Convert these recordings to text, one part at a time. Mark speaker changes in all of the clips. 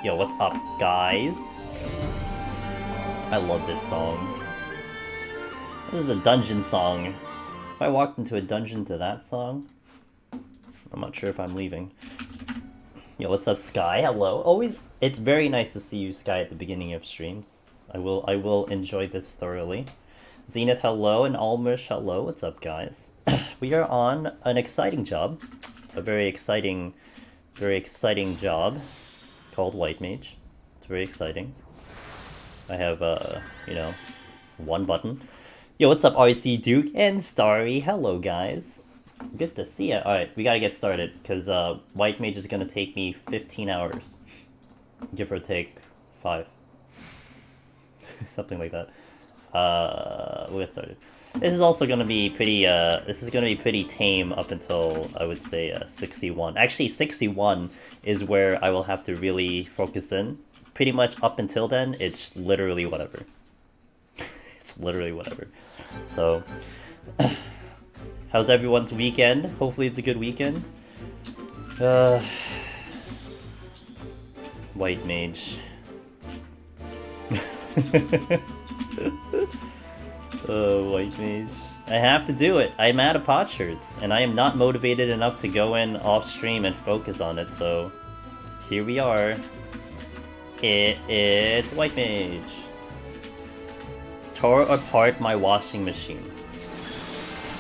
Speaker 1: Yo, what's up, guys? I love this song. This is a dungeon song. If I walked into a dungeon to that song, I'm not sure if I'm leaving. Yo, what's up, Sky? Hello. Always, it's very nice to see you, Sky, at the beginning of streams. I will enjoy this thoroughly. Zenith, hello, and Almish, hello. What's up, guys? We are on an exciting job, a very exciting job called White Mage. It's very exciting. I have, you know, one button. Yo, what's up, RC Duke and Starry? Hello, guys. Good to see ya. Alright, we gotta get started, because White Mage is gonna take me 15 hours. Give or take 5. Something like that. We'll get started. This is also gonna be pretty, pretty tame up until, I would say, 61. Actually, 61 is where I will have to really focus in. Pretty much up until then, it's literally whatever. It's literally whatever. So, how's everyone's weekend? Hopefully it's a good weekend. White Mage. White Mage. I have to do it. I'm out of potsherds, and I am not motivated enough to go in off stream and focus on it, so here we are. It's White Mage. Tore apart my washing machine.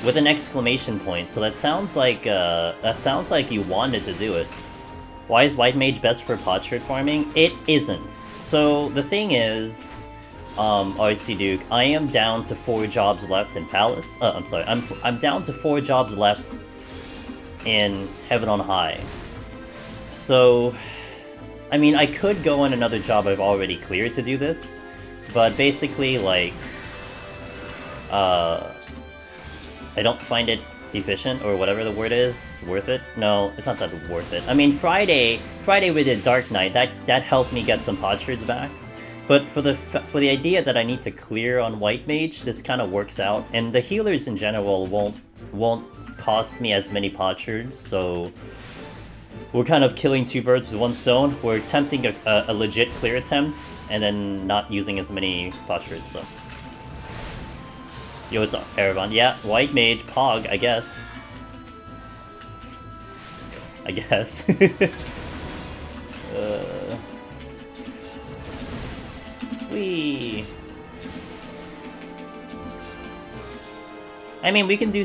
Speaker 1: With an exclamation point, so that sounds like you wanted to do it. Why is White Mage best for potsherd farming? It isn't. So the thing is, RC Duke, I am down to 4 jobs left in Palace. I'm sorry, I'm down to 4 jobs left in Heaven on High. So, I mean, I could go on another job I've already cleared to do this, but basically, like, I don't find it efficient, or whatever the word is. Worth it? No, it's not that worth it. I mean, Friday we did Dark Knight. That helped me get some potsherds back. But for the idea that I need to clear on White Mage, this kind of works out. And the healers in general won't cost me as many potsherds, so we're kind of killing 2 birds with 1 stone. We're attempting a legit clear attempt, and then not using as many potsherds, so. Yo, what's up, Erevan? Yeah, White Mage, Pog, I guess. I guess. Whee! I mean, we do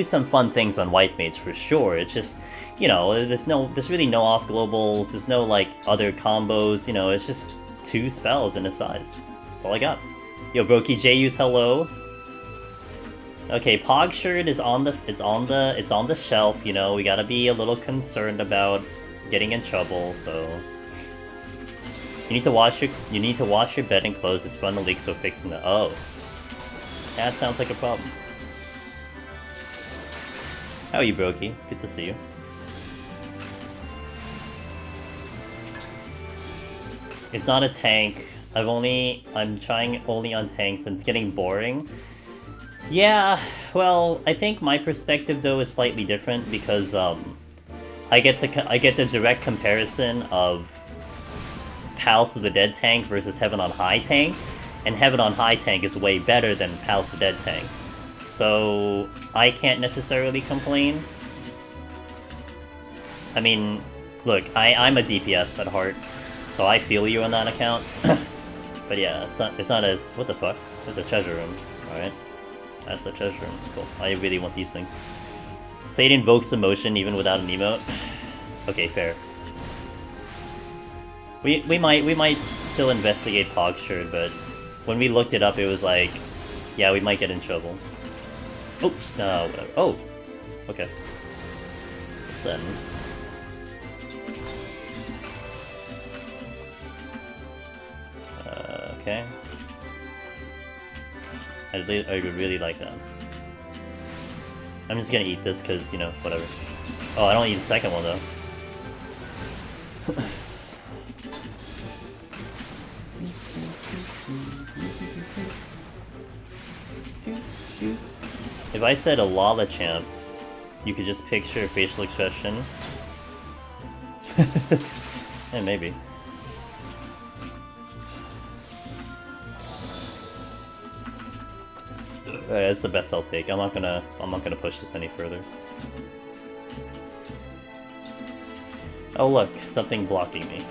Speaker 1: some fun things on White Mage for sure. It's just, you know, there's really no off globals. There's no like other combos. You know, it's just 2 spells and a size. That's all I got. Yo, Brokey Jus, hello. Okay, Pogsherd is on the shelf. You know, we gotta be a little concerned about getting in trouble. So you need to wash your bed and clothes. It's fun to leak, so fixing the that sounds like a problem. How are you, Brokey? Good to see you. It's not a tank. I'm trying only on tanks, and it's getting boring. Yeah, well, I think my perspective though is slightly different because I get the direct comparison of Palace of the Dead tank versus Heaven on High tank, and Heaven on High tank is way better than Palace of the Dead tank. So I can't necessarily complain. I mean, look, I'm a DPS at heart, so I feel you on that account. But yeah, it's not as what the fuck? There's a treasure room. Alright. That's a treasure room. Cool. I really want these things. Satan invokes emotion even without an emote. Okay, fair. We might still investigate Pogsherd, but when we looked it up, it was like, yeah, we might get in trouble. Oops. No, whatever. Oh. Okay. Then. Okay. I would really like that. I'm just gonna eat this because, you know, whatever. Oh, I don't eat the second one, though. If I said a Lala champ, You could just picture a facial expression. Yeah, maybe. That's the best I'll take. I'm not gonna push this any further. Oh look, something blocking me.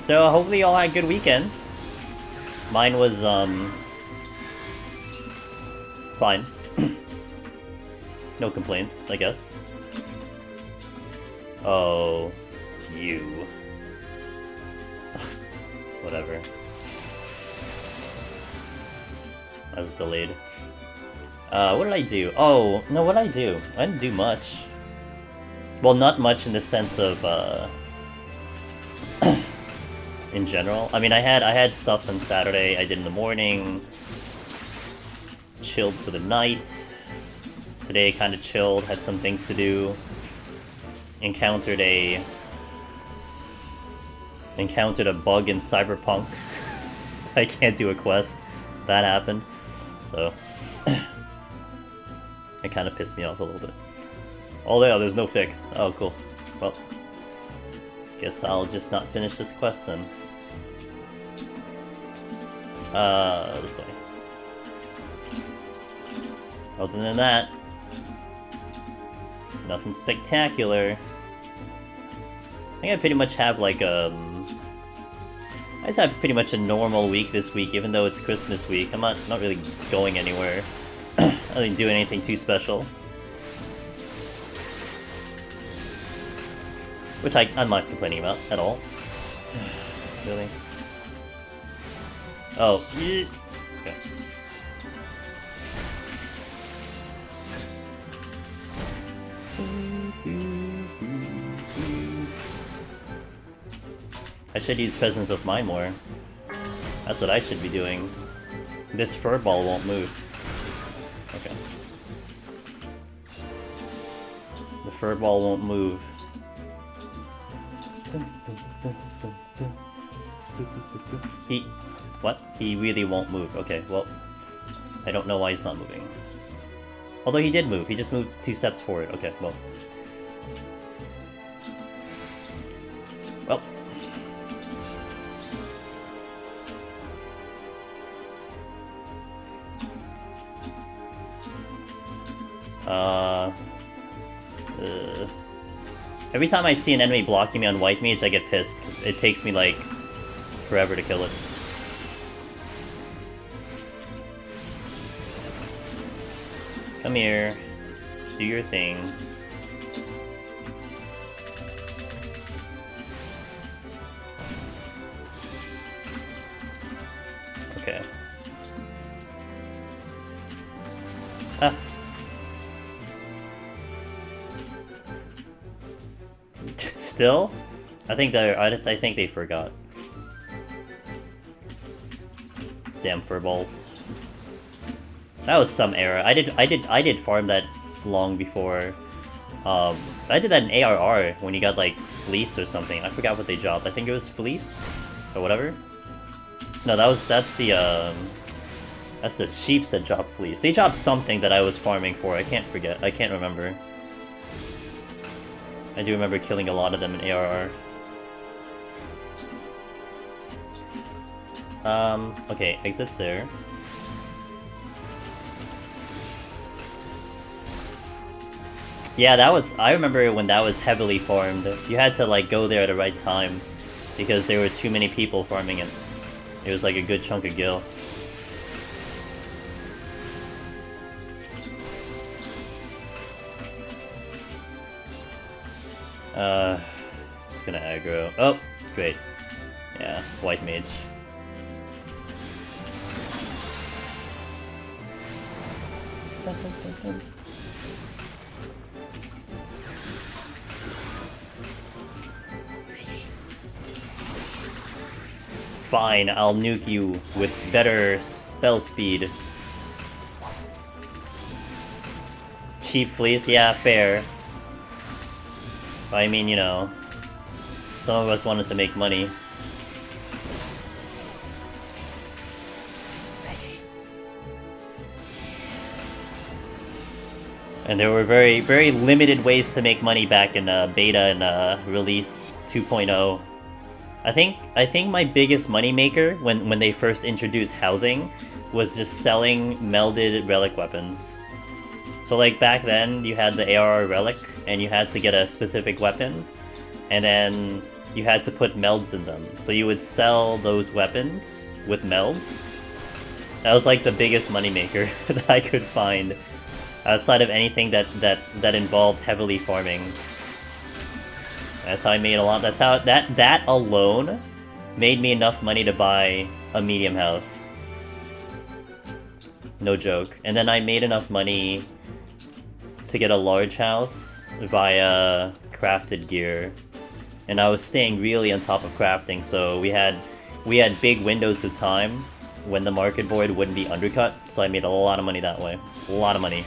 Speaker 1: So hopefully y'all had a good weekend. Mine was fine. No complaints, I guess. Oh, you. Whatever. I was delayed. What did I do? Oh, no, what did I do? I didn't do much. Well, not much in the sense of, in general. I mean, I had stuff on Saturday I did in the morning. Chilled for the night. Today kind of chilled, had some things to do. Encountered a bug in Cyberpunk. I can't do a quest. That happened. So it kind of pissed me off a little bit. Oh yeah, there's no fix. Oh cool. Well, guess I'll just not finish this quest then. This way. Other than that, nothing spectacular. I think I pretty much have like I just have pretty much a normal week this week, even though it's Christmas week. I'm not really going anywhere. I didn't do anything too special. Which I'm not complaining about at all. Really? Oh, yeah. Okay. I should use Presence of Mind more. That's what I should be doing. This fur ball won't move. Okay. The fur ball won't move. What? He really won't move. Okay, well, I don't know why he's not moving. Although he did move. He just moved 2 steps forward. Okay, well. Well. Every time I see an enemy blocking me on White Mage, I get pissed, because it takes me, like, forever to kill it. Come here. Do your thing. Okay. Ah. Still? I think they forgot. Damn furballs. That was some error. I did farm that long before. I did that in ARR when you got like fleece or something. I forgot what they dropped. I think it was fleece or whatever. No, that's the sheeps that dropped fleece. They dropped something that I was farming for. I can't remember. I do remember killing a lot of them in ARR. Okay, exits there. Yeah, I remember when that was heavily farmed. You had to like go there at the right time because there were too many people farming it. It was like a good chunk of gil. It's gonna aggro. Oh, great. Yeah, White Mage. Fine, I'll nuke you with better spell speed. Cheap fleece? Yeah, fair. I mean, you know, some of us wanted to make money. And there were very limited ways to make money back in beta and release 2.0. I think my biggest moneymaker when they first introduced housing was just selling melded relic weapons. So like back then you had the ARR relic and you had to get a specific weapon, and then you had to put melds in them. So you would sell those weapons with melds. That was like the biggest moneymaker that I could find outside of anything that involved heavily farming. That's how I made a lot. That's how that alone made me enough money to buy a medium house. No joke. And then I made enough money to get a large house via crafted gear. And I was staying really on top of crafting, so we had big windows of time when the market board wouldn't be undercut, so I made a lot of money that way. A lot of money.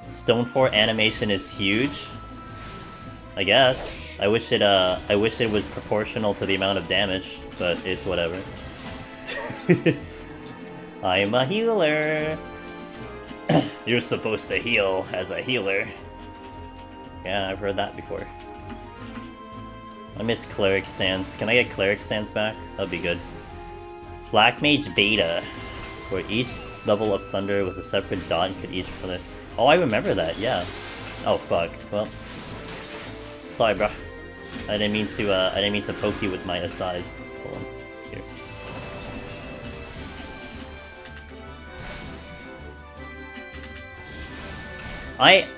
Speaker 1: Stone 4 animation is huge. I guess. I wish it was proportional to the amount of damage, but it's whatever. I'm a healer. You're supposed to heal as a healer. Yeah, I've heard that before. I miss cleric stance. Can I get cleric stance back? That'd be good. Black Mage Beta, where each level of thunder with a separate dot could each for the. Oh, I remember that. Yeah. Oh fuck. Well, sorry, bro. I didn't mean to poke you with my asides. Hold on. Here.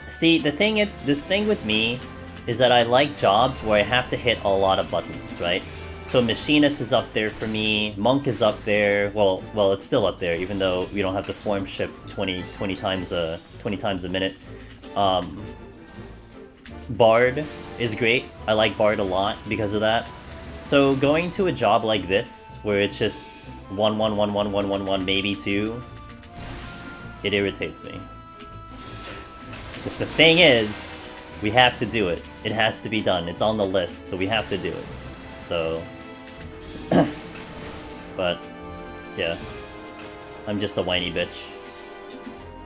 Speaker 1: See, this thing with me is that I like jobs where I have to hit a lot of buttons, right? So Machinist is up there for me, Monk is up there, well, it's still up there, even though we don't have to form ship 20 times a minute. Bard is great, I like Bard a lot because of that. So going to a job like this, where it's just 1, 1, 1, 1, 1, 1, 1, maybe 2, it irritates me. Just the thing is, we have to do it. It has to be done. It's on the list, so we have to do it. So... but, yeah. I'm just a whiny bitch.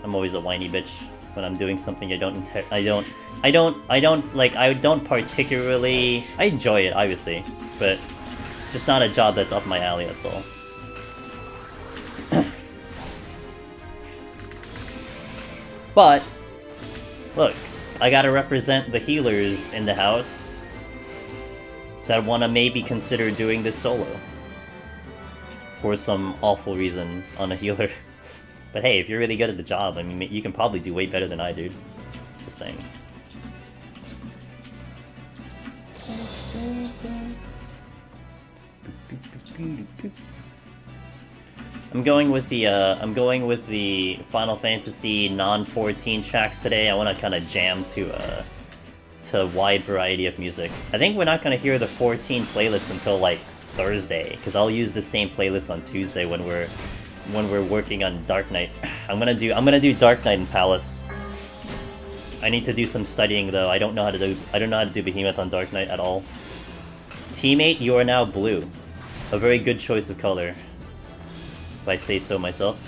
Speaker 1: I'm always a whiny bitch when I'm doing something I don't particularly... I enjoy it, obviously, but it's just not a job that's up my alley, that's all. But, look, I gotta represent the healers in the house that wanna maybe consider doing this solo. For some awful reason on a healer. But hey, if you're really good at the job, I mean, you can probably do way better than I do. Just saying. I'm going with the Final Fantasy non-14 tracks today. I want to kind of jam to a wide variety of music. I think we're not going to hear the 14 playlist until like Thursday, because I'll use the same playlist on Tuesday when we're working on Dark Knight. I'm gonna do Dark Knight and Palace. I need to do some studying though. I don't know how to do Behemoth on Dark Knight at all. Teammate, you are now blue. A very good choice of color, if I say so myself.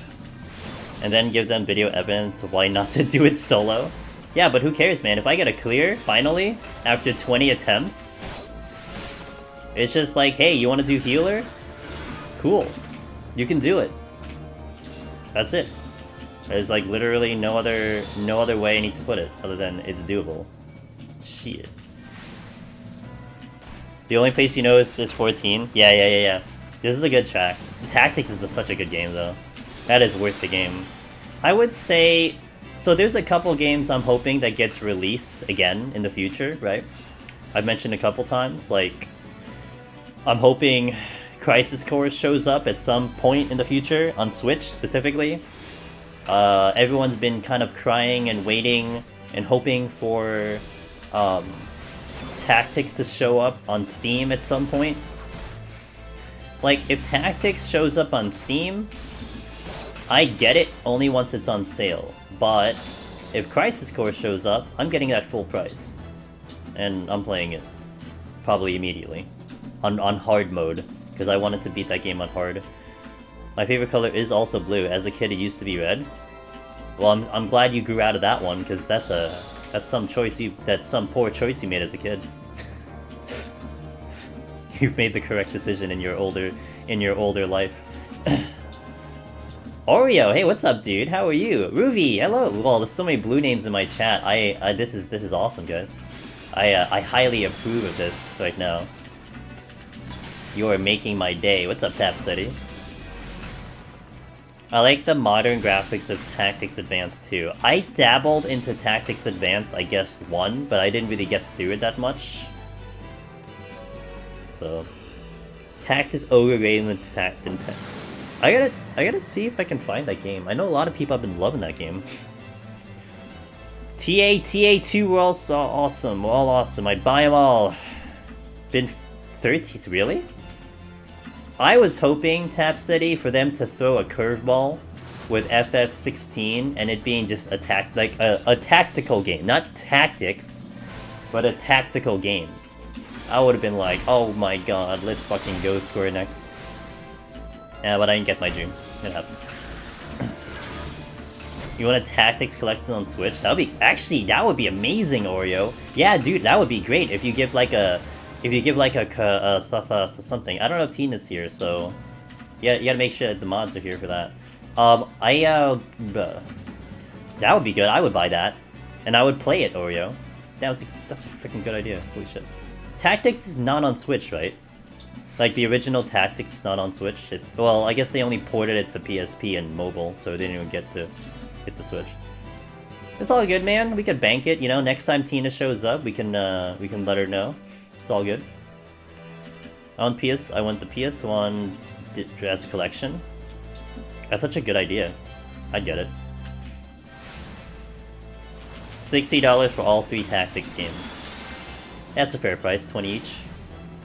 Speaker 1: And then give them video evidence of why not to do it solo. Yeah, but who cares, man? If I get a clear, finally, after 20 attempts, it's just like, hey, you want to do healer? Cool. You can do it. That's it. There's like literally no other way I need to put it other than it's doable. Shit. The only place you know is 14? Yeah. This is a good track. Tactics is such a good game though. That is worth the game. I would say... So there's a couple games I'm hoping that gets released again in the future, right? I've mentioned a couple times, like... I'm hoping Crisis Core shows up at some point in the future, on Switch specifically. Everyone's been kind of crying and waiting and hoping for Tactics to show up on Steam at some point. Like, if Tactics shows up on Steam, I get it only once it's on sale. But if Crisis Core shows up, I'm getting that full price. And I'm playing it. Probably immediately. On hard mode, because I wanted to beat that game on hard. My favorite color is also blue. As a kid, it used to be red. Well, I'm glad you grew out of that one, because that's some poor choice you made as a kid. You've made the correct decision in your older life. Oreo, hey, what's up, dude? How are you? Ruby, hello. Well, there's so many blue names in my chat. This is awesome, guys. I highly approve of this right now. You are making my day. What's up, Tap City? I like the modern graphics of Tactics Advance too. I dabbled into Tactics Advance, I guess, 1, but I didn't really get through it that much. So, Tactics overrated than Tactics. I gotta see if I can find that game. I know a lot of people have been loving that game. TA2 were also awesome. We're all awesome. I'd buy them all. Been 13, really? I was hoping, Tap Steady, for them to throw a curveball with FF16 and it being just a tactical game. Not tactics, but a tactical game. I would have been like, oh my god, let's fucking go Square Enix. Yeah, but I didn't get my dream. It happens. You want a Tactics collection on Switch? That would be amazing, Oreo. Yeah, dude, that would be great if you give like a something. I don't know if Tina's here, so yeah, you gotta make sure that the mods are here for that. That would be good. I would buy that, and I would play it, Oreo. That's a freaking good idea. Holy shit. Tactics is not on Switch, right? Like the original Tactics is not on Switch. Well, I guess they only ported it to PSP and mobile, so it didn't even get to hit the Switch. It's all good, man. We could bank it. You know, next time Tina shows up, we can let her know. It's all good. I want the PS1 as a collection. That's such a good idea. I'd get it. $60 for all 3 Tactics games. That's a fair price, 20 each.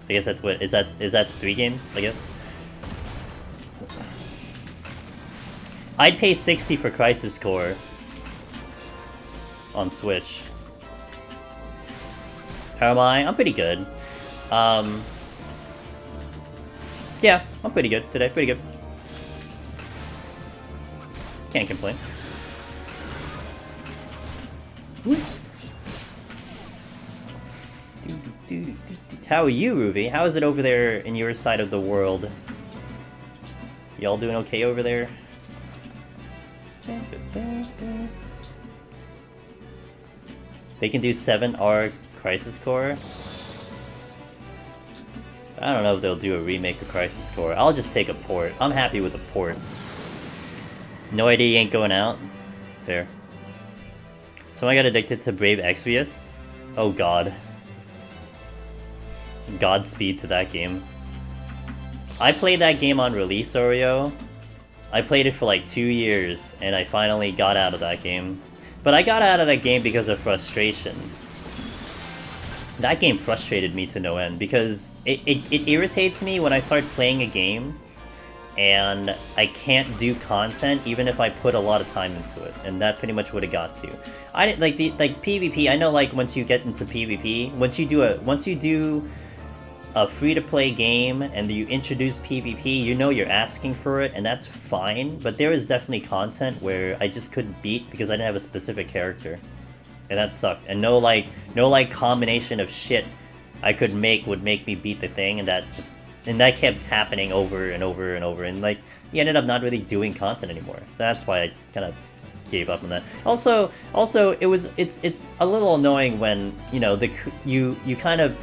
Speaker 1: I guess that's what is that 3 games, I guess? I'd pay 60 for Crisis Core on Switch. How am I? I'm pretty good. Yeah, I'm pretty good today. Pretty good. Can't complain. How are you, Ruby? How is it over there in your side of the world? Y'all doing okay over there? They can do 7R Crisis Core. I don't know if they'll do a remake of Crisis Core. I'll just take a port. I'm happy with a port. No idea you ain't going out? Fair. So I got addicted to Brave Exvius? Oh god. Godspeed to that game. I played that game on release, Oreo. I played it for like 2 years, and I finally got out of that game. But I got out of that game because of frustration. That game frustrated me to no end, because it irritates me when I start playing a game and I can't do content even if I put a lot of time into it, and that pretty much what it got to. I didn't like PvP. I know, like, once you get into PvP, once you do a free-to-play game and you introduce PvP, you know you're asking for it, and that's fine, but there is definitely content where I just couldn't beat because I didn't have a specific character. And that sucked. And no combination of shit I could make would make me beat the thing, and that kept happening over and over and over, and like you ended up not really doing content anymore. That's why I kind of gave up on that. Also it's a little annoying when, you know, you kind of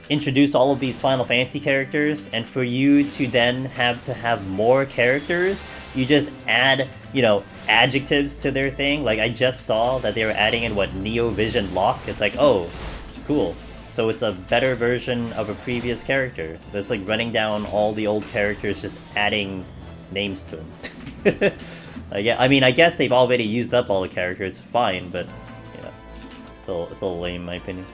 Speaker 1: introduce all of these Final Fantasy characters, and for you to then have more characters, you just add, you know, adjectives to their thing. Like, I just saw that they were adding in, what, Neo Vision Lock? It's like, oh, cool. So it's a better version of a previous character. That's like running down all the old characters, just adding names to them. Yeah, I mean, I guess they've already used up all the characters, fine, but, you know, it's a little lame in my opinion.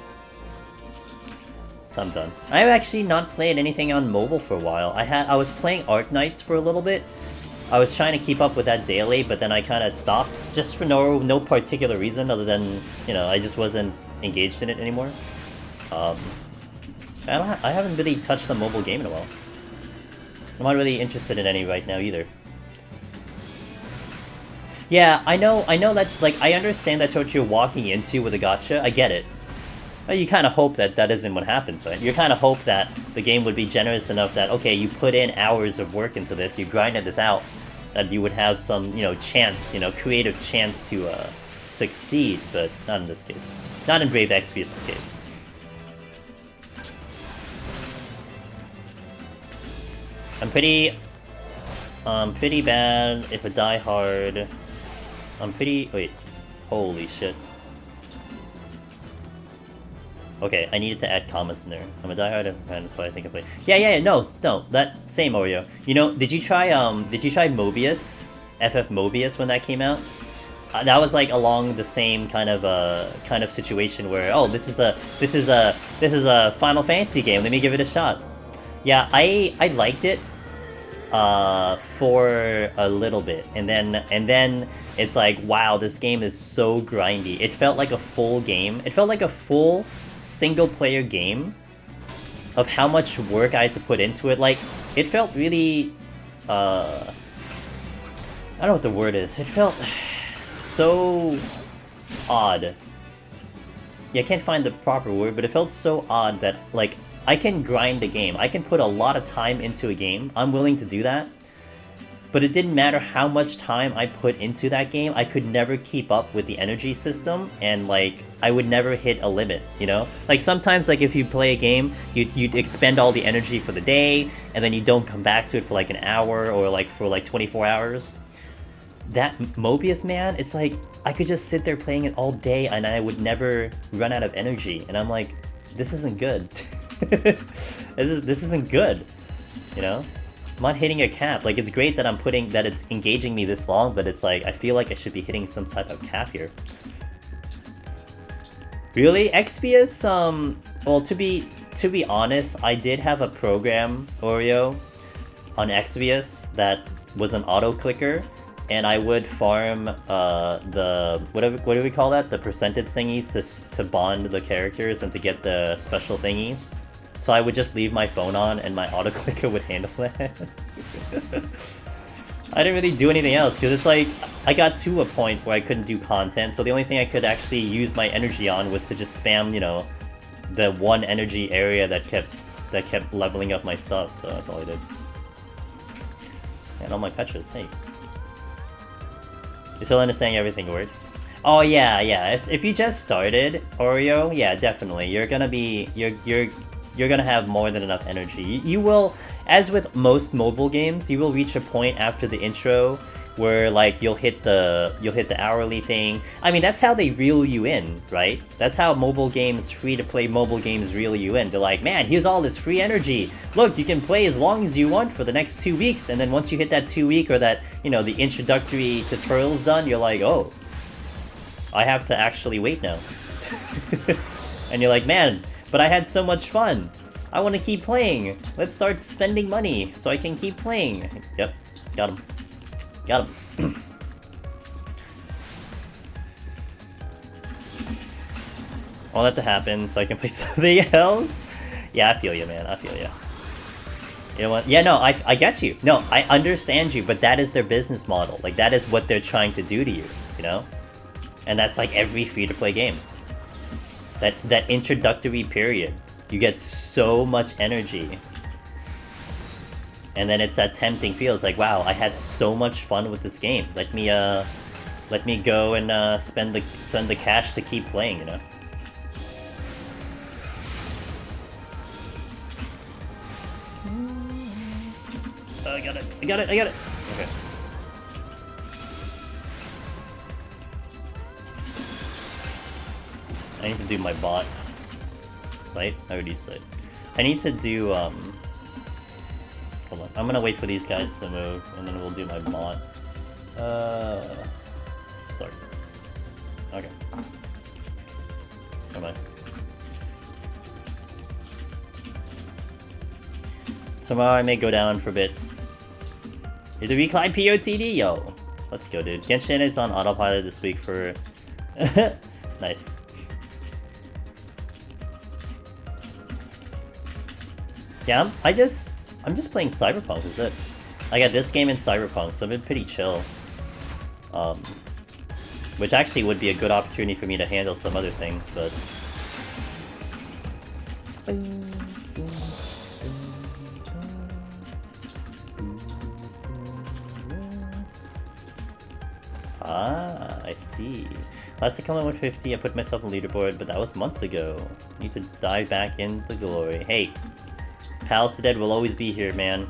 Speaker 1: So I'm done. I've actually not played anything on mobile for a while. I was playing Art Knights for a little bit. I was trying to keep up with that daily, but then I kind of stopped, just for no particular reason other than, you know, I just wasn't engaged in it anymore. I haven't really touched a mobile game in a while. I'm not really interested in any right now either. Yeah, I know that, like, I understand that's what you're walking into with a gacha, I get it. But you kind of hope that that isn't what happens, right? You kind of hope that the game would be generous enough that, okay, you put in hours of work into this, you grinded this out, that you would have some, you know, chance, you know, creative chance to, succeed, but not in this case. Not in Brave Exvius' case. I'm pretty bad if I die hard. Wait. Holy shit. Okay, I needed to add commas in there. I'm a diehard, and that's why I think I played. Yeah, no, that same Oreo. You know, did you try Mobius? FF Mobius when that came out? That was like along the same kind of situation where, oh, this is a Final Fantasy game. Let me give it a shot. Yeah, I liked it for a little bit, and then it's like, wow, this game is so grindy. It felt like a full game. It felt like a full single-player game of how much work I had to put into it. Like, it felt really, I don't know what the word is. It felt so odd. Yeah, I can't find the proper word, but it felt so odd that, like, I can grind a game. I can put a lot of time into a game. I'm willing to do that. But it didn't matter how much time I put into that game, I could never keep up with the energy system, and, like, I would never hit a limit, you know? Like, sometimes, like, if you play a game, you'd expend all the energy for the day, and then you don't come back to it for, like, an hour, or, like, for, like, 24 hours. That Mobius, man, it's like, I could just sit there playing it all day, and I would never run out of energy, and I'm like, this isn't good. This isn't good, you know? I'm not hitting a cap. Like, it's great that it's engaging me this long, but it's like, I feel like I should be hitting some type of cap here. Really? Exvius, well, to be honest, I did have a program, Oreo, on Exvius that was an auto-clicker, and I would farm, what do we call that? The percentage thingies to bond the characters and to get the special thingies. So I would just leave my phone on and my auto-clicker would handle that. I didn't really do anything else, because it's like, I got to a point where I couldn't do content, so the only thing I could actually use my energy on was to just spam, you know, the one energy area that kept leveling up my stuff, so that's all I did. And all my Petras, hey. You still understanding everything works? Oh yeah, if you just started, Oreo, yeah, definitely. You're gonna have more than enough energy. You will, as with most mobile games, you will reach a point after the intro where, like, you'll hit the hourly thing. I mean, that's how they reel you in, right? That's how mobile games, free-to-play mobile games reel you in. They're like, man, here's all this free energy. Look, you can play as long as you want for the next 2 weeks, and then once you hit that 2 week or that, you know, the introductory tutorial's done, you're like, oh, I have to actually wait now. And you're like, man, but I had so much fun. I want to keep playing. Let's start spending money so I can keep playing. Yep, got him. Got him. I want that to happen so I can play something else. Yeah, I feel you, man. I feel you. You know what? Yeah, no, I get you. No, I understand you, but that is their business model. Like, that is what they're trying to do to you, you know? And that's like every free-to-play game. That introductory period. You get so much energy. And then it's that tempting feel. It's like, wow, I had so much fun with this game. Let me go and spend the cash to keep playing, you know? I got it. Okay. I need to do my bot. Site? I already used site. I need to do, hold on. I'm gonna wait for these guys to move, and then we'll do my bot. Start. Okay. Bye-bye. Tomorrow I may go down for a bit. Did the recline POTD? Yo! Let's go, dude. Genshin is on autopilot this week for... Nice. Yeah, I'm just playing Cyberpunk, is it? I got this game in Cyberpunk, so I've been pretty chill. Which actually would be a good opportunity for me to handle some other things, but... Ah, I see. Last account 150, I put myself on leaderboard, but that was months ago. Need to dive back into glory. Hey, Palace of the Dead will always be here, man.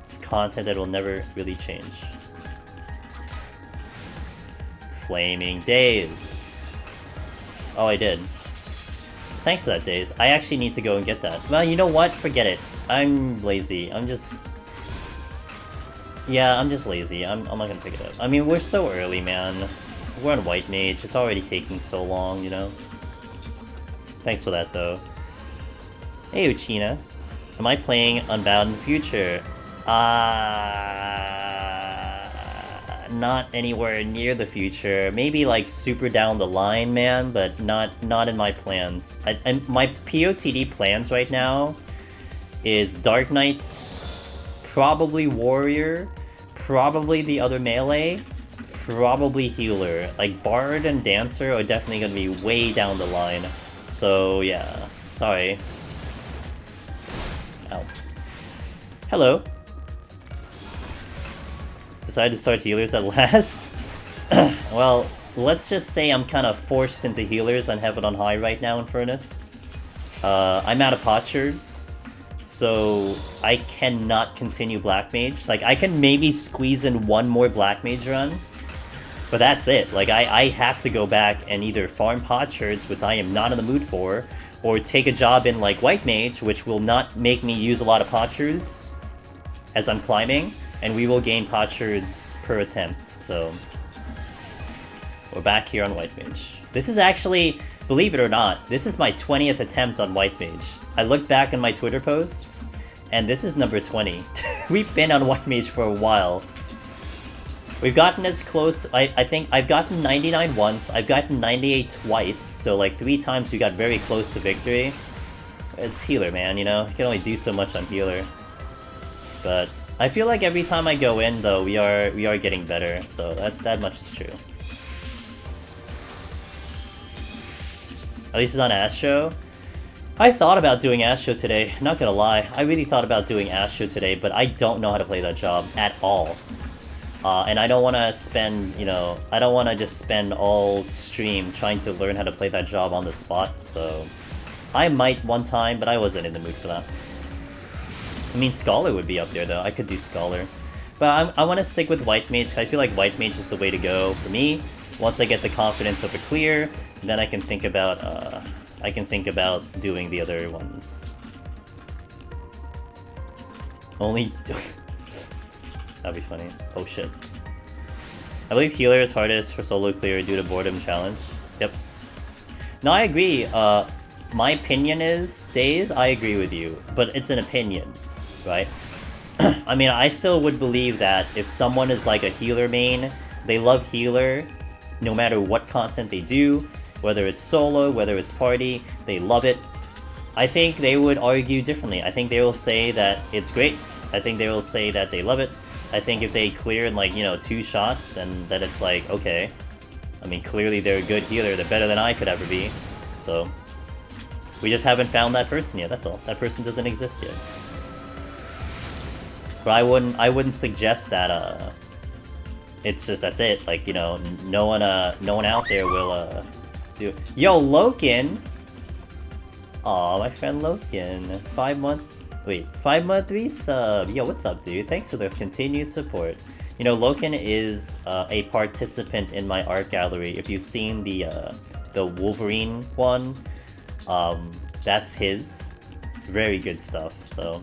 Speaker 1: It's content that will never really change. Flaming Days. Oh, I did. Thanks for that, Days. I actually need to go and get that. Well, you know what? Forget it. I'm lazy. Yeah, I'm just lazy. I'm not gonna pick it up. I mean, we're so early, man. We're on White Mage. It's already taking so long, you know? Thanks for that, though. Hey, Uchina. Am I playing Unbound in the future? Not anywhere near the future. Maybe, like, super down the line, man, but not in my plans. My POTD plans right now is Dark Knights, probably Warrior, probably the other melee, probably healer. Like, Bard and Dancer are definitely gonna be way down the line. So, yeah. Sorry. Ow. Hello. Decided to start healers at last? Well, let's just say I'm kind of forced into healers on Heaven on High right now in Furnace. I'm out of potsherds, so I cannot continue Black Mage. Like, I can maybe squeeze in one more Black Mage run, but that's it. Like, I have to go back and either farm potsherds, which I am not in the mood for, or take a job in, like, White Mage, which will not make me use a lot of potsherds as I'm climbing, and we will gain potsherds per attempt, so... We're back here on White Mage. This is actually, believe it or not, this is my 20th attempt on White Mage. I looked back on my Twitter posts, and this is number 20. We've been on White Mage for a while. We've gotten as close, I think I've gotten 99 once, I've gotten 98 twice, so like 3 times we got very close to victory. It's healer, man, you know? You can only do so much on healer. But I feel like every time I go in, though, we are getting better, so that much is true. At least it's on Astro. I thought about doing Astro today, not gonna lie. I really thought about doing Astro today, but I don't know how to play that job at all. And I don't want to spend, you know, I don't want to just spend all stream trying to learn how to play that job on the spot, so... I might one time, but I wasn't in the mood for that. I mean, Scholar would be up there, though. I could do Scholar. But I want to stick with White Mage. I feel like White Mage is the way to go for me. Once I get the confidence of a clear, then I can think about doing the other ones. Only... That'd be funny. Oh shit. I believe healer is hardest for solo clear due to boredom challenge. Yep. No, I agree. My opinion is, Days, I agree with you. But it's an opinion, right? I mean, I still would believe that if someone is like a healer main, they love healer, no matter what content they do, whether it's solo, whether it's party, they love it. I think they would argue differently. I think they will say that it's great. I think they will say that they love it. I think if they clear in, like, you know, 2 shots, then that it's like, okay. I mean, clearly they're a good healer. They're better than I could ever be. So, we just haven't found that person yet, that's all. That person doesn't exist yet. But I wouldn't suggest that, it's just, that's it. Like, you know, no one out there will, do it. Yo, Loken! Aw, my friend Loken. 5 month 5-month resub! Yo, what's up, dude? Thanks for the continued support. You know, Loken is a participant in my art gallery. If you've seen the Wolverine one, that's his. Very good stuff, so...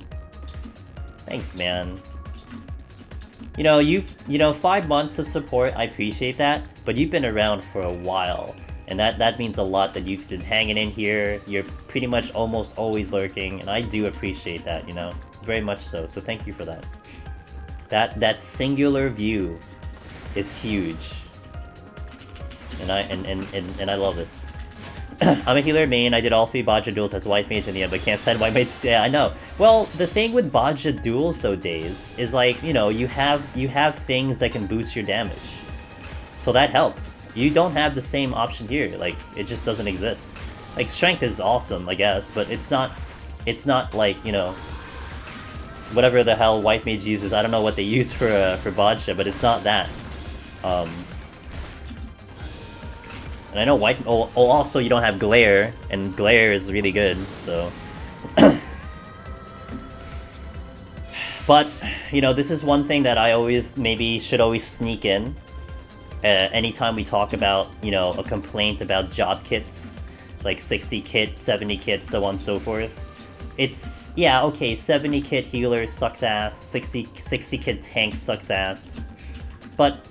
Speaker 1: Thanks, man. You know, 5 months of support, I appreciate that, but you've been around for a while. And that means a lot that you've been hanging in here. You're pretty much almost always lurking, and I do appreciate that, you know, very much so. So thank you for that. That singular view is huge, and I love it. I'm a healer main. I did all 3 Baja duels as White Mage in the end, but can't send White Mage. Yeah, I know. Well, the thing with Baja duels though, Days, is like, you know, you have things that can boost your damage. So that helps. You don't have the same option here. Like, it just doesn't exist. Like, strength is awesome, I guess, but it's not like, you know, whatever the hell White Mage uses. I don't know what they use for Baja, but it's not that. And I know White... Oh, also you don't have Glare, and Glare is really good, so... But, you know, this is one thing that I should always sneak in. Anytime we talk about, you know, a complaint about job kits, like 60 kit, 70 kit, so on and so forth. It's, yeah, okay, 70 kit healer sucks ass, 60 kit tank sucks ass. But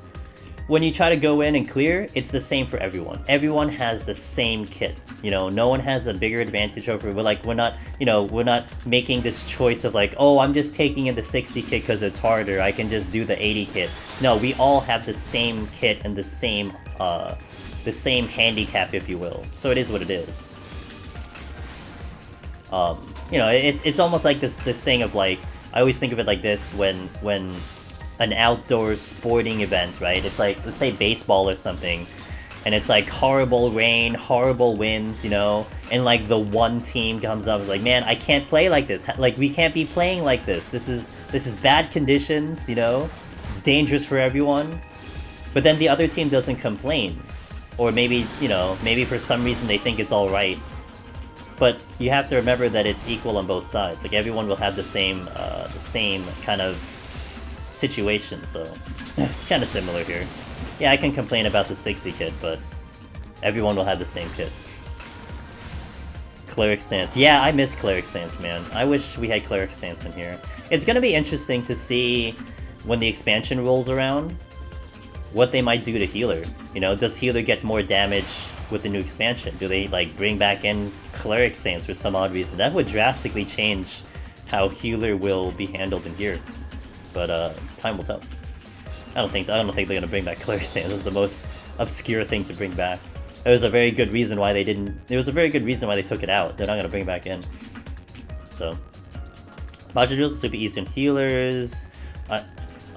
Speaker 1: when you try to go in and clear, it's the same for everyone. Everyone has the same kit. You know, no one has a bigger advantage over. We're not making this choice of like, oh, I'm just taking in the 60 kit because it's harder. I can just do the 80 kit. No, we all have the same kit and the same handicap, if you will. So it is what it is. You know, it's almost like this thing of like, I always think of it like this when an outdoor sporting event, right? It's like, let's say baseball or something, and it's like horrible rain, horrible winds, you know, and like the one team comes up and is like, man, I can't play like this. Like, we can't be playing like this. This is bad conditions, you know? It's dangerous for everyone. But then the other team doesn't complain. Or maybe, you know, maybe for some reason they think it's alright. But you have to remember that it's equal on both sides. Like, everyone will have the same kind of situation, so it's kind of similar here. Yeah, I can complain about the 60 kit, but everyone will have the same kit. Cleric stance. Yeah, I miss cleric stance, man. I wish we had cleric stance in here. It's gonna be interesting to see when the expansion rolls around what they might do to healer. You know, does healer get more damage with the new expansion? Do they like bring back in cleric stance for some odd reason? That would drastically change how healer will be handled in here. But time will tell. I don't think they're gonna bring back cleric stance. It's the most obscure thing to bring back. There was a very good reason why they didn't. There was a very good reason why they took it out. They're not gonna bring it back in. So, Baja duels are super easy on healers.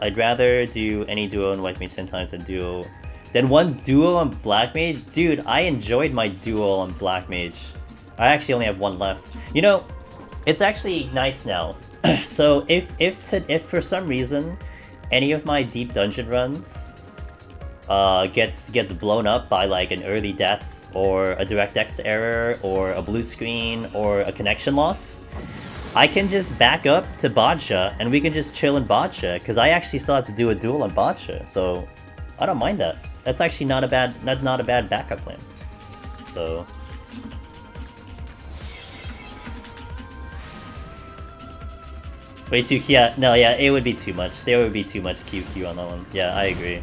Speaker 1: I'd rather do any duo on White Mage 10 times than one duo on Black Mage. Dude, I enjoyed my duo on Black Mage. I actually only have one left. You know, it's actually nice now. So if for some reason any of my deep dungeon runs gets blown up by like an early death or a DirectX error or a blue screen or a connection loss, I can just back up to Baja and we can just chill in Baja, because I actually still have to do a duel on Baja, so I don't mind that. That's actually not a bad backup plan. So way too, yeah, no, yeah, it would be too much. There would be too much QQ on that one. Yeah, I agree.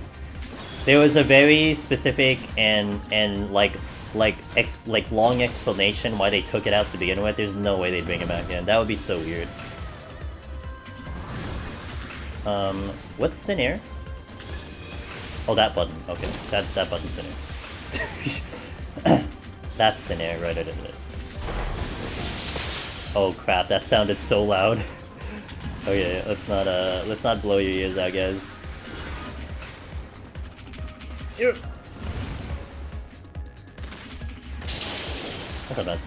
Speaker 1: There was a very specific and like long explanation why they took it out to begin with. There's no way they'd bring it back in. That would be so weird. What's thin air? Oh, that button. Okay, that button's thin air. That's thin air, right? I did it. Oh crap! That sounded so loud. Okay, let's not blow your ears out, guys. That's not bad.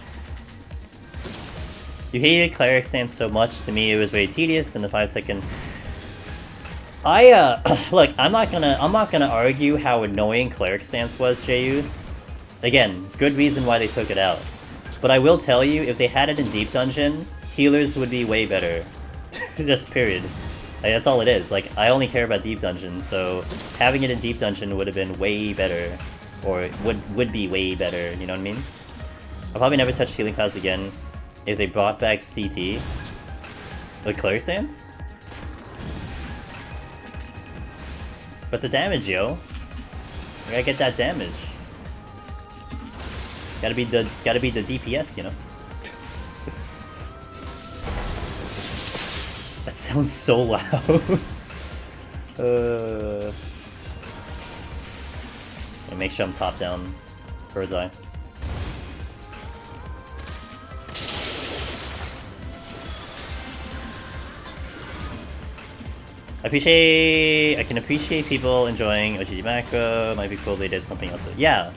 Speaker 1: You hated cleric stance so much. To me, it was very tedious in the 5-second. Look, I'm not gonna argue how annoying cleric stance was, Jayus. Again, good reason why they took it out. But I will tell you, if they had it in deep dungeon, healers would be way better. Just period. Like, that's all it is. Like, I only care about deep dungeon, so having it in deep dungeon would have been way better, or would be way better. You know what I mean? I'll probably never touch healing clouds again if they brought back CT. The cleric stance? But the damage, yo. I gotta get that damage. Gotta be the DPS, you know. That sounds so loud. Make sure I'm top down. Bird's eye. I can appreciate people enjoying OGD macro. Might be cool if they did something else. Yeah.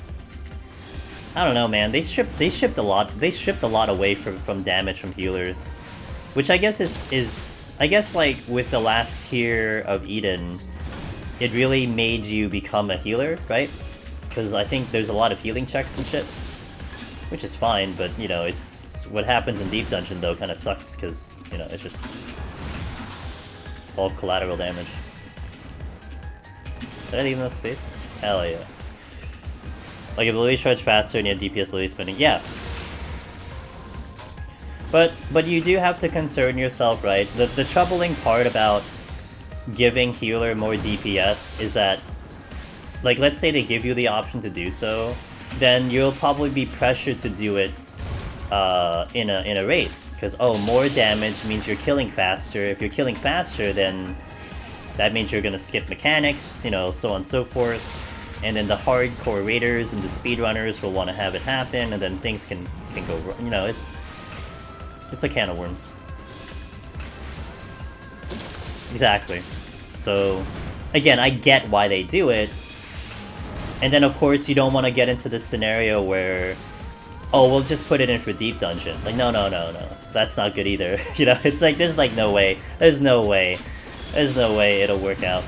Speaker 1: I don't know, man. They stripped a lot away from damage from healers, which I guess is I guess like with the last tier of Eden, it really made you become a healer, right? Because I think there's a lot of healing checks and shit, which is fine. But you know, it's what happens in Deep Dungeon though kind of sucks because you know it's all collateral damage. Did I leave enough space? Hell yeah. Like if Lily charge faster and you have DPS Lily spinning, yeah. But you do have to concern yourself, right? The troubling part about giving healer more DPS is that, like, let's say they give you the option to do so, then you'll probably be pressured to do it in a raid. Because, oh, more damage means you're killing faster. If you're killing faster, then that means you're gonna skip mechanics, you know, so on and so forth. And then the hardcore raiders and the speedrunners will want to have it happen, and then things can go wrong. You know, it's a can of worms. Exactly. So, again, I get why they do it. And then, of course, you don't want to get into this scenario where, oh, we'll just put it in for Deep Dungeon. Like, no. That's not good either. You know, it's like, there's like no way. There's no way it'll work out.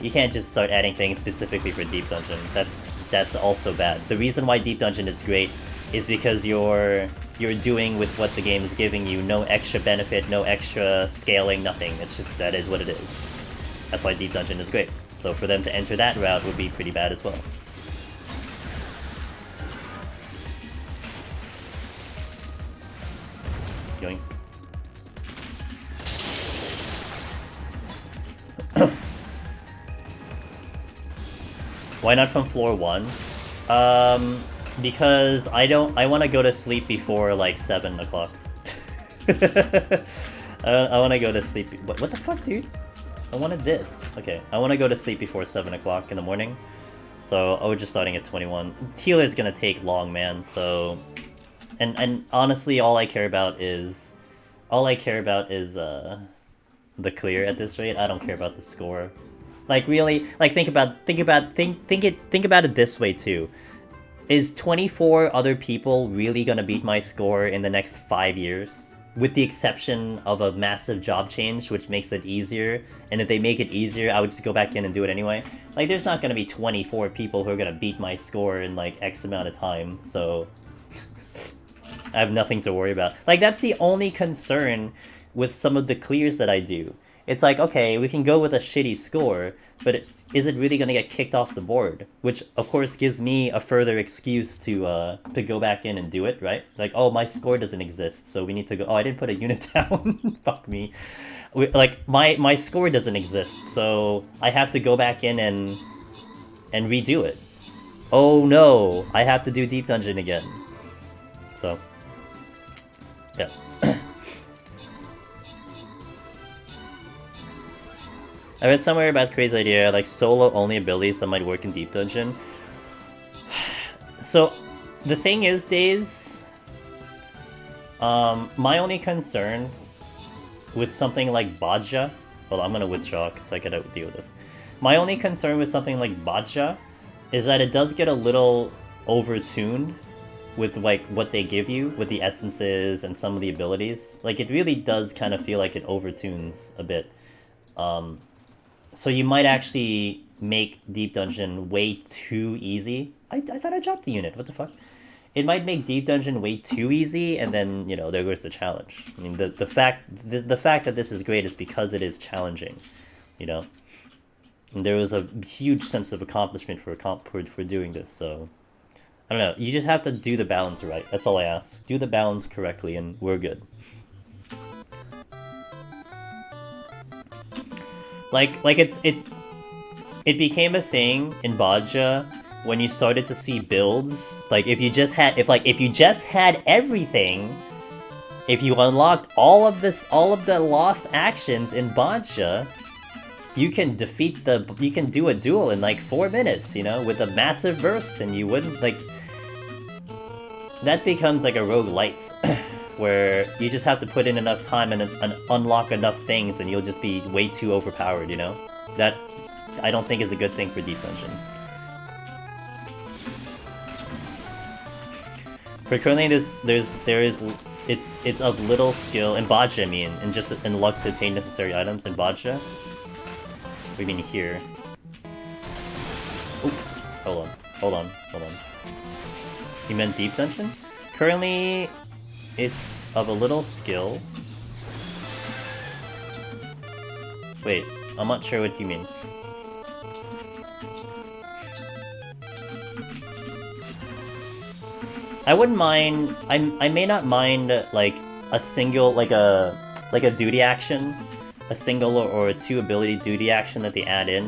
Speaker 1: You can't just start adding things specifically for Deep Dungeon. That's also bad. The reason why Deep Dungeon is great is because you're doing with what the game is giving you. No extra benefit, no extra scaling, nothing. It's just, that is what it is. That's why Deep Dungeon is great. So for them to enter that route would be pretty bad as well. Going. Why not from floor 1? Because I want to go to sleep before like 7 o'clock. I want to go to sleep. What the fuck, dude? I wanted this. Okay, I want to go to sleep before 7 o'clock in the morning. So I was just starting at 21. Healer's gonna take long, man. So, and honestly, all I care about is the clear at this rate. I don't care about the score. Like really, like think about it this way too. Is 24 other people really gonna beat my score in the next 5 years? With the exception of a massive job change, which makes it easier. And if they make it easier, I would just go back in and do it anyway. Like, there's not gonna be 24 people who are gonna beat my score in like X amount of time, so I have nothing to worry about. Like, that's the only concern with some of the clears that I do. It's like, okay, we can go with a shitty score, but is it really gonna get kicked off the board? Which, of course, gives me a further excuse to go back in and do it, right? Like, oh, my score doesn't exist, so we need to go... Oh, I didn't put a unit down. Fuck me. Like, my score doesn't exist, so I have to go back in and redo it. Oh no, I have to do Deep Dungeon again. So, yeah. I read somewhere about Crazy's idea, like solo-only abilities that might work in Deep Dungeon. So, the thing is, Days, my only concern with something like Baja... Well, I'm gonna withdraw because I gotta deal with this. My only concern with something like Baja is that it does get a little overtuned with like what they give you, with the essences and some of the abilities. Like, it really does kind of feel like it overtunes a bit. So you might actually make Deep Dungeon way too easy. I thought I dropped the unit, what the fuck? It might make Deep Dungeon way too easy, and then, you know, there goes the challenge. I mean, the fact that this is great is because it is challenging, you know? And there was a huge sense of accomplishment for doing this, so... I don't know, you just have to do the balance right, that's all I ask. Do the balance correctly, and we're good. Like it became a thing in Baja when you started to see builds. Like if you just had everything, if you unlocked all of the lost actions in Baja, you can do a duel in like 4 minutes, you know, with a massive burst, and you wouldn't like. That becomes like a roguelite. where you just have to put in enough time and unlock enough things and you'll just be way too overpowered, you know? That, I don't think is a good thing for Deep Dungeon. But currently it's of little skill, in Baja I mean, and just in luck to attain necessary items in Baja. What do you mean here? Ooh, hold on. You meant Deep Dungeon? Currently, it's of a little skill. Wait, I'm not sure what you mean. I wouldn't mind. I may not mind like a single like a duty action, a single or a 2 ability duty action that they add in,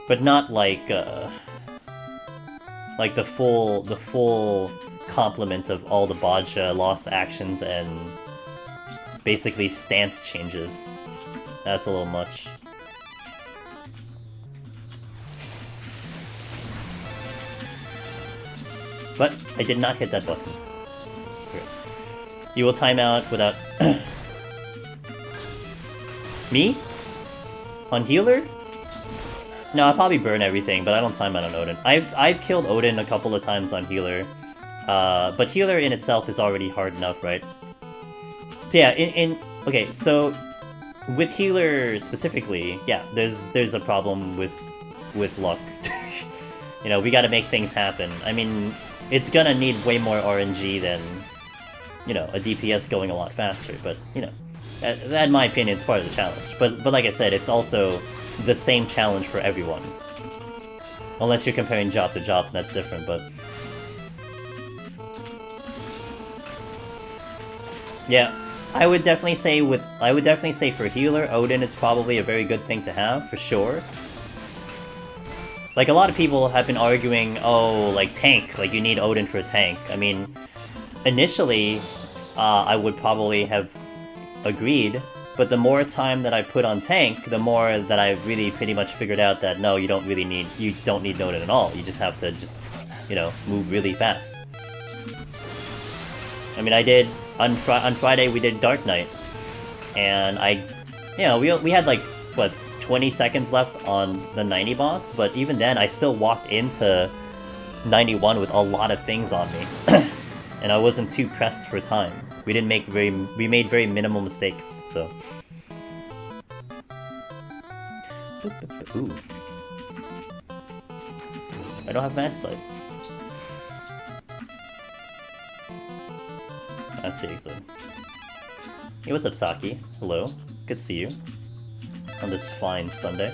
Speaker 1: but not like the full complement of all the Baja lost actions and basically stance changes. That's a little much. But I did not hit that button. Okay. You will time out without... Me? On healer? No, I'll probably burn everything, but I don't time out on Odin. I've killed Odin a couple of times on healer. But healer in itself is already hard enough, right? So yeah, okay, so with healer specifically, yeah, there's a problem with luck. You know, we gotta make things happen. I mean, it's gonna need way more RNG than, you know, a DPS going a lot faster, but, you know, that in my opinion is part of the challenge. But like I said, it's also the same challenge for everyone. Unless you're comparing job to job, that's different, but... Yeah, I would definitely say for healer, Odin is probably a very good thing to have, for sure. Like, a lot of people have been arguing, oh, like, tank, like, you need Odin for a tank. I mean, initially, I would probably have agreed, but the more time that I put on tank, the more that I really pretty much figured out that, no, you don't need Odin at all. You just have to just, you know, move really fast. I mean, I did, on Friday, we did Dark Knight, and you know, we had, like, what, 20 seconds left on the 90 boss, but even then I still walked into 91 with a lot of things on me. And I wasn't too pressed for time. We made very minimal mistakes, so. Ooh. I don't have magicite. That's seriously. Hey, what's up, Saki? Hello. Good to see you. On this fine Sunday.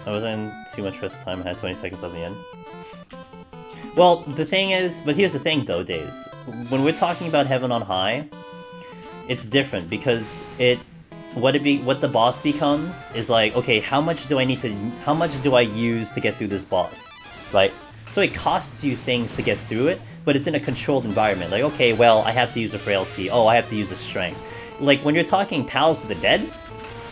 Speaker 1: I wasn't too much rest time, I had 20 seconds at the end. Well, the thing is, but here's the thing though, Days. When we're talking about Heaven on High, it's different because what the boss becomes is like, okay, how much do I use to get through this boss, right? So it costs you things to get through it, but it's in a controlled environment. Like, okay, well, I have to use a frailty. Oh, I have to use a strength. Like when you're talking Pals of the Dead,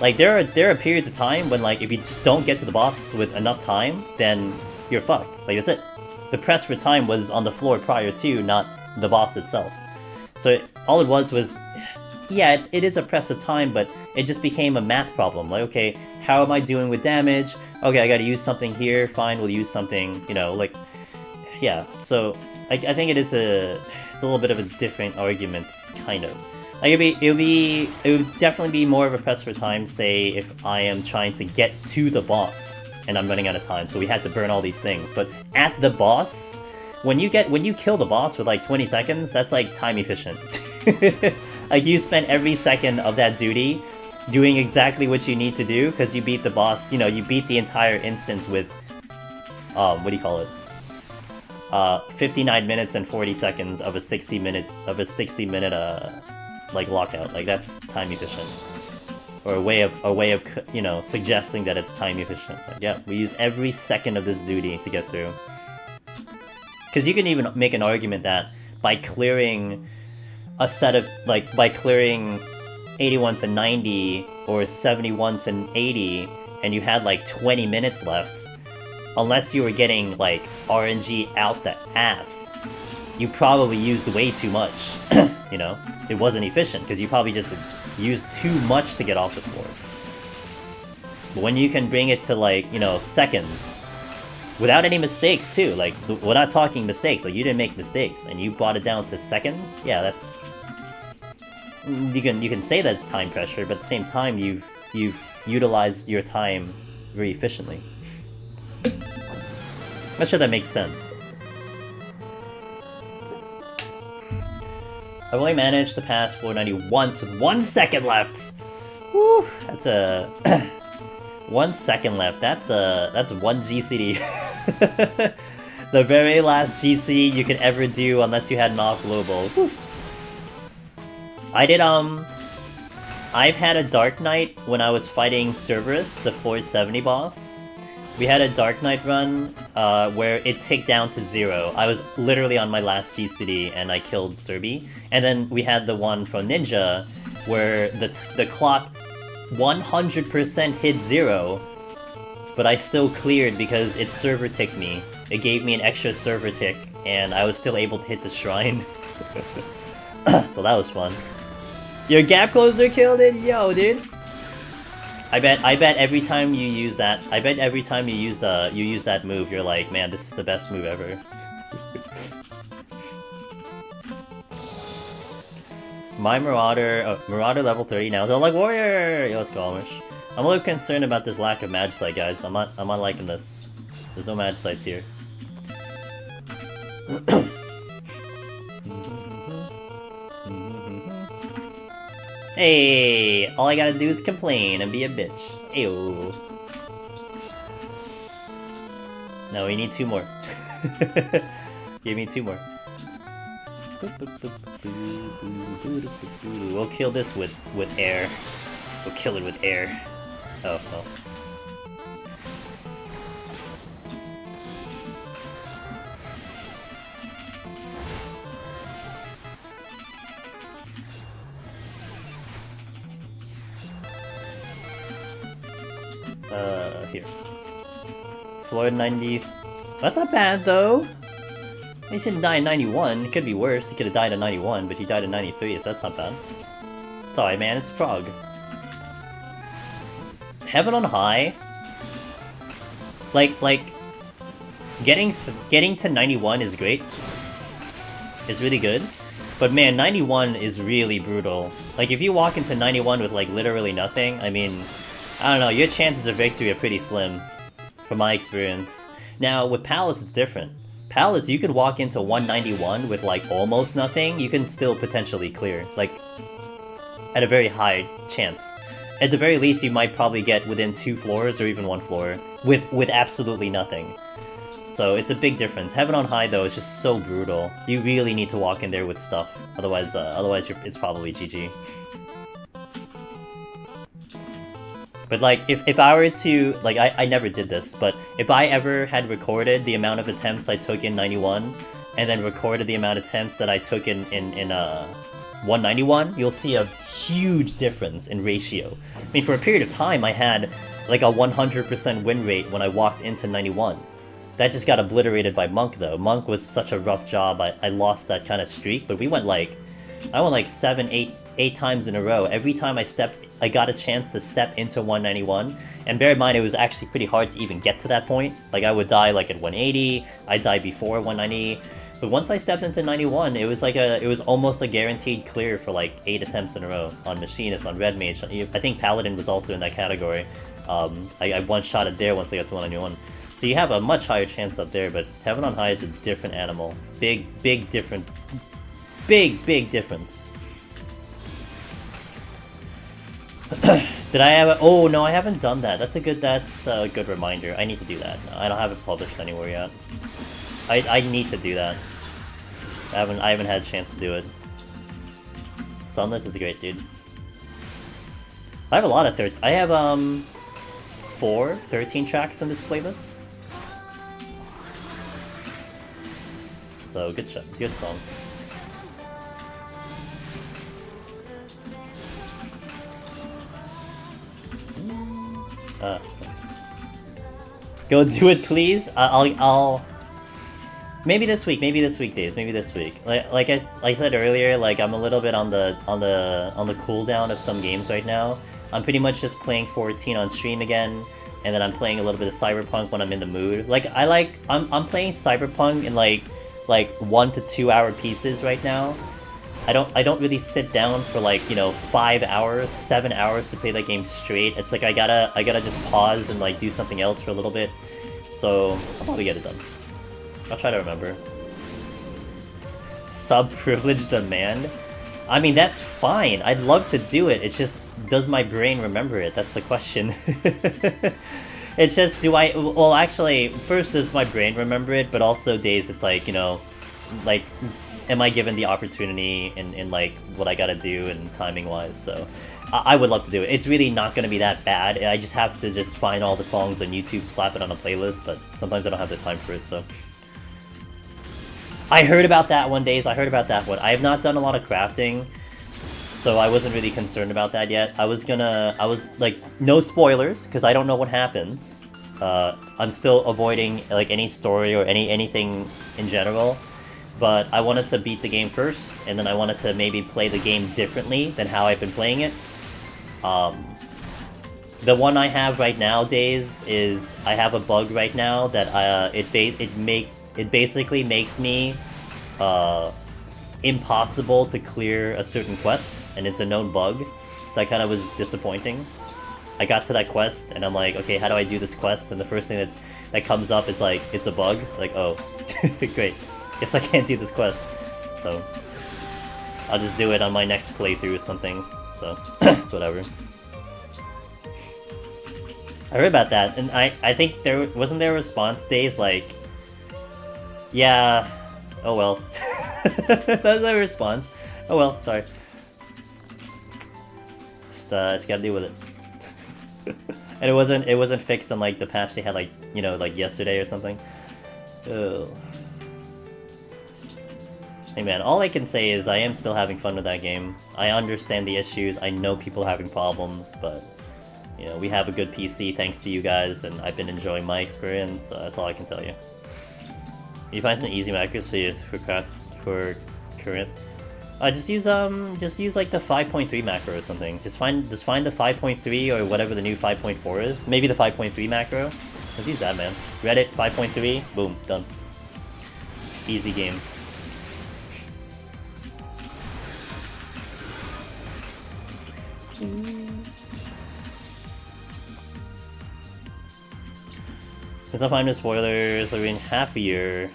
Speaker 1: like there are periods of time when like if you just don't get to the boss with enough time, then you're fucked. Like that's it. The press for time was on the floor prior to, not the boss itself. So all it was. Yeah, it is a press of time, but it just became a math problem. Like, okay, how am I doing with damage? Okay, I gotta use something here. Fine, we'll use something, you know, like... Yeah, so I think it's a little bit of a different argument, kind of. Like, it would definitely be more of a press for time, say, if I am trying to get to the boss, and I'm running out of time, so we had to burn all these things. But at the boss, when you kill the boss with, like, 20 seconds, that's, like, time efficient. Like, you spent every second of that duty doing exactly what you need to do, because you beat the boss, you know, you beat the entire instance with, what do you call it? 59 minutes and 40 seconds of a 60 minute, like, lockout. Like, that's time efficient. Or a way of, you know, suggesting that it's time efficient. Like, yeah, we used every second of this duty to get through. Because you can even make an argument that by clearing a set of, like, by clearing 81 to 90 or 71 to 80, and you had like 20 minutes left, unless you were getting like RNG out the ass, you probably used way too much. You know, it wasn't efficient because you probably just used too much to get off the floor. But when you can bring it to, like, you know, seconds without any mistakes too, like, we're not talking mistakes, like, you didn't make mistakes and you brought it down to seconds, yeah, that's, you can say that it's time pressure, but at the same time you've utilized your time very efficiently. I'm not sure that makes sense. I've only managed to pass floor 90 once with 1 second left! Woo! That's a... 1 second left, that's 1 GCD. The very last GC you could ever do unless you had an off-global. Woo. I did, I've had a Dark Knight when I was fighting Cerberus, the floor 70 boss. We had a Dark Knight run where it ticked down to 0. I was literally on my last GCD and I killed Serbi. And then we had the one from Ninja where the clock 100% hit 0, but I still cleared because it server ticked me. It gave me an extra server tick and I was still able to hit the shrine. So that was fun. Your gap closer killed it? Yo, dude. I bet every time you use that, you use that move, you're like, man, this is the best move ever. My Marauder level 30 now. Don't like warrior. Yo, let's go, Amish. I'm a little concerned about this lack of magicite, guys. I'm not liking this. There's no magicites here. Hey, all I gotta do is complain and be a bitch. Ayo. No, we need 2 more. Give me 2 more. We'll kill this with air. We'll kill it with air. Oh, oh. Here. Floor 90. That's not bad, though. He didn't die in 91. It could be worse. He could have died in 91, but he died in 93, so that's not bad. It's alright, man. It's Prague. Heaven on High. Like, getting to 91 is great. It's really good. But man, 91 is really brutal. Like, if you walk into 91 with, like, literally nothing, I mean, I don't know, your chances of victory are pretty slim, from my experience. Now, with Palace, it's different. Palace, you could walk into 191 with, like, almost nothing, you can still potentially clear. Like, at a very high chance. At the very least, you might probably get within 2 floors or even 1 floor with absolutely nothing. So it's a big difference. Heaven on High, though, is just so brutal. You really need to walk in there with stuff. Otherwise it's probably GG. But, like, if I were to... Like, I never did this, but if I ever had recorded the amount of attempts I took in 91, and then recorded the amount of attempts that I took in 191, you'll see a huge difference in ratio. I mean, for a period of time, I had, like, a 100% win rate when I walked into 91. That just got obliterated by Monk, though. Monk was such a rough job, I lost that kind of streak, but we went, like... I went, like, 7, 8 times in a row. Every time I got a chance to step into 191, and bear in mind, it was actually pretty hard to even get to that point. Like, I would die, like, at 180, I'd die before 190, but once I stepped into 91, it was almost a guaranteed clear for, like, 8 attempts in a row on Machinist, on Red Mage. I think Paladin was also in that category. I one-shotted there once I got to 191. So you have a much higher chance up there, but Heaven on High is a different animal. Big difference. Did I have a... Oh, no, I haven't done that. That's a good reminder. I need to do that. I don't have it published anywhere yet. I need to do that. I haven't had a chance to do it. Sunlit is a great dude. I have a lot of I have 4 13 tracks in this playlist. So good songs. Thanks. Go do it, please. I'll. Maybe this week, days, maybe this week. Like I said earlier, like I'm a little bit on the cooldown of some games right now. I'm pretty much just playing 14 on stream again, and then I'm playing a little bit of Cyberpunk when I'm in the mood. Like I'm playing Cyberpunk in like 1 to 2 hour pieces right now. I don't really sit down for like, you know, 5 hours, 7 hours to play that game straight. It's like I gotta just pause and like do something else for a little bit. So I'll probably get it done. I'll try to remember. Sub-privileged demand? I mean, that's fine. I'd love to do it. It's just, does my brain remember it? That's the question. It's just, do I... Well, actually, first, does my brain remember it? But also, days, it's like, you know, like, am I given the opportunity in like, what I gotta do and timing-wise? So, I would love to do it. It's really not gonna be that bad. I just have to just find all the songs on YouTube, slap it on a playlist, but sometimes I don't have the time for it, so... I heard about that one, Days. I heard about that one. I have not done a lot of crafting, so I wasn't really concerned about that yet. I was like, no spoilers, because I don't know what happens. I'm still avoiding like any story or anything in general, but I wanted to beat the game first, and then I wanted to maybe play the game differently than how I've been playing it. The one I have right now, Days, is I have a bug right now that it basically makes me impossible to clear a certain quest, and it's a known bug. That kind of was disappointing. I got to that quest, and I'm like, okay, how do I do this quest? And the first thing that comes up is like, it's a bug. Like, oh, great. Guess I can't do this quest. So, I'll just do it on my next playthrough or something. So, it's whatever. I heard about that, and I think wasn't there a response, Days, like, yeah, oh well. That was a response. Oh well, sorry. Just gotta deal with it. And it wasn't fixed on like the patch they had like, you know, like yesterday or something. Ugh. Hey man, all I can say is I am still having fun with that game. I understand the issues, I know people are having problems, but you know, we have a good PC thanks to you guys, and I've been enjoying my experience, so that's all I can tell you. You find some easy macros for current. Just use like the 5.3 macro or something. Just find the 5.3 or whatever the new 5.4 is. Maybe the 5.3 macro. Let's use that, man. Reddit 5.3, boom, done. Easy game. Since I'm finding the spoilers, like in half a year.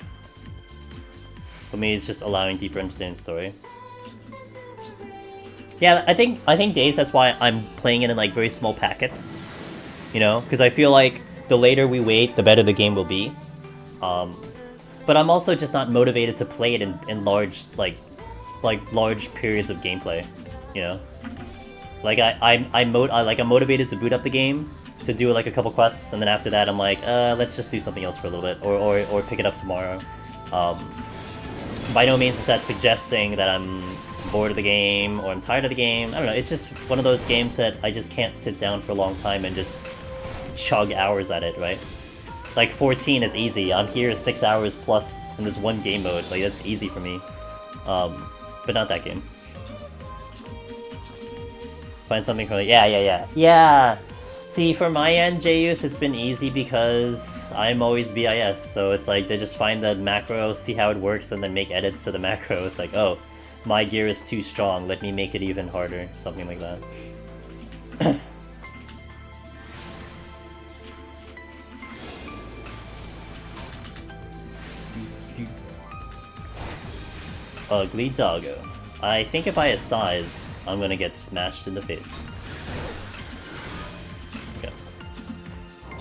Speaker 1: For me, it's just allowing deeper understanding the story. Yeah, I think Days, that's why I'm playing it in like very small packets. You know, because I feel like the later we wait, the better the game will be. But I'm also just not motivated to play it in large large periods of gameplay. You know, like I'm motivated to boot up the game, to do like a couple quests, and then after that I'm like, let's just do something else for a little bit, or pick it up tomorrow. By no means is that suggesting that I'm bored of the game or I'm tired of the game. I don't know, it's just one of those games that I just can't sit down for a long time and just chug hours at it, right? Like 14 is easy. I'm here 6 hours plus in this one game mode. Like that's easy for me. But not that game. Find something for like, yeah. See, for my end, Jayus, it's been easy because I'm always BIS, so it's like they just find the macro, see how it works, and then make edits to the macro. It's like, oh, my gear is too strong, let me make it even harder, something like that. Ugly doggo. I think if I hit size, I'm gonna get smashed in the face.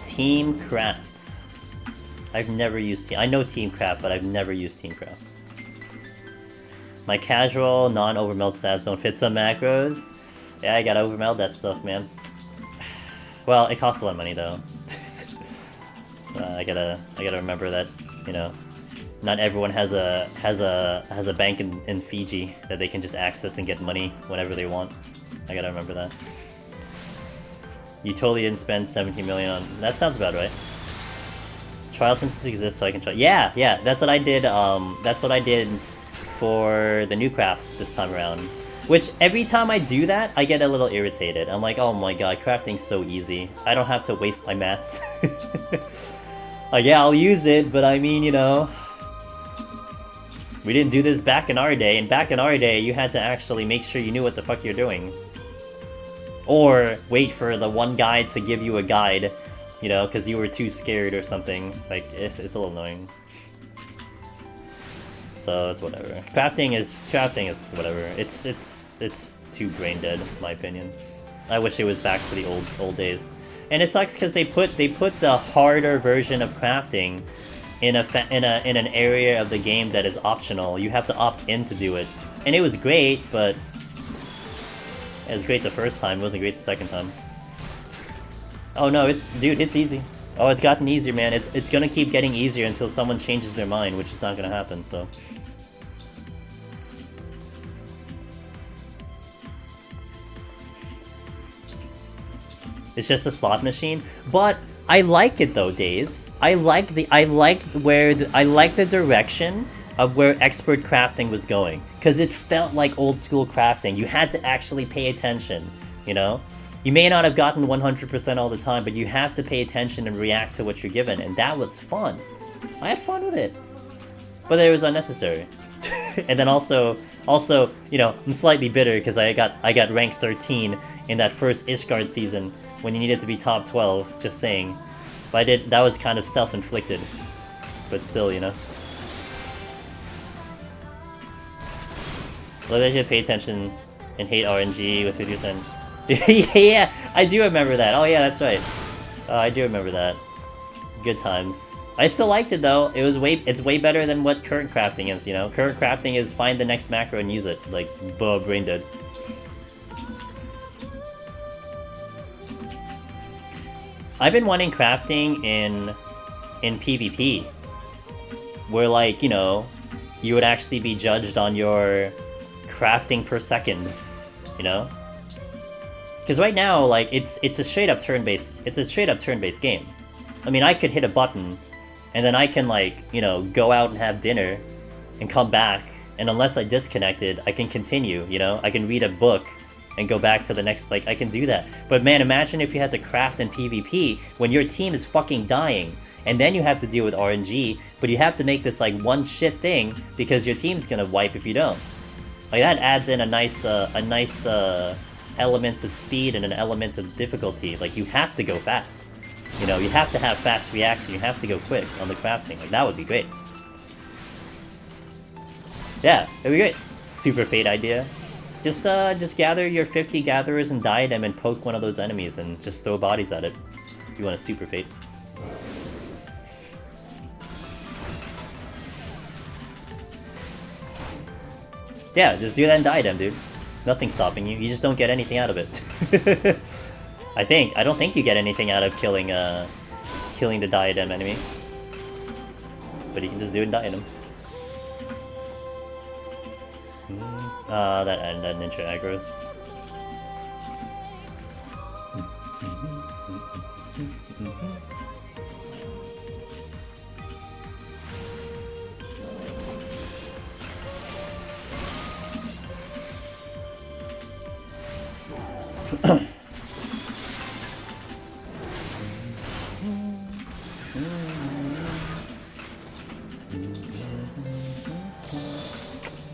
Speaker 1: Teamcraft. I've never used I know Teamcraft, but I've never used Teamcraft. My casual, non-overmeld stats don't fit some macros. Yeah, I gotta overmeld that stuff, man. Well, it costs a lot of money though. I gotta remember that, you know, not everyone has a bank in Fiji that they can just access and get money whenever they want. I gotta remember that. You totally didn't spend 17 million on... That sounds about right. Trial instances exist so I can try... Yeah, that's what I did, that's what I did for the new crafts this time around. Which, every time I do that, I get a little irritated. I'm like, oh my god, crafting's so easy. I don't have to waste my mats. Like, yeah, I'll use it, but I mean, you know... We didn't do this back in our day, and back in our day, you had to actually make sure you knew what the fuck you're doing. Or wait for the one guy to give you a guide, you know, because you were too scared or something. Like, it's a little annoying. So, it's whatever. Crafting is whatever. It's too brain dead, in my opinion. I wish it was back to the old days. And it sucks because they put the harder version of crafting in an area of the game that is optional. You have to opt in to do it. And it was great, but it was great the first time, it wasn't great the second time. Oh no, dude, it's easy. Oh, it's gotten easier, man. It's gonna keep getting easier until someone changes their mind, which is not gonna happen, so. It's just a slot machine, but I like it though, Days. I like the direction of where expert crafting was going, because it felt like old school crafting. You had to actually pay attention, you know? You may not have gotten 100% all the time, but you have to pay attention and react to what you're given, and that was fun. I had fun with it. But it was unnecessary. And then also, you know, I'm slightly bitter because I got rank 13 in that first Ishgard season when you needed to be top 12, just saying. But that was kind of self-inflicted. But still, you know. Love that you pay attention and hate RNG with 50%. Yeah, I do remember that. Oh yeah, that's right. I do remember that. Good times. I still liked it though. It's way better than what current crafting is, you know? Current crafting is find the next macro and use it. Like, brain dead. I've been wanting crafting in PvP. Where, like, you know, you would actually be judged on your crafting per second, you know? Because right now, like, it's a straight up turn-based game. I mean, I could hit a button, and then I can, like, you know, go out and have dinner, and come back, and unless I disconnected, I can continue, you know? I can read a book, and go back to the next, like, I can do that. But man, imagine if you had to craft in PvP, when your team is fucking dying, and then you have to deal with RNG, but you have to make this, like, one shit thing, because your team's gonna wipe if you don't. Like, that adds in a nice element of speed and an element of difficulty. Like, you have to go fast. You know, you have to have fast reaction, you have to go quick on the crafting. Like, that would be great. Yeah, it'd be great. Super Fate idea. Just gather your 50 gatherers and diadem and poke one of those enemies and just throw bodies at it. If you want a Super Fate. Yeah, just do that in diadem, dude. Nothing's stopping you. You just don't get anything out of it. I don't think you get anything out of killing the diadem enemy. But you can just do it in diadem. That ninja aggros.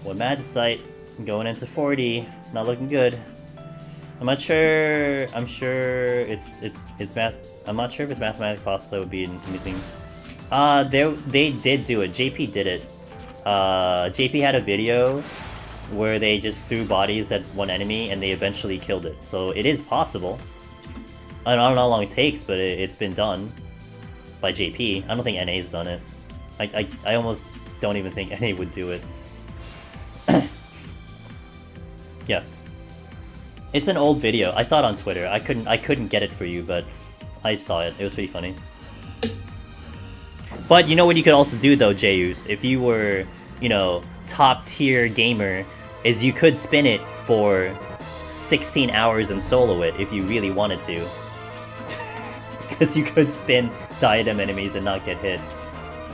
Speaker 1: Well, magicite going into 40, not looking good. I'm not sure. I'm sure it's math. I'm not sure if it's mathematically possible. That would be amusing. They did do it. JP did it. JP had a video where they just threw bodies at one enemy and they eventually killed it. So it is possible. I don't know how long it takes, but it's been done by JP. I don't think NA's done it. I almost don't even think NA would do it. Yeah. It's an old video. I saw it on Twitter. I couldn't get it for you, but I saw it. It was pretty funny. But you know what you could also do though, Jayus, if you were, you know, top tier gamer, is you could spin it for 16 hours and solo it if you really wanted to. because you could spin diadem enemies and not get hit.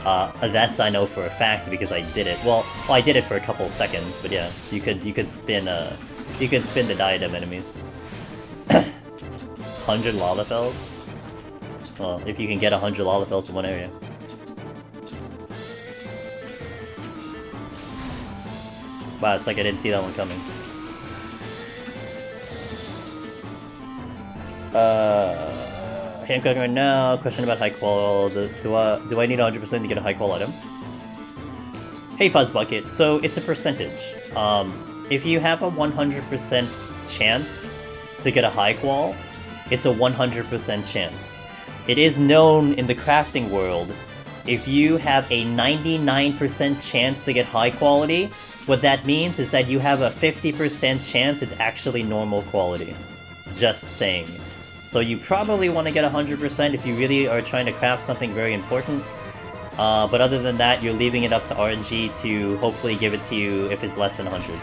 Speaker 1: That's I know for a fact because I did it. Well, I did it for a couple of seconds, but yeah, you could spin the diadem enemies. 100 Lalafels? Well, if you can get 100 Lalafels in one area. Wow, it's like I didn't see that one coming. Handcutting right now. Question about high qual. Do I need 100% to get a high qual item? Hey Fuzz Bucket. So it's a percentage. If you have a 100% chance to get a high qual, it's a 100% chance. It is known in the crafting world, if you have a 99% chance to get high quality, what that means is that you have a 50% chance it's actually normal quality. Just saying. So you probably want to get 100% if you really are trying to craft something very important. But other than that, you're leaving it up to RNG to hopefully give it to you if it's less than 100.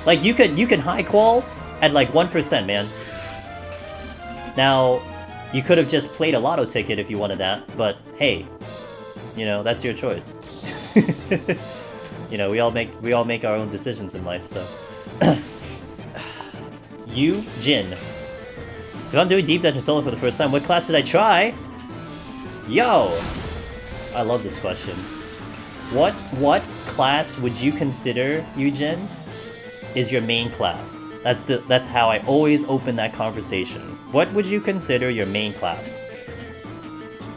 Speaker 1: Like, you can high qual at like 1%, man. Now, you could have just played a lotto ticket if you wanted that, but hey, you know, that's your choice. You know, we all make our own decisions in life, so. You, Jin. If I'm doing Deep Dungeon Solo for the first time, what class should I try? Yo! I love this question. What class would you consider, Jin, is your main class? That's how I always open that conversation. What would you consider your main class?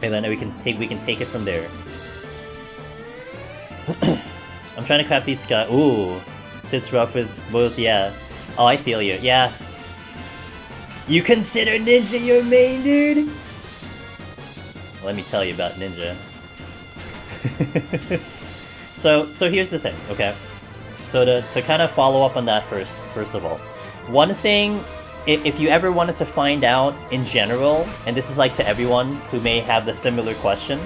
Speaker 1: And then we can take it from there. I'm trying to craft these guys. Ooh, sits rough with both. Yeah. Oh, I feel you. Yeah. You consider Ninja your main, dude? Let me tell you about Ninja. So here's the thing, okay? So to kind of follow up on that first of all, one thing, if you ever wanted to find out in general, and this is like to everyone who may have the similar question,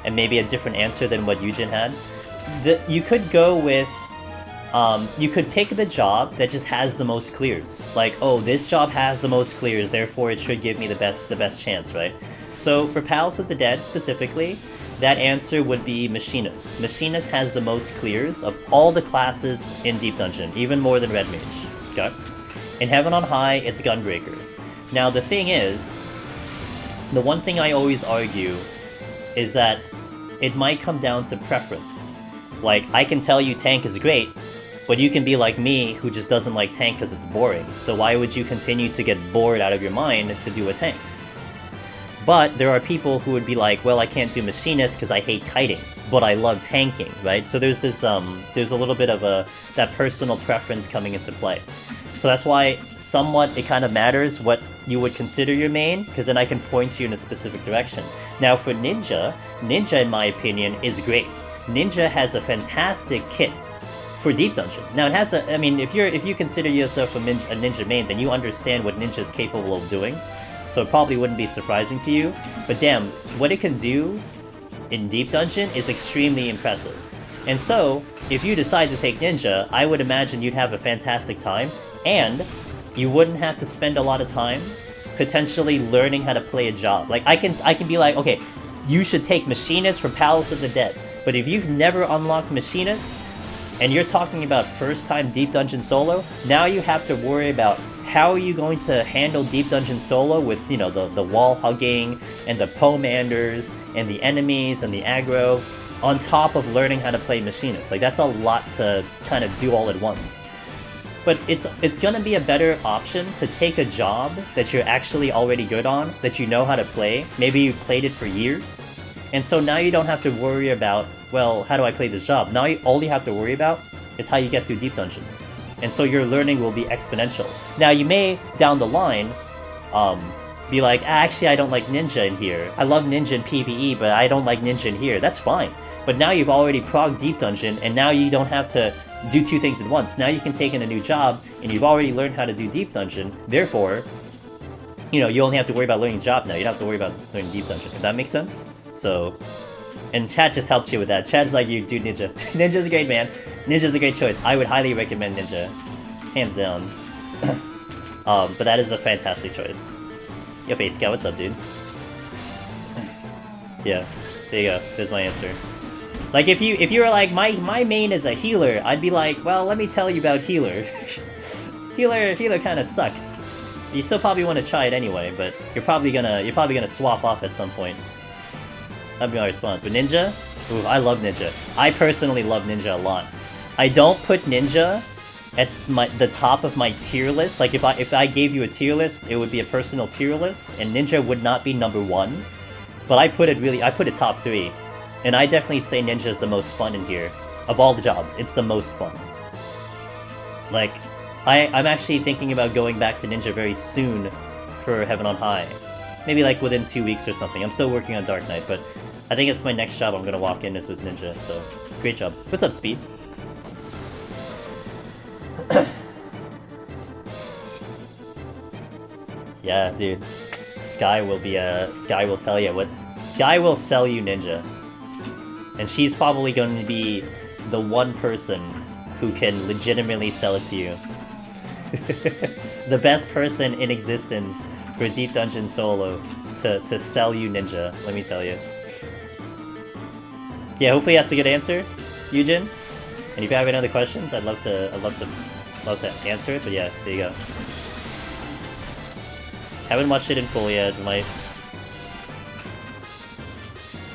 Speaker 1: and maybe a different answer than what Yujin had, you could go with, you could pick the job that just has the most clears. Like, oh, this job has the most clears, therefore it should give me the best chance, right? So for Palace of the Dead specifically, that answer would be Machinist. Machinist has the most clears of all the classes in Deep Dungeon, even more than Red Mage. Okay? In Heaven on High, it's Gunbreaker. Now the thing is, the one thing I always argue is that it might come down to preference. Like, I can tell you tank is great, but you can be like me, who just doesn't like tank because it's boring. So why would you continue to get bored out of your mind to do a tank? But there are people who would be like, well, I can't do Machinist because I hate kiting, but I love tanking, right? So there's this, there's a little bit of that personal preference coming into play. So that's why somewhat it kind of matters what you would consider your main, because then I can point you in a specific direction. Now for Ninja in my opinion is great. Ninja has a fantastic kit for Deep Dungeon. Now it has I mean, if you consider yourself a Ninja main, then you understand what Ninja is capable of doing. So it probably wouldn't be surprising to you. But damn, what it can do in Deep Dungeon is extremely impressive. And so, if you decide to take Ninja, I would imagine you'd have a fantastic time, and you wouldn't have to spend a lot of time potentially learning how to play a job. Like, I can be like, okay, you should take Machinist from Palace of the Dead. But if you've never unlocked Machinist, and you're talking about first time Deep Dungeon Solo, now you have to worry about how are you going to handle Deep Dungeon Solo with, you know, the wall hugging, and the pomanders, and the enemies, and the aggro, on top of learning how to play Machinist. Like, that's a lot to kind of do all at once. But it's gonna be a better option to take a job that you're actually already good on, that you know how to play, maybe you've played it for years, and so now you don't have to worry about, well, how do I play this job? Now all you have to worry about is how you get through Deep Dungeon. And so your learning will be exponential. Now you may, down the line, be like, actually I don't like Ninja in here. I love Ninja in PvE, but I don't like Ninja in here. That's fine. But now you've already progged Deep Dungeon, and now you don't have to do two things at once. Now you can take in a new job, and you've already learned how to do Deep Dungeon. Therefore, you know, you only have to worry about learning job now. You don't have to worry about learning Deep Dungeon. If that makes sense? So, and Chad just helped you with that. Chad's like, you do Ninja. Ninja's a great man. Ninja's a great choice. I would highly recommend Ninja. Hands down. But that is a fantastic choice. Yo, Face Scout, what's up, dude? Yeah, there you go. There's my answer. Like, if you were like, my main is a healer, I'd be like, well, let me tell you about healer. healer kind of sucks. You still probably want to try it anyway, but you're probably gonna swap off at some point. That'd be my response. But Ninja? Ooh, I love Ninja. I personally love Ninja a lot. I don't put Ninja at the top of my tier list. Like, if I gave you a tier list, it would be a personal tier list, and Ninja would not be number 1. But I put it top 3. And I definitely say Ninja is the most fun in here. Of all the jobs, it's the most fun. Like, I'm actually thinking about going back to Ninja very soon for Heaven on High. Maybe like within 2 weeks or something. I'm still working on Dark Knight, but I think it's my next job I'm gonna walk in is with Ninja, so great job. What's up, Speed? Yeah, dude. Sky will tell you what... Sky will sell you Ninja. And she's probably going to be the one person who can legitimately sell it to you. The best person in existence for Deep Dungeon Solo to sell you Ninja, let me tell you. Yeah, hopefully that's a good answer, Eugen. And if you have any other questions, I'd love to answer it, but yeah, there you go. Haven't watched it in full yet,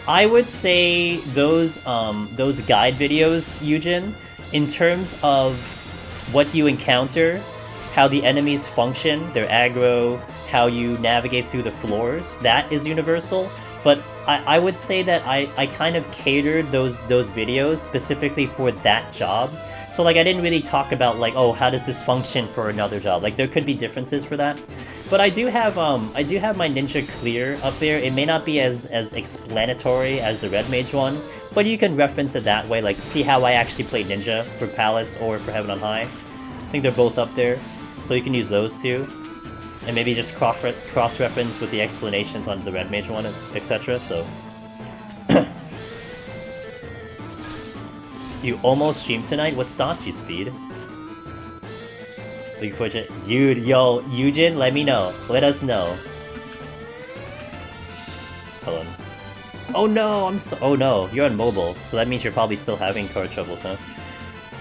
Speaker 1: I would say those guide videos, Eugen, in terms of what you encounter, how the enemies function, their aggro, how you navigate through the floors, that is universal. But I would say that I kind of catered those videos specifically for that job. So like I didn't really talk about like, oh, how does this function for another job? Like there could be differences for that. But I do have my Ninja Clear up there. It may not be as explanatory as the Red Mage one, but you can reference it that way, like see how I actually played Ninja for Palace or for Heaven on High. I think they're both up there, so you can use those two. And maybe just cross-reference with the explanations on the Red Mage one, etc. So you almost streamed tonight? What stopped you, Speed? Looking forward to it. Dude, yo, Eugen, let me know. Let us know. Hold on. Oh no, oh no, you're on mobile, so that means you're probably still having card troubles, huh?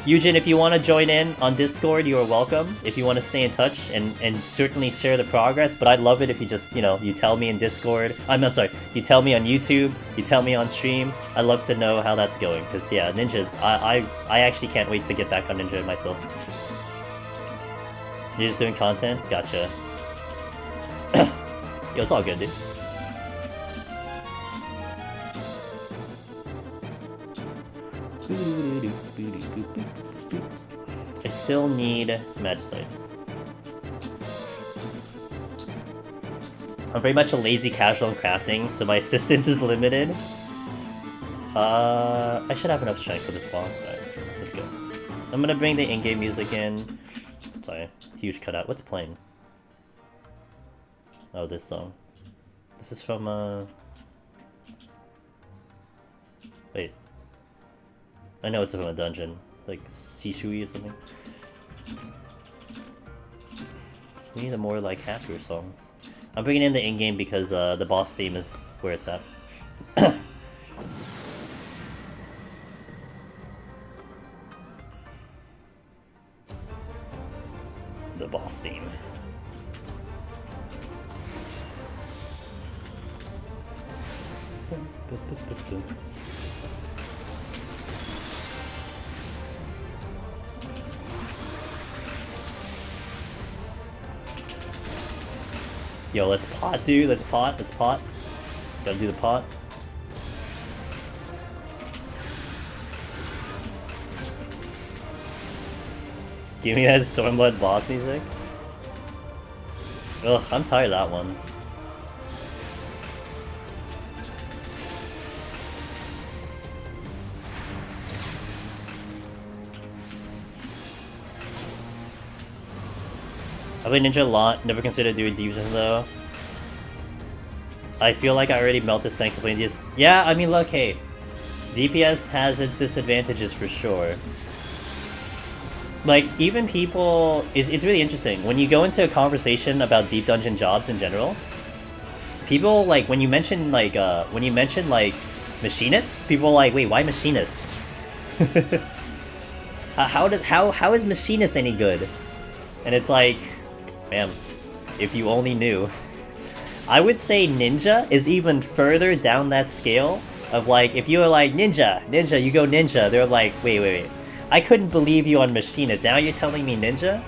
Speaker 1: Eugen, if you want to join in on Discord, you are welcome. If you want to stay in touch and certainly share the progress, but I'd love it if you just, you tell me in Discord. I'm sorry, you tell me on YouTube, you tell me on stream. I'd love to know how that's going, because yeah, Ninjas, I actually can't wait to get back on Ninja myself. You're just doing content? Gotcha. Yo, it's all good, dude. I still need magicite. I'm very much a lazy casual in crafting, so my assistance is limited. I should have enough strength for this boss. Alright, let's go. I'm gonna bring the in-game music in. Sorry, huge cutout. What's playing? Oh, this song. This is from, wait. I know it's from a dungeon. Like, Shishui or something. We need a more, like, happier songs. I'm bringing in the in-game because, the boss theme is where it's at. The boss theme. Yo, let's pot, dude. Let's pot. Gotta do the pot. Give me that Stormblood boss music. Ugh, I'm tired of that one. I played Ninja a lot, never considered doing Division though. I feel like I already melted thanks to playing DPS. Yeah, I mean look, hey. DPS has its disadvantages for sure. Like, even people... It's really interesting. When you go into a conversation about Deep Dungeon jobs in general, People like when you mention like machinist, people are like, wait, why machinist? How is machinist any good? And it's like, man, if you only knew. I would say ninja is even further down that scale of like, if you're like ninja, you go ninja, they're like, wait. I couldn't believe you on machinist, now you're telling me ninja?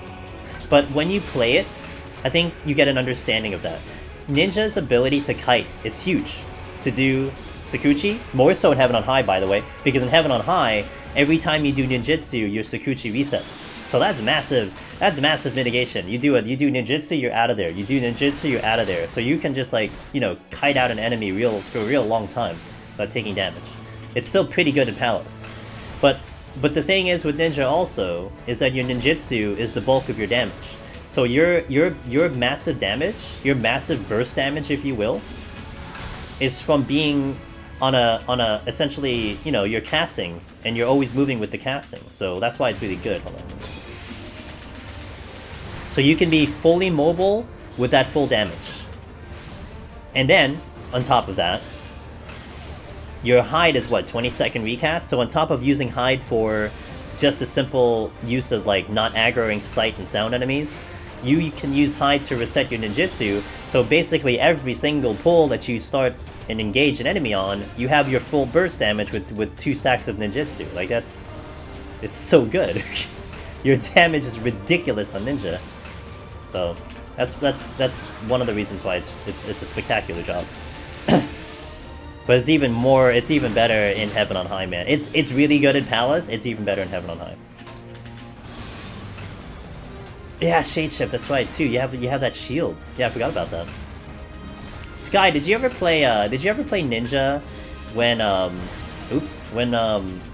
Speaker 1: But when you play it, I think you get an understanding of that. Ninja's ability to kite is huge. To do Sakuchi, more so in Heaven on High, by the way, because in Heaven on High, every time you do ninjutsu, your Sakuchi resets. So that's massive mitigation. You do ninjutsu, you're out of there. You do ninjutsu, you're out of there. So you can just like, you know, kite out an enemy for a real long time without taking damage. It's still pretty good in Palace. But the thing is with ninja also, is that your ninjutsu is the bulk of your damage. So your massive damage, your massive burst damage, if you will, is from being on a essentially, you know, you're casting and you're always moving with the casting. So that's why it's really good. Hold on. So you can be fully mobile with that full damage. And then on top of that, your hide is what, 20-second recast? So on top of using hide for just a simple use of like not aggroing sight and sound enemies, you can use hide to reset your ninjutsu. So basically every single pull that you start and engage an enemy on, you have your full burst damage with 2 stacks of ninjutsu. Like it's so good. Your damage is ridiculous on ninja. So that's one of the reasons why it's a spectacular job. But it's even better in Heaven on High, man. It's really good in Palace, it's even better in Heaven on High. Yeah, Shade Shift, that's right too. You have that shield. Yeah, I forgot about that. Sky, did you ever play Ninja when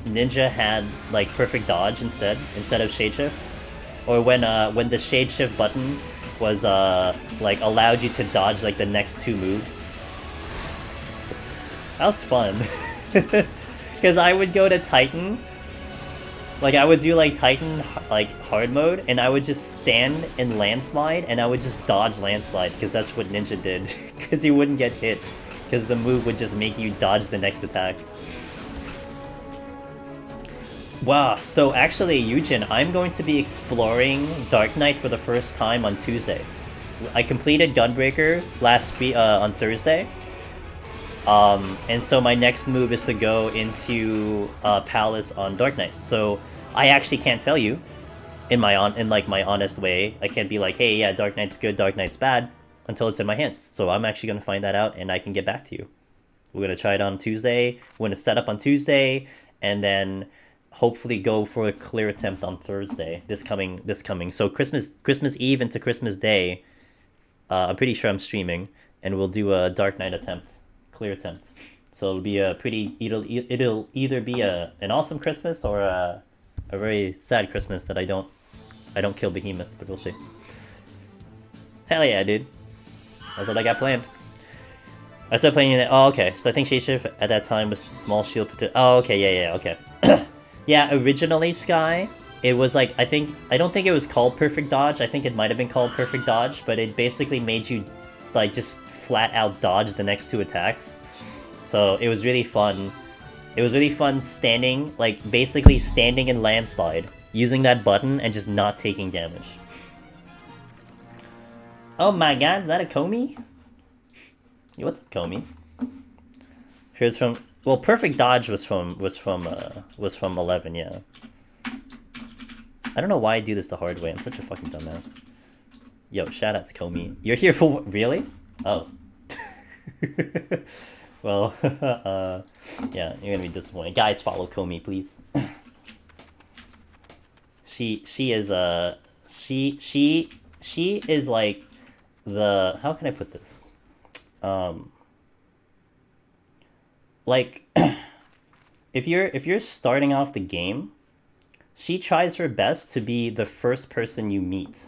Speaker 1: Ninja had like perfect dodge instead of Shade Shift? Or when the Shade Shift button was like allowed you to dodge like the next 2 moves? That was fun. Cause I would go to Titan. Like I would do like Titan like hard mode, and I would just stand in landslide, and I would just dodge landslide, because that's what Ninja did. Because he wouldn't get hit, because the move would just make you dodge the next attack. Wow, so actually, Yujin, I'm going to be exploring Dark Knight for the first time on Tuesday. I completed Gunbreaker on Thursday. And so my next move is to go into Palace on Dark Knight. So I actually can't tell you in my honest way. I can't be like, hey, yeah, Dark Knight's good, Dark Knight's bad, until it's in my hands. So I'm actually going to find that out, and I can get back to you. We're going to try it on Tuesday. We're going to set up on Tuesday, and then hopefully go for a clear attempt on Thursday, this coming. So Christmas Eve into Christmas Day, I'm pretty sure I'm streaming, and we'll do a Dark Knight attempt. Clear attempt. So it'll be it'll either be an awesome Christmas or a very sad Christmas that I don't kill Behemoth, but we'll see. Hell yeah, dude. That's what I got planned. I started playing it. Oh, okay. So I think Shadeshift at that time was small shield. Oh, okay. Yeah. Okay. Yeah. Originally, Sky, it was like I don't think it was called Perfect Dodge. I think it might have been called Perfect Dodge, but it basically made you like just flat out dodge the next 2 attacks. So it was really fun. It was really fun standing, like basically standing in landslide, using that button and just not taking damage. Oh my god, is that a Comey? Yo, what's up, Comey? Here's from, well, Perfect Dodge was from 11, yeah. I don't know why I do this the hard way. I'm such a fucking dumbass. Yo, shoutouts, Comey. You're here for what? Really? Oh. Well, yeah, you're gonna be disappointed. Guys, follow Comey, please. She is like the, how can I put this? Like if you're starting off the game, she tries her best to be the first person you meet.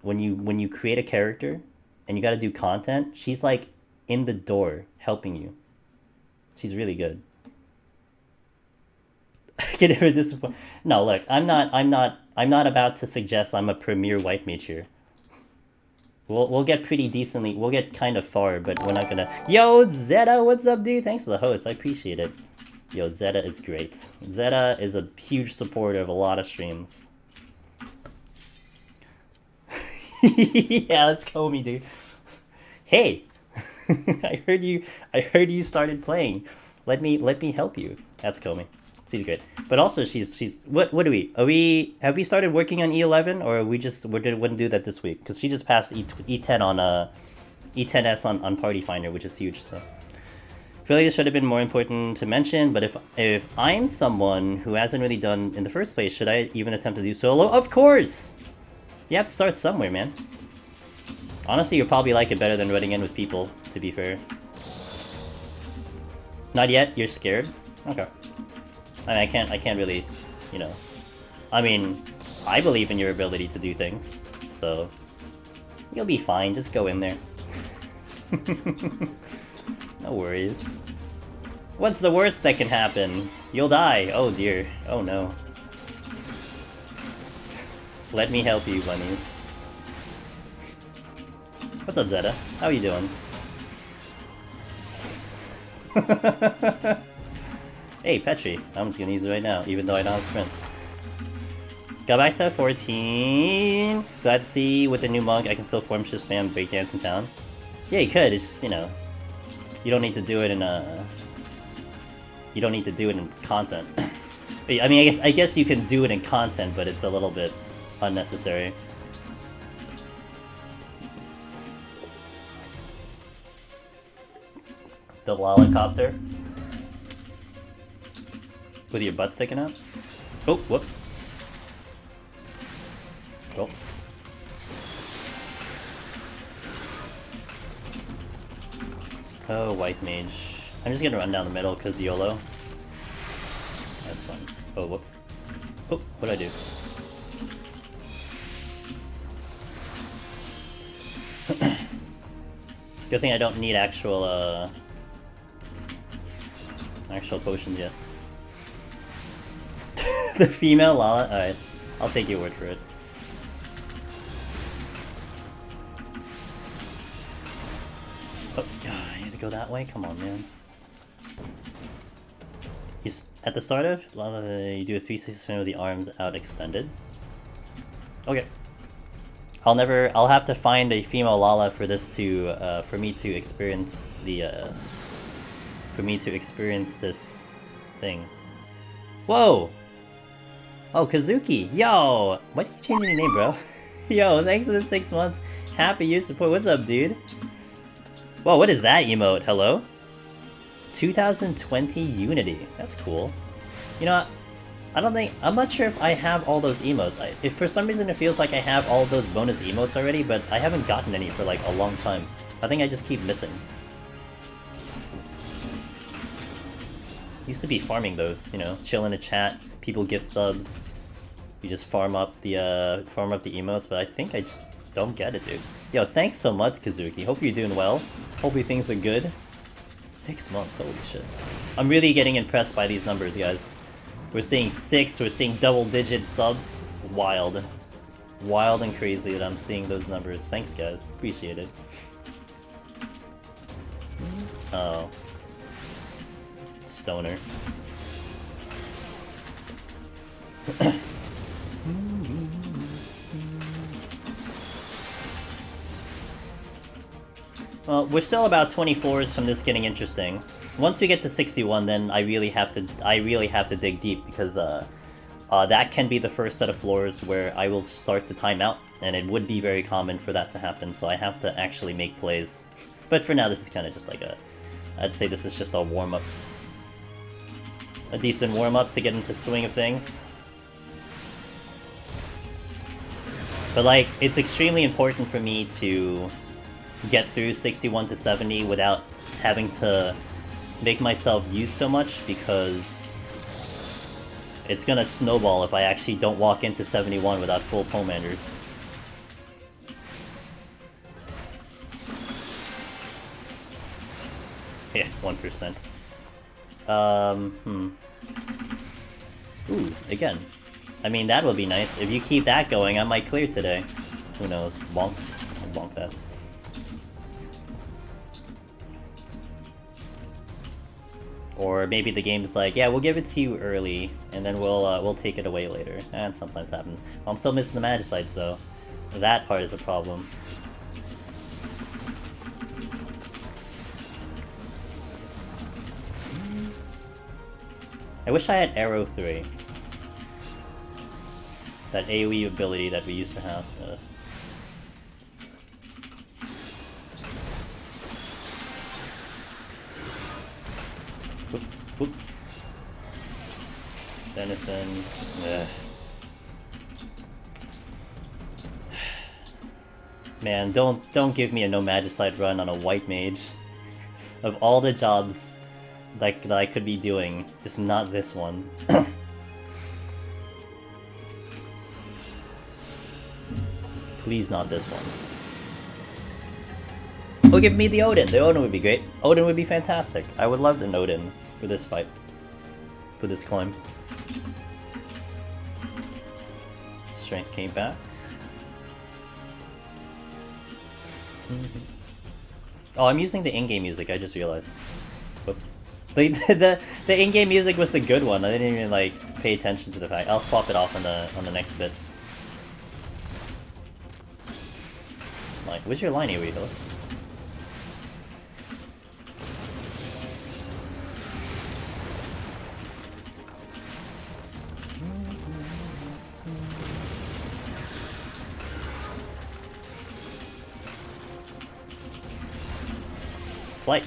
Speaker 1: When you create a character and you got to do content, she's like in the door helping you. She's really good. I can never disappoint. No, look, I'm not about to suggest I'm a premier white mage here. We'll get pretty decently. We'll get kind of far, but we're not gonna. Yo, Zeta, what's up, dude? Thanks for the host. I appreciate it. Yo, Zeta is great. Zeta is a huge supporter of a lot of streams. Yeah, let's Comey, dude. Hey, I heard you started playing. Let me help you. That's Comey. She's great. But also she's what are we have we started working on E11 or wouldn't do that this week? Because she just passed E10 on E10S on Party Finder, which is huge. So I feel like this should have been more important to mention, but if I'm someone who hasn't really done in the first place, should I even attempt to do solo? Of course! You have to start somewhere, man. Honestly, you'll probably like it better than running in with people, to be fair. Not yet? You're scared? Okay. I mean, I can't really, you know. I mean, I believe in your ability to do things, so you'll be fine. Just go in there. No worries. What's the worst that can happen? You'll die. Oh dear. Oh no. Let me help you, bunnies. What's up, Zeta? How are you doing? Hey, Petri. I'm just gonna use it right now, even though I don't have sprint. Got back to 14. Glad to see with the new monk I can still form shift spam breakdance in town. Yeah, you could. It's just, you know, you don't need to do it in you don't need to do it in content. I mean, I guess you can do it in content, but it's a little bit unnecessary. The lollipopter. With your butt sticking out? Oh, whoops. Oh. Oh, white mage. I'm just gonna run down the middle because YOLO. That's fun. Oh, whoops. Oh, what'd I do? Good thing I don't need actual potions yet. The female Lala? Alright, I'll take your word for it. Oh, I need to go that way? Come on, man. He's at the start of Lala, you do a 360 spin with the arms out extended. Okay. I'll have to find a female Lala for this to, for me to experience the, this thing. Whoa! Oh, Kazuki! Yo! Why did you change your name, bro? Yo, thanks for the 6 months. Happy year support. What's up, dude? Whoa, what is that emote? Hello? 2020 Unity. That's cool. You know, I'm not sure if I have all those emotes. If for some reason it feels like I have all those bonus emotes already, but I haven't gotten any for like a long time. I think I just keep missing. Used to be farming those, you know, chill in a chat, people gift subs, you just farm up the emotes, but I think I just don't get it, dude. Yo, thanks so much, Kazuki. Hope you're doing well. Hope your things are good. 6 months, holy shit. I'm really getting impressed by these numbers, guys. We're seeing 6, we're seeing double-digit subs. Wild. Wild and crazy that I'm seeing those numbers. Thanks, guys. Appreciate it. Oh. Stoner. Well, we're still about 24s from this getting interesting. Once we get to 61, then I really have to dig deep, because that can be the first set of floors where I will start to time out, and it would be very common for that to happen, so I have to actually make plays. But for now, this is kind of just like I'd say this is just a warm-up. A decent warm-up to get into the swing of things. But like, it's extremely important for me to get through 61 to 70 without having to make myself use so much, because it's gonna snowball if I actually don't walk into 71 without full Pomanders. Yeah, 1%. Ooh, again. I mean, that would be nice. If you keep that going, I might clear today. Who knows? Bonk. bonk that. Or maybe the game's like, yeah, we'll give it to you early, and then we'll take it away later. And sometimes happens. I'm still missing the magicites though. That part is a problem. I wish I had Arrow 3. That AoE ability that we used to have. Whoop, whoop. Denison. Ugh. Man, don't give me a no magicite run on a white mage. Of all the jobs that I could be doing, just not this one. Please not this one. Oh, give me the Odin! The Odin would be great. Odin would be fantastic. I would love an Odin for this fight. For this climb. Strength came back. Oh, I'm using the in-game music, I just realized. Whoops. The in-game music was the good one. I didn't even like pay attention to the fact. I'll swap it off on the next bit. Like, where's your line here, Weevil? Flight.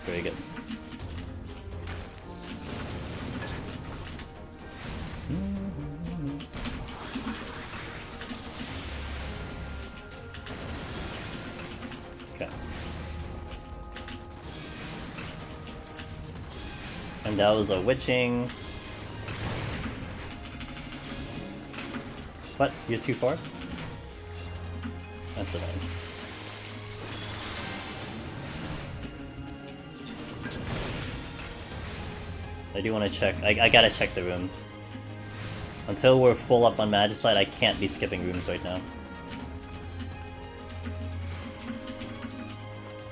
Speaker 1: Very good. Okay. And that was a witching. What? You're too far? That's annoying. I do want to check. I gotta check the rooms. Until we're full up on Magicite, I can't be skipping rooms right now.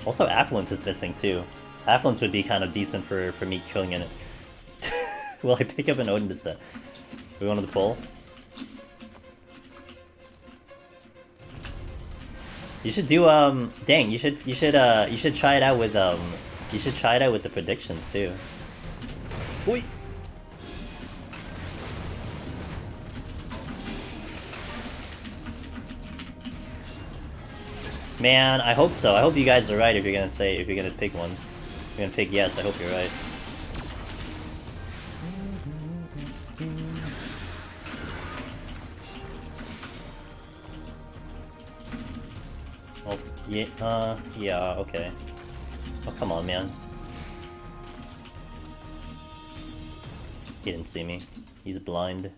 Speaker 1: Also, Affluence is missing too. Affluence would be kind of decent for me killing in it. Will I pick up an Odin instead? We going to the pull? You should do dang, you should try it out with the predictions too. Oi. Man, I hope so. I hope you guys are right if you're gonna pick one. If you're gonna pick yes, I hope you're right. Oh, yeah, okay. Oh, come on, man. He didn't see me. He's blind.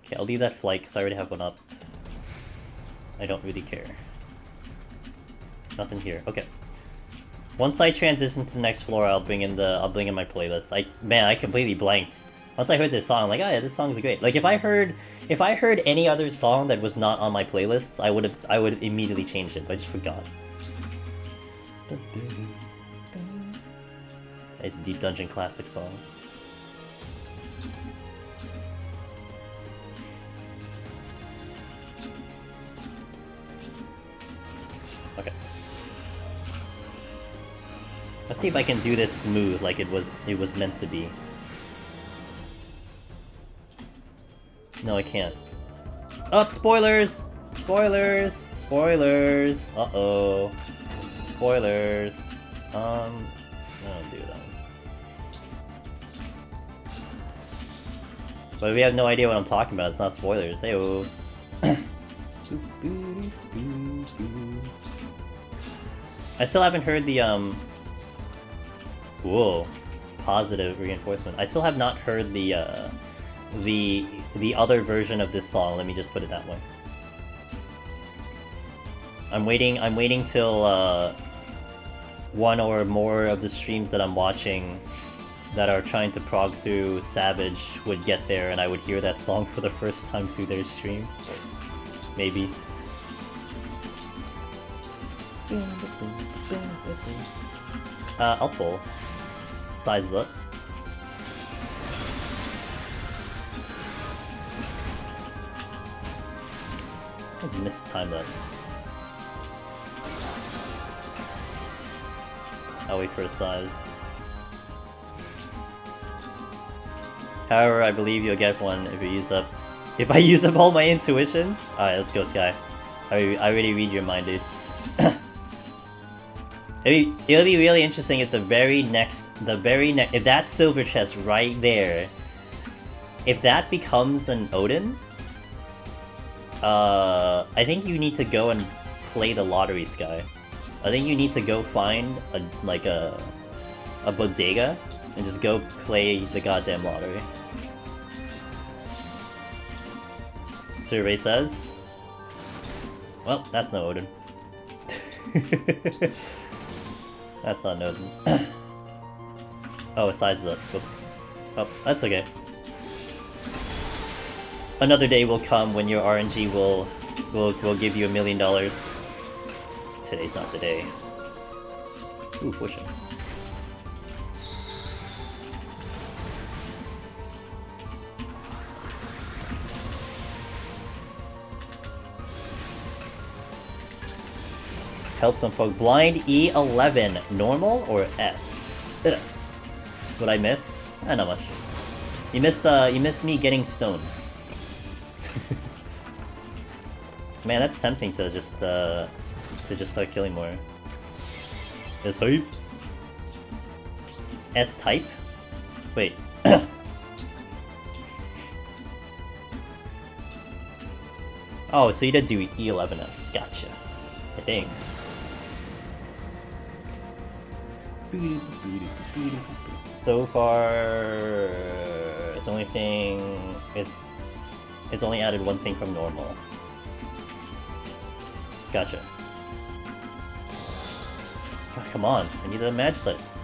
Speaker 1: Okay, I'll leave that flight because I already have one up. I don't really care. Nothing here. Okay. Once I transition to the next floor, I'll bring in my playlist. Man, I completely blanked. Once I heard this song, I'm like, oh yeah, this song's great. Like if I heard any other song that was not on my playlists, I would immediately change it. But I just forgot. It's a Deep Dungeon classic song. Okay. Let's see if I can do this smooth like it was meant to be. No, I can't. Up, spoilers! Spoilers! Spoilers! Uh-oh. Spoilers. I don't do that. But we have no idea what I'm talking about. It's not spoilers. Hey-oh. I still haven't heard the whoa, positive reinforcement. I still have not heard the other version of this song. Let me just put it that way. I'm waiting till one or more of the streams that I'm watching that are trying to prog through Savage would get there and I would hear that song for the first time through their stream. Maybe. I'll pull. Size up. I mistime that. I'll wait for the size. However, I believe you'll get one if you use up. If I use up all my intuitions. Alright, let's go, Sky. I already read your mind, dude. It'll be really interesting if if that silver chest right there, if that becomes an Odin, I think you need to go and play the lottery, Sky. I think you need to go find a bodega and just go play the goddamn lottery. Survey says, well, that's no Odin. That's not an Odin. Oh, it sizes up. Whoops. Oh, that's okay. Another day will come when your RNG will give you $1 million. Today's not the day. Ooh, pushing. Help some folk. Blind E11, normal or S? S. Would I miss? Not much. You missed me getting stoned. Man, that's tempting to just start killing more. S type? S type? Wait. Oh, so you did do E11S. Gotcha. I think. So far, it's only thing. It's only added one thing from normal. Gotcha. Oh, come on, I need the magicites.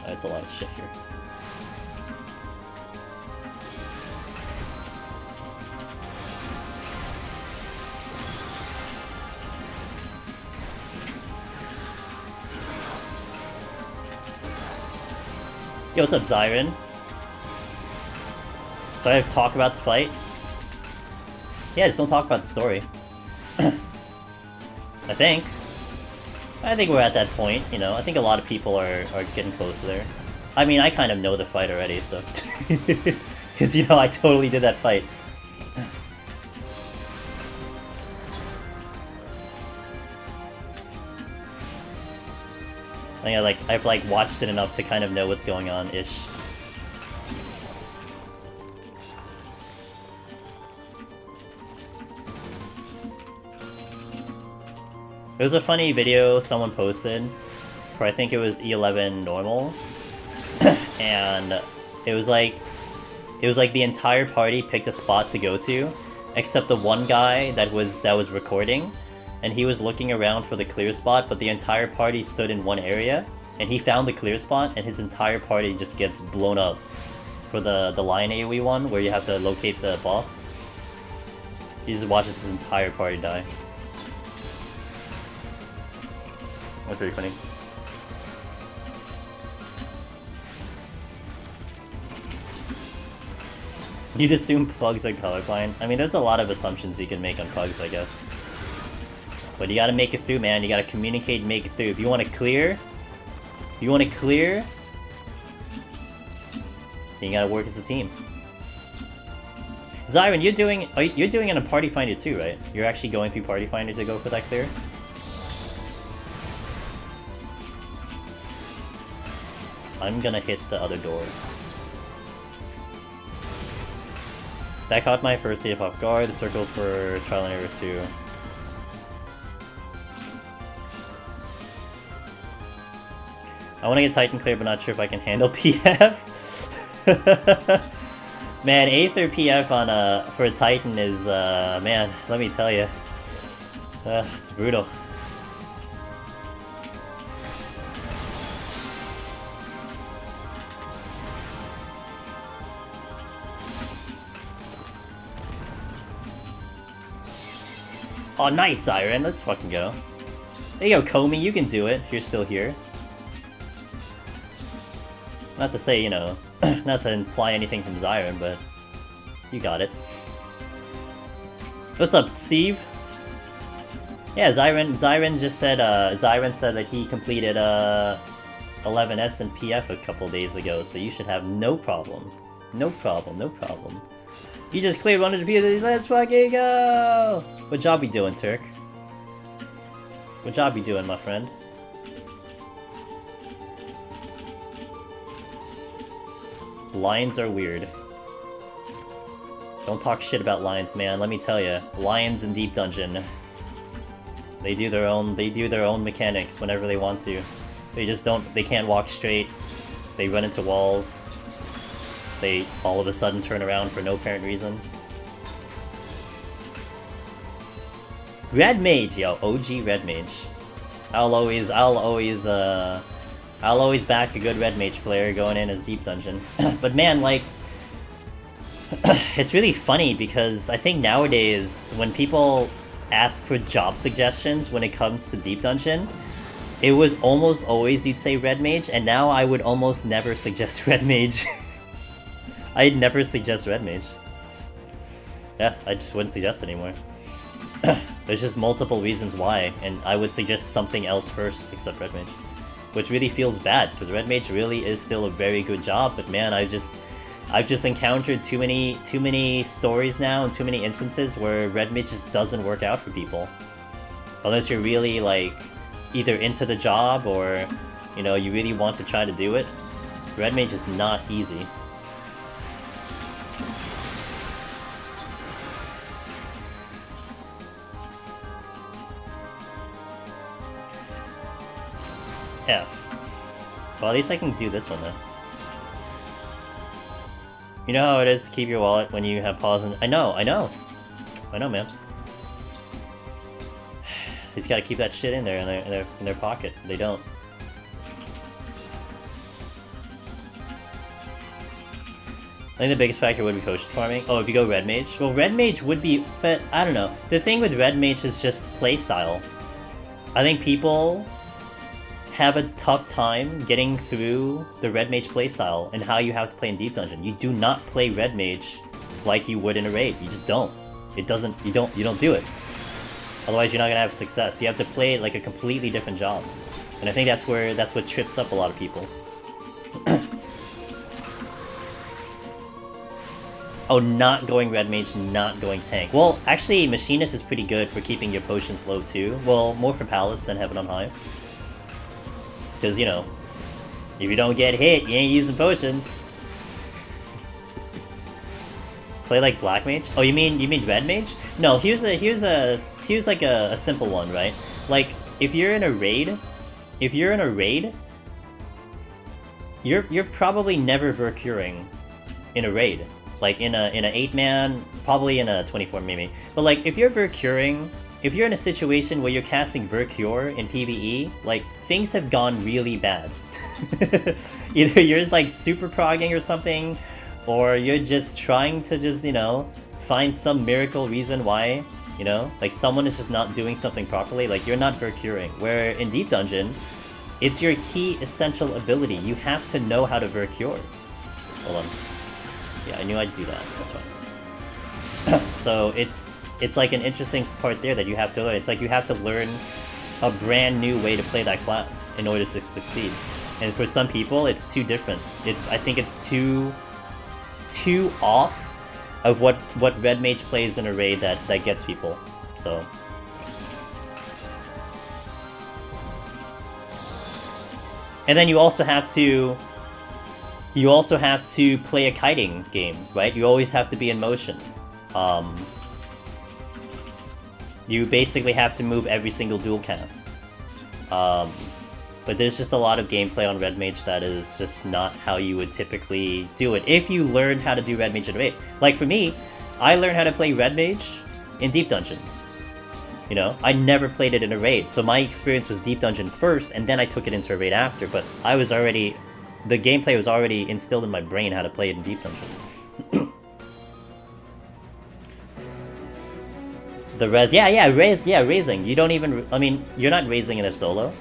Speaker 1: That's a lot of shit here. Yo, what's up, Zyron? So I have to talk about the fight? Yeah, just don't talk about the story. I think we're at that point, you know. I think a lot of people are getting close there. I mean, I kind of know the fight already, so... Because, you know, I totally did that fight. I think I've watched it enough to kind of know what's going on-ish. It was a funny video someone posted, where I think it was E11 normal, and it was like the entire party picked a spot to go to, except the one guy that was recording, and he was looking around for the clear spot, but the entire party stood in one area, and he found the clear spot, and his entire party just gets blown up for the Lion AoE one, where you have to locate the boss. He just watches his entire party die. That's pretty funny. You'd assume pugs are colorblind. I mean, there's a lot of assumptions you can make on pugs, I guess. But you gotta make it through, man. You gotta communicate and make it through. If you want to clear, then you gotta work as a team. Zyron, you're doing it in a Party Finder too, right? You're actually going through Party Finder to go for that clear? I'm gonna hit the other door. That caught my first day off guard. The circles for trial and error 2. I want to get Titan clear, but not sure if I can handle PF. Man, Aether PF on for a Titan is man, let me tell you, it's brutal. Oh, nice, Siren. Let's fucking go. There you go, Comey. You can do it if you're still here. Not to say, you know, not to imply anything from Zyron, but you got it. What's up, Steve? Yeah, Zyron just said, Zyron said that he completed, 11S and PF a couple days ago, so you should have no problem. No problem, no problem. You just cleared 100 pieces, let's fucking go! What job you doing, Turk? What job you doing, my friend? Lions are weird. Don't talk shit about lions, man, let me tell you. Lions in Deep Dungeon. They do their own mechanics whenever they want to. They can't walk straight. They run into walls. They all of a sudden turn around for no apparent reason. Red Mage, yo, OG Red Mage. I'll always back a good Red Mage player going in as Deep Dungeon. But man, like, it's really funny because I think nowadays when people ask for job suggestions when it comes to Deep Dungeon, it was almost always you'd say Red Mage, and now I would almost never suggest Red Mage. I'd never suggest Red Mage. Yeah, I just wouldn't suggest it anymore. There's just multiple reasons why, and I would suggest something else first except Red Mage. Which really feels bad, because Red Mage really is still a very good job, but man, I've just encountered too many stories now and too many instances where Red Mage just doesn't work out for people. Unless you're really, like, either into the job or, you know, you really want to try to do it. Red Mage is not easy. F. Well, at least I can do this one, though. You know how it is to keep your wallet when you have pause and... I know, man. They just gotta keep that shit in there, in their pocket. They don't. I think the biggest factor would be potion farming. Oh, if you go Red Mage? Well, Red Mage would be... But, I don't know. The thing with Red Mage is just playstyle. I think people have a tough time getting through the Red Mage playstyle and how you have to play in Deep Dungeon. You do not play Red Mage like you would in a raid. You just don't. It doesn't... You don't do it. Otherwise, you're not gonna have success. You have to play it like a completely different job. And I think that's what trips up a lot of people. Oh, not going Red Mage, not going Tank. Well, actually, Machinist is pretty good for keeping your potions low too. Well, more for Palace than Heaven on High. Because, you know, if you don't get hit, you ain't using potions. Play like Black Mage? Oh, you mean Red Mage? No, here's like a simple one, right? Like, if you're in a raid, you're probably never Vercuring in a raid. Like in a 8-man, probably in a 24 maybe. But like, if you're Vercuring, if you're in a situation where you're casting Vercure in PvE, like, things have gone really bad. Either you're like super progging or something, or you're just trying to just, you know, find some miracle reason why, you know? Like, someone is just not doing something properly, like, you're not Vercuring. Where in Deep Dungeon, it's your key essential ability. You have to know how to Vercure. Hold on. Yeah, I knew I'd do that. That's fine. So it's like an interesting part there that you have to learn. It's like you have to learn a brand new way to play that class in order to succeed. And for some people, it's too different. I think it's too off of what Red Mage plays in a raid that gets people. So. And then you also have to play a kiting game, right? You always have to be in motion. You basically have to move every single dual cast. But there's just a lot of gameplay on Red Mage that is just not how you would typically do it if you learned how to do Red Mage in a raid. Like for me, I learned how to play Red Mage in Deep Dungeon. You know, I never played it in a raid, so my experience was Deep Dungeon first, and then I took it into a raid after, but the gameplay was already instilled in my brain how to play it in Deep Dungeon. The res, yeah, raising. You don't even, I mean, you're not raising in a solo.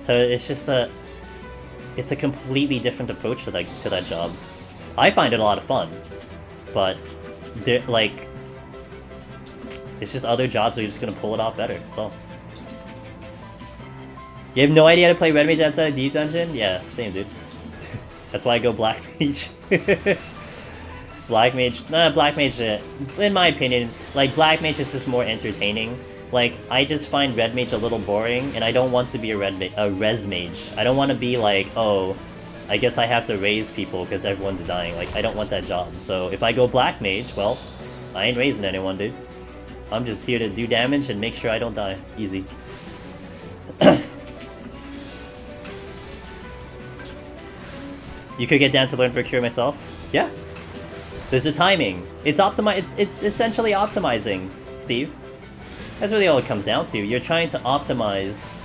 Speaker 1: So it's just it's a completely different approach to that job. I find it a lot of fun, but like, it's just other jobs where you're just gonna pull it off better. That's all. You have no idea how to play Red Mage outside of Deep Dungeon? Yeah, same dude. That's why I go Black Mage. Black Mage, Black Mage, in my opinion, like, Black Mage is just more entertaining. Like, I just find Red Mage a little boring, and I don't want to be a Res Mage. I don't want to be like, oh, I guess I have to raise people because everyone's dying. Like, I don't want that job. So if I go Black Mage, well, I ain't raising anyone, dude. I'm just here to do damage and make sure I don't die. Easy. You could get down to learn for cure myself? Yeah. There's a timing. It's essentially optimizing, Steve. That's really all it comes down to. You're trying to optimize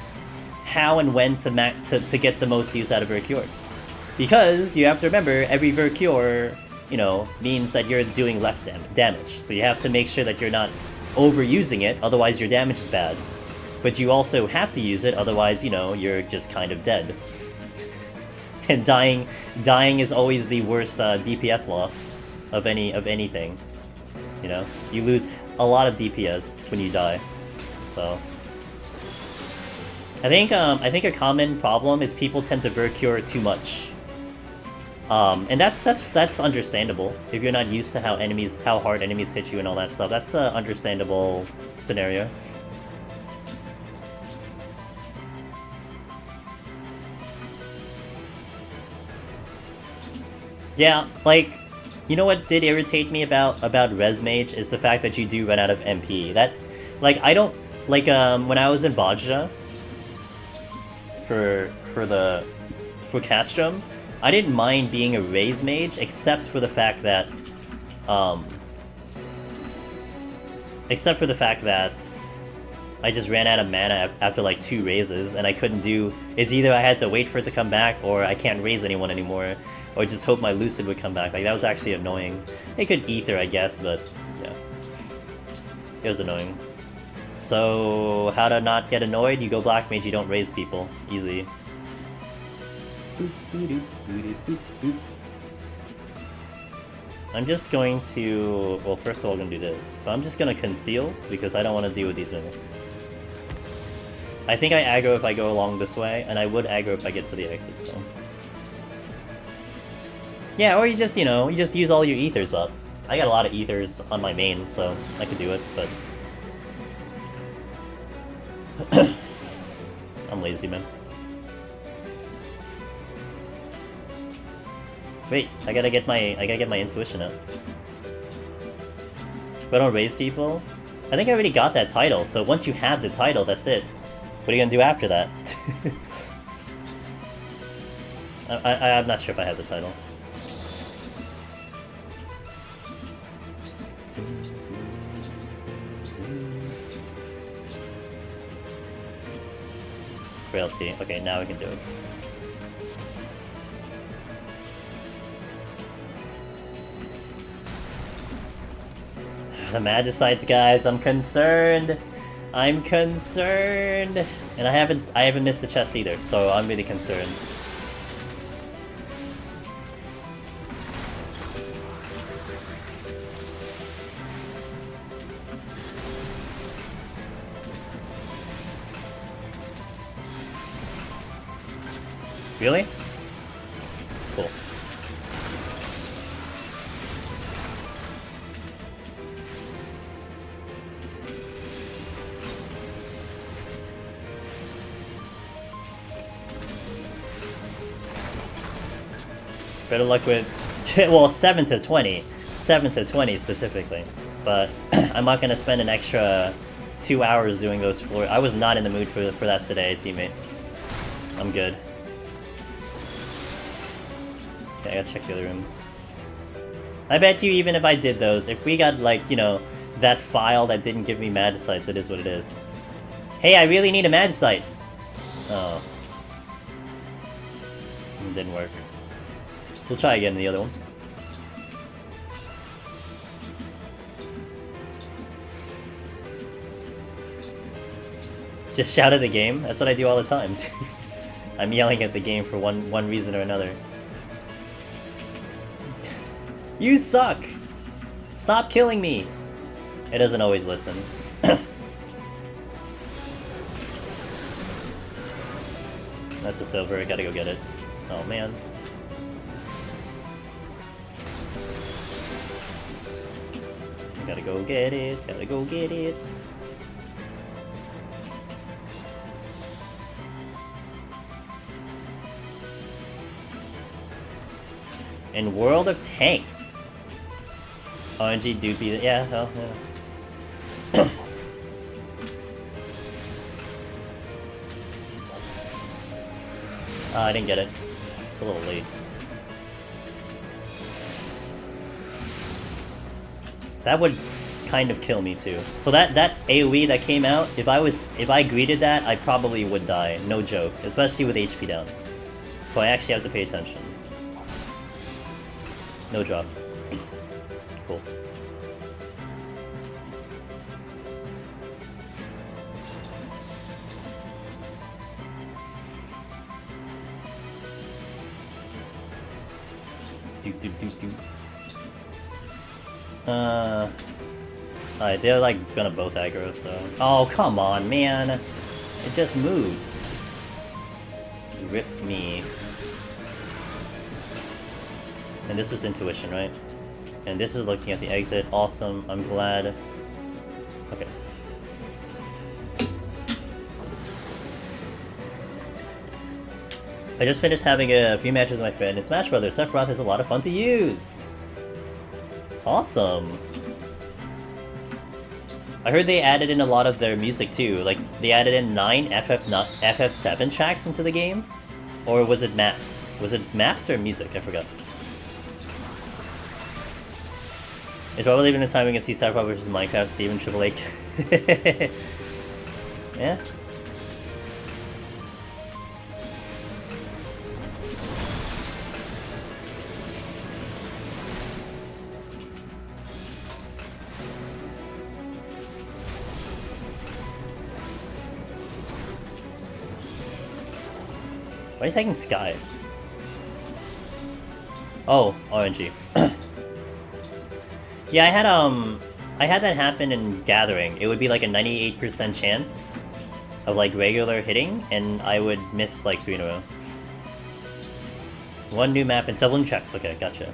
Speaker 1: how and when to get the most use out of Vercure. Because you have to remember, every Vercure, you know, means that you're doing less damage. So you have to make sure that you're not overusing it, otherwise your damage is bad. But you also have to use it, otherwise, you know, you're just kind of dead. And dying is always the worst DPS loss of anything. You know, you lose a lot of DPS when you die. So I think a common problem is people tend to Vercure too much. And that's understandable if you're not used to how hard enemies hit you and all that stuff. That's an understandable scenario. Yeah, like, you know what did irritate me about Res Mage is the fact that you do run out of MP. That, like, I don't, like, when I was in Bajra for Castrum, I didn't mind being a Raise Mage, except for the fact that I just ran out of mana after like 2 raises, and I couldn't do, it's either I had to wait for it to come back, or I can't raise anyone anymore. Or just hope my Lucid would come back. Like, that was actually annoying. It could Ether, I guess, but yeah. It was annoying. So, how to not get annoyed? You go Black Mage, you don't raise people. Easy. I'm just going to... Well, first of all, I'm going to do this. But I'm just going to conceal, because I don't want to deal with these mimics. I think I aggro if I go along this way, and I would aggro if I get to the exit, so... Yeah, or you just, you know, you just use all your ethers up. I got a lot of ethers on my main, so I could do it, but... I'm lazy, man. Wait, I gotta get my intuition up. If I don't raise people... I think I already got that title, so once you have the title, that's it. What are you gonna do after that? I'm not sure if I have the title. Frailty. Okay, now we can do it. The Magicites, guys, I'm concerned. I'm concerned. And I haven't missed the chest either, so I'm really concerned. Really? Cool. Better luck with... well, 7 to 20. 7 to 20 specifically. But I'm not gonna spend an extra 2 hours doing those floors. I was not in the mood for that today, teammate. I'm good. Okay, I gotta check the other rooms. I bet you even if I did those, if we got, like, you know, that file that didn't give me magicites, it is what it is. Hey, I really need a magicite! Oh. It didn't work. We'll try again in the other one. Just shout at the game. That's what I do all the time. I'm yelling at the game for one reason or another. You suck! Stop killing me! It doesn't always listen. That's a silver, I gotta go get it. Oh man. Gotta go get it, gotta go get it. In World of Tanks. RNG do beat it, yeah, well, yeah. I didn't get it. It's a little late. That would kind of kill me too. So that AoE that came out, if I greeted that, I probably would die. No joke. Especially with HP down. So I actually have to pay attention. No drop. Cool. Alright, they're like gonna both aggro, so... Oh, come on, man! It just moves. Rip me. And this was intuition, right? And this is looking at the exit. Awesome, I'm glad. Okay. I just finished having a few matches with my friend in Smash Brothers. Sephiroth is a lot of fun to use! Awesome! I heard they added in a lot of their music too. Like, they added in 9 FF7 tracks into the game? Or was it maps? Was it maps or music? I forgot. It's probably even a time we can see Sephiroth versus Minecraft, Steven Triple H. Yeah? Why are you taking Sky? Oh, RNG. Yeah, I had that happen in Gathering. It would be like a 98% chance of like regular hitting, and I would miss like 3 in a row. One new map and several new tracks. Okay, gotcha.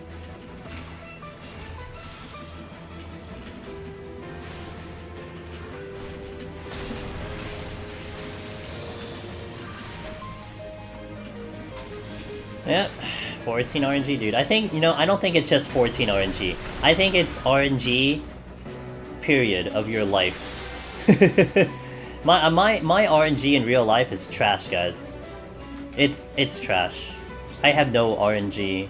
Speaker 1: Yep, 14 RNG, dude. I think, you know, I don't think it's just 14 RNG. I think it's RNG, period, of your life. my RNG in real life is trash, guys. It's trash. I have no RNG.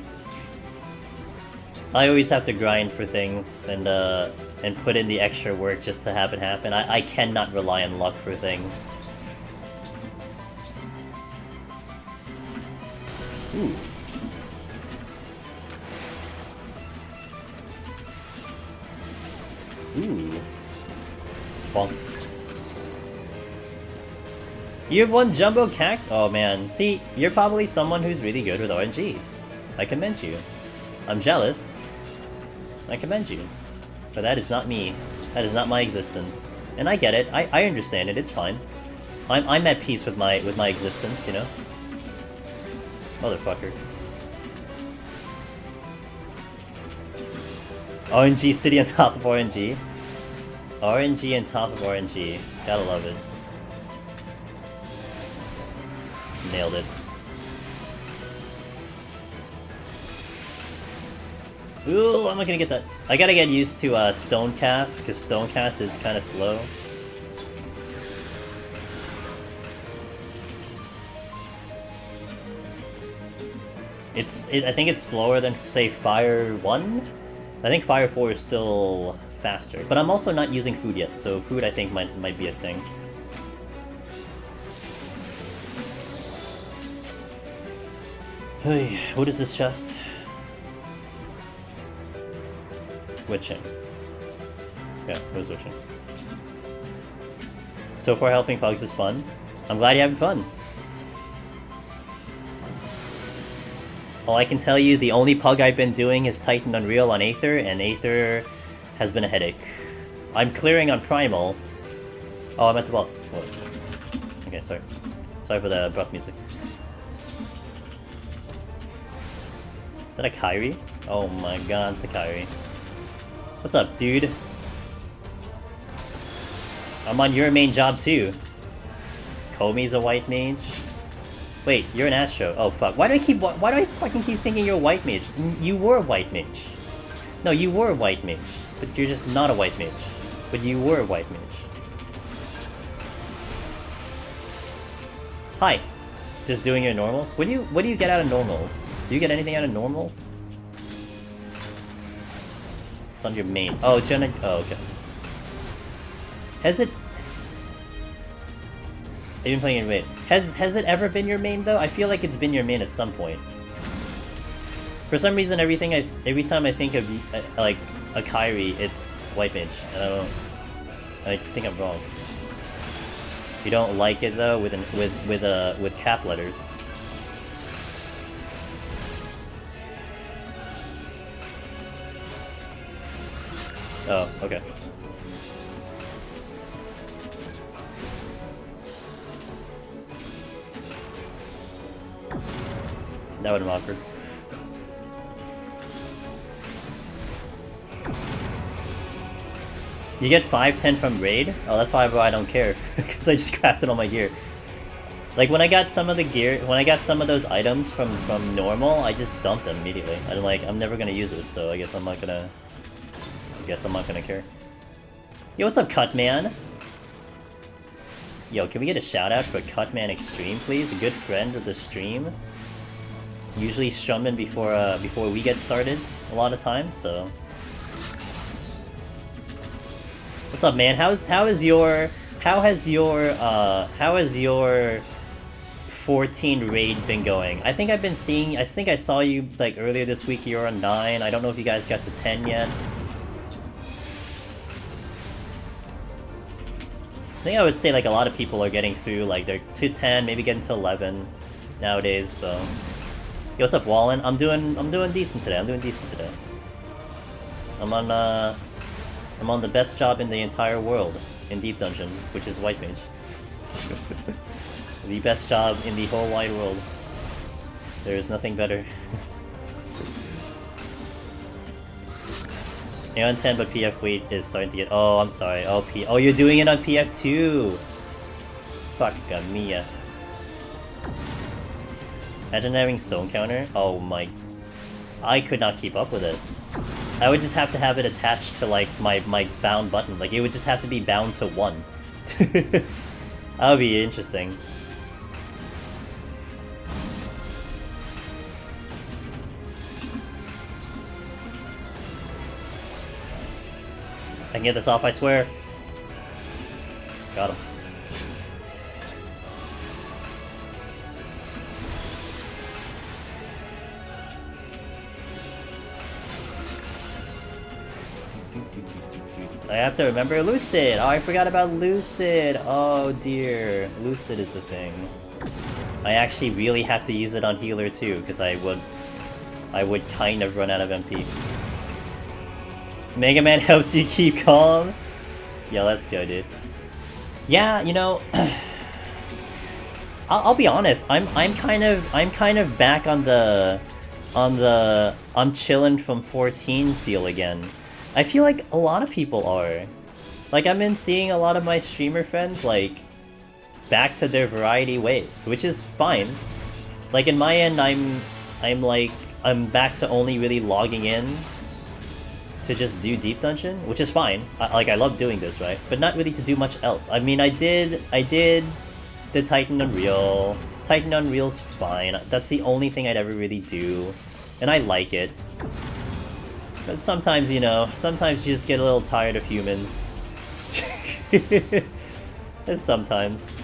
Speaker 1: I always have to grind for things and put in the extra work just to have it happen. I cannot rely on luck for things. Ooh. Ooh. Bonk. You have one jumbo cact? Oh man. See, you're probably someone who's really good with RNG. I commend you. I'm jealous. I commend you. But that is not me. That is not my existence. And I get it. I understand it. It's fine. I'm at peace with my existence, you know? Motherfucker. RNG City on top of RNG. RNG on top of RNG. Gotta love it. Nailed it. Ooh, I'm not gonna get that. I gotta get used to Stonecast, because Stonecast is kind of slow. I think it's slower than, say, Fire 1? I think Fire 4 is still faster. But I'm also not using food yet, so food I think might be a thing. Hey, what is this chest? Witching. Yeah, who's witching? So far helping pugs is fun. I'm glad you're having fun. All I can tell you, the only pug I've been doing is Titan Unreal on Aether, and Aether has been a headache. I'm clearing on Primal. Oh, I'm at the boss. What? Okay, sorry. Sorry for the abrupt music. Is that a Kyrie? Oh my god, it's a Kyrie. What's up, dude? I'm on your main job too. Komi's a white mage. Wait, you're an Astro. Oh fuck. Why do I fucking keep thinking you're a white mage? You were a white mage. No, you were a white mage. But you're just not a white mage. But you were a white mage. Hi. Just doing your normals? What do you get out of normals? Do you get anything out of normals? It's on your main. Oh, it's on. Oh, okay. Has it? I've been playing your main. Has it ever been your main though? I feel like it's been your main at some point. For some reason, every time I think of like a Kyrie, it's white mage. I think I'm wrong. You don't like it though with cap letters. Oh, okay. That would have been awkward. You get 5/10 from raid? Oh, that's why I don't care, because I just crafted all my gear. Like when I got some of the gear, when I got some of those items from normal, I just dumped them immediately. I'm never gonna use this, so I guess I'm not gonna care. Yo, what's up, Cutman? Yo, can we get a shout out for Cutman Extreme, please? A good friend of the stream. Usually strumming before we get started a lot of times, so. What's up, man? How has your 14 raid been going? I think I saw you like earlier this week. You're on 9. I don't know if you guys got to 10 yet. I think I would say like a lot of people are getting through, like they're to 10, maybe getting to 11 nowadays. So, yo, what's up, Wallen? I'm doing decent today. I'm on the best job in the entire world in Deep Dungeon, which is White Mage. The best job in the whole wide world. There is nothing better. You're on 10, but PF weight is starting to get. Oh, I'm sorry. Oh, you're doing it on PF too. Fuck Mia. Imagine having stone counter. Oh my. I could not keep up with it. I would just have to have it attached to like my bound button. Like it would just have to be bound to 1. That would be interesting. I can get this off, I swear. Got him. I have to remember Lucid! Oh, I forgot about Lucid! Oh dear. Lucid is the thing. I actually really have to use it on healer too, because I would kind of run out of MP. Mega Man helps you keep calm? Yeah, let's go, dude. Yeah, you know, I'll be honest. I'm kind of back on the I'm chillin' from 14 feel again. I feel like a lot of people are. Like I've been seeing a lot of my streamer friends like back to their variety ways, which is fine. Like in my end, I'm back to only really logging in to just do Deep Dungeon, which is fine. I love doing this, right? But not really to do much else. I mean, I did the Titan Unreal. Titan Unreal's fine. That's the only thing I'd ever really do, and I like it. But sometimes, you know, sometimes you just get a little tired of humans. And sometimes.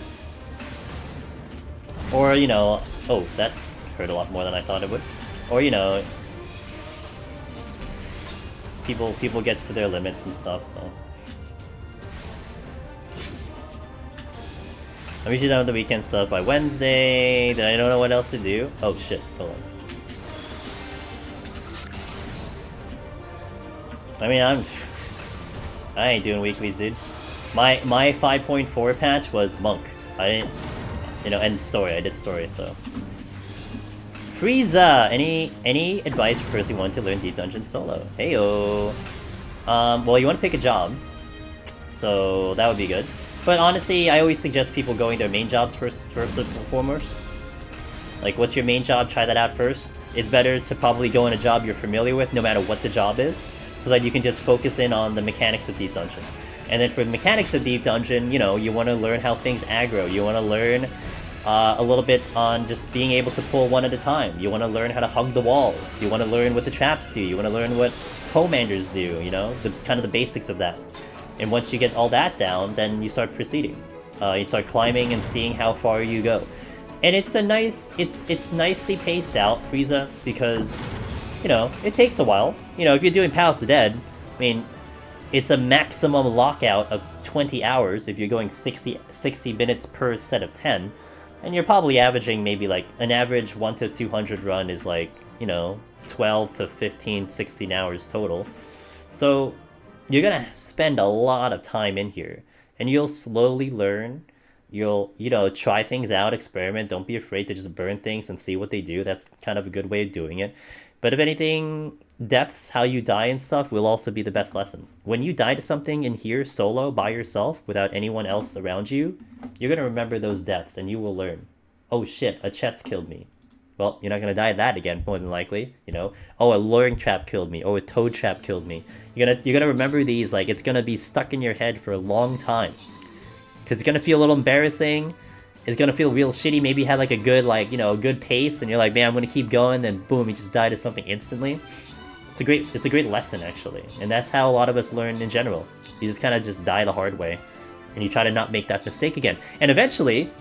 Speaker 1: Or, you know, oh, that hurt a lot more than I thought it would. Or, you know, people get to their limits and stuff, so. I'm usually done with the weekend stuff by Wednesday, then I don't know what else to do. Oh shit, hold on. I mean, I ain't doing weeklies, dude. My 5.4 patch was Monk. I didn't, you know, and story. I did story, so. Frieza! Any advice for person wanting to learn Deep Dungeon solo? Heyo! Well, you want to pick a job, so that would be good. But honestly, I always suggest people going their main jobs first and foremost. Like, what's your main job? Try that out first. It's better to probably go in a job you're familiar with, no matter what the job is, so that you can just focus in on the mechanics of Deep Dungeon. And then for the mechanics of Deep Dungeon, you know, you want to learn how things aggro. You want to learn a little bit on just being able to pull one at a time. You want to learn how to hug the walls. You want to learn what the traps do. You want to learn what commanders do, you know, the kind of the basics of that. And once you get all that down, then you start proceeding. You start climbing and seeing how far you go. And it's a nice, it's nicely paced out, Frieza, because, you know, it takes a while. You know, if you're doing Palace of the Dead, I mean, it's a maximum lockout of 20 hours if you're going 60 minutes per set of 10. And you're probably averaging maybe like an average 1 to 200 run is like, you know, 12 to 15, 16 hours total. So you're gonna spend a lot of time in here, and you'll slowly learn. You'll, you know, try things out, experiment. Don't be afraid to just burn things and see what they do. That's kind of a good way of doing it. But if anything, deaths, how you die and stuff, will also be the best lesson. When you die to something in here solo by yourself without anyone else around you, you're gonna remember those deaths and you will learn. Oh shit, a chest killed me. Well, you're not gonna die of that again, more than likely, you know. Oh, a luring trap killed me. Oh, a toad trap killed me. You're gonna remember these, like, it's gonna be stuck in your head for a long time. Because it's gonna feel a little embarrassing. It's gonna feel real shitty. Maybe you had like a good, like, you know, a good pace, and you're like, man, I'm gonna keep going, and boom, you just die to something instantly. It's a great lesson, actually. And that's how a lot of us learn in general. You just kind of just die the hard way, and you try to not make that mistake again. And eventually,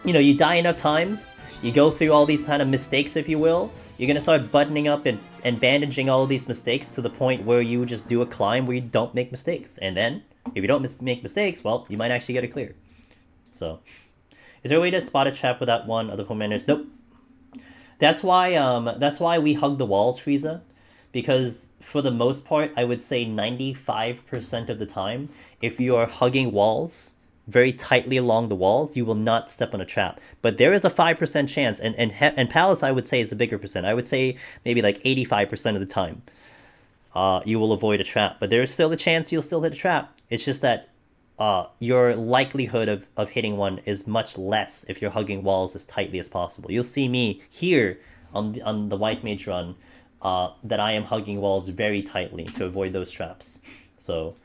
Speaker 1: you know, you die enough times, you go through all these kind of mistakes, if you will, you're gonna start buttoning up and bandaging all of these mistakes to the point where you just do a climb where you don't make mistakes. And then, if you don't make mistakes, well, you might actually get it clear. So, is there a way to spot a trap without one other commanders? Nope. That's why we hug the walls, Frieza. Because for the most part, I would say 95% of the time, if you are hugging walls very tightly along the walls, you will not step on a trap. But there is a 5% chance, and Palace, I would say, is a bigger percent. I would say maybe like 85% of the time, you will avoid a trap. But there is still a chance you'll still hit a trap. It's just that your likelihood of hitting one is much less if you're hugging walls as tightly as possible. You'll see me here on the White Mage run, that I am hugging walls very tightly to avoid those traps. So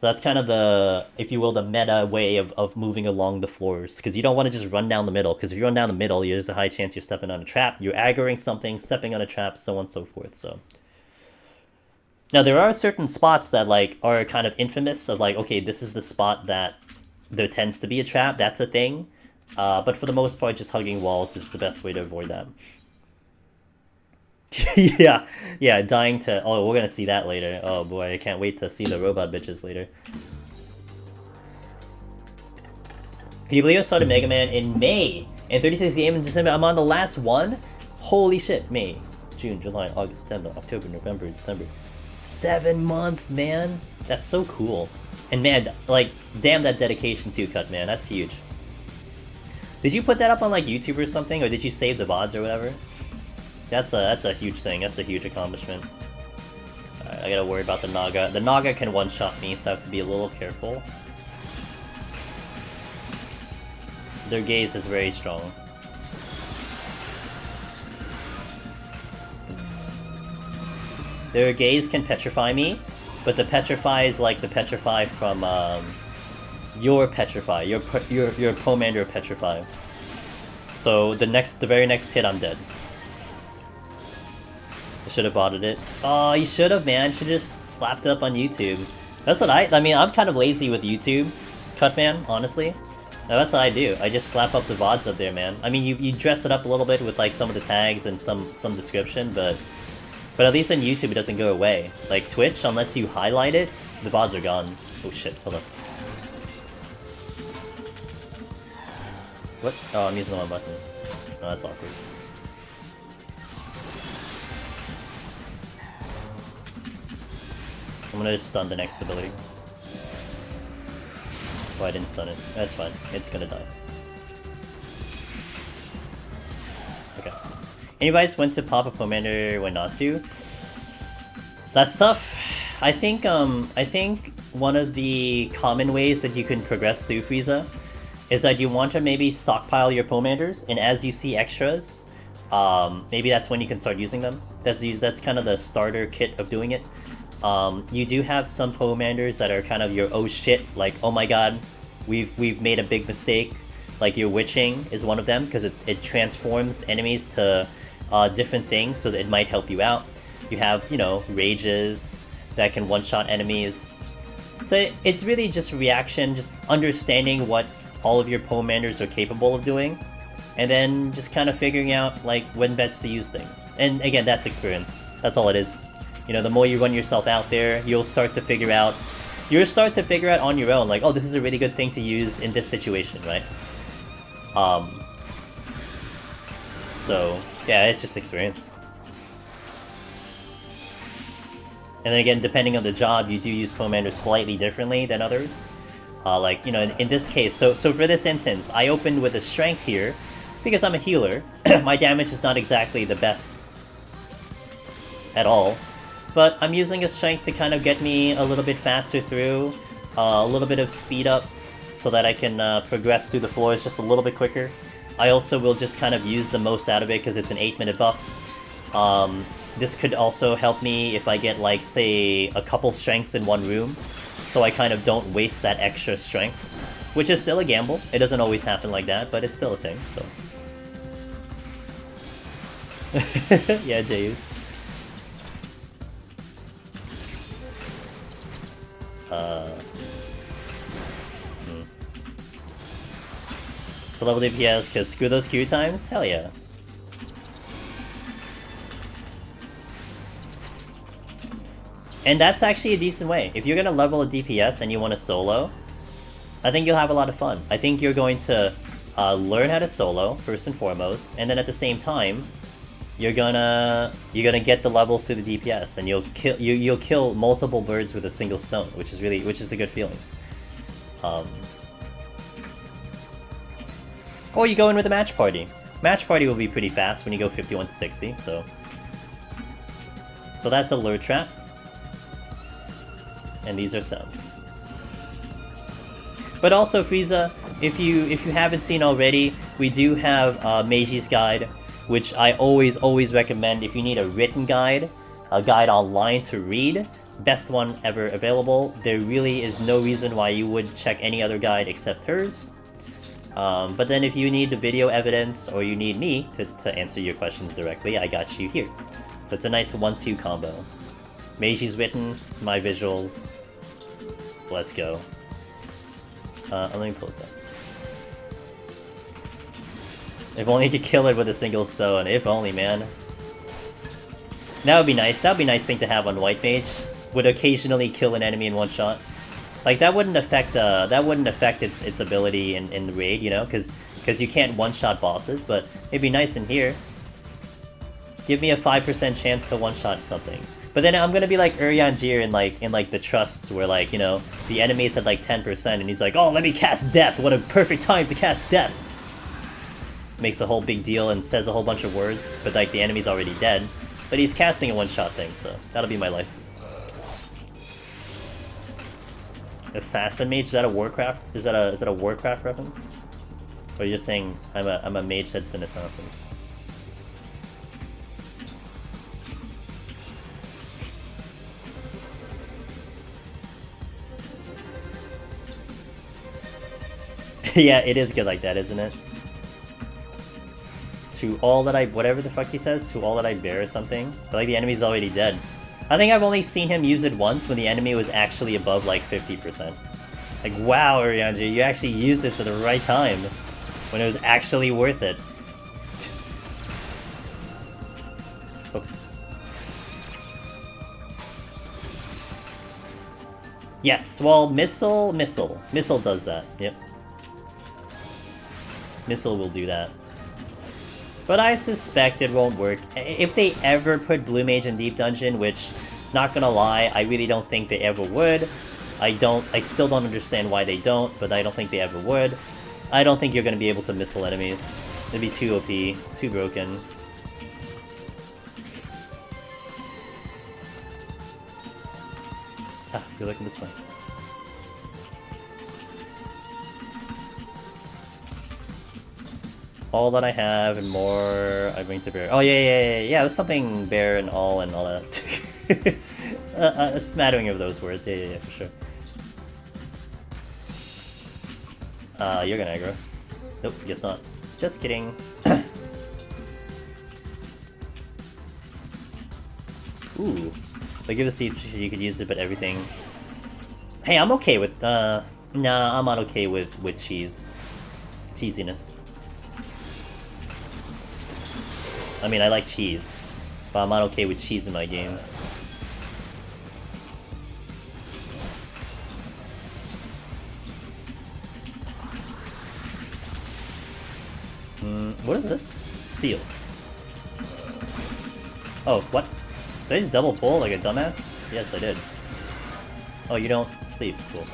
Speaker 1: that's kind of the, if you will, the meta way of moving along the floors, because you don't want to just run down the middle, because if you run down the middle, there's a high chance you're stepping on a trap, you're aggroing something, stepping on a trap, so on and so forth. So now there are certain spots that like are kind of infamous of like, okay, this is the spot that there tends to be a trap, that's a thing, but for the most part, just hugging walls is the best way to avoid that. yeah, dying to... Oh, we're gonna see that later. Oh boy, I can't wait to see the robot bitches later. Can you believe I started Mega Man in May? And 36 games in December, I'm on the last one? Holy shit, May, June, July, August, September, October, November, December. 7 months, man! That's so cool. And man, like, damn that dedication too, Cut, man, that's huge. Did you put that up on like YouTube or something, or did you save the VODs or whatever? That's a huge thing. That's a huge accomplishment. Alright, I gotta worry about the Naga. The Naga can one-shot me, so I have to be a little careful. Their gaze is very strong. Their gaze can petrify me, but the petrify is like the petrify from your petrify, your commander petrify. So the very next hit, I'm dead. I should have botted it. Oh, you should have, man. Should have just slapped it up on YouTube. That's what I mean, I'm kind of lazy with YouTube, Cutman, honestly. Now, that's what I do. I just slap up the VODs up there, man. I mean, you dress it up a little bit with like some of the tags and some description, but at least on YouTube it doesn't go away. Like Twitch, unless you highlight it, the VODs are gone. Oh shit, hold on. What? Oh, I'm using the wrong button. Oh, that's awkward. I'm gonna just stun the next ability. Oh, I didn't stun it. That's fine. It's gonna die. Okay. Anybody's when to pop a Pomander, when not to? That's tough. I think one of the common ways that you can progress through Frieza is that you want to maybe stockpile your Pomanders, and as you see extras, maybe that's when you can start using them. That's kind of the starter kit of doing it. You do have some Pomanders that are kind of your oh shit, like oh my god, we've made a big mistake. Like your Witching is one of them because it transforms enemies to different things, so that it might help you out. You have, you know, Rages that can one-shot enemies. So it's really just reaction, just understanding what all of your Pomanders are capable of doing, and then just kind of figuring out like when best to use things. And again, that's experience. That's all it is. You know, the more you run yourself out there, you'll start to figure out on your own, like, oh, this is a really good thing to use in this situation, right? So yeah, it's just experience. And then again, depending on the job, you do use Pomander slightly differently than others. Like, you know, in this case, so for this instance, I opened with a strength here, because I'm a healer. My damage is not exactly the best at all, but I'm using a strength to kind of get me a little bit faster through, a little bit of speed up, so that I can progress through the floors just a little bit quicker. I also will just kind of use the most out of it because it's an 8-minute buff. This could also help me if I get, like, say, a couple strengths in one room, so I kind of don't waste that extra strength, which is still a gamble. It doesn't always happen like that, but it's still a thing, so. Yeah, Jayus. So level DPS, because screw those Q times? Hell yeah. And that's actually a decent way. If you're gonna level a DPS and you want to solo, I think you'll have a lot of fun. I think you're going to learn how to solo, first and foremost, and then at the same time, you're gonna get the levels through the DPS, and you'll kill multiple birds with a single stone, which is a good feeling. Or you go in with a match party. Match party will be pretty fast when you go 51 to 60, so that's a lure trap. And these are some. But also, Frieza, if you haven't seen already, we do have Mage's guide, which I always recommend if you need a written guide, a guide online to read. Best one ever available. There really is no reason why you would check any other guide except hers. But then if you need the video evidence, or you need me to answer your questions directly, I got you here. So it's a nice 1-2 combo. Meiji's written, my visuals. Let's go. Let me pull this up. If only to kill it with a single stone. If only, man. That would be nice. That would be a nice thing to have on White Mage. Would occasionally kill an enemy in one shot. Like, that wouldn't affect its ability in the raid, you know, because you can't one-shot bosses, but it'd be nice in here. Give me a 5% chance to one-shot something. But then I'm gonna be like Urianger in like the trusts where, like, you know, the enemies had like 10% and he's like, oh, let me cast death, what a perfect time to cast death. Makes a whole big deal and says a whole bunch of words, but like the enemy's already dead. But he's casting a one-shot thing, so that'll be my life. Assassin Mage, is that a Warcraft? Is that a Warcraft reference? Or are you just saying I'm a mage that's an assassin? Yeah, it is good like that, isn't it? To all that I... whatever the fuck he says, to all that I bear or something. But like the enemy's already dead. I think I've only seen him use it once when the enemy was actually above like 50%. Like, wow, Urianger, you actually used this at the right time. When it was actually worth it. Oops. Yes, well, Missile does that, yep. Missile will do that. But I suspect it won't work. If they ever put Blue Mage in Deep Dungeon, which, not gonna lie, I really don't think they ever would. I still don't understand why they don't, but I don't think they ever would. I don't think you're gonna be able to missile enemies. It'd be too OP, too broken. Ah, you're looking this way. All that I have and more I bring to bear. Oh yeah, there's something bear and all that. A smattering of those words, yeah, for sure. You're gonna aggro. Nope, guess not. Just kidding. Ooh. Like, give the seed, you could use it, but everything. Hey, I'm okay with, nah, I'm not okay with cheese. Cheesiness. I mean, I like cheese, but I'm not okay with cheese in my game. What is this? Steel. Oh, what? Did I just double pull like a dumbass? Yes, I did. Oh, you don't sleep. Cool.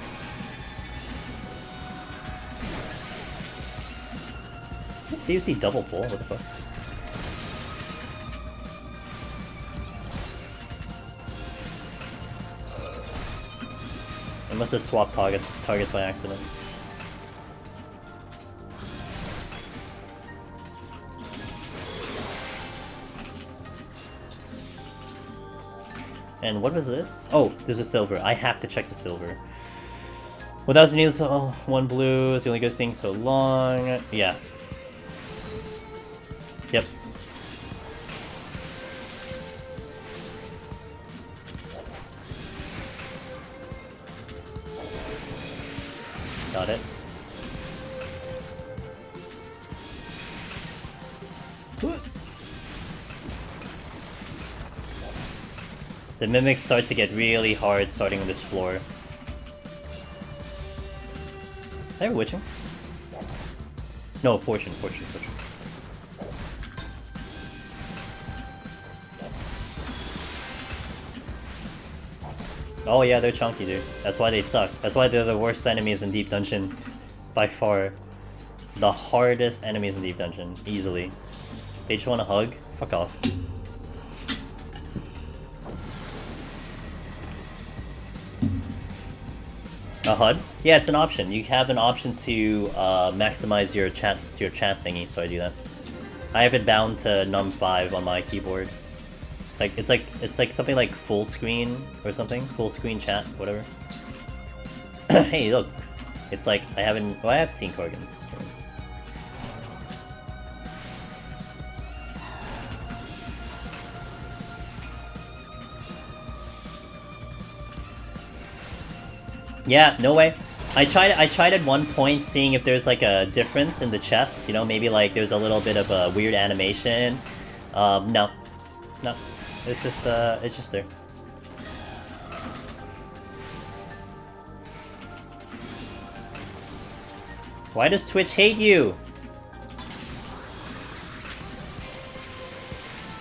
Speaker 1: Seriously, double pull? What the fuck? I must have swapped targets by accident. And what was this? Oh, there's a silver. I have to check the silver. Without needles, oh, one blue is the only good thing so long. Yeah. Yep. Got it. The mimics start to get really hard starting on this floor. Did I have a witching? No, fortune. Oh yeah, they're chunky, dude. That's why they suck. That's why they're the worst enemies in Deep Dungeon. By far. The hardest enemies in Deep Dungeon. Easily. They just want a hug? Fuck off. A HUD? Yeah, it's an option. You have an option to maximize your chat thingy, so I do that. I have it bound to num5 on my keyboard. Like it's like something like full screen or something. Full screen chat, whatever. Hey, look. It's like I haven't. Oh, I have seen Corgans. Yeah, no way. I tried at one point seeing if there's like a difference in the chest, you know, maybe like there's a little bit of a weird animation. No. It's just there. Why does Twitch hate you?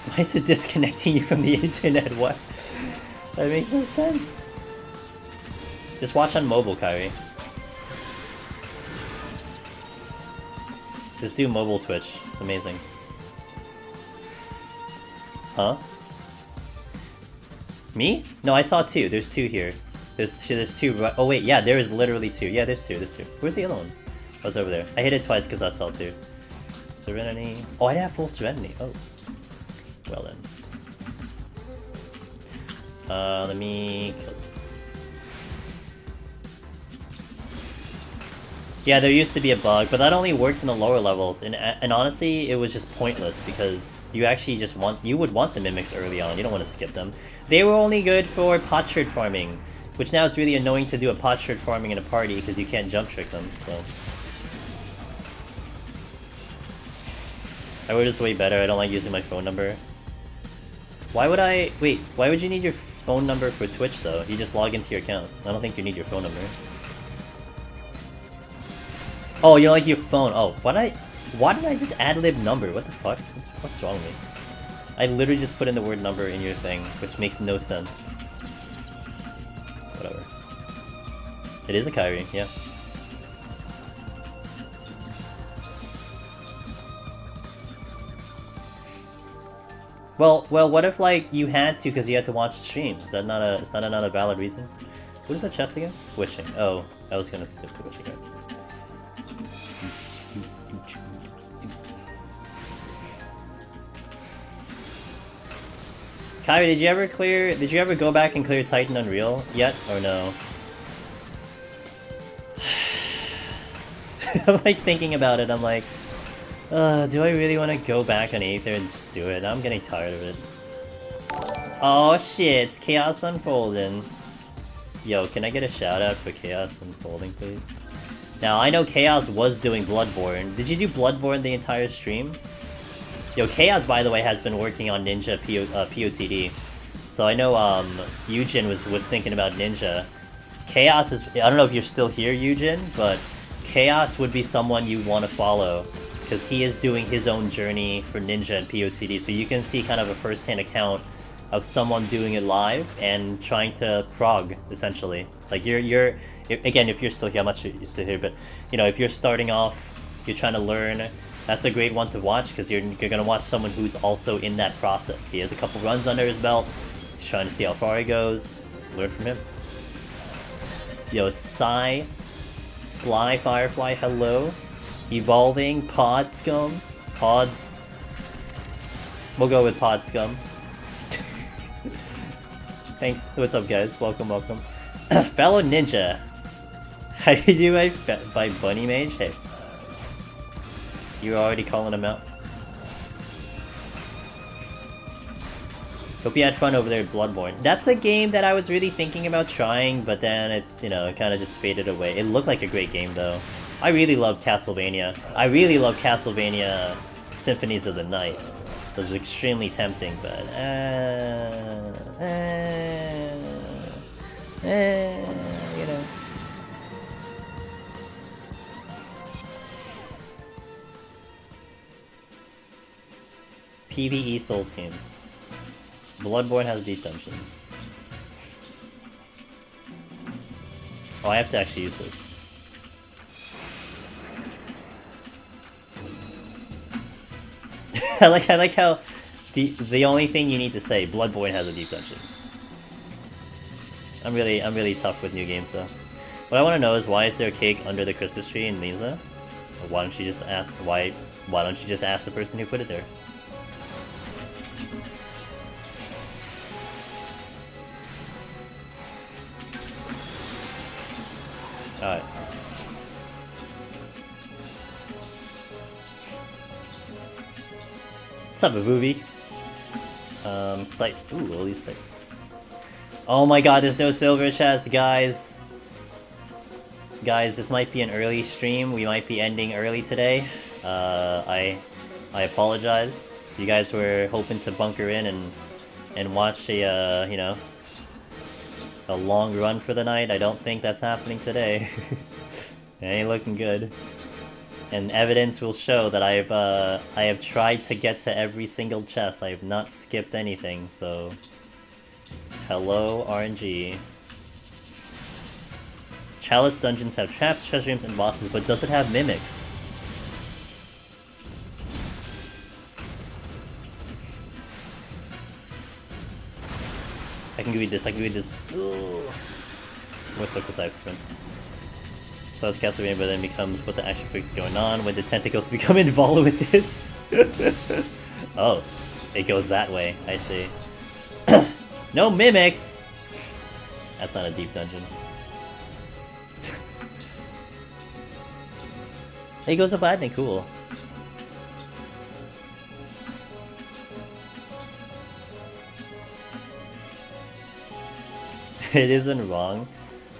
Speaker 1: Why is it disconnecting you from the internet? What? That makes no sense. Just watch on mobile, Kyrie. Just do mobile Twitch. It's amazing. Huh? Me? No, I saw two. There's two here. There's two. Oh wait, yeah, there is literally two. Yeah, there's two. Where's the other one? Oh, it's over there. I hit it twice because I saw two. Serenity. Oh, I have full Serenity. Oh. Well then. Let me kill this. Yeah, there used to be a bug, but that only worked in the lower levels, and honestly, it was just pointless because you actually you would want the mimics early on. You don't want to skip them. They were only good for potsherd farming, which now it's really annoying to do a potsherd farming in a party because you can't jump trick them. So I would just way better. I don't like using my phone number. Why would I wait? Why would you need your phone number for Twitch though? You just log into your account. I don't think you need your phone number. Oh, you don't like your phone. Oh, what Why did I just ad-lib number? What the fuck? What's wrong with me? I literally just put in the word number in your thing, which makes no sense. Whatever. It is a Kyrie, yeah. Well, what if like you had to because you had to watch the stream? Is that not a valid reason? What is that chest again? Witching. Oh, I was gonna skip the witching. Kyrie, did you ever go back and clear Titan Unreal yet, or no? I'm like thinking about it, I'm like, do I really want to go back on Aether and just do it? I'm getting tired of it. Oh shit, it's Chaos Unfolding. Yo, can I get a shout out for Chaos Unfolding, please? Now, I know Chaos was doing Bloodborne. Did you do Bloodborne the entire stream? Yo, Chaos, by the way, has been working on Ninja POTD. So I know Eugen was thinking about Ninja. Chaos is... I don't know if you're still here, Eugen, but Chaos would be someone you want to follow, because he is doing his own journey for Ninja and POTD, so you can see kind of a first-hand account of someone doing it live and trying to prog, essentially. Like, again, if you're still here, I'm not sure you're still here, but, you know, if you're starting off, you're trying to learn... That's a great one to watch, because you're gonna watch someone who's also in that process. He has a couple runs under his belt, he's trying to see how far he goes, learn from him. Yo, Sly Firefly, hello. Evolving, Pod Scum, Pods. We'll go with Pod Scum. Thanks, what's up guys, welcome. Fellow Ninja. How do you do by Bunny Mage? Hey. You're already calling him out. Hope you had fun over there at Bloodborne. That's a game that I was really thinking about trying, but then it, you know, it kind of just faded away. It looked like a great game though. I really loved Castlevania. I really loved Castlevania Symphonies of the Night. It was extremely tempting, but you know. PvE Soul Teams. Bloodborne has a deep dungeon. Oh, I have to actually use this. I like how the only thing you need to say, Bloodborne has a deep dungeon. I'm really tough with new games though. What I want to know is, why is there a cake under the Christmas tree in Lisa? Or why don't you just ask why don't you just ask the person who put it there? Alright. What's up, Avuvi? Site. Ooh, at least site. Oh my god, there's no silver chest, guys. Guys, this might be an early stream. We might be ending early today. I apologize. You guys were hoping to bunker in and watch a, you know, a long run for the night. I don't think that's happening today. It ain't looking good. And evidence will show that I have tried to get to every single chest. I have not skipped anything, so... Hello, RNG. Chalice dungeons have traps, treasure rooms, and bosses, but does it have mimics? I can read this, Ooh. More circle side sprint. So it's Castlevania, but then becomes what the action freak's going on when the tentacles become involved with this. Oh, it goes that way, I see. No mimics! That's not a deep dungeon. It goes up Adney, cool. It isn't wrong.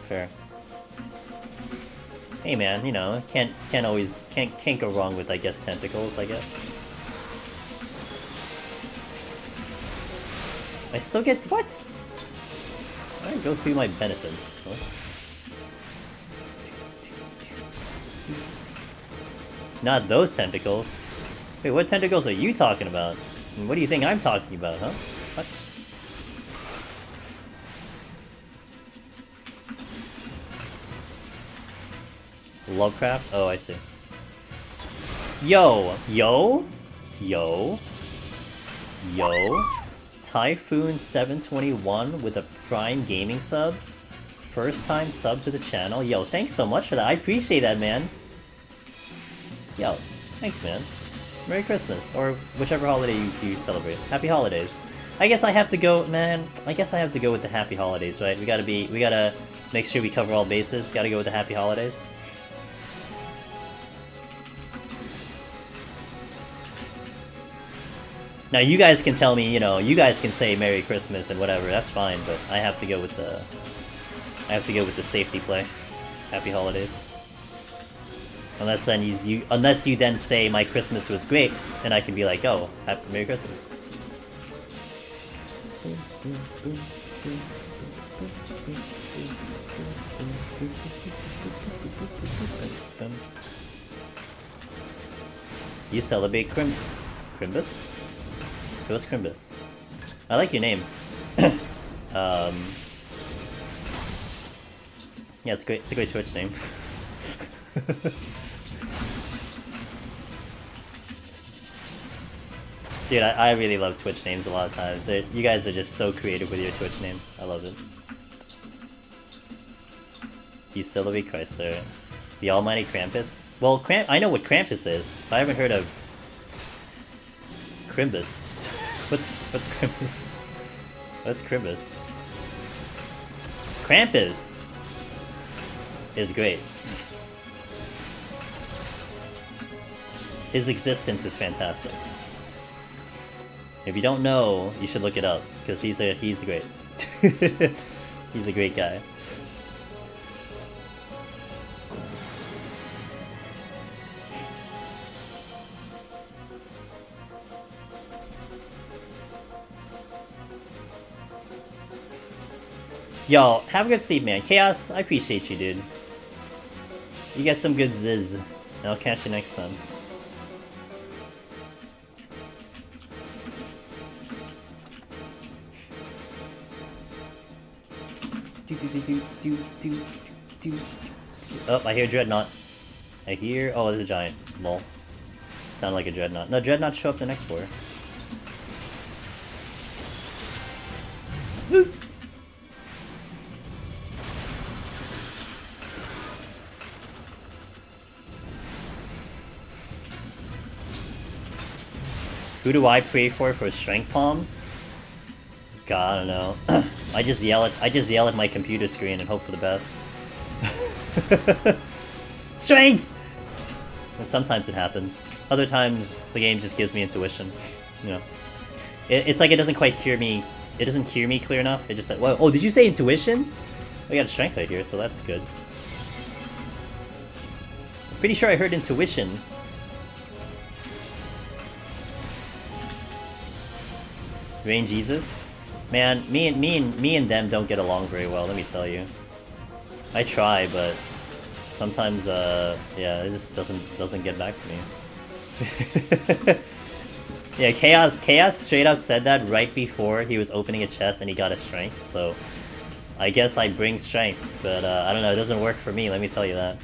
Speaker 1: Fair. Hey man, you know, can't go wrong with, I guess, tentacles, I guess. I still get what? I go through my Benetton. What? Not those tentacles. Wait, what tentacles are you talking about? And what do you think I'm talking about, huh? What? Lovecraft? Oh, I see. Yo! Yo! Yo! Yo! Typhoon 721 with a Prime Gaming sub? First time sub to the channel? Yo, thanks so much for that. I appreciate that, man. Yo, thanks, man. Merry Christmas, or whichever holiday you celebrate. Happy holidays. I guess I have to go, man. I guess I have to go with the happy holidays, right? We gotta make sure we cover all bases. Gotta go with the happy holidays. Now you guys can tell me, you know, you guys can say Merry Christmas and whatever. That's fine, but I have to go with the safety play. Happy holidays. Unless then unless you then say my Christmas was great, and I can be like, oh, Merry Christmas. You celebrate Crimbus? What's Crimbus? I like your name. Yeah, it's great. It's a great Twitch name. Dude, I really love Twitch names a lot of times. You guys are just so creative with your Twitch names. I love it. You celebrate Chrysler. The Almighty Krampus? Well, I know what Krampus is, but I haven't heard of Crimbus. What's Crimbus? What's Crimbus? Krampus is great. His existence is fantastic. If you don't know, you should look it up, because he's great. He's a great guy. Yo, have a good sleep, man. Chaos, I appreciate you, dude. You get some good ziz, and I'll catch you next time. Oh, I hear Dreadnought. I hear... Oh, there's a giant. Lol. Sound like a Dreadnought. No, Dreadnought show up the next floor. Woo! Who do I pray for strength palms? God, I don't know. I just yell at my computer screen and hope for the best. Strength! And sometimes it happens. Other times the game just gives me intuition. You know, it's like it doesn't quite hear me. It doesn't hear me clear enough. It just said, "Whoa! Oh, did you say intuition?" I got a strength right here, so that's good. I'm pretty sure I heard intuition. Rain Jesus, man, me and them don't get along very well. Let me tell you. I try, but sometimes, yeah, it just doesn't get back to me. Yeah, Chaos straight up said that right before he was opening a chest and he got a strength. So I guess I bring strength, but I don't know. It doesn't work for me. Let me tell you that.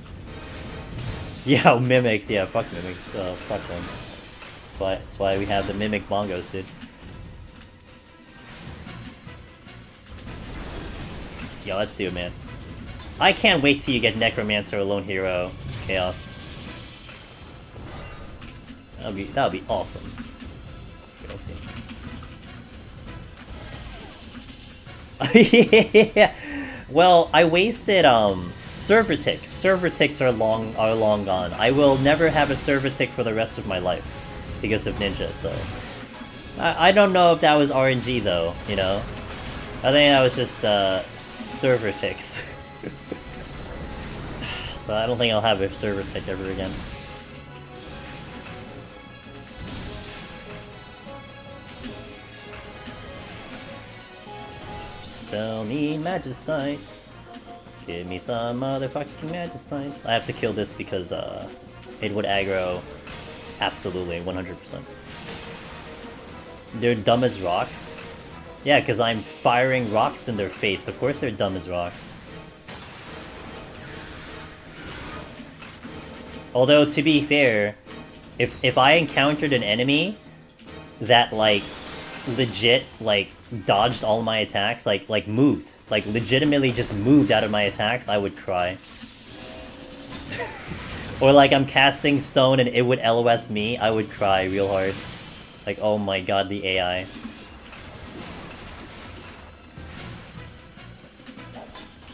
Speaker 1: Yeah, mimics. Yeah, fuck mimics. Fuck them. That's why we have the mimic bongos, dude. Yo, let's do it, man. I can't wait till you get Necromancer or Lone Hero, Chaos. That'll be awesome. Yeah. Well, I wasted server ticks. Server ticks are long gone. I will never have a server tick for the rest of my life because of Ninja. So I don't know if that was RNG though. You know, I think that was just server ticks. So I don't think I'll have a server tick ever again. Sell me magicites. Give me some motherfucking magicites. I have to kill this because it would aggro absolutely 100%. They're dumb as rocks. Yeah, because I'm firing rocks in their face. Of course they're dumb as rocks. Although, to be fair, if I encountered an enemy that, like, legit, like, dodged all my attacks, like moved, like, legitimately just moved out of my attacks, I would cry. Or, like, I'm casting stone and it would LOS me, I would cry real hard. Like, oh my god, the AI.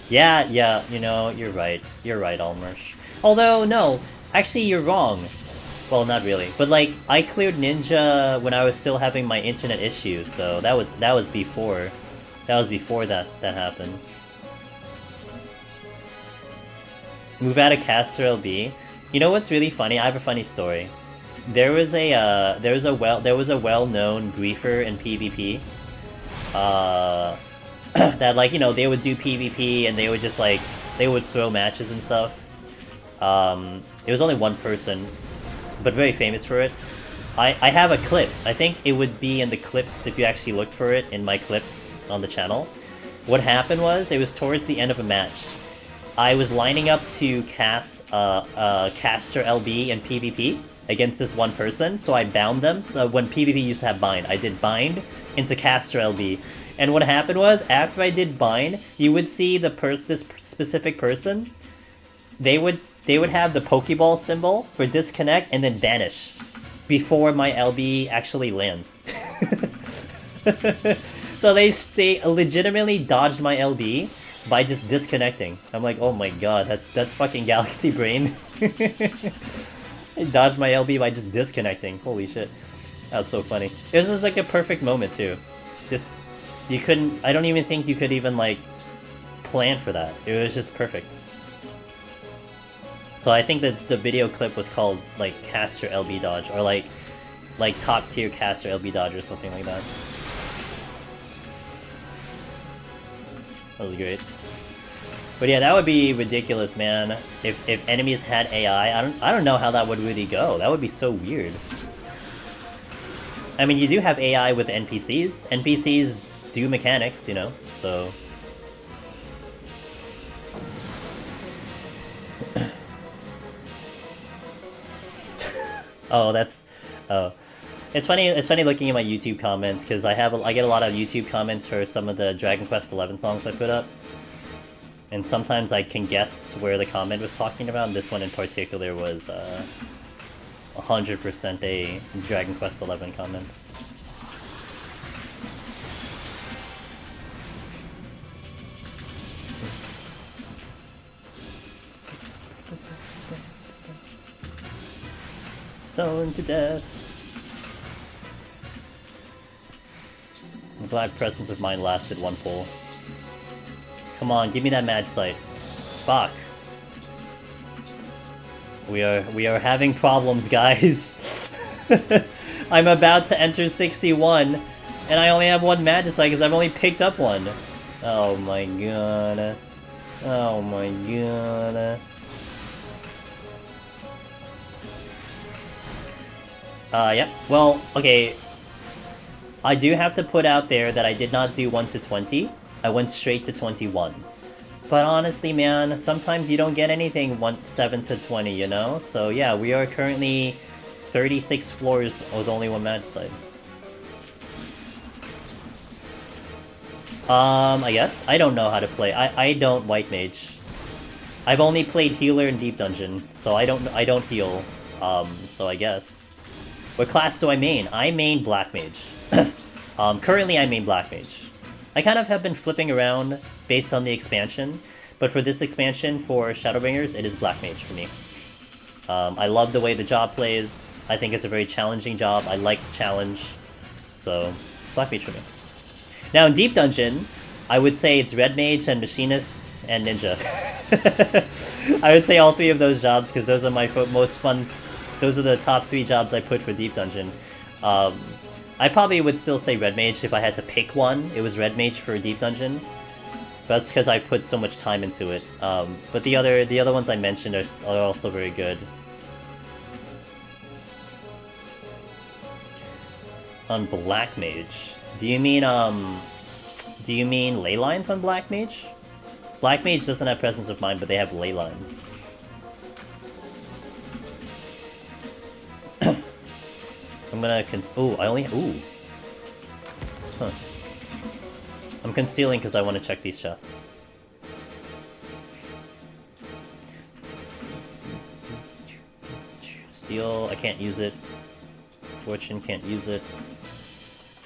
Speaker 1: Yeah, you know, you're right, Almersh. Although, no, actually you're wrong. Well, not really, but like, I cleared Ninja when I was still having my internet issues, so that was before. That was before that happened. Move out of caster LB. You know what's really funny? I have a funny story. There was a well-known griefer in PvP. That, like, you know, they would do PvP and they would just, like, they would throw matches and stuff. It was only one person, but very famous for it. I have a clip. I think it would be in the clips if you actually looked for it in my clips on the channel. What happened was, it was towards the end of a match. I was lining up to cast caster LB in PvP against this one person, so I bound them. So when PvP used to have bind, I did bind into caster LB. And what happened was, after I did bind, you would see this specific person, they would have the Pokeball symbol for disconnect and then vanish before my LB actually lands. So they legitimately dodged my LB by just disconnecting. I'm like, oh my god, that's fucking Galaxy Brain. They dodged my LB by just disconnecting. Holy shit. That was so funny. It was just like a perfect moment too. Just, you couldn't, I don't even think you could even like plan for that. It was just perfect. So I think that the video clip was called like caster LB dodge, or like top tier caster LB dodge or something like that. That was great. But yeah, that would be ridiculous, man. If enemies had AI, I don't know how that would really go. That would be so weird. I mean, you do have AI with NPCs. NPCs do mechanics, you know, so... Oh, that's... Oh. It's funny looking at my YouTube comments, because I get a lot of YouTube comments for some of the Dragon Quest XI songs I put up. And sometimes I can guess where the comment was talking about, and this one in particular was 100% a Dragon Quest XI comment. Stoned to death. I'm glad Presence of Mind lasted one pull. Come on, give me that magicite. Fuck. We are having problems, guys. I'm about to enter 61, and I only have one magicite because I've only picked up one. Oh my god. Oh my god. Yep. Well, okay. I do have to put out there that I did not do 1 to 20. I went straight to 21. But honestly, man, sometimes you don't get anything 7 to 20, you know? So yeah, we are currently 36 floors with only one magicite. I guess? I don't know how to play. I don't white mage. I've only played healer in Deep Dungeon, so I don't heal. So I guess. What class do I main? I main black mage. Currently I main black mage. I kind of have been flipping around based on the expansion, but for this expansion, for Shadowbringers, it is black mage for me. I love the way the job plays. I think it's a very challenging job. I like the challenge. So, black mage for me. Now in Deep Dungeon, I would say it's red mage and machinist and ninja. I would say all three of those jobs because those are my most fun. Those are the top 3 jobs I put for Deep Dungeon. I probably would still say red mage if I had to pick one. It was red mage for Deep Dungeon. That's because I put so much time into it. But the other ones I mentioned are also very good. On Black Mage, do you mean ley lines on Black Mage? Black Mage doesn't have presence of mind, but they have ley lines. I'm gonna Huh. I'm concealing because I want to check these chests. Steel, I can't use it. Fortune, can't use it.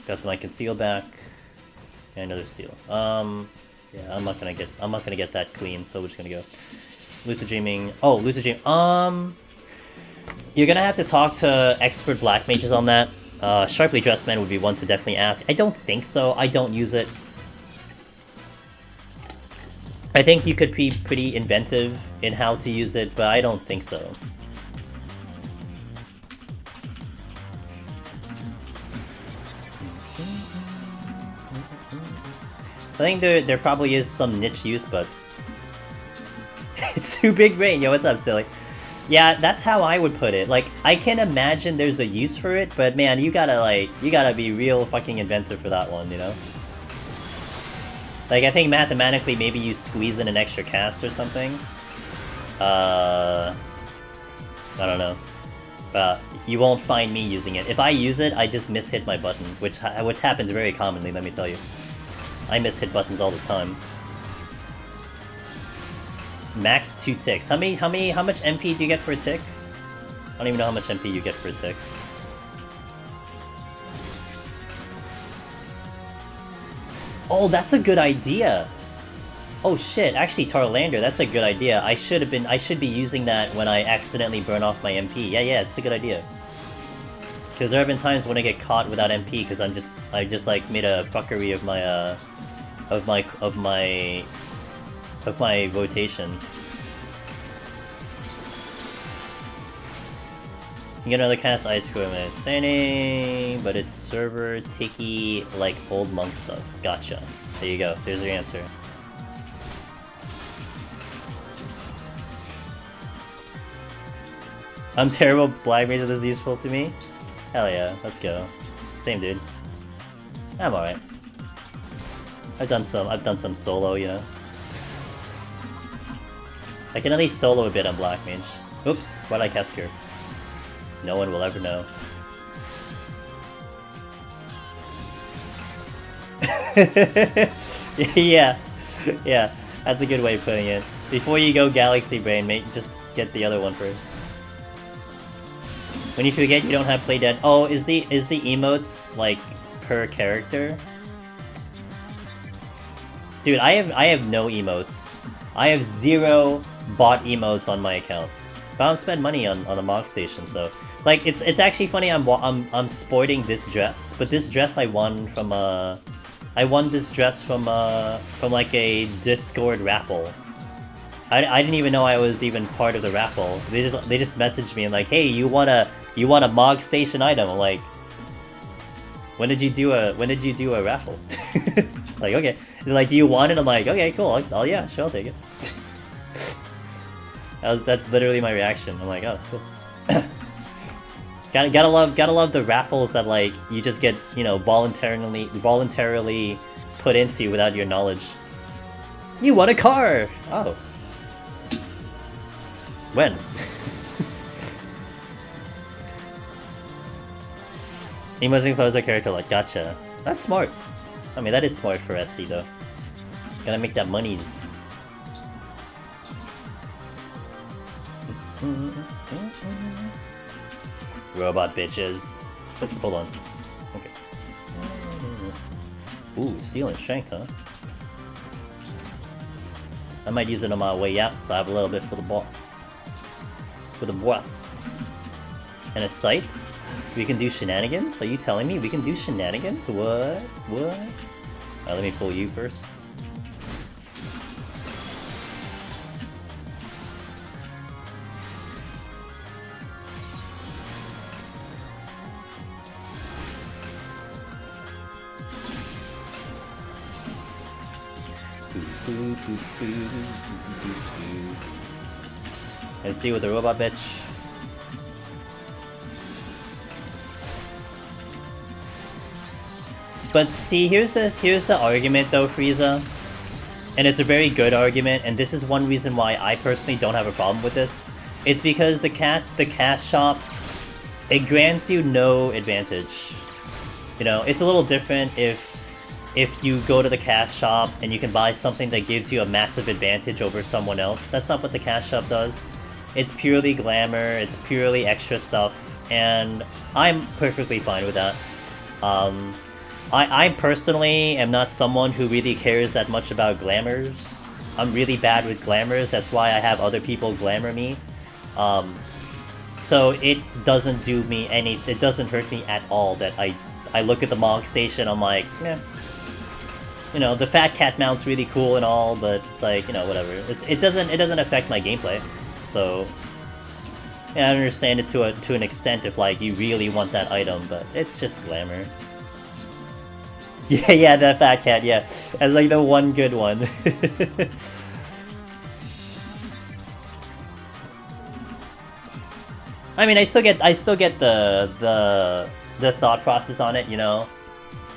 Speaker 1: Got my conceal back. And another steel. Yeah, I'm not gonna get that clean, so we're just gonna go. Lucid Dreaming. Oh, Lucid Dream. You're gonna have to talk to expert black mages on that. Sharply Dressed Man would be one to definitely ask. I don't think so. I don't use it. I think you could be pretty inventive in how to use it, but I don't think so. I think there probably is some niche use, but it's too big brain. Yo, what's up, Silly? Yeah, that's how I would put it. Like, I can imagine there's a use for it, but man, you gotta be real fucking inventive for that one, you know? Like, I think mathematically maybe you squeeze in an extra cast or something. I don't know. You won't find me using it. If I use it, I just mishit my button, which happens very commonly, let me tell you. I mishit buttons all the time. Max 2 ticks. How much MP do you get for a tick? I don't even know how much MP you get for a tick. Oh, that's a good idea. Oh shit, actually Tarlander, that's a good idea. I should be using that when I accidentally burn off my MP. Yeah, it's a good idea. Because there have been times when I get caught without MP because I just like made a fuckery of my rotation. You get another cast Ice Cream and it's standing, but it's server ticky like old monk stuff. Gotcha. There you go. There's your answer. I'm terrible. Black Mage is useful to me. Hell yeah, let's go. Same dude. I'm alright. I've done some solo, you know. I can at least solo a bit on Black Mage. Oops, why'd I cast Cure? No one will ever know. yeah, that's a good way of putting it. Before you go Galaxy Brain, just get the other one first. When you forget you don't have Play Dead. Oh, is the emotes like per character? Dude, I have no emotes. I have 0 bought emotes on my account. But I don't spend money on the Mog Station, so like it's actually funny. I'm sporting this dress, but this dress I won from this dress from like a Discord raffle. I didn't even know I was even part of the raffle. They just messaged me and like, hey, you want a Mog Station item? I'm like, when did you do a raffle? Like, okay. They're like, do you want it? I'm like, okay, cool. Yeah, sure, I'll take it. That's literally my reaction. I'm like, oh, cool. gotta love the raffles that like you just get, you know, voluntarily put into without your knowledge. You won a car! Oh. When? Emoting close our character like, gotcha. That's smart. I mean, that is smart for SC though. Gotta make that monies. Robot bitches. Hold on. Okay. Ooh, steel and strength, huh? I might use it on my way out, so I have a little bit for the boss. For the boss. And a sight? We can do shenanigans? Are you telling me we can do shenanigans? What? Alright, let me pull you first. Let's deal with the robot bitch. But see, here's the argument though, Frieza. And it's a very good argument, and this is one reason why I personally don't have a problem with this. It's because the cast shop, it grants you no advantage. You know, it's a little different if you go to the cast shop and you can buy something that gives you a massive advantage over someone else. That's not what the cast shop does. It's purely glamour, it's purely extra stuff, and I'm perfectly fine with that. I personally am not someone who really cares that much about glamours. I'm really bad with glamours, that's why I have other people glamour me. So it doesn't do me it doesn't hurt me at all that I look at the Mog Station, I'm like, eh. You know, the fat cat mount's really cool and all, but it's like, you know, whatever. It doesn't affect my gameplay. So yeah, I understand it to an extent if like you really want that item, but it's just glamour. Yeah, that fat cat, yeah. As like the one good one. I mean, I still get the thought process on it, you know,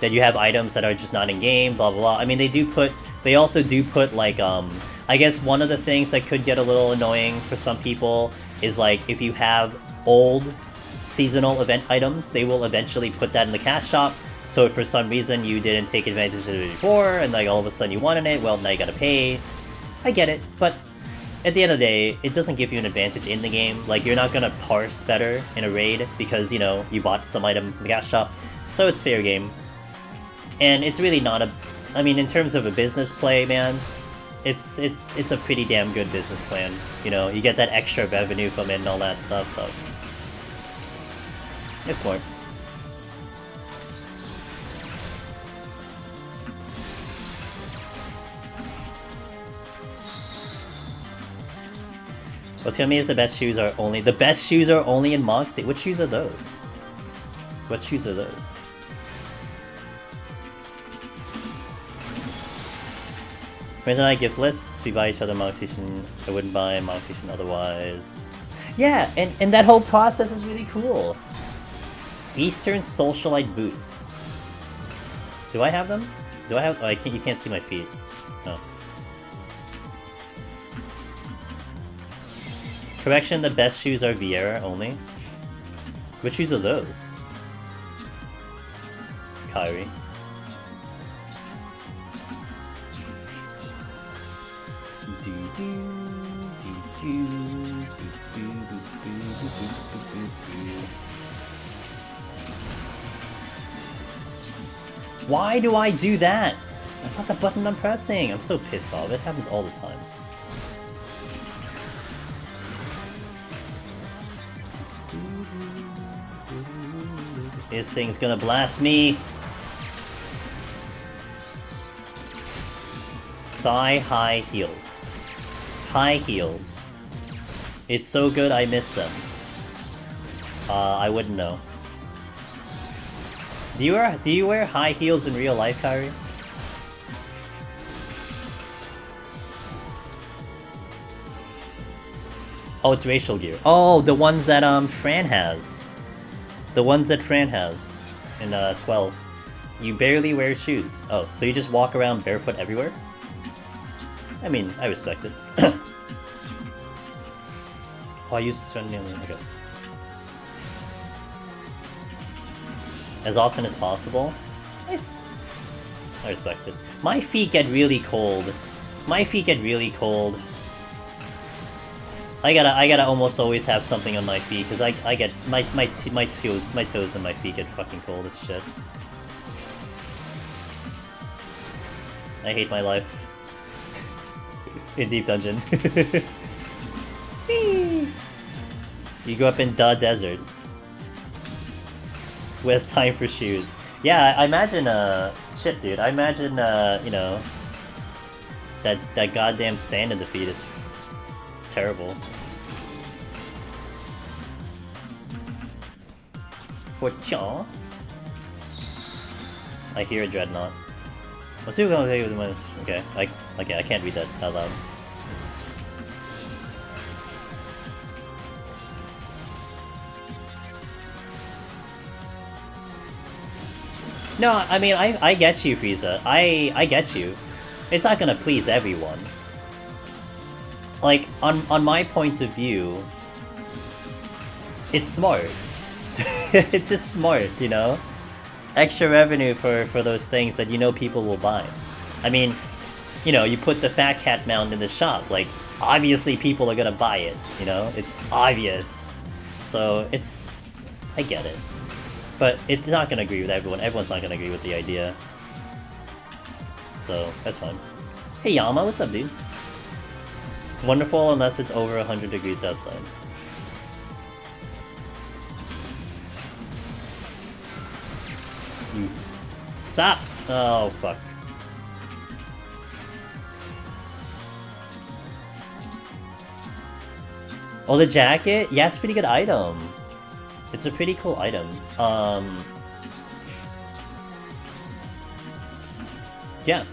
Speaker 1: that you have items that are just not in game, blah blah blah. I mean, they also do put like I guess one of the things that could get a little annoying for some people is like if you have old seasonal event items, they will eventually put that in the cash shop. So if for some reason you didn't take advantage of it before, and like all of a sudden you wanted it, well now you gotta pay. I get it, but at the end of the day, it doesn't give you an advantage in the game. Like you're not gonna parse better in a raid because, you know, you bought some item in the cash shop. So it's fair game. And it's really not a... I mean, in terms of a business play, man, it's a pretty damn good business plan. You know, you get that extra revenue from it and all that stuff, so... It's smart. What's gonna mean is the best shoes are only in Mog State. What shoes are those? What shoes are those? Friends and I gift lists. We buy each other Mog Station. I wouldn't buy Mog Station otherwise. Yeah, and that whole process is really cool. Eastern Socialite boots. Do I have them? Do I have? Oh, you can't see my feet. No. Correction, the best shoes are Vieira only. Which shoes are those? Kyrie. Why do I do that? That's not the button I'm pressing. I'm so pissed off. It happens all the time. This thing's gonna blast me. Thigh high heels. High heels. It's so good I missed them. I wouldn't know. Do you wear high heels in real life, Kyrie? Oh, it's racial gear. Oh, the ones that Fran has. The ones that Fran has in 12. You barely wear shoes. Oh, so you just walk around barefoot everywhere? I mean, I respect it. Oh, I used to spend the other, I guess. As often as possible? Nice. I respect it. My feet get really cold. My feet get really cold. I gotta almost always have something on my feet because I get my toes and my feet get fucking cold as shit. I hate my life. In Deep Dungeon. You grew up in the desert. Who has time for shoes? Yeah, I imagine shit, dude. I imagine you know, that goddamn sand in the feet is terrible. For Chaw. I hear a dreadnought. Let's see what I'm gonna take with my. Okay, like Okay, I can't read that out loud. No, I mean, I get you, Frieza. I get you. It's not gonna please everyone. Like, on my point of view, it's smart. It's just smart, you know? Extra revenue for those things that you know people will buy. I mean, you know, you put the Fat Cat mount in the shop, like, obviously people are gonna buy it, you know? It's obvious. So, it's... I get it. But it's not gonna agree with everyone. Everyone's not gonna agree with the idea. So, that's fine. Hey Yama, what's up, dude? Wonderful unless it's over 100 degrees outside. Stop! Oh, fuck. Oh, the jacket? Yeah, it's a pretty good item. It's a pretty cool item. Yeah.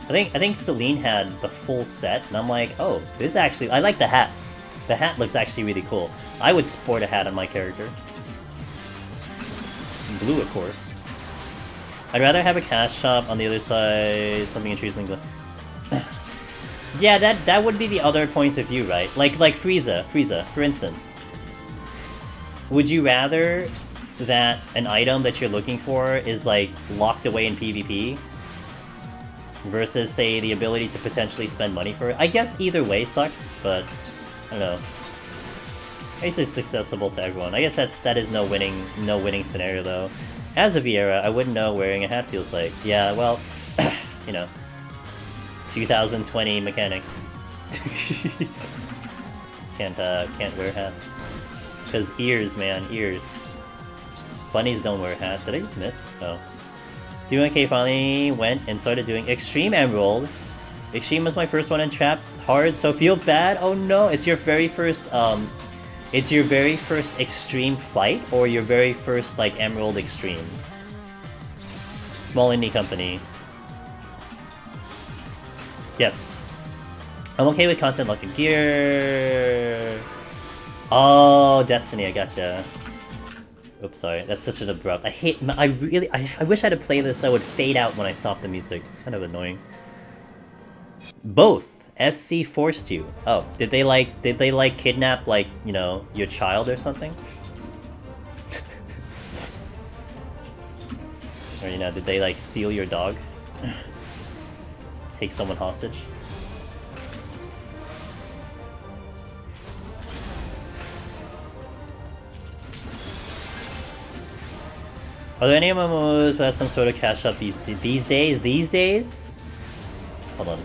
Speaker 1: I think Celine had the full set, and I'm like, oh, this actually... I like the hat. The hat looks actually really cool. I would sport a hat on my character. Blue, of course. I'd rather have a cash shop on the other side, something intriguing. Yeah, that would be the other point of view, right? Like Frieza, for instance. Would you rather that an item that you're looking for is, like, locked away in PvP? Versus, say, the ability to potentially spend money for it? I guess either way sucks, but... I don't know. I guess it's accessible to everyone. I guess that is no winning scenario, though. As a Vieira, I wouldn't know wearing a hat feels like. Yeah, well, you know. 2020 mechanics. Can't wear hats. Cause ears, man, ears. Bunnies don't wear hats. Did I just miss? Oh. D1K finally went and started doing Extreme Emerald. Extreme was my first one in Trap Hard, so feel bad. Oh no, it's your very first Extreme fight, or your very first, like, Emerald Extreme? Small indie company. Yes. I'm okay with content like a gear. Oh, Destiny, I gotcha. Oops, sorry. That's such an abrupt... I wish I had a playlist that would fade out when I stop the music. It's kind of annoying. Both. FC forced you. Oh, did they kidnap, like, you know, your child or something? Or, you know, did they, like, steal your dog? Take someone hostage? Are there any MMOs who have some sort of cash up these days? These days? Hold on.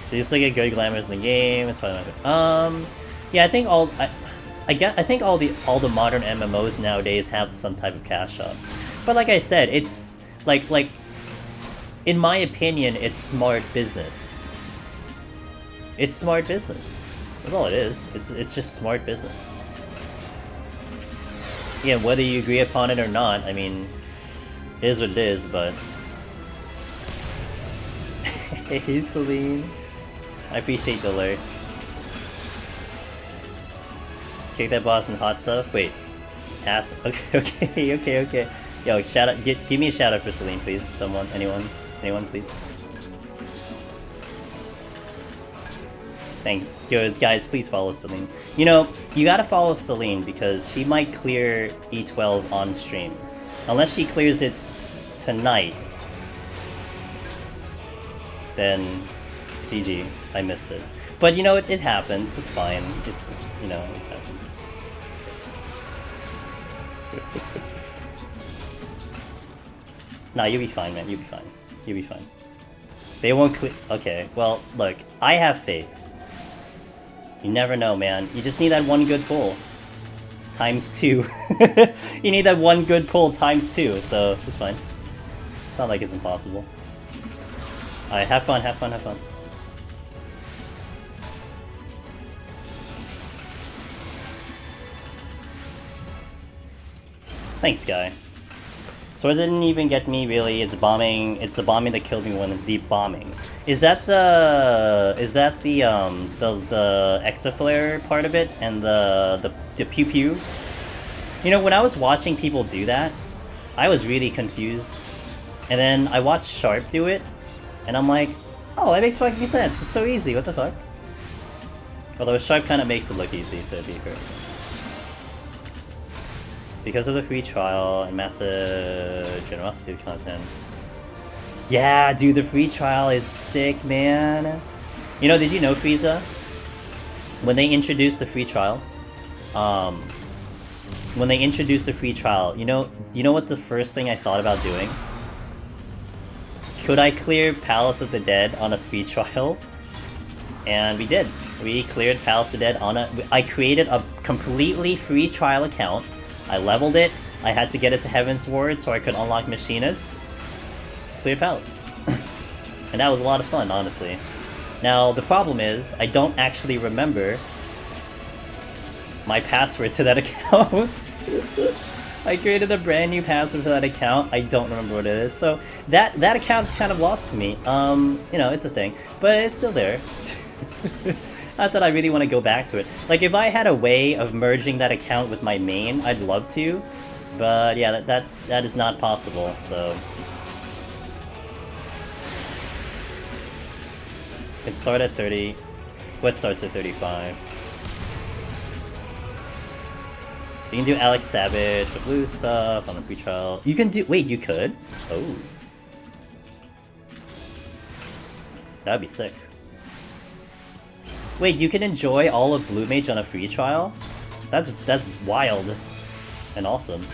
Speaker 1: They just like get good glamours in the game. It's probably not good. Yeah, I think I think all the modern MMOs nowadays have some type of cash up. But like I said, it's like in my opinion, it's smart business. It's smart business. That's all it is. It's just smart business. Yeah, whether you agree upon it or not, I mean, it is what it is, but... Hey, Celine. I appreciate the alert. Kick that boss in hot stuff? Wait. Ass... Okay. Yo, shout out... Give me a shout out for Celine, please. Someone, anyone, please. Thanks. Yo, guys, please follow Celine. You know, you gotta follow Celine because she might clear E12 on stream. Unless she clears it tonight, then GG, I missed it. But you know, it happens, it's fine. It's you know, it happens. Nah, you'll be fine, man, you'll be fine. You'll be fine. They won't clear... Okay, well, look, I have faith. You never know, man. You just need that one good pull. Times 2. You need that one good pull times 2, so it's fine. It's not like it's impossible. Alright, have fun. Thanks, guy. Swords didn't even get me really. It's bombing. It's the bombing that killed me when the bombing. Is that the extra flare part of it and the pew pew? You know, when I was watching people do that, I was really confused. And then I watched Sharp do it, and I'm like, oh, that makes fucking sense. It's so easy. What the fuck? Although Sharp kind of makes it look easy, to be fair. Because of the free trial and massive generosity of content. Yeah, dude, the free trial is sick, man. You know, did you know, Frieza? When they introduced the free trial, you know what the first thing I thought about doing? Could I clear Palace of the Dead on a free trial? And we did. We cleared Palace of the Dead on a... I created a completely free trial account. I leveled it. I had to get it to Heaven's Ward so I could unlock Machinist. Clear Palace. And that was a lot of fun, honestly. Now, the problem is, I don't actually remember my password to that account. I created a brand new password for that account. I don't remember what it is. So, that account's kind of lost to me. You know, it's a thing. But it's still there. Not that I really want to go back to it. Like, if I had a way of merging that account with my main, I'd love to. But yeah, that is not possible, so... It starts at 30. What starts at 35? You can do Alex Savage, the blue stuff, on the free trial. You can do... Wait, you could? Oh. That'd be sick. Wait, you can enjoy all of Blue Mage on a free trial? That's wild. And awesome.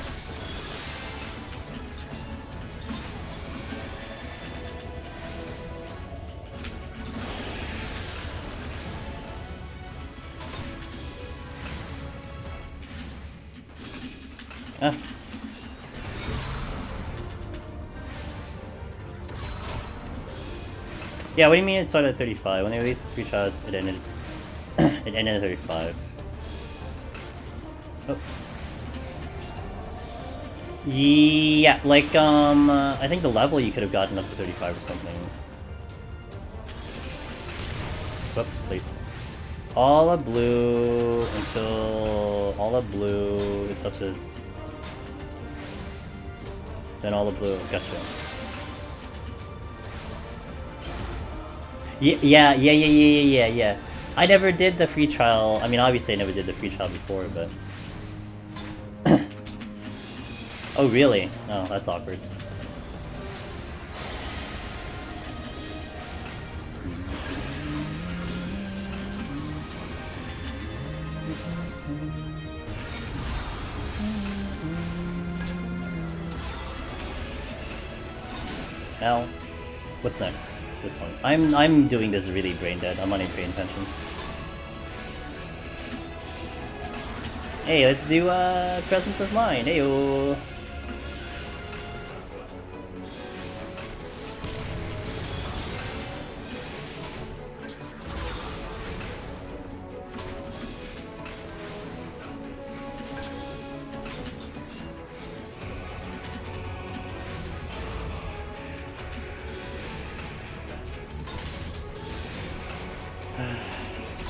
Speaker 1: Ah. Yeah, what do you mean it started at 35? When they released the free trials, it ended... it ended at 35. Oh. Yeah, like, I think the level you could have gotten up to 35 or something. Whoop, wait. All of blue until... all of blue, it's up to... Then all of blue, gotcha. Yeah. I never did the free trial. I mean, obviously I never did the free trial before, but... Oh, really? Oh, that's awkward. Now, what's next? This one. I'm doing this really brain dead. I'm not even paying attention. Hey, let's do Presence of Mind. Heyo.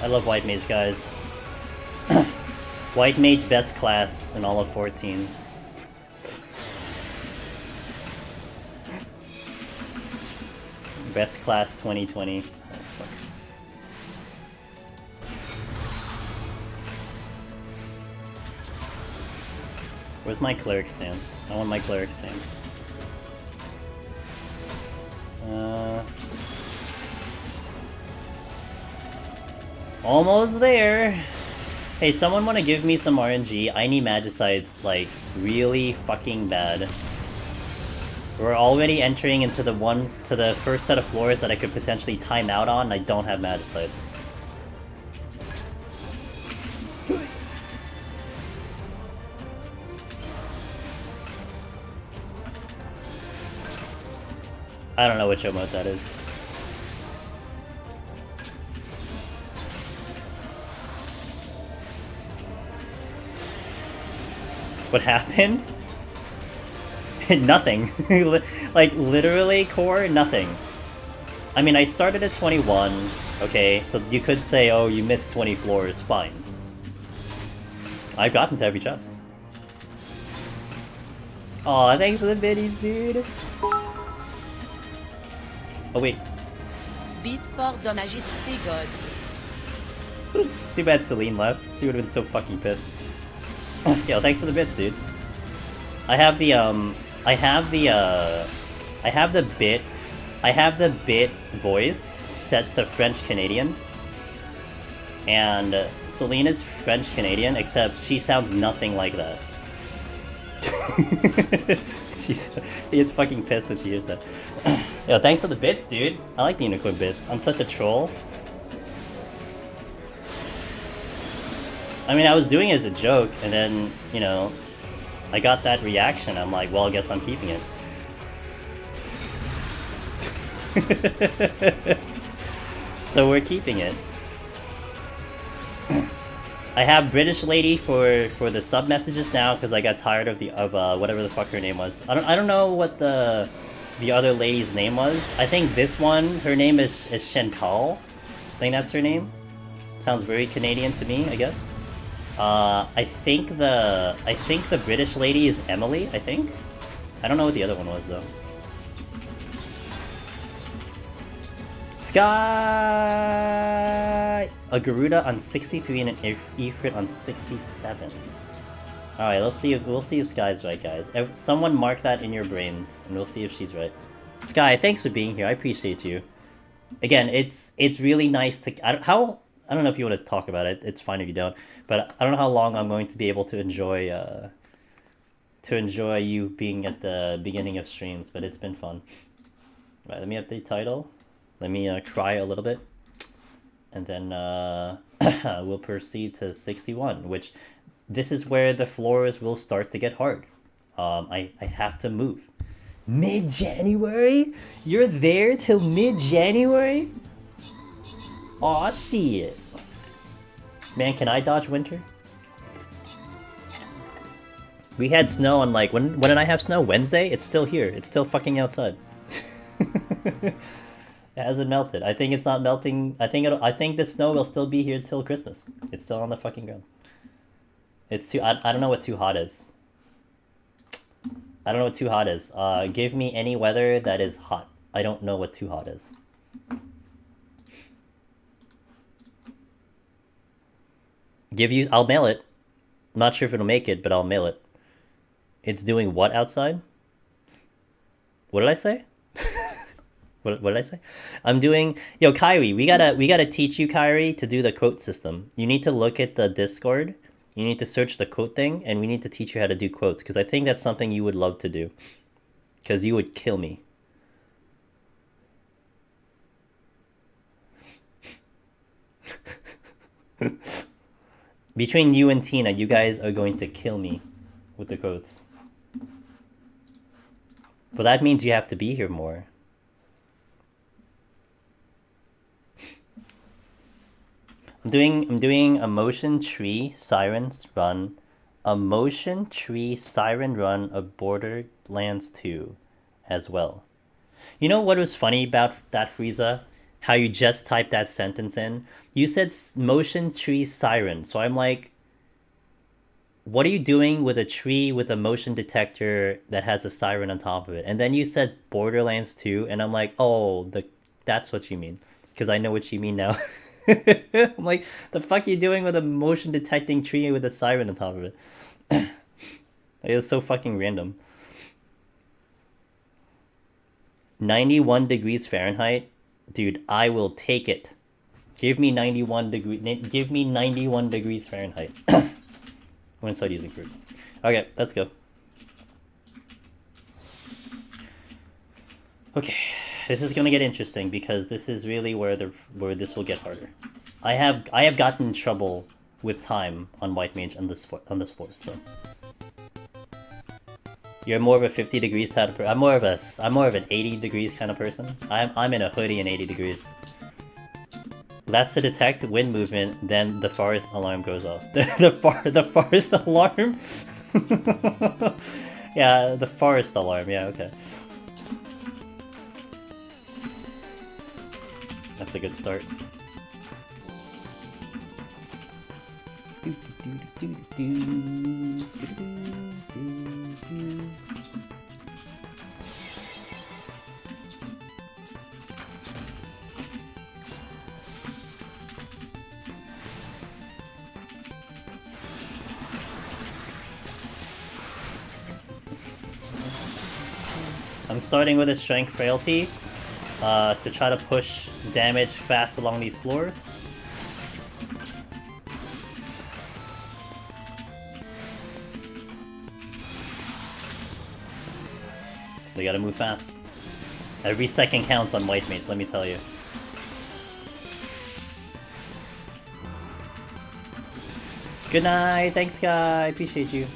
Speaker 1: I love White Mage, guys. White Mage best class in all of 14. Best class 2020. Oh, fuck. Where's my cleric stance? I want my cleric stance. Almost there. Hey, someone want to give me some RNG? I need magicites, like, really fucking bad. We're already entering into the first set of floors that I could potentially time out on, and I don't have magicites. I don't know which emote that is. What happened? Nothing. Like, literally, core, nothing. I mean, I started at 21, okay, so you could say, oh, you missed 20 floors, fine. I've gotten to every chest. Aw, thanks for the biddies, dude. Oh, wait.
Speaker 2: Beat for the magicite gods.
Speaker 1: It's too bad Celine left. She would've been so fucking pissed. Yo, thanks for the bits, dude. I have the bit voice set to French Canadian. And Celine is French Canadian, except she sounds nothing like that. She gets fucking pissed when she hears that. Yo, thanks for the bits, dude. I like the unicorn bits. I'm such a troll. I mean, I was doing it as a joke, and then, you know, I got that reaction. I'm like, well, I guess I'm keeping it. So we're keeping it. I have British lady for the sub messages now because I got tired of whatever the fuck her name was. I don't know what the other lady's name was. I think this one, her name is Chantal. I think that's her name. Sounds very Canadian to me, I guess. I think the British lady is Emily, I think. I don't know what the other one was though. Sky! A Garuda on 63 and an Ifrit on 67. Alright, we'll see if Sky's right, guys. Someone mark that in your brains, and we'll see if she's right. Sky, thanks for being here. I appreciate you. Again, it's really nice to... I don't know if you want to talk about it. It's fine if you don't. But I don't know how long I'm going to be able to enjoy you being at the beginning of streams, but it's been fun. Right, let me update title. Let me cry a little bit. And then we'll proceed to 61, which this is where the floors will start to get hard. I have to move. Mid-January? You're there till mid-January? Aw, shit. Man, can I dodge winter? We had snow on like... When did I have snow? Wednesday? It's still here. It's still fucking outside. It hasn't melted. I think it's not melting. I think the snow will still be here till Christmas. It's still on the fucking ground. It's too... I don't know what too hot is. I don't know what too hot is. Give me any weather that is hot. I don't know what too hot is. I'll mail it. I'm not sure if it'll make it, but I'll mail it. It's doing what outside? What did I say? What did I say? I'm doing... Yo, Kyrie, we gotta teach you, Kyrie, to do the quote system. You need to look at the Discord. You need to search the quote thing, and we need to teach you how to do quotes, because I think that's something you would love to do. Because you would kill me. Between you and Tina, you guys are going to kill me with the quotes. But that means you have to be here more. I'm doing a motion tree sirens run, a motion tree siren run of Borderlands 2 as well. You know what was funny about that, Frieza? How you just typed that sentence in? You said motion tree siren, so I'm like, what are you doing with a tree with a motion detector that has a siren on top of it? And then you said Borderlands 2, and I'm like, oh, that's what you mean. Because I know what you mean now. I'm like, the fuck are you doing with a motion detecting tree with a siren on top of it? It was so fucking random. 91 degrees Fahrenheit? Dude, I will take it. Give me 91 degrees Fahrenheit. I'm gonna start using fruit. Okay, let's go. Okay. This is gonna get interesting because this is really where this will get harder. I have gotten in trouble with time on White Mage on this floor, so you're more of a 50 degrees type of person. I'm more of an 80 degrees kind of person. I'm in a hoodie and 80 degrees. That's to detect wind movement. Then the forest alarm goes off. The forest alarm. Yeah, the forest alarm, yeah, okay. That's a good start. I'm starting with a strength frailty to try to push damage fast along these floors. They gotta move fast. Every second counts on White Mage, let me tell you. Good night, thanks guy, appreciate you.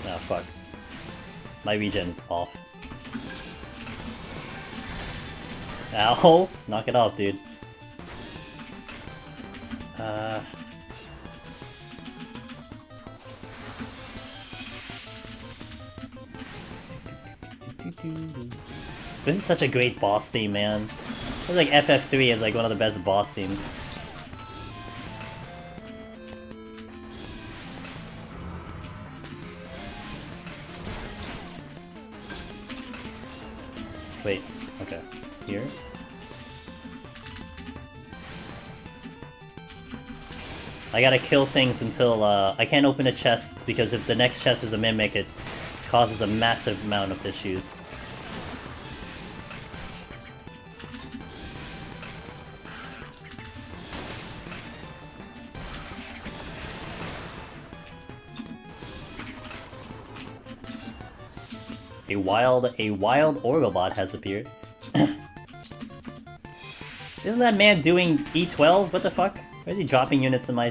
Speaker 1: Oh fuck. My regen's off. Ow! Knock it off, dude. This is such a great boss theme, man. It's like FF3 is like one of the best boss themes. Wait, okay. Here? I gotta kill things until, I can't open a chest, because if the next chest is a mimic, it causes a massive amount of issues. A wild Orgobot has appeared. Isn't that man doing E12? What the fuck? Why is he dropping units in my...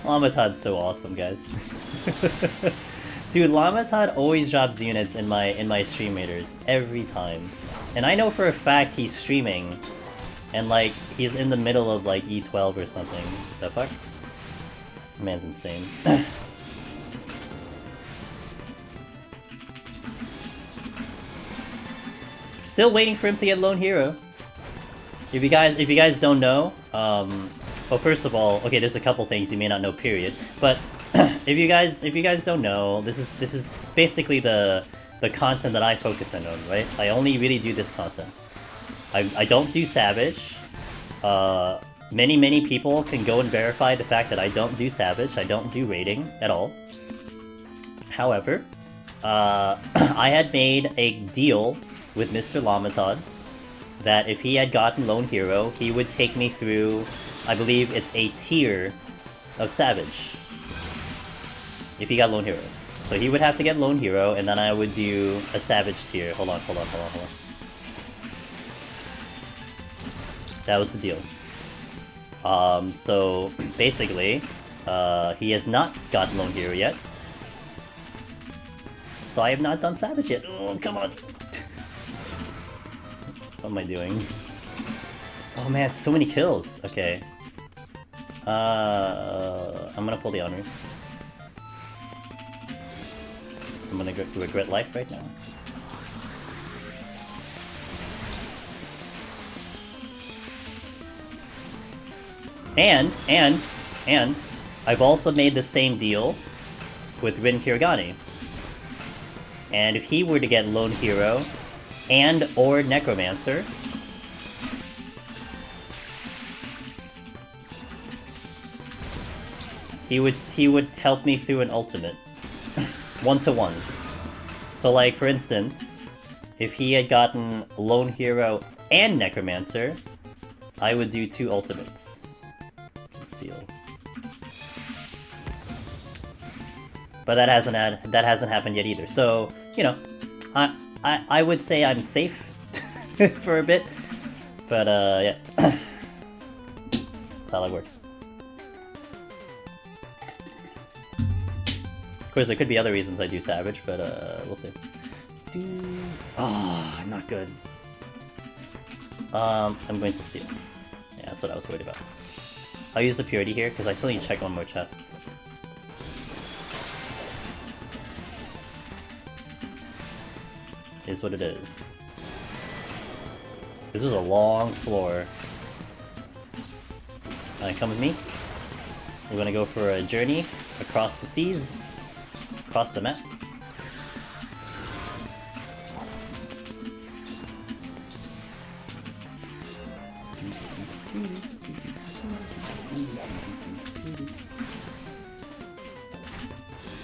Speaker 1: Lamatod's so awesome, guys. Dude, Lamatod always drops units in my stream raiders. Every time. And I know for a fact he's streaming. And like, he's in the middle of like E12 or something. The fuck? Man's insane. Still waiting for him to get Lone Hero. If you guys don't know, well, first of all, okay, there's a couple things you may not know, period. But if you guys don't know, this is basically the content that I focus in on, right? I only really do this content. I don't do Savage. Many people can go and verify the fact that I don't do Savage. I don't do raiding at all. However, I had made a deal with Mr. Lamatod that if he had gotten Lone Hero, he would take me through, I believe it's a tier of Savage. If he got Lone Hero. So he would have to get Lone Hero, and then I would do a Savage tier. Hold on. That was the deal. So basically, he has not gotten Lone Hero yet. So I have not done Savage yet. Oh, come on. What am I doing? Oh man, so many kills. Okay. I'm gonna pull the honor. I'm gonna regret life right now. And I've also made the same deal with Rin Kirigani. And if he were to get Lone Hero and or Necromancer, he would help me through an ultimate. 1-to-1. So like, for instance, if he had gotten Lone Hero and Necromancer, I would do 2 ultimates. Seal. But that hasn't happened yet either. So, you know, I would say I'm safe for a bit. But yeah. That's how it works. Of course, there could be other reasons I do Savage, but we'll see. Oh, not good. I'm going to steal. Yeah, that's what I was worried about. I'll use the purity here, because I still need to check one more chest. Is what it is. This was a long floor. Come with me. We're gonna go for a journey across the seas, across the map.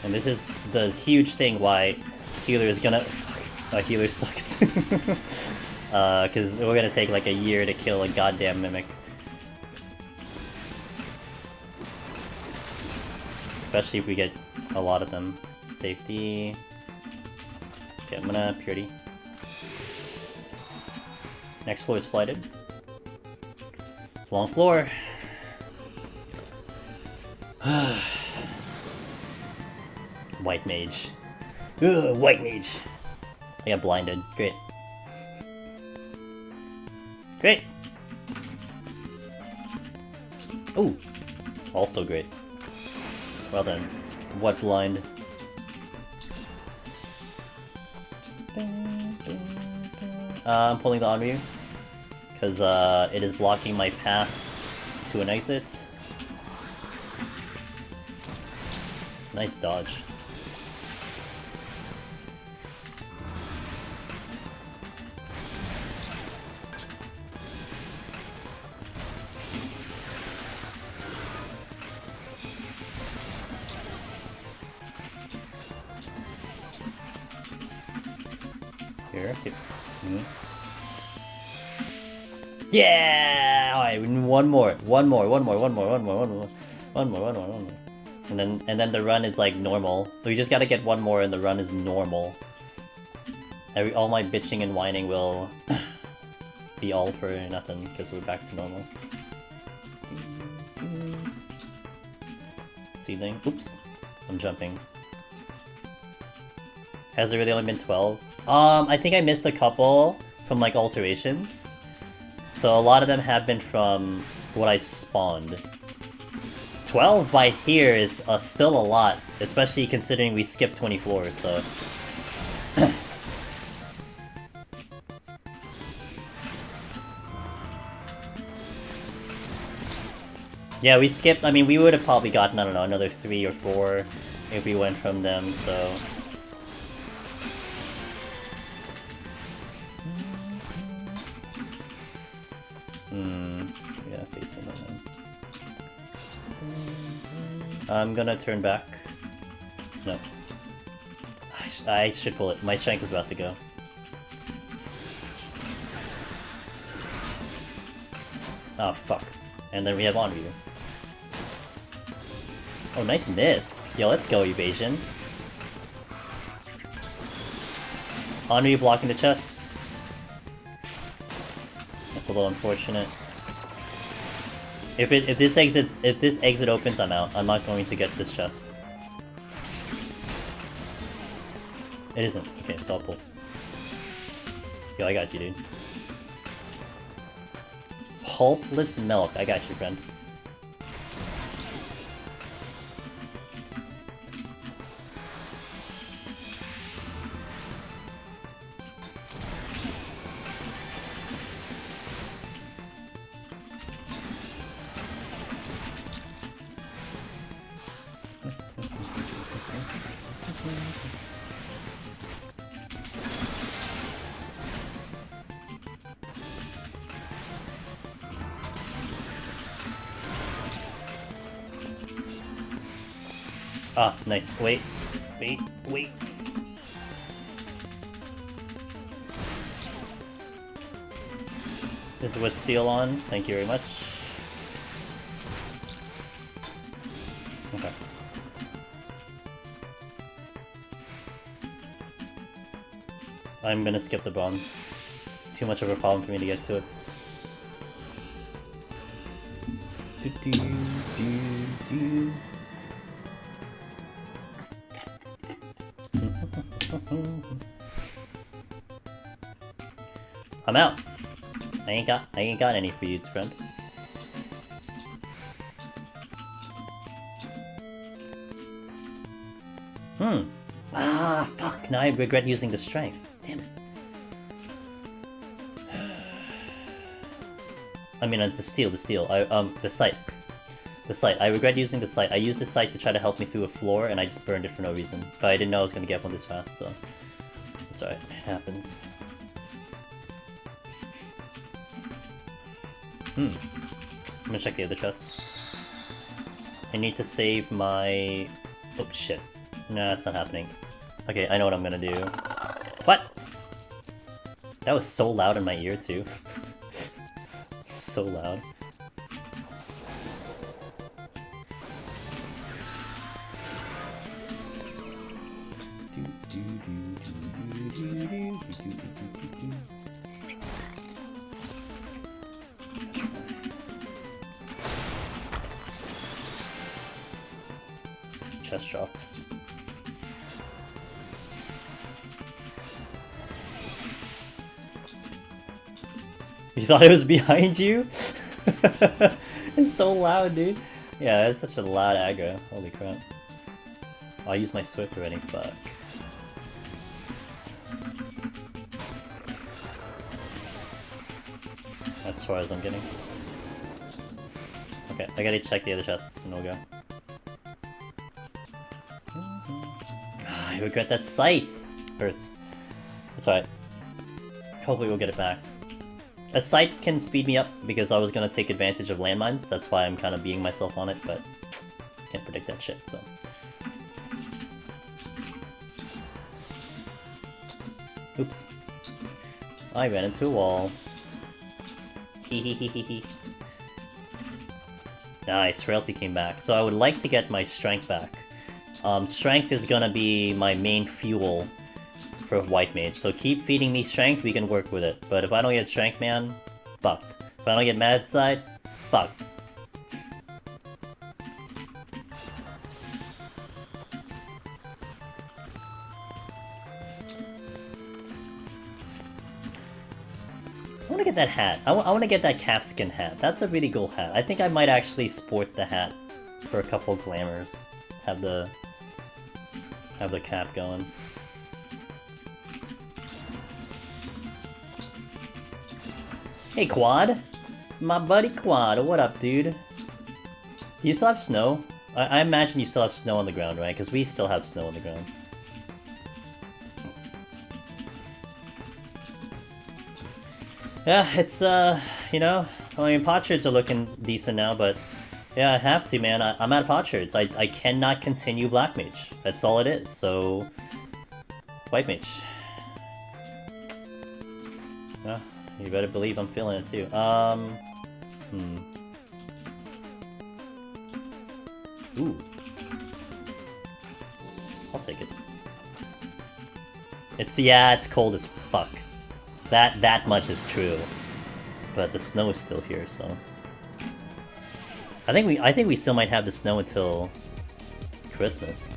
Speaker 1: And this is the huge thing why healer is gonna... healer sucks. Because we're gonna take like a year to kill a goddamn mimic. Especially if we get a lot of them. Safety... Okay, I'm gonna purity. Next floor is flighted. It's a long floor. White mage. Ugh, white mage. I got blinded. Great. Great! Ooh! Also great. Well then. What blind? I'm pulling the Onryu. Because it is blocking my path to an exit. Nice dodge. Here. Yeah! Alright, we need one more. And then the run is like normal. So we just gotta get one more and the run is normal. All my bitching and whining will be all for nothing because we're back to normal. Seedling. Oops. I'm jumping. Has there really only been 12? I think I missed a couple from like alterations. So a lot of them have been from what I spawned. 12 by here is still a lot, especially considering we skipped 20 floors, so... Yeah, we skipped, I mean, we would have probably gotten, I don't know, another 3 or 4 if we went from them, so... Yeah, facing that one. I'm gonna turn back. No. I should pull it. My strength is about to go. Oh, fuck. And then we have Onryu. Oh, nice miss. Yo, let's go, evasion. Onryu blocking the chests. That's a little unfortunate. If this exit opens, I'm out. I'm not going to get this chest. It isn't. Okay, so I'll pull. Yo, I got you, dude. Pulpless milk. I got you, friend. Ah, nice. Wait. This is with steel on. Thank you very much. Okay. I'm gonna skip the bronze. Too much of a problem for me to get to it. I'm out. I ain't got any for you, friend. Ah, fuck. Now I regret using the strength. Damn it. I mean, the steel. The sight. The sight. I regret using the sight. I used the sight to try to help me through a floor, and I just burned it for no reason. But I didn't know I was gonna get one this fast, so... It's alright. It happens. I'm gonna check the other chest. I need to save my... Oh, shit. No, that's not happening. Okay, I know what I'm gonna do. What?! That was so loud in my ear, too. So loud. Chest drop. You thought it was behind you? It's so loud, dude. Yeah, it's such a loud aggro. Holy crap. I'll use my Swift already, fuck. That's as far as I'm getting. Okay, I gotta check the other chests and we'll go. I regret that sight! Hurts. It's alright. Hopefully we'll get it back. A sight can speed me up because I was gonna take advantage of landmines, that's why I'm kind of being myself on it, but can't predict that shit, so. Oops. I ran into a wall. Hehehehe. Nice, frailty came back. So I would like to get my strength back. Strength is gonna be my main fuel for White Mage. So keep feeding me strength, we can work with it. But if I don't get strength, man, fucked. If I don't get magicite, fucked. I wanna get that hat. I wanna get that calfskin hat. That's a really cool hat. I think I might actually sport the hat for a couple glamours. Have the cap going. Hey Quad! My buddy Quad, what up, dude? You still have snow? I imagine you still have snow on the ground, right? Because we still have snow on the ground. Yeah, it's, you know, I mean, potsherds are looking decent now, but yeah, I have to, man. I'm out of potsherds. I cannot continue Black Mage. That's all it is, so... White Mage. Yeah, you better believe I'm feeling it too. Ooh. I'll take it. Yeah, it's cold as fuck. That much is true. But the snow is still here, so... I think we still might have the snow until Christmas.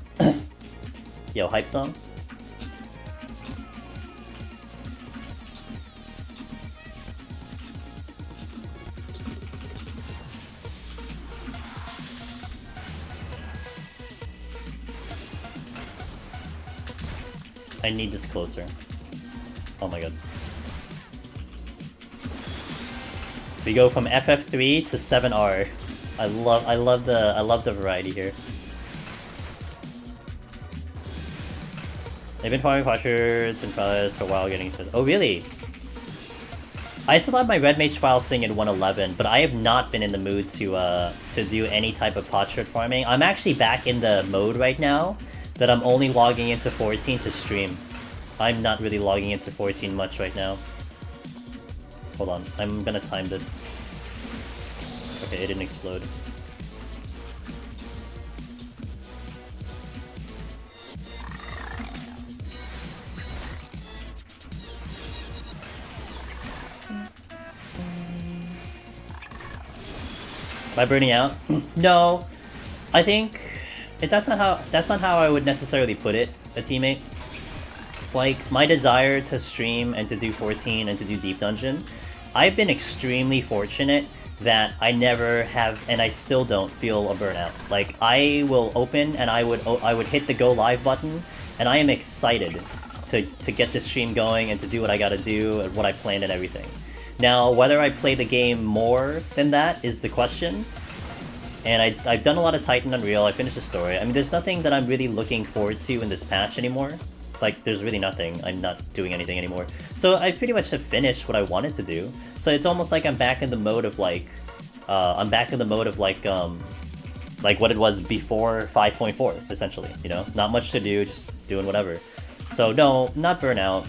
Speaker 1: Yo, hype song? I need this closer. Oh my god. We go from FF3 to 7R. I love the variety here. They've been farming potsherds and files for a while getting to... Oh really? I still have my Red Mage file sing at 111, but I have not been in the mood to do any type of potsherd farming. I'm actually back in the mode right now that I'm only logging into 14 to stream. I'm not really logging into 14 much right now. Hold on, I'm gonna time this. Okay, it didn't explode. Am I burning out? No, I think that's not how I would necessarily put it, a teammate. Like, my desire to stream and to do 14 and to do Deep Dungeon, I've been extremely fortunate that I never have, and I still don't feel a burnout. Like, I will open and I would hit the go live button, and I am excited to get this stream going and to do what I gotta do and what I planned and everything. Now, whether I play the game more than that is the question. And I've done a lot of Titan Unreal, I finished the story. I mean, there's nothing that I'm really looking forward to in this patch anymore. Like, there's really nothing. I'm not doing anything anymore. So I pretty much have finished what I wanted to do. So it's almost like I'm back in the mode of like, like what it was before 5.4, essentially, you know? Not much to do, just doing whatever. So no, not burnout.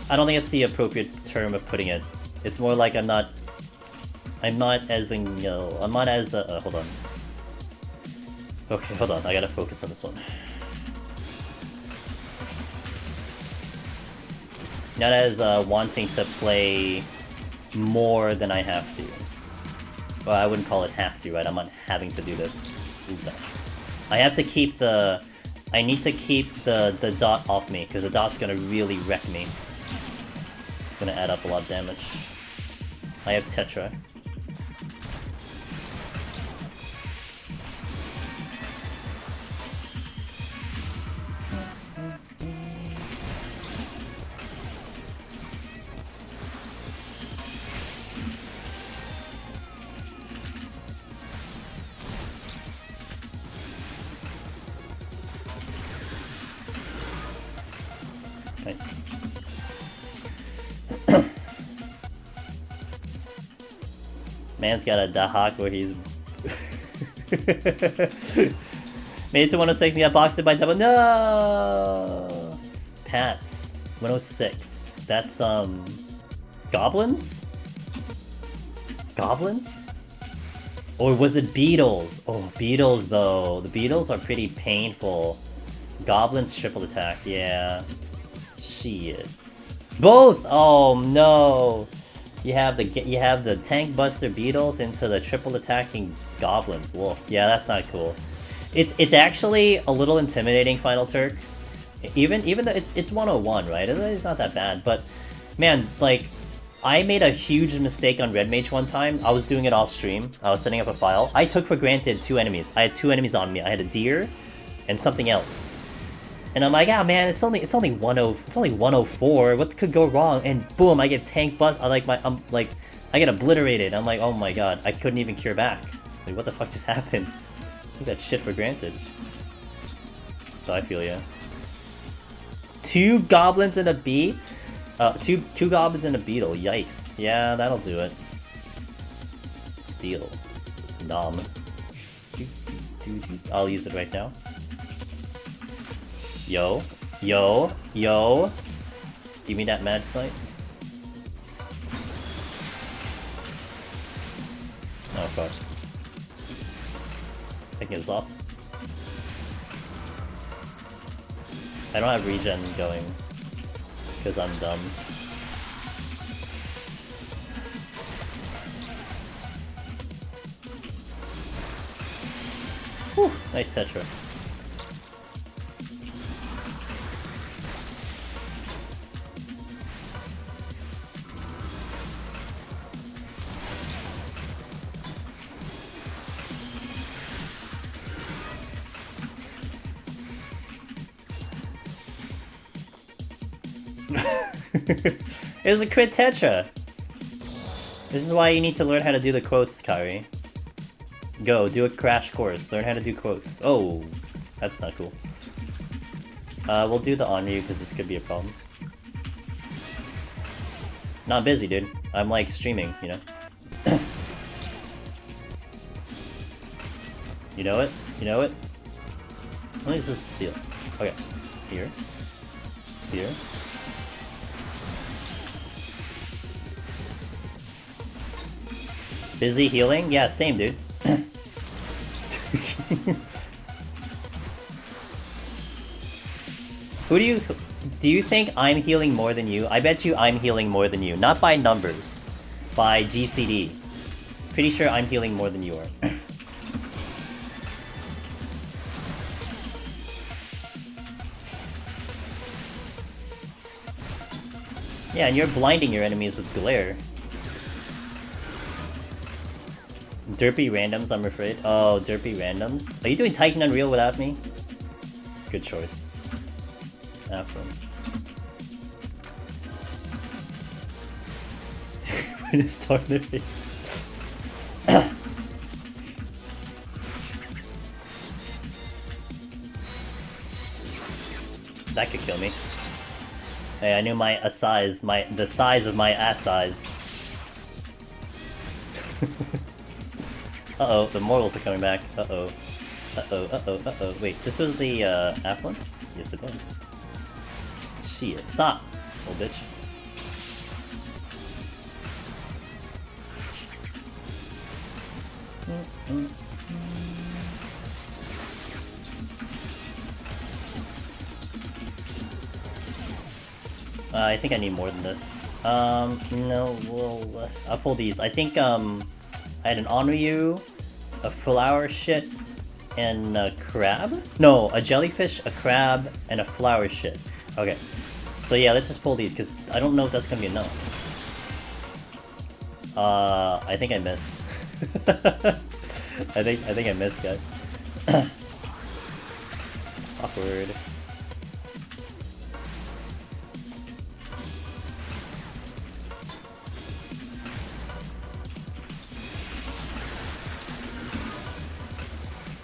Speaker 1: I don't think it's the appropriate term of putting it. It's more like I'm not as in, you know, I'm not as, hold on. Okay, hold on, I gotta focus on this one. Not as wanting to play more than I have to. Well, I wouldn't call it have to, right? I'm not having to do this. I have to keep the... I need to keep the dot off me, because the dot's gonna really wreck me. It's gonna add up a lot of damage. I have Tetra. Nice. Man's got a Dahak where he's... Made it to 106 and got boxed by double. No! Pats. 106. That's, Goblins? Goblins? Or was it Beetles? Oh, Beetles, though. The Beetles are pretty painful. Goblins triple attack, yeah. Shit. Both! Oh no! You have the tank buster beetles into the triple attacking goblins. Whoa. Yeah, that's not cool. It's actually a little intimidating, Final Turk. Even though it's 101, right? It's not that bad, but man, like, I made a huge mistake on Red Mage one time. I was doing it off stream. I was setting up a file. I took for granted 2 enemies. I had 2 enemies on me. I had a deer and something else. And I'm like, ah, man, it's only 104. What could go wrong? And boom, I get tank butt. I get obliterated. I'm like, oh my god, I couldn't even cure back. Like, what the fuck just happened? I took that shit for granted. So I feel ya. 2 goblins and a bee. Two goblins and a beetle. Yikes. Yeah, that'll do it. Steel. Nom. I'll use it right now. Yo, yo, yo. Give me that magicite. Oh fuck. I think it's off. I don't have regen going because I'm dumb. Whew, nice Tetra. It was a crit Tetra! This is why you need to learn how to do the quotes, Kari. Go, do a crash course. Learn how to do quotes. Oh, that's not cool. We'll do the Onryu because this could be a problem. Not busy, dude. I'm like streaming, you know? You know it? You know it? Let me just seal. Okay. Here. Here. Busy healing? Yeah, same, dude. Who do you think I'm healing more than you? I bet you I'm healing more than you. Not by numbers. By GCD. Pretty sure I'm healing more than you are. Yeah, and you're blinding your enemies with glare. Derpy randoms, I'm afraid. Oh, derpy randoms. Are you doing Titan Unreal without me? Good choice. Affluence. We're gonna start their face. That could kill me. Hey, I knew the size of my ass size. Uh-oh, the mortals are coming back. Uh-oh. Uh-oh, uh-oh, uh-oh. Wait, this was the, affluence? Yes, it was. Shit, stop, little bitch. I think I need more than this. No, I'll pull these. I think, I had an Onryu, a flower shit, and a crab? No, a jellyfish, a crab, and a flower shit. Okay. So yeah, let's just pull these, because I don't know if that's gonna be enough. I think I missed. I think I missed, guys. Awkward.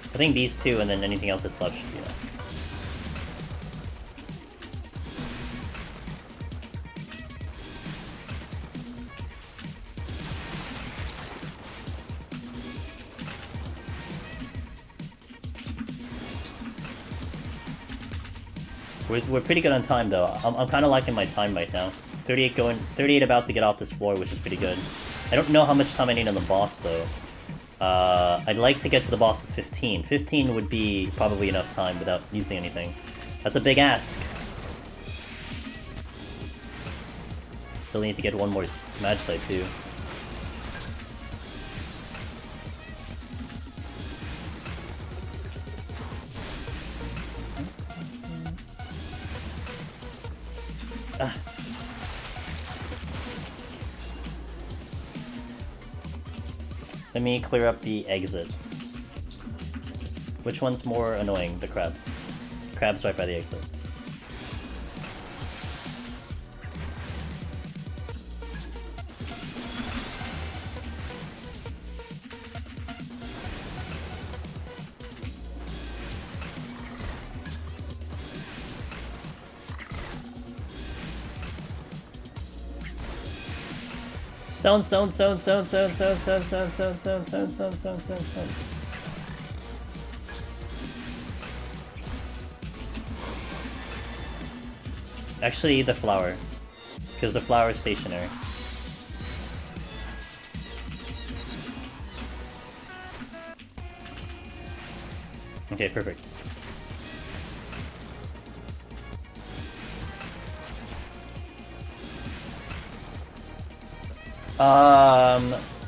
Speaker 1: I think these two, and then anything else that's left should be enough. We're pretty good on time though. I'm kind of liking my time right now. 38 about to get off this floor, which is pretty good. I don't know how much time I need on the boss though. I'd like to get to the boss with 15. 15 would be probably enough time without using anything. That's a big ask. Still need to get one more magicite too. Ah. Let me clear up the exits. Which one's more annoying? The crab. Crab's right by the exit. Stone, stone, stone, stone, stone, stone, stone, stone, stone, stone, stone, stone, stone, stone, stone. Actually, the flower. Because the flower is stationary. Okay, perfect.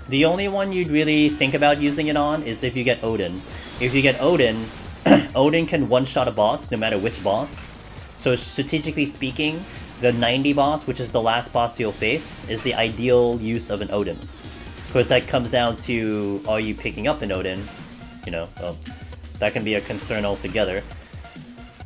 Speaker 1: The only one you'd really think about using it on is if you get Odin. If you get Odin, Odin can one-shot a boss, no matter which boss. So strategically speaking, the 90 boss, which is the last boss you'll face, is the ideal use of an Odin. Of course, that comes down to, are you picking up an Odin? You know, well, that can be a concern altogether.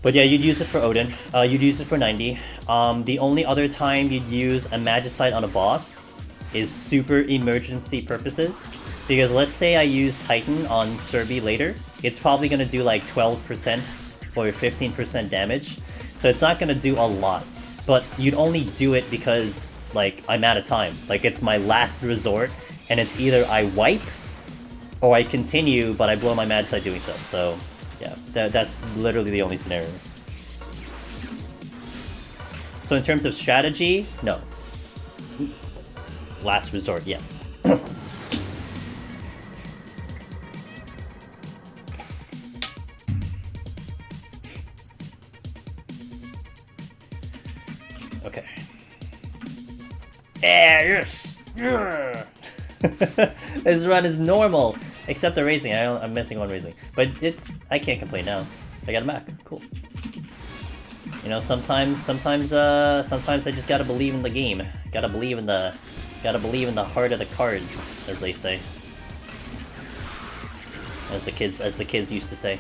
Speaker 1: But yeah, you'd use it for Odin. You'd use it for 90. The only other time you'd use a magicite on a boss is super emergency purposes. Because let's say I use Titan on Serbi later, it's probably gonna do like 12% or 15% damage. So it's not gonna do a lot. But you'd only do it because, like, I'm out of time. Like, it's my last resort, and it's either I wipe, or I continue, but I blow my magicite doing so. So, yeah, that's literally the only scenarios. So in terms of strategy, no. Last resort, yes. Okay. Yeah, yes! Yeah! This run is normal! Except the racing, I'm missing one racing. But I can't complain now. I got him back, cool. You know, sometimes I just gotta believe in the game. Gotta believe in the heart of the cards, as they say. As the kids used to say.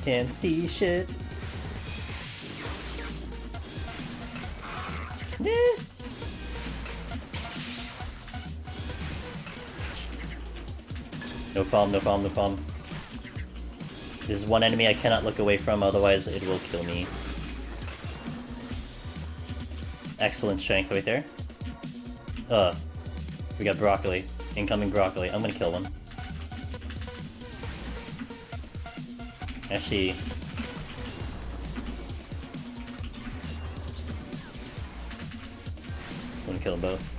Speaker 1: Can't see shit. No problem, no problem, no problem. This is one enemy I cannot look away from, otherwise it will kill me. Excellent strength right there. We got broccoli. Incoming broccoli. I'm gonna kill one. Actually... I'm gonna kill them both.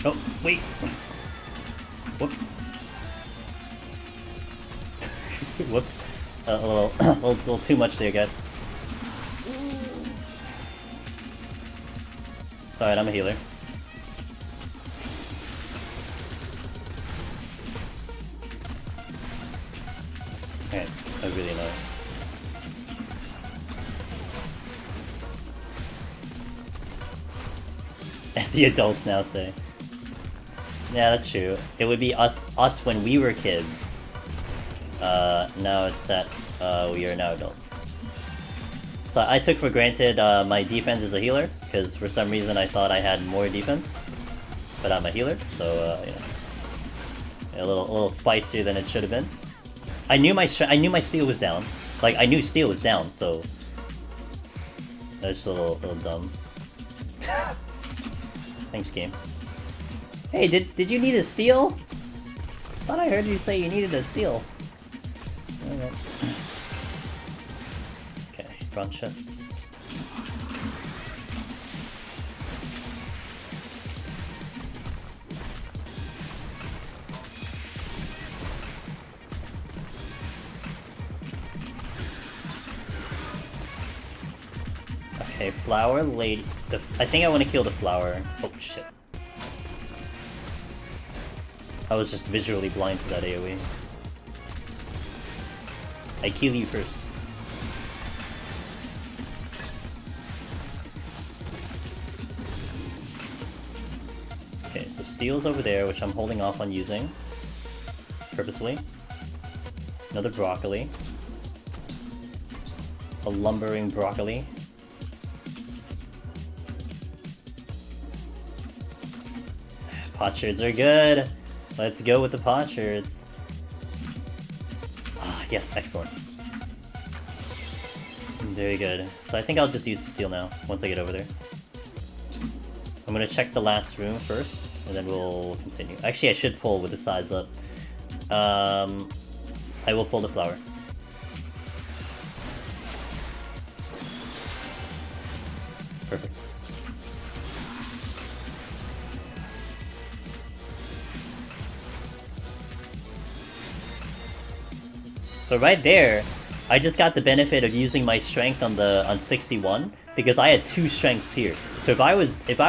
Speaker 1: Oh, wait! Whoops. Whoops. A little too much there, guys. It's alright, I'm a healer. Okay, I really know. As the adults now say. Yeah, that's true. It would be us when we were kids. Now it's that we are now adults. So I took for granted my defense as a healer, because for some reason I thought I had more defense, but I'm a healer, so you know, a little spicier than it should have been. I knew my steel was down. Like I knew steel was down, so that's just a little dumb. Thanks, game. Hey, did you need a steal? Thought I heard you say you needed a steal. Alright. Okay, bronze chests. Okay, flower lady. I think I want to kill the flower. Oh shit. I was just visually blind to that AoE. I kill you first. Okay, so steel's over there, which I'm holding off on using. Purposely. Another broccoli. A lumbering broccoli. Potsherds are good! Let's go with the potsherds. Ah, yes, excellent. Very good. So I think I'll just use the steel now, once I get over there. I'm gonna check the last room first, and then we'll continue. Actually, I should pull with the size up. I will pull the flower. Perfect. So right there, I just got the benefit of using my strength on 61 because I had 2 strengths here. So if I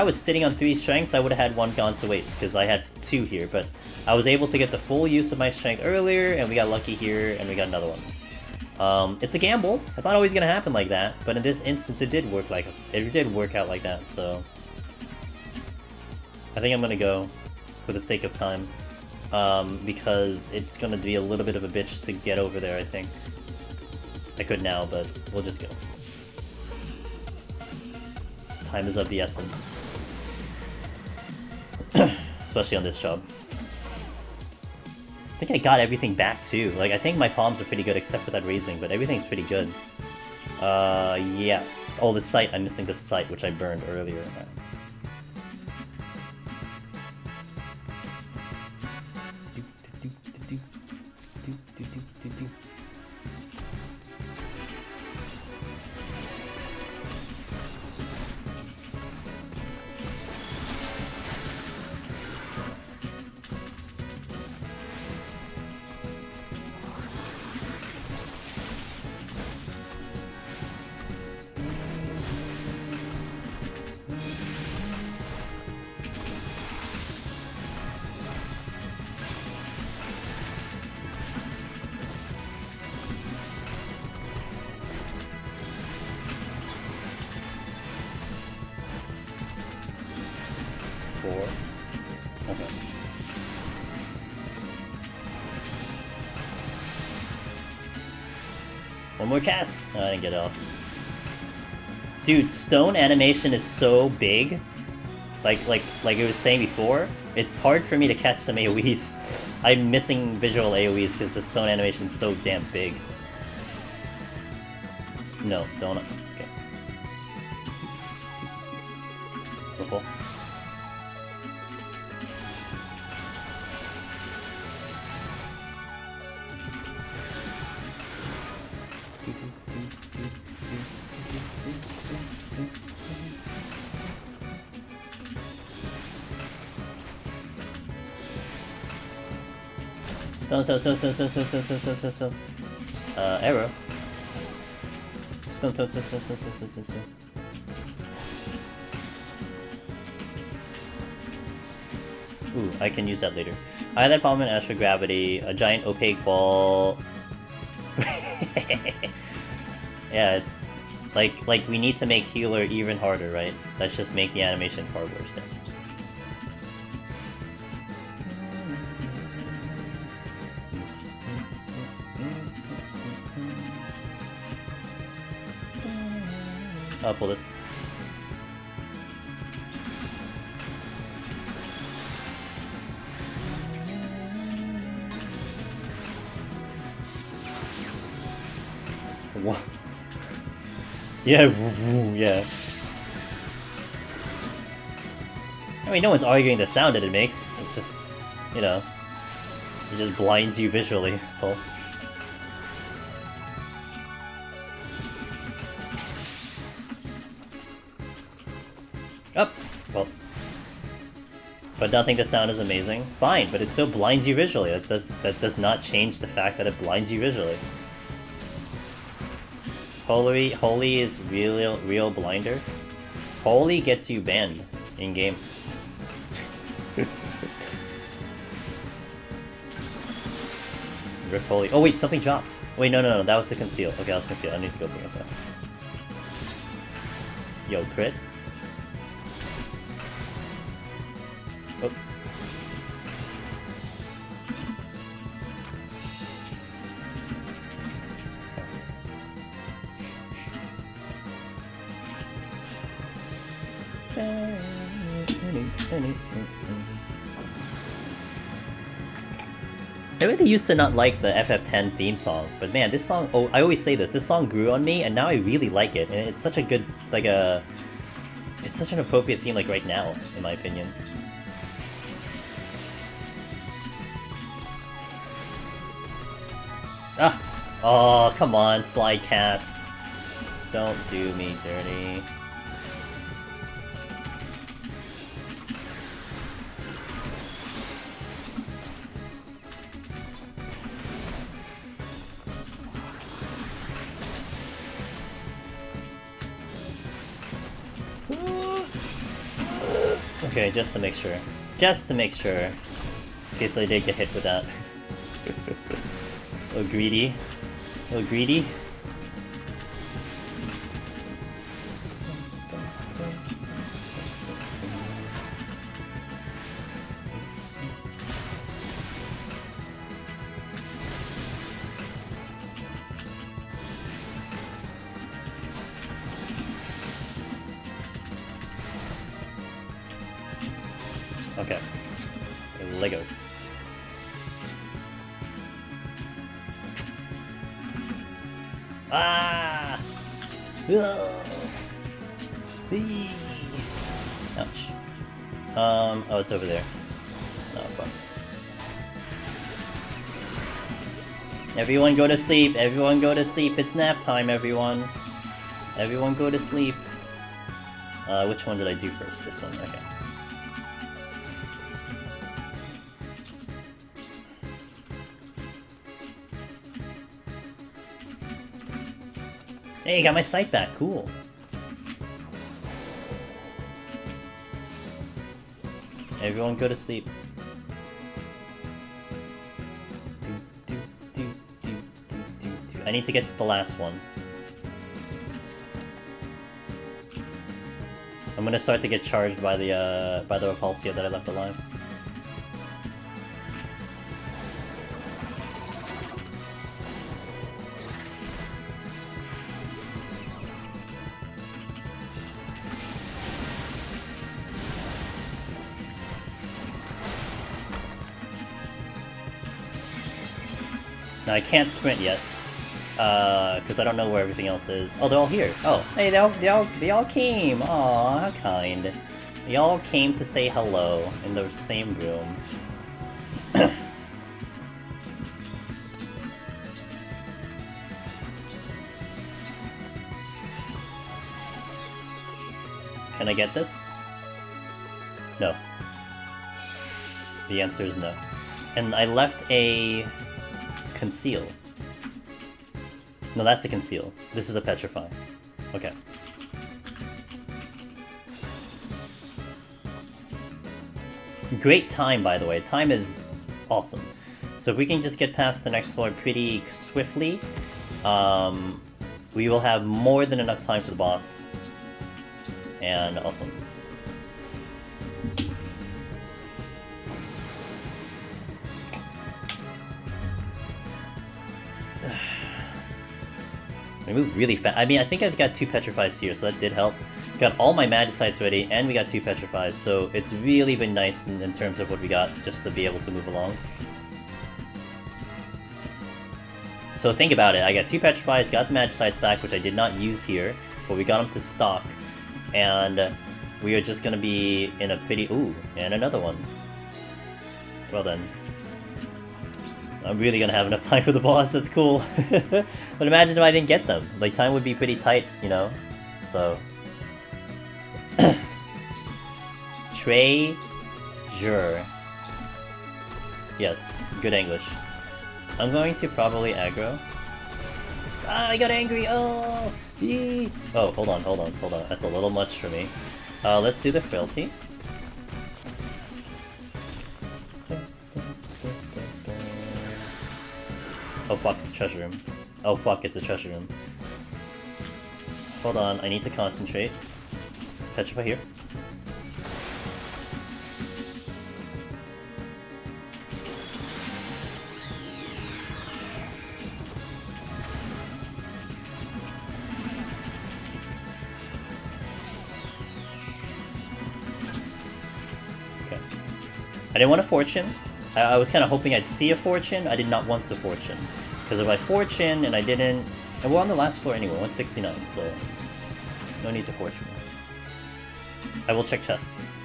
Speaker 1: was sitting on 3 strengths, I would have had 1 gone to waste because I had 2 here. But I was able to get the full use of my strength earlier, and we got lucky here, and we got another one. It's a gamble. It's not always gonna happen like that, but in this instance, it did work out like that. So I think I'm gonna go for the sake of time. Because it's gonna be a little bit of a bitch to get over there, I think. I could now, but we'll just go. Time is of the essence. Especially on this job. I think I got everything back too. Like, I think my palms are pretty good except for that raising, but everything's pretty good. Yes. Oh, the sight. I'm missing the sight, which I burned earlier. 4. Okay. One more cast! Oh, I didn't get off. Dude, stone animation is so big. Like it was saying before, it's hard for me to catch some AoEs. I'm missing visual AoEs because the stone animation is so damn big. No, don't. Okay. Purple. Stone. Arrow. Stone. Ooh, I can use that later. Highlight bomb and astral gravity, a giant opaque ball. Yeah, it's like we need to make healer even harder, right? Let's just make the animation far worse then. I'll pull this. What? Yeah, yeah. I mean, no one's arguing the sound that it makes. It's just, you know, it just blinds you visually, that's all. Up! Well. But don't think the sound is amazing? Fine, but it still blinds you visually. That does not change the fact that it blinds you visually. Holy is real blinder. Holy gets you banned in game. Rip Holy. Oh wait, something dropped. Wait, no, that was the conceal. Okay, that was conceal. I need to go bring up that. Yo, crit. Oh. I really used to not like the FF10 theme song, but man, this song, oh, I always say this song grew on me, and now I really like it, and it's such a good, like it's such an appropriate theme, like right now, in my opinion. Ah! Oh, come on, slide cast. Don't do me dirty. Okay, just to make sure. Just to make sure. In case I did get hit with that. A little greedy. A little greedy. Okay. Lego. Ah! Ouch. Oh, it's over there. Oh, fuck. Everyone go to sleep! Everyone go to sleep! It's nap time, everyone! Everyone go to sleep! Which one did I do first? This one, okay. Hey, got my sight back, cool. Everyone go to sleep. I need to get to the last one. I'm gonna start to get charged by the Repulsio that I left alive. Now I can't sprint yet, because I don't know where everything else is. Oh, they're all here. Oh, hey, they all came. Aw, how kind. They all came to say hello in the same room. Can I get this? No. The answer is no. And I left a conceal. No, that's a conceal. This is a petrify. Okay. Great time, by the way. Time is awesome. So if we can just get past the next floor pretty swiftly, we will have more than enough time for the boss. And awesome. I moved really fast. I mean, I think I've got 2 petrifies here, so that did help. Got all my magicites ready, and we got 2 petrifies, so it's really been nice in terms of what we got, just to be able to move along. So think about it, I got 2 petrifies, got the magicites back, which I did not use here, but we got them to stock, and we are just gonna be in a pretty... Ooh, and another one. Well then. I'm really gonna have enough time for the boss, that's cool. But imagine if I didn't get them. Like, time would be pretty tight, you know? So... Treasure. Yes, good English. I'm going to probably aggro. Ah, I got angry! Oh! Yee! Oh, hold on. That's a little much for me. Let's do the frailty. Oh fuck, it's a treasure room. Oh fuck, it's a treasure room. Hold on, I need to concentrate. Petrify here. Okay. I didn't want a fortune. I was kind of hoping I'd see a fortune. I did not want a fortune. Because if I fortune and I didn't... And we're on the last floor anyway, 169, so... No need to fortune. I will check chests.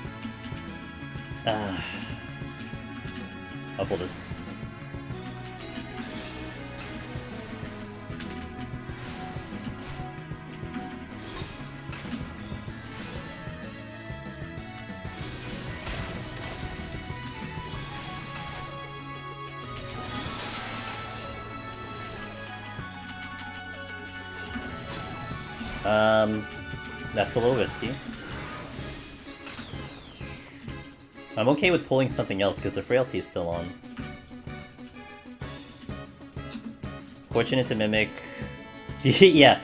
Speaker 1: I'll pull this. That's a little risky. I'm okay with pulling something else because the frailty is still on. Fortunate to mimic. Yeah.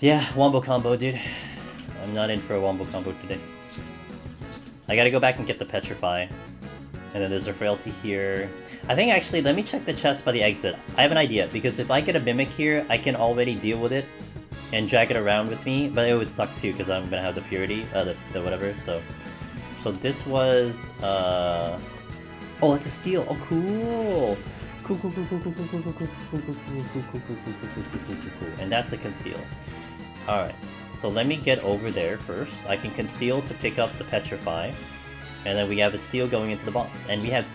Speaker 1: Yeah, wombo combo, dude. I'm not in for a wombo combo today. I gotta go back and get the petrify. And then there's a frailty here. I think actually, let me check the chest by the exit. I have an idea, because if I get a mimic here, I can already deal with it and drag it around with me, but it would suck too, because I'm gonna have the purity, the whatever, so... So this was, Oh, that's a steal! Oh, cool! Cool. And that's a conceal. Alright, so let me get over there first. I can conceal to pick up the petrify, and then we have a steal going into the boss. And we have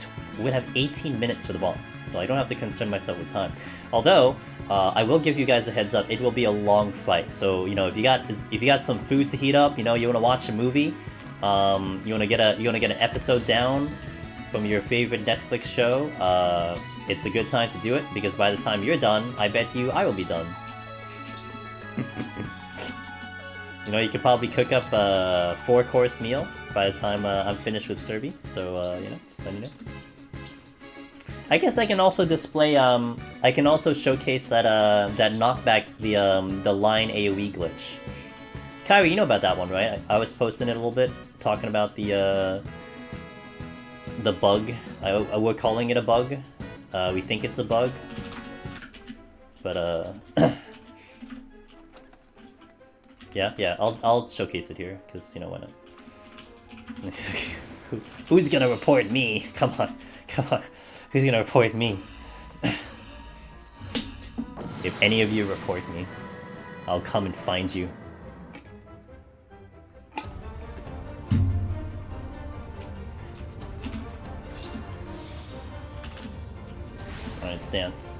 Speaker 1: 18 minutes for the boss, so I don't have to concern myself with time. Although, I will give you guys a heads up, it will be a long fight. So, you know, if you got some food to heat up, you know, you want to watch a movie, you want to get an episode down from your favorite Netflix show, it's a good time to do it, because by the time you're done, I bet you I will be done. You know, you could probably cook up a 4-course meal by the time I'm finished with Serby, so, you know, just let me know. I guess I can also display, I can also showcase that, that knockback, the line AoE glitch. Kyrie, you know about that one, right? I was posting it a little bit, talking about the bug. We're calling it a bug. We think it's a bug. But, yeah, I'll showcase it here, because, you know, why not? Who's gonna report me? Come on. Who's gonna report me? If any of you report me, I'll come and find you. Alright, let's dance.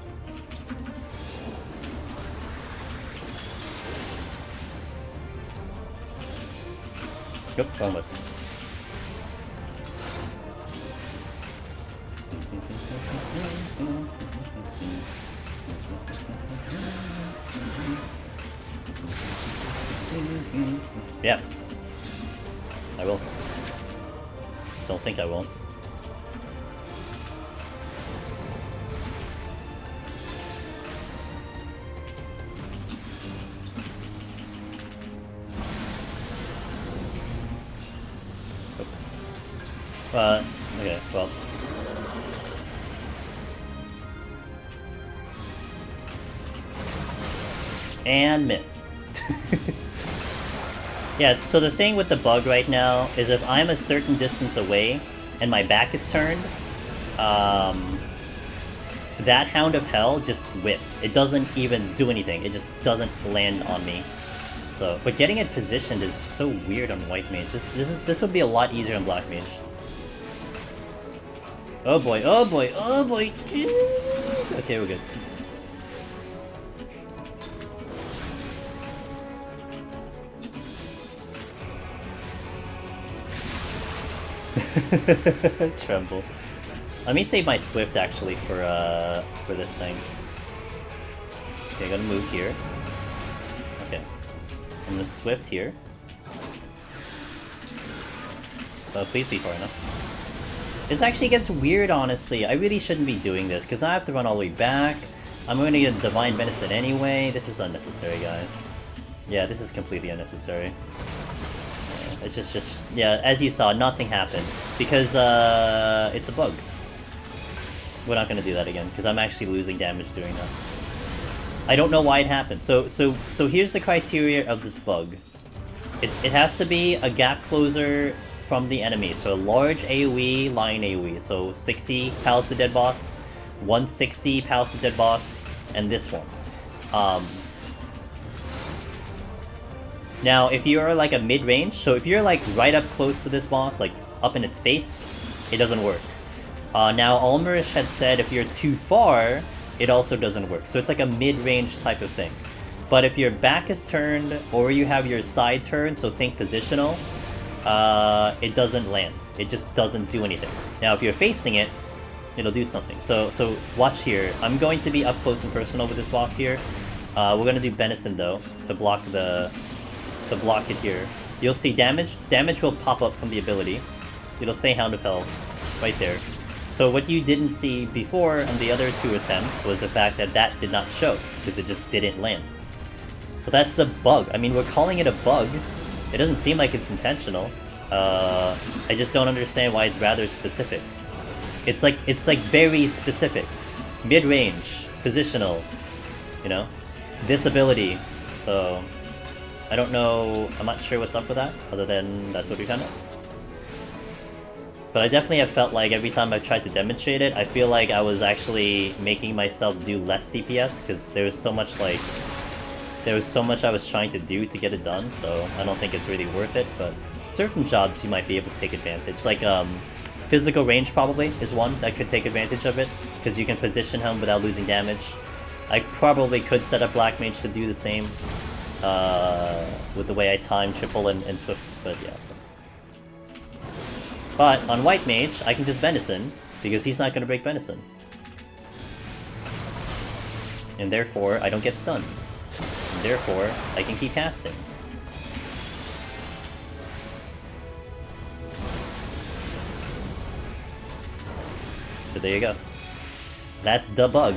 Speaker 1: Yep, wrong button. Yeah. I will. Don't think I won't. Oops. Okay, well. And miss. Yeah, so the thing with the bug right now is if I'm a certain distance away and my back is turned, that Hound of Hell just whiffs. It doesn't even do anything. It just doesn't land on me. So, but getting it positioned is so weird on White Mage. This would be a lot easier on Black Mage. Oh boy, oh boy, oh boy! Okay, we're good. Tremble. Let me save my Swift actually for this thing. Okay, I'm gonna move here. Okay. I'm gonna Swift here. Please be far enough. This actually gets weird, honestly. I really shouldn't be doing this, because now I have to run all the way back. I'm going to get Divine Benefit anyway. This is unnecessary, guys. Yeah, this is completely unnecessary. It's just yeah, as you saw, nothing happened. Because, it's a bug. We're not going to do that again, because I'm actually losing damage doing that. I don't know why it happened. So here's the criteria of this bug. It has to be a gap closer from the enemy. So a large AoE, line AoE. So 60 pals the dead boss, 160 pals the dead boss, and this one. Now, if you're like a mid-range, so if you're like right up close to this boss, like up in its face, it doesn't work. Now, Almerish had said if you're too far, it also doesn't work. So it's like a mid-range type of thing. But if your back is turned, or you have your side turned, so think positional, it doesn't land. It just doesn't do anything. Now, if you're facing it, it'll do something. So watch here. I'm going to be up close and personal with this boss here. We're going to do Benison, though, to block it here. You'll see damage. Damage will pop up from the ability. It'll stay Hound of Hell right there. So what you didn't see before on the other two attempts was the fact that that did not show, because it just didn't land. So that's the bug. I mean, we're calling it a bug. It doesn't seem like it's intentional. I just don't understand why it's rather specific. It's like very specific. Mid-range, positional, you know? This ability. So I don't know, I'm not sure what's up with that, other than that's what we found out. But I definitely have felt like every time I've tried to demonstrate it, I feel like I was actually making myself do less DPS, because there was so much I was trying to do to get it done, so I don't think it's really worth it, but certain jobs you might be able to take advantage. Like, physical range probably is one that could take advantage of it, because you can position him without losing damage. I probably could set up Black Mage to do the same, with the way I time triple and Swift, but yeah, so. But on White Mage, I can just Benison, because he's not going to break Benison. And therefore, I don't get stunned. And therefore, I can keep casting. So there you go. That's the bug.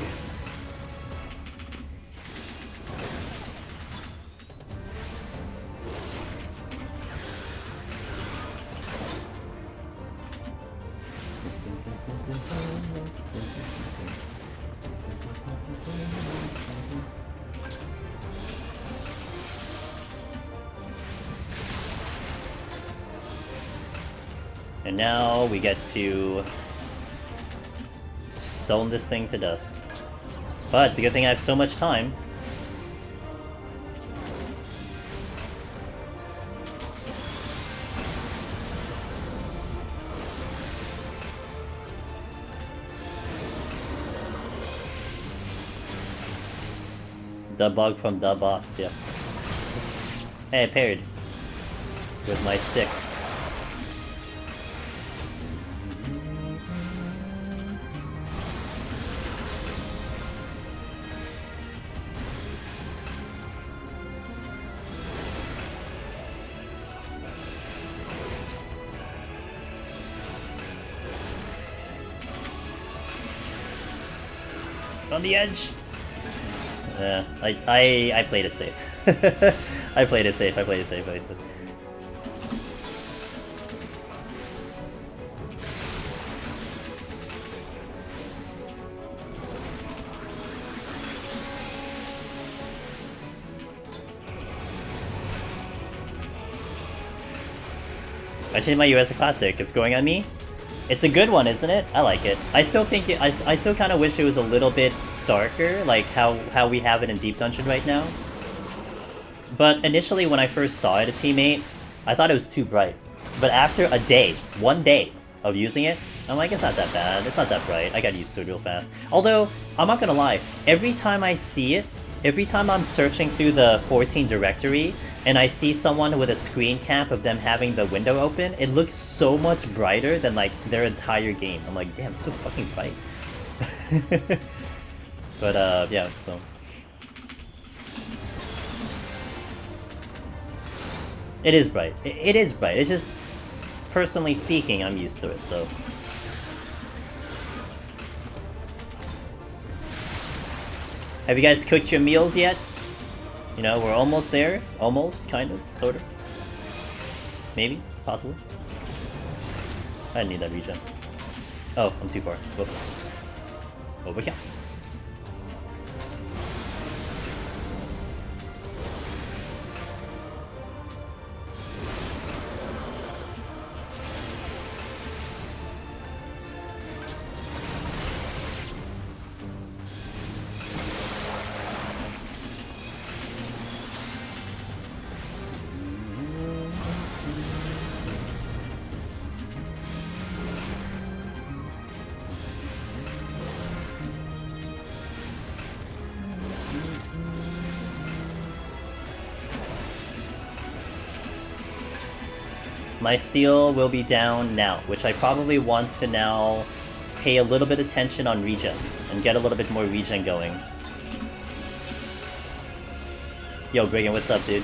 Speaker 1: And now we get to stone this thing to death. But it's a good thing I have so much time. The bug from the boss, yep. Hey, I parried with my stick. On the edge. Yeah, I played it safe. I played it safe. I changed my US Classic. It's going on me. It's a good one, isn't it? I like it. I still think it. I still kind of wish it was a little bit darker, like how we have it in Deep Dungeon right now. But initially, when I first saw it, a teammate, I thought it was too bright. But after one day of using it, I'm like, it's not that bad. It's not that bright. I got used to it real fast. Although, I'm not gonna lie, every time I see it, every time I'm searching through the 14 directory, and I see someone with a screen cap of them having the window open, it looks so much brighter than like their entire game. I'm like, damn, it's so fucking bright. But yeah, so it is bright. It is bright. It's just, personally speaking, I'm used to it, so. Have you guys cooked your meals yet? You know, we're almost there. Almost, kind of, sort of. Maybe, possibly. I didn't need that regen. Oh, I'm too far. Whoop. Over here. My steel will be down now, which I probably want to now pay a little bit of attention on regen, and get a little bit more regen going. Yo, Brigham, what's up, dude?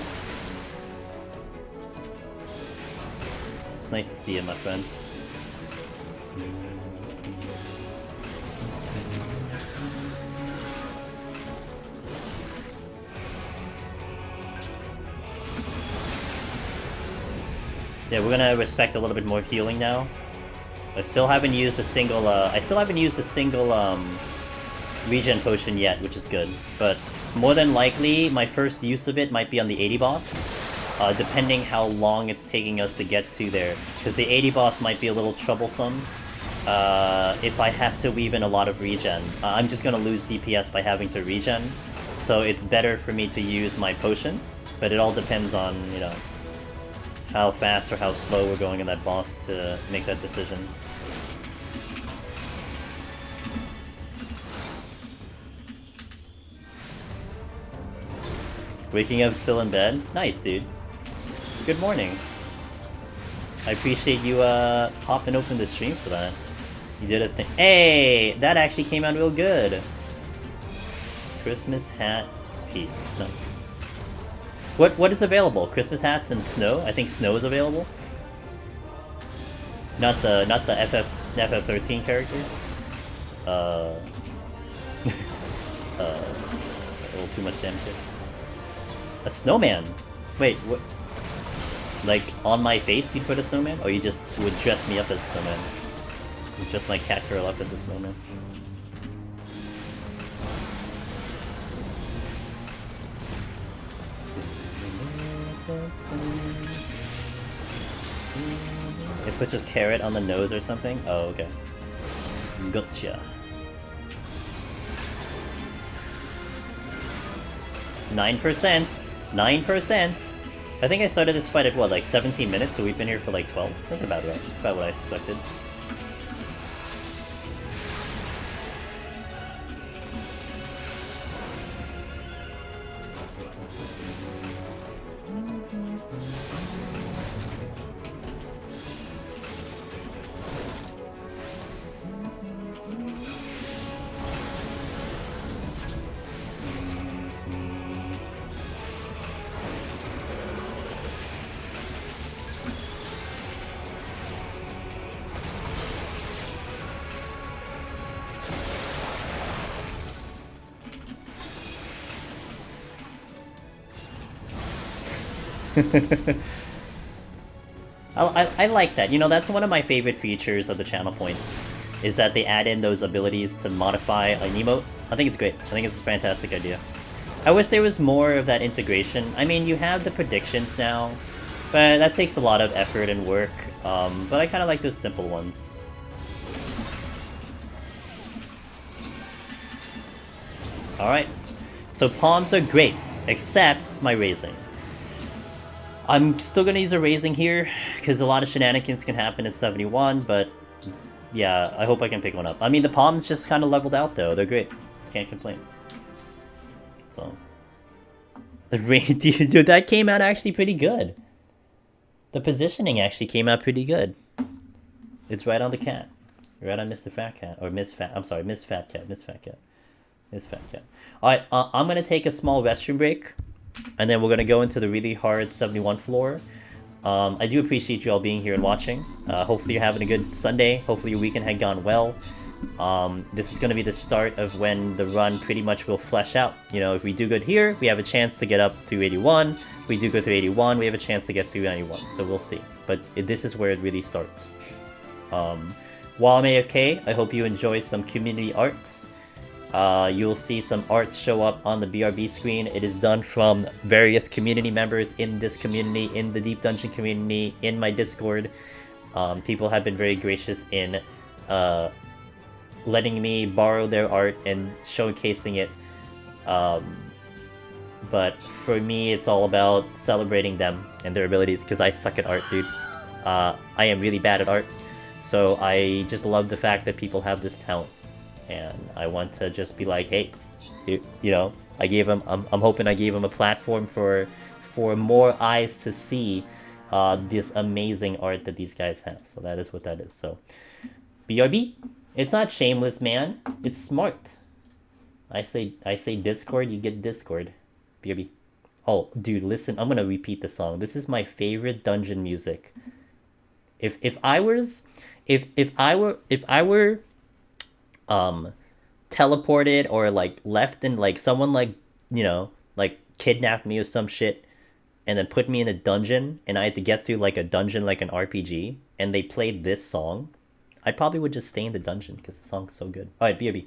Speaker 1: It's nice to see you, my friend. Yeah, we're gonna respect a little bit more healing now. I still haven't used a single, regen potion yet, which is good. But more than likely, my first use of it might be on the 80 boss, depending how long it's taking us to get to there. Because the 80 boss might be a little troublesome if I have to weave in a lot of regen. I'm just gonna lose DPS by having to regen, so it's better for me to use my potion. But it all depends on, you know, how fast or how slow we're going in that boss to make that decision. Waking up still in bed? Nice, dude. Good morning. I appreciate you popping open the stream for that. You did a thing. Hey! That actually came out real good! Christmas hat piece. Nice. What is available? Christmas hats and snow? I think snow is available. Not the FF13 character. A little too much damage here. A snowman. Wait, what? Like on my face, you'd put a snowman, or you just would dress me up as a snowman? You'd dress my cat girl up as a snowman. puts a carrot on the nose or something? Oh, okay. Gotcha. 9%. 9%. I think I started this fight at what, like 17 minutes, so we've been here for like 12. That's about right. That's about what I expected. I like that. You know, that's one of my favorite features of the channel points, is that they add in those abilities to modify an emote. I think it's great. I think it's a fantastic idea. I wish there was more of that integration. I mean, you have the predictions now, but that takes a lot of effort and work. But I kind of like those simple ones. Alright. So palms are great, except my raising. I'm still gonna use a raising here, because a lot of shenanigans can happen at 71, but yeah, I hope I can pick one up. I mean, the palms just kind of leveled out, though. They're great. Can't complain. So... Dude, that came out actually pretty good. The positioning actually came out pretty good. It's right on the cat. Right on Mr. Fat Cat. Or Miss Fat... I'm sorry, Miss Fat Cat. Miss Fat Cat. Miss Fat Cat. Alright, I'm gonna take a small restroom break. And then we're going to go into the really hard 71 floor. I do appreciate you all being here and watching. Hopefully you're having a good Sunday. Hopefully your weekend had gone well. This is going to be the start of when the run pretty much will flesh out. You know, if we do good here, we have a chance to get up through 81. If we do go through 81, we have a chance to get through 91. So we'll see. But this is where it really starts. While I'm AFK, I hope you enjoy some community arts. You'll see some art show up on the BRB screen. It is done from various community members in this community, in the Deep Dungeon community, in my Discord. People have been very gracious in letting me borrow their art and showcasing it. But for me, it's all about celebrating them and their abilities, because I suck at art, dude. I am really bad at art. So I just love the fact that people have this talent. And I want to just be like, hey, you know, I gave him. I'm hoping I gave him a platform for more eyes to see this amazing art that these guys have. So that is what that is. So, BRB, it's not shameless, man. It's smart. I say Discord, you get Discord. BRB. Oh, dude, listen. I'm gonna repeat the song. This is my favorite dungeon music. If I were teleported or like left and like someone like, you know, like kidnapped me or some shit and then put me in a dungeon and I had to get through like a dungeon like an RPG and they played this song, I probably would just stay in the dungeon because the song's so good. Alright, BRB.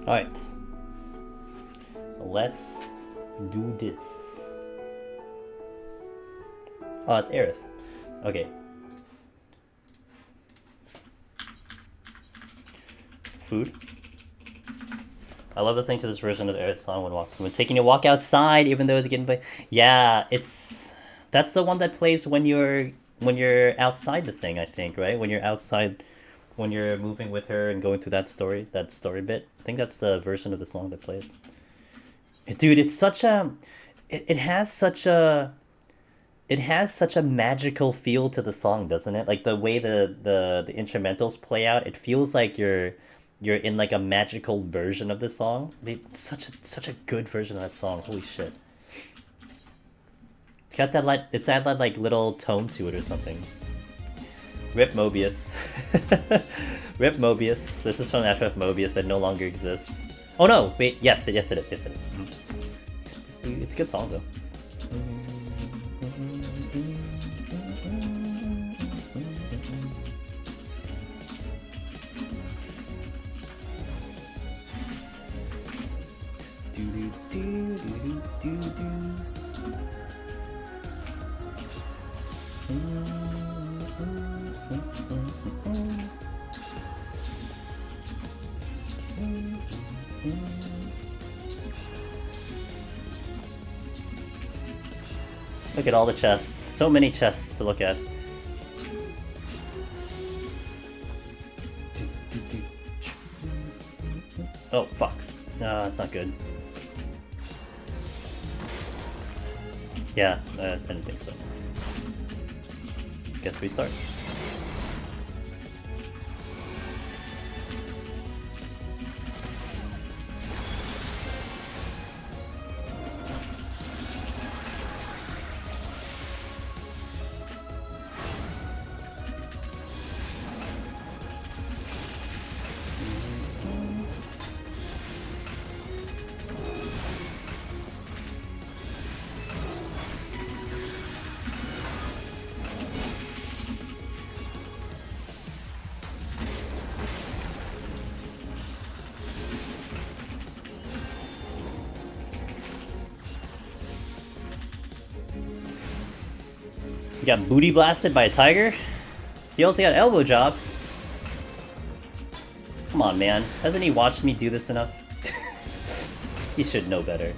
Speaker 1: Alright. Let's do this. Oh, it's Aerith. Okay. Food. I love listening to this version of the Aerith song when taking a walk outside, even though it's getting by. Yeah, that's the one that plays when you're outside the thing, I think, right? When you're outside, when you're moving with her and going through that story bit. I think that's the version of the song that plays. Dude, it's such a, it has such a magical feel to the song, doesn't it? Like the way the instrumentals play out, it feels like you're in like a magical version of the song. Such a good version of that song. Holy shit. It's got that like little tone to it or something. Rip Mobius. Rip Mobius. This is from FF Mobius that no longer exists. Oh no, wait, yes it is. It's a good song though. Look at all the chests. So many chests to look at. Oh, fuck. No, that's not good. Yeah, I didn't think so. Guess we start. He got booty blasted by a tiger. He also got elbow drops. Come on, man. Hasn't he watched me do this enough? He should know better.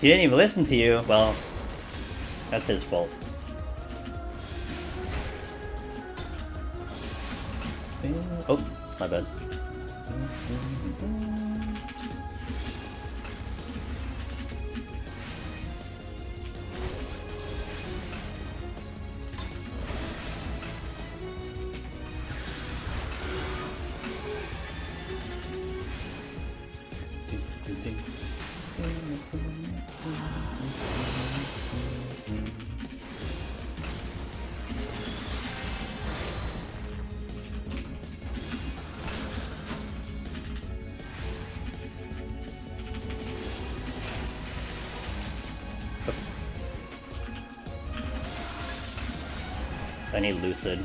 Speaker 1: He didn't even listen to you. Well, that's his fault. Oh, my bad. Oops. I need Lucid.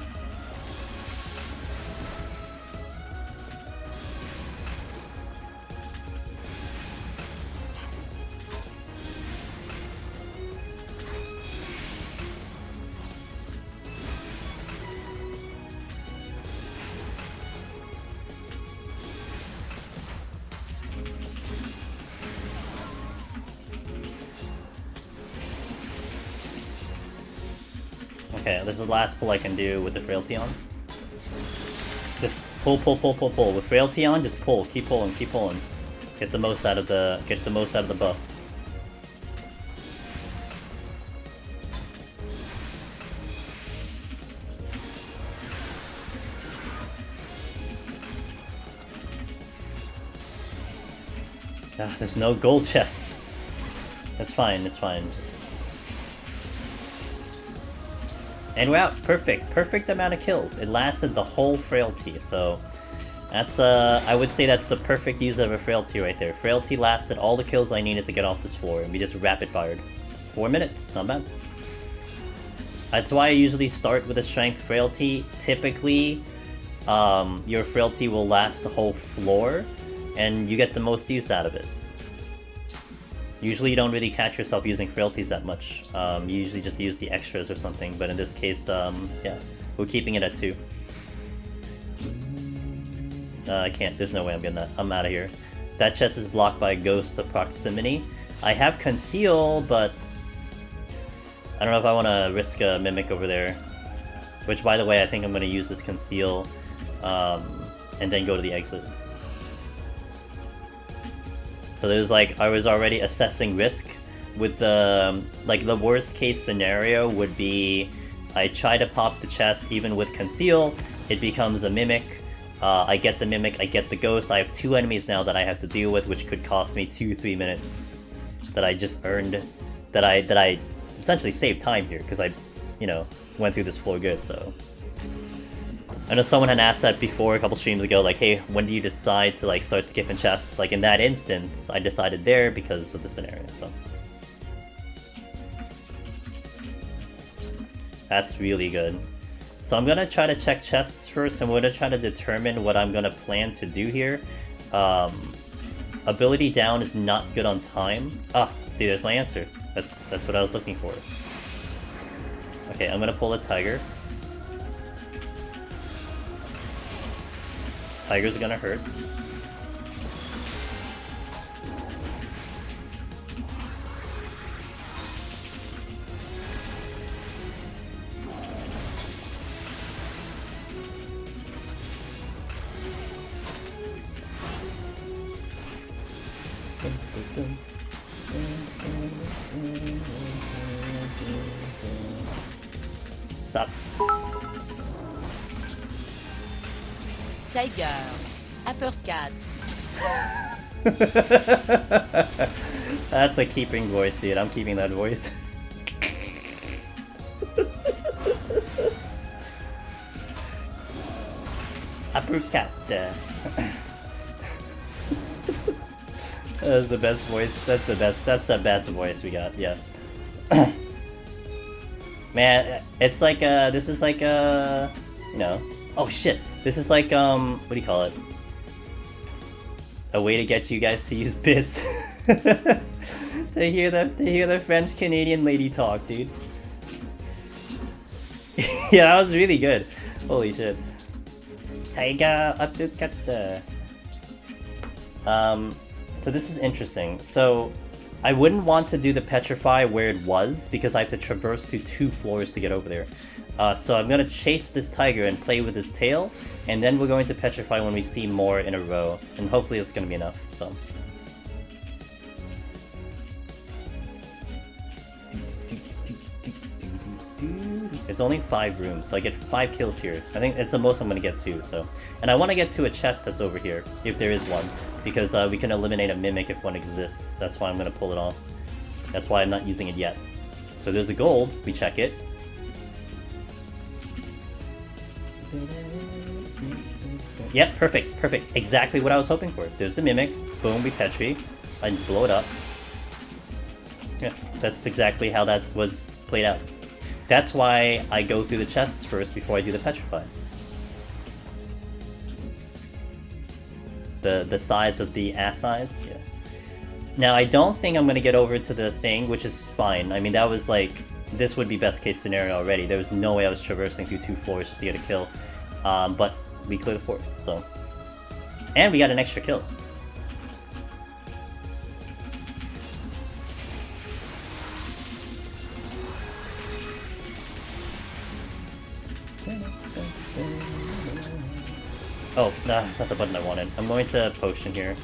Speaker 1: Okay, this is the last pull I can do with the frailty on. Just pull. With frailty on, just pull. Keep pulling. Get the most out of the buff. Ah, there's no gold chests. That's fine. And we're out. Perfect amount of kills. It lasted the whole frailty, so That's, I would say that's the perfect use of a Frailty right there. Frailty lasted all the kills I needed to get off this floor, and we just rapid-fired. 4 minutes, not bad. That's why I usually start with a Strength Frailty. Typically, your Frailty will last the whole floor, and you get the most use out of it. Usually you don't really catch yourself using Frailties that much. You usually just use the extras or something, but in this case, yeah, we're keeping it at 2. I can't. There's no way I'm getting that. I'm out of here. That chest is blocked by Ghost of Proximity. I have Conceal, but I don't know if I want to risk a Mimic over there. Which, by the way, I think I'm going to use this Conceal and then go to the exit. So there's like, I was already assessing risk with the, like the worst case scenario would be I try to pop the chest even with Conceal, it becomes a Mimic. I get the Mimic, I get the Ghost. I have 2 enemies now that I have to deal with, which could cost me 2-3 minutes that I just earned, that I essentially saved time here, because I, you know, went through this floor good, so. I know someone had asked that before a couple streams ago, like, hey, when do you decide to, like, start skipping chests? Like, in that instance, I decided there because of the scenario, so. That's really good. So I'm gonna try to check chests first, and we're gonna try to determine what I'm gonna plan to do here. Ability down is not good on time. Ah, see, there's my answer. That's what I was looking for. Okay, I'm gonna pull a Tiger. Tiger's gonna hurt. Stop.
Speaker 2: Tiger. Uppercut.
Speaker 1: That's a keeping voice, dude. I'm keeping that voice. Uppercut. That's the best voice. That's the best. That's the best voice we got. Yeah. Man, it's like this is like you know. Oh shit. This is like what do you call it? A way to get you guys to use bits. to hear the French Canadian lady talk, dude. Yeah, that was really good. Holy shit. Tiger uppercut. So this is interesting. So I wouldn't want to do the Petrify where it was, because I have to traverse to 2 floors to get over there. So I'm going to chase this Tiger and play with his tail, and then we're going to Petrify when we see more in a row, and hopefully it's going to be enough, so. It's only 5 rooms, so I get 5 kills here. I think it's the most I'm going to get too, so. And I want to get to a chest that's over here, if there is one, because we can eliminate a Mimic if one exists. That's why I'm going to pull it off. That's why I'm not using it yet. So there's a gold, we check it. Yep, perfect, perfect. Exactly what I was hoping for. There's the Mimic. Boom, we Petri. I blow it up. Yeah, that's exactly how that was played out. That's why I go through the chests first before I do the Petrify. The size of the ass eyes, yeah. Now, I don't think I'm going to get over to the thing, which is fine. I mean, that was like, this would be best case scenario already. There was no way I was traversing through 2 floors just to get a kill. But we cleared the 4th, so. And we got an extra kill. Oh, nah, that's not the button I wanted. I'm going to potion here.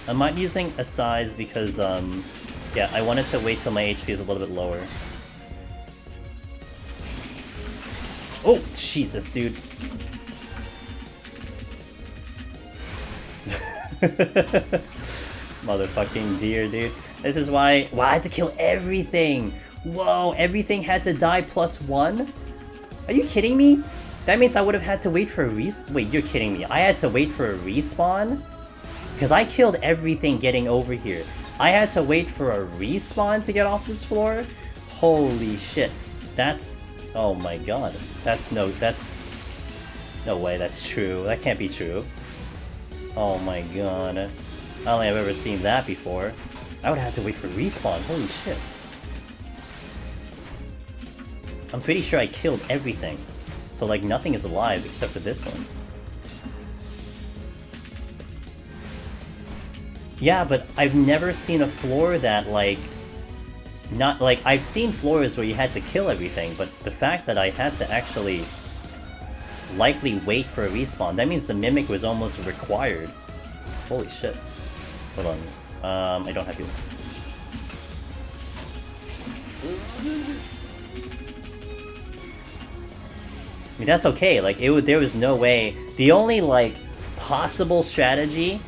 Speaker 1: I'm not using a size because, yeah, I wanted to wait till my HP is a little bit lower. Oh, Jesus, dude. Motherfucking deer, dude. This is why... Wow, I had to kill everything! Whoa, everything had to die +1? Are you kidding me? That means I would have had to wait for a Wait, you're kidding me. I had to wait for a respawn? Because I killed everything getting over here. I had to wait for a respawn to get off this floor? Holy shit. That's... Oh my god. That's no way that's true. That can't be true. Oh my god. I don't think I've ever seen that before. I would have to wait for respawn. Holy shit. I'm pretty sure I killed everything. So like nothing is alive except for this one. Yeah, but I've never seen a floor that like... Not like... I've seen floors where you had to kill everything, but the fact that I had to actually likely wait for a respawn, that means the Mimic was almost required. Holy shit. Hold on. I don't have heals. I mean, that's okay, like, there was no way... The only, like, possible strategy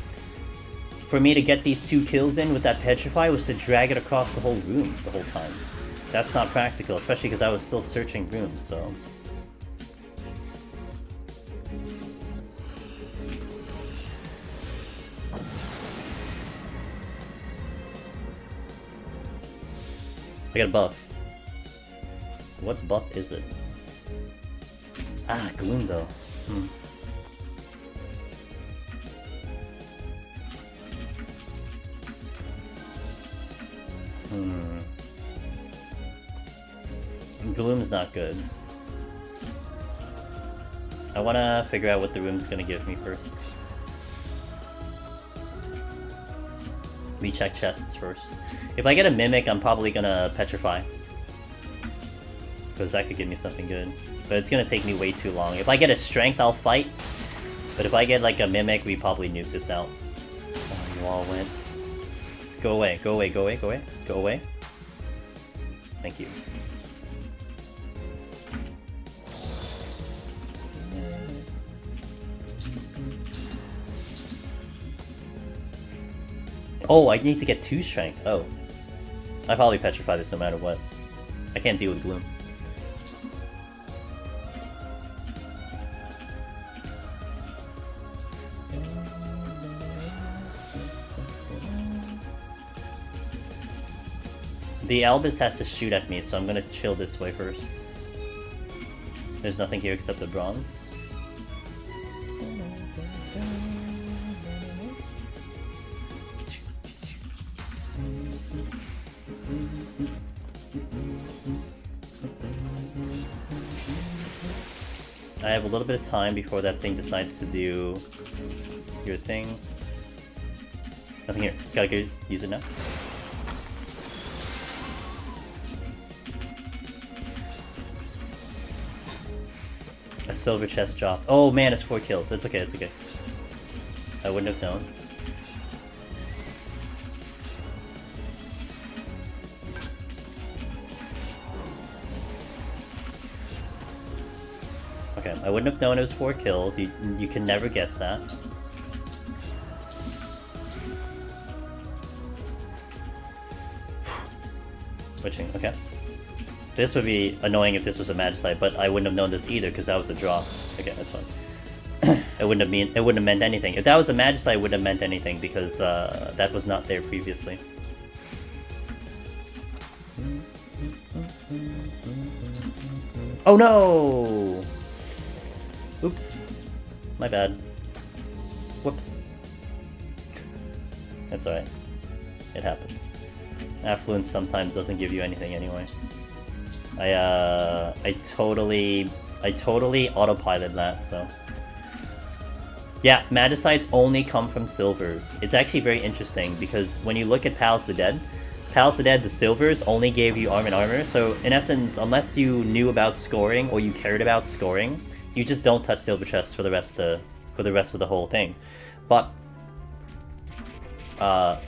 Speaker 1: for me to get these 2 kills in with that Petrify was to drag it across the whole room the whole time. That's not practical, especially because I was still searching rooms, so... I got a buff. What buff is it? Ah, Gloom though. Gloom's not good. I wanna figure out what the room's gonna give me first. We check chests first. If I get a Mimic, I'm probably gonna Petrify. Because that could give me something good. But it's gonna take me way too long. If I get a Strength, I'll fight. But if I get like a Mimic, we probably nuke this out. Oh, you all went. Go away, go away, go away, go away. Go away. Thank you. Oh, I need to get 2 strength. Oh. I probably petrify this no matter what. I can't deal with Gloom. The Albus has to shoot at me, so I'm gonna chill this way first. There's nothing here except the bronze. I have a little bit of time before that thing decides to do your thing. Nothing here. Gotta go use it now. A silver chest dropped. Oh man, it's 4 kills. It's okay, it's okay. I wouldn't have known. Okay, I wouldn't have known it was 4 kills. You can never guess that. Switching, okay. This would be annoying if this was a magicite, but I wouldn't have known this either because that was a drop. Okay, that's fine. It wouldn't have meant anything. If that was a magicite, it wouldn't have meant anything because that was not there previously. Oh no! Oops. My bad. Whoops. That's alright. It happens. Affluence sometimes doesn't give you anything anyway. I totally autopiloted that, so... Yeah, magicites only come from silvers. It's actually very interesting, because when you look at Pals the Dead, the silvers only gave you armor, so in essence, unless you knew about scoring, or you cared about scoring, you just don't touch silver chests for the rest of the whole thing. But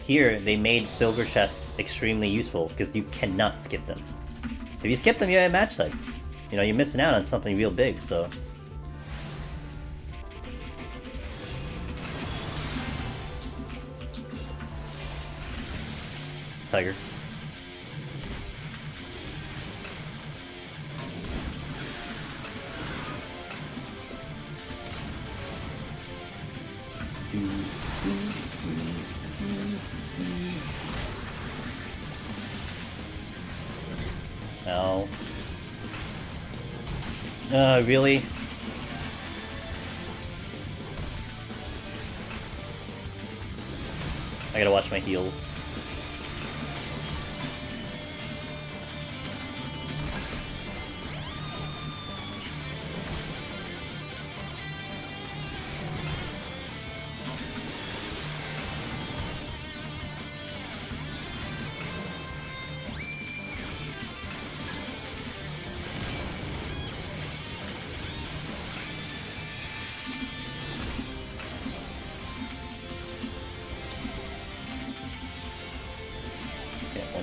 Speaker 1: here, they made silver chests extremely useful, because you cannot skip them. If you skip them, you have match sites. You know, you're missing out on something real big, so... Tiger. Ow. Really? I gotta watch my heals.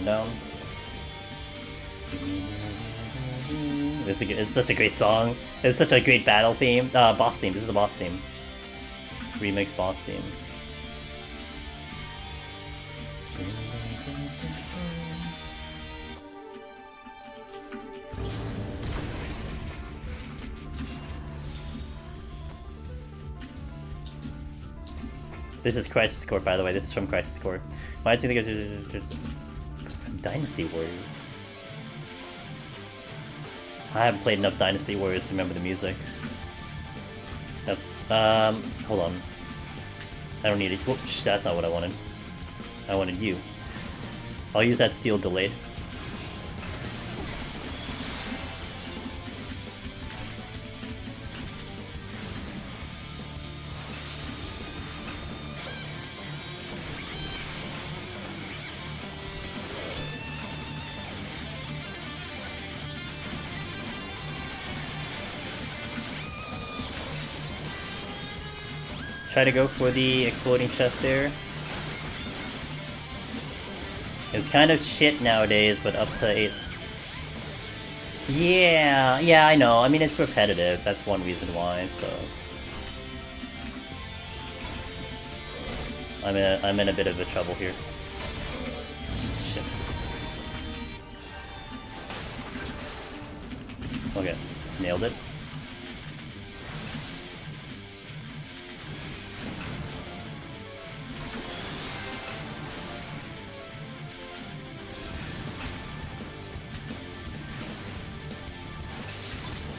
Speaker 1: Down. It's such a great song. It's such a great battle theme. Boss theme. This is the boss theme. Remix boss theme. This is Crisis Core, by the way. This is from Crisis Core. Why do you think Dynasty Warriors? I haven't played enough Dynasty Warriors to remember the music. That's, hold on. I don't need it. Whoops, that's not what I wanted. I wanted you. I'll use that steel delayed. Try to go for the exploding chest there. It's kind of shit nowadays, but up to 8. Yeah, I know. I mean, it's repetitive. That's one reason why, so... I'm in a bit of a trouble here. Shit. Okay, nailed it.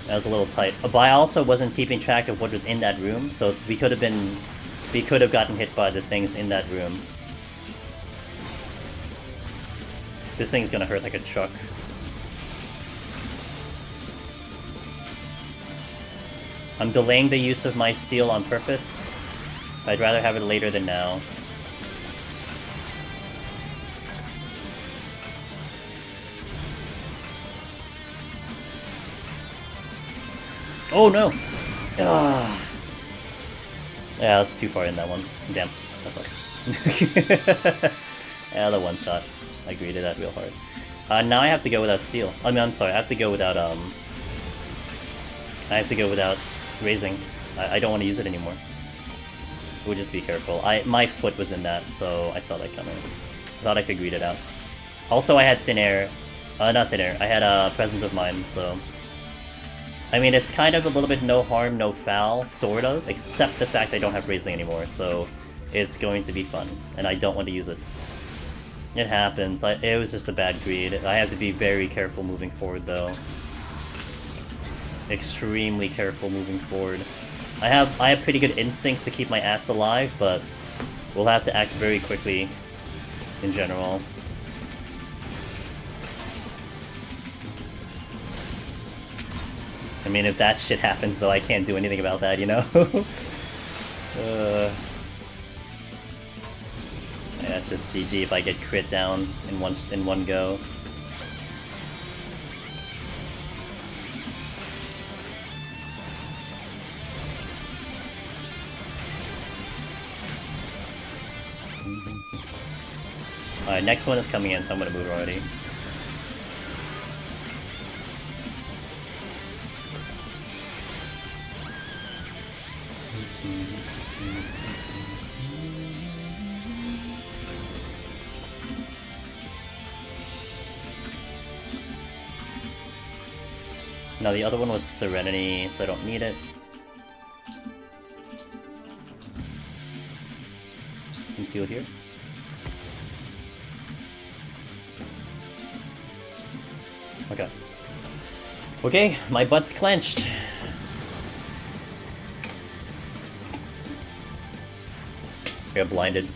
Speaker 1: That was a little tight. But I also wasn't keeping track of what was in that room, so we could have gotten hit by the things in that room. This thing's gonna hurt like a truck. I'm delaying the use of my steel on purpose. I'd rather have it later than now. Oh no! Ah. Yeah, I was too far in that one. Damn, that sucks. Yeah, the one shot. I greeted that real hard. Now I have to go without steel. I mean, I'm sorry, I have to go without, I have to go without raising. I don't want to use it anymore. We'll just be careful. My foot was in that, so I saw that coming. Thought I could greet it out. Also, I had thin air. Not thin air. I had presence of mind, so... I mean, it's kind of a little bit no harm, no foul, sort of, except the fact I don't have raising anymore, so it's going to be fun, and I don't want to use it. It happens. It was just a bad greed. I have to be very careful moving forward, though. Extremely careful moving forward. I have pretty good instincts to keep my ass alive, but we'll have to act very quickly in general. I mean, if that shit happens, though, I can't do anything about that, you know? Yeah, it's just GG if I get crit down in one go. Alright, next one is coming in, so I'm gonna move already. No, the other one was Serenity, so I don't need it. Conceal here. Okay. Okay, my butt's clenched. I got blinded.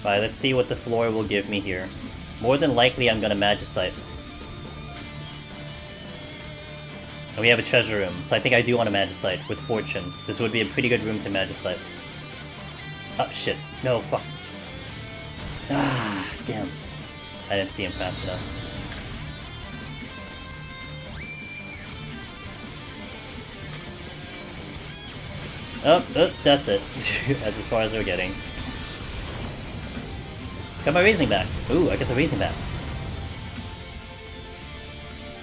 Speaker 1: Alright, let's see what the floor will give me here. More than likely I'm gonna magicite. And we have a treasure room, so I think I do want to magicite with fortune. This would be a pretty good room to magicite. Oh shit. No, fuck. Ah, damn. I didn't see him fast enough. Oh, that's it. That's as far as we're getting. Got my raising back. Ooh, I got the raising back.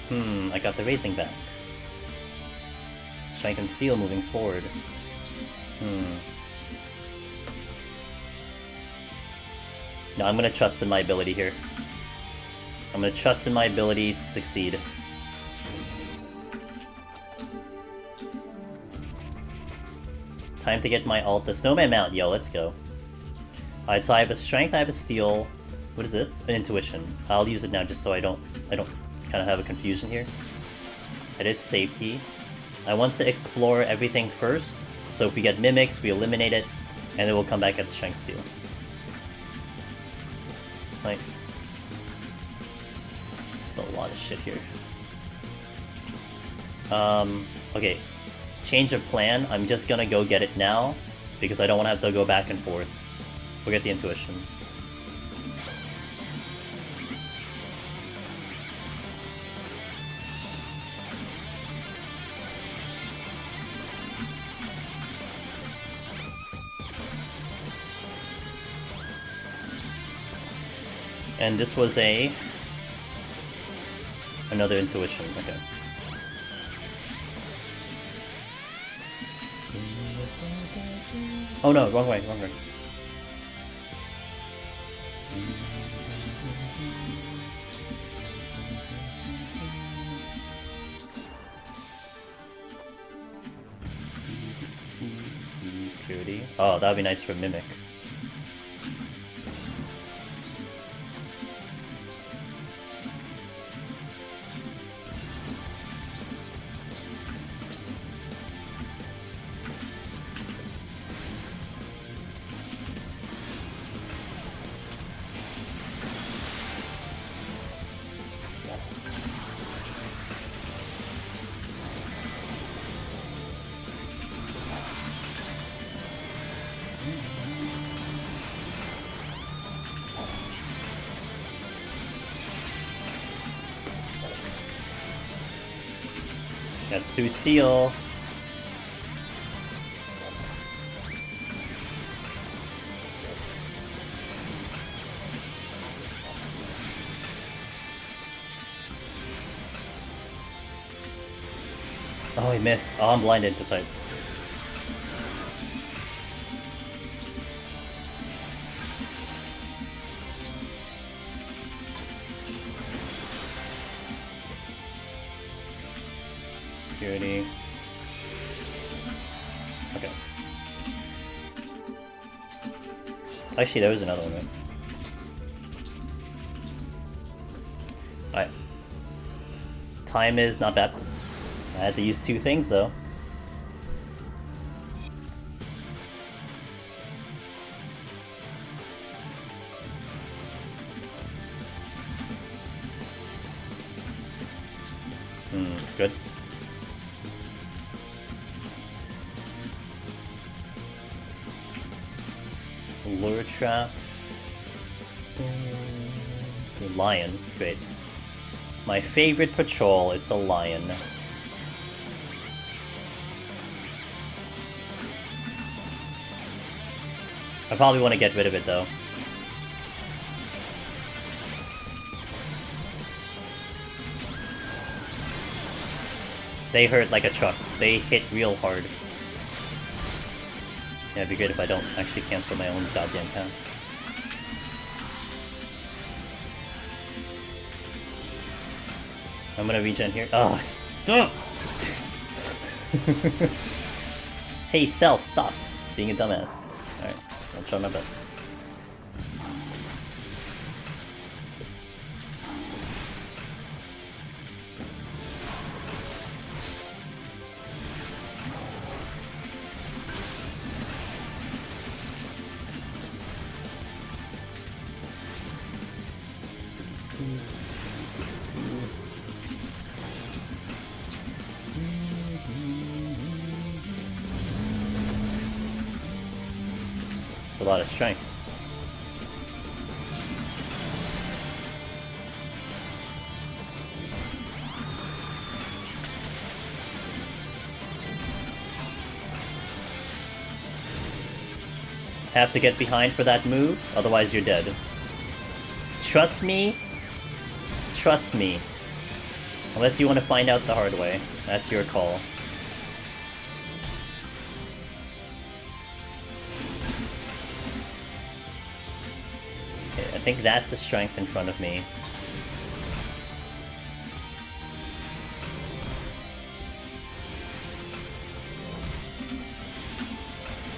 Speaker 1: I got the raising back. Strength and steel moving forward. No, I'm gonna trust in my ability here. I'm gonna trust in my ability to succeed. Time to get my ult. The snowman mount, yo, let's go. Alright, so I have a strength, I have a steel. What is this? An intuition. I'll use it now just so I don't kind of have a confusion here. I did safety. I want to explore everything first, so if we get mimics, we eliminate it, and then we'll come back at the strength steel. Sights. There's a lot of shit here. Okay. Change of plan. I'm just gonna go get it now, because I don't want to have to go back and forth. We'll get the intuition. And this was another intuition, okay. Oh no, wrong way, wrong way. Purity. Oh, that would be nice for Mimic. That's through steel. Oh, he missed. Oh, I'm blinded. That's right. Purity. Okay. Actually, there was another one, right? Alright. Time is not bad. I had to use two things, though. Good. Lure trap. Lion. Great. My favorite patrol, it's a lion. I probably want to get rid of it, though. They hurt like a truck. They hit real hard. Yeah, it'd be great if I don't actually cancel my own goddamn task. I'm gonna regen here. Oh, stop! Hey, self, stop being a dumbass. Alright, I'll try my best. A lot of strength. Have to get behind for that move, otherwise you're dead. Trust me. Trust me. Unless you want to find out the hard way. That's your call. Okay, I think that's a strength in front of me.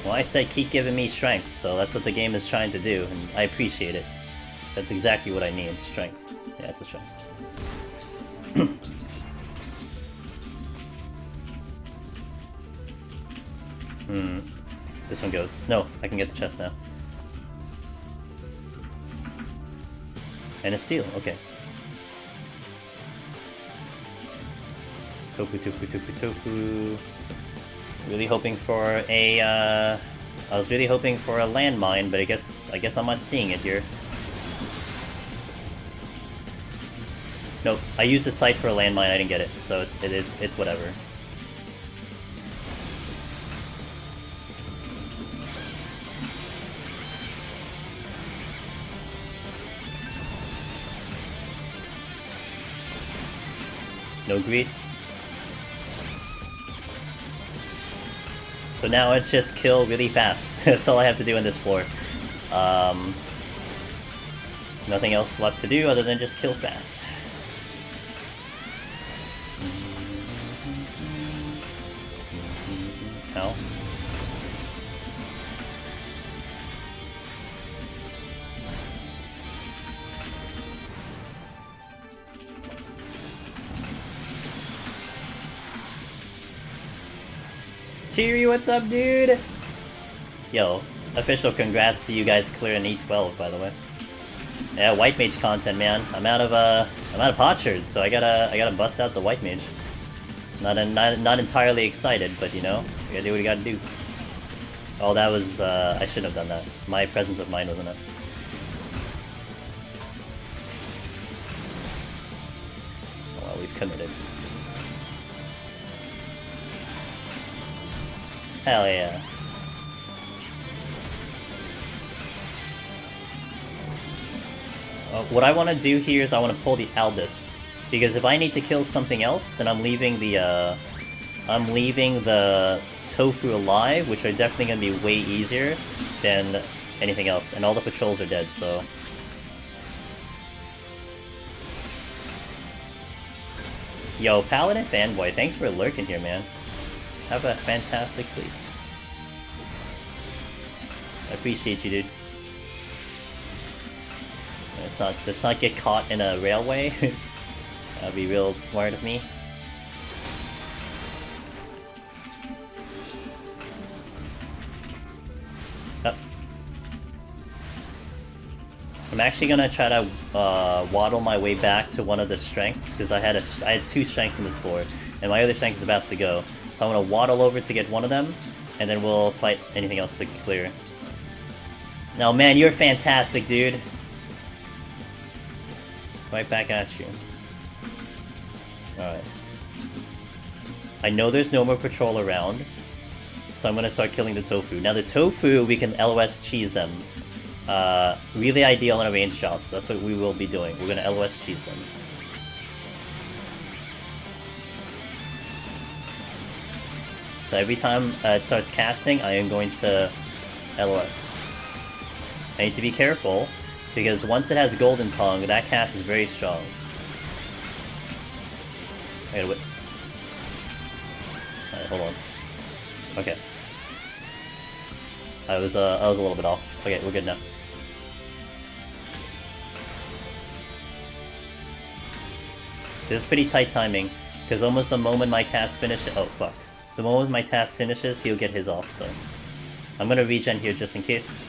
Speaker 1: Well, I said keep giving me strength, so that's what the game is trying to do, and I appreciate it. So that's exactly what I need, strengths. Yeah, it's a strength. This one goes. No, I can get the chest now. And a steal, okay. It's tofu, tofu, tofu, tofu. Really hoping for a, I was really hoping for a landmine, but I guess I'm not seeing it here. Nope, I used the site for a landmine, I didn't get it, so it's whatever. No greed. So now it's just kill really fast. That's all I have to do in this floor. Nothing else left to do other than just kill fast. Ow. Cheery, what's up, dude? Yo, official congrats to you guys clearing E12, by the way. Yeah, white mage content, man. I'm out of potsherds, so I gotta bust out the white mage. Not entirely excited, but you know, you gotta do what you gotta do. Oh, that was I shouldn't have done that. My presence of mind was enough. Well, we've committed. Hell yeah. What I want to do here is I want to pull the Aldous, because if I need to kill something else, then I'm leaving the tofu alive, which are definitely going to be way easier than anything else, and all the patrols are dead, so... Yo, Paladin Fanboy, thanks for lurking here, man. Have a fantastic sleep. I appreciate you, dude. Let's not get caught in a railway. That'd be real smart of me. Oh. I'm actually gonna try to waddle my way back to one of the strengths, because I had two strengths in this floor, and my other strength is about to go. So I'm gonna waddle over to get one of them, and then we'll fight anything else to clear. No, man, you're fantastic, dude. Right back at you. Alright. I know there's no more patrol around, so I'm gonna start killing the tofu. Now the tofu, we can LOS cheese them. Really ideal in a range shop, so that's what we will be doing. We're gonna LOS cheese them. So every time it starts casting, I am going to LOS. I need to be careful, because once it has Golden Tongue, that cast is very strong. I gotta wait. Alright, hold on. Okay. I was a little bit off. Okay, we're good now. This is pretty tight timing, because almost the moment my cast finishes— oh fuck. The moment my task finishes, he'll get his off, so... I'm gonna regen here just in case.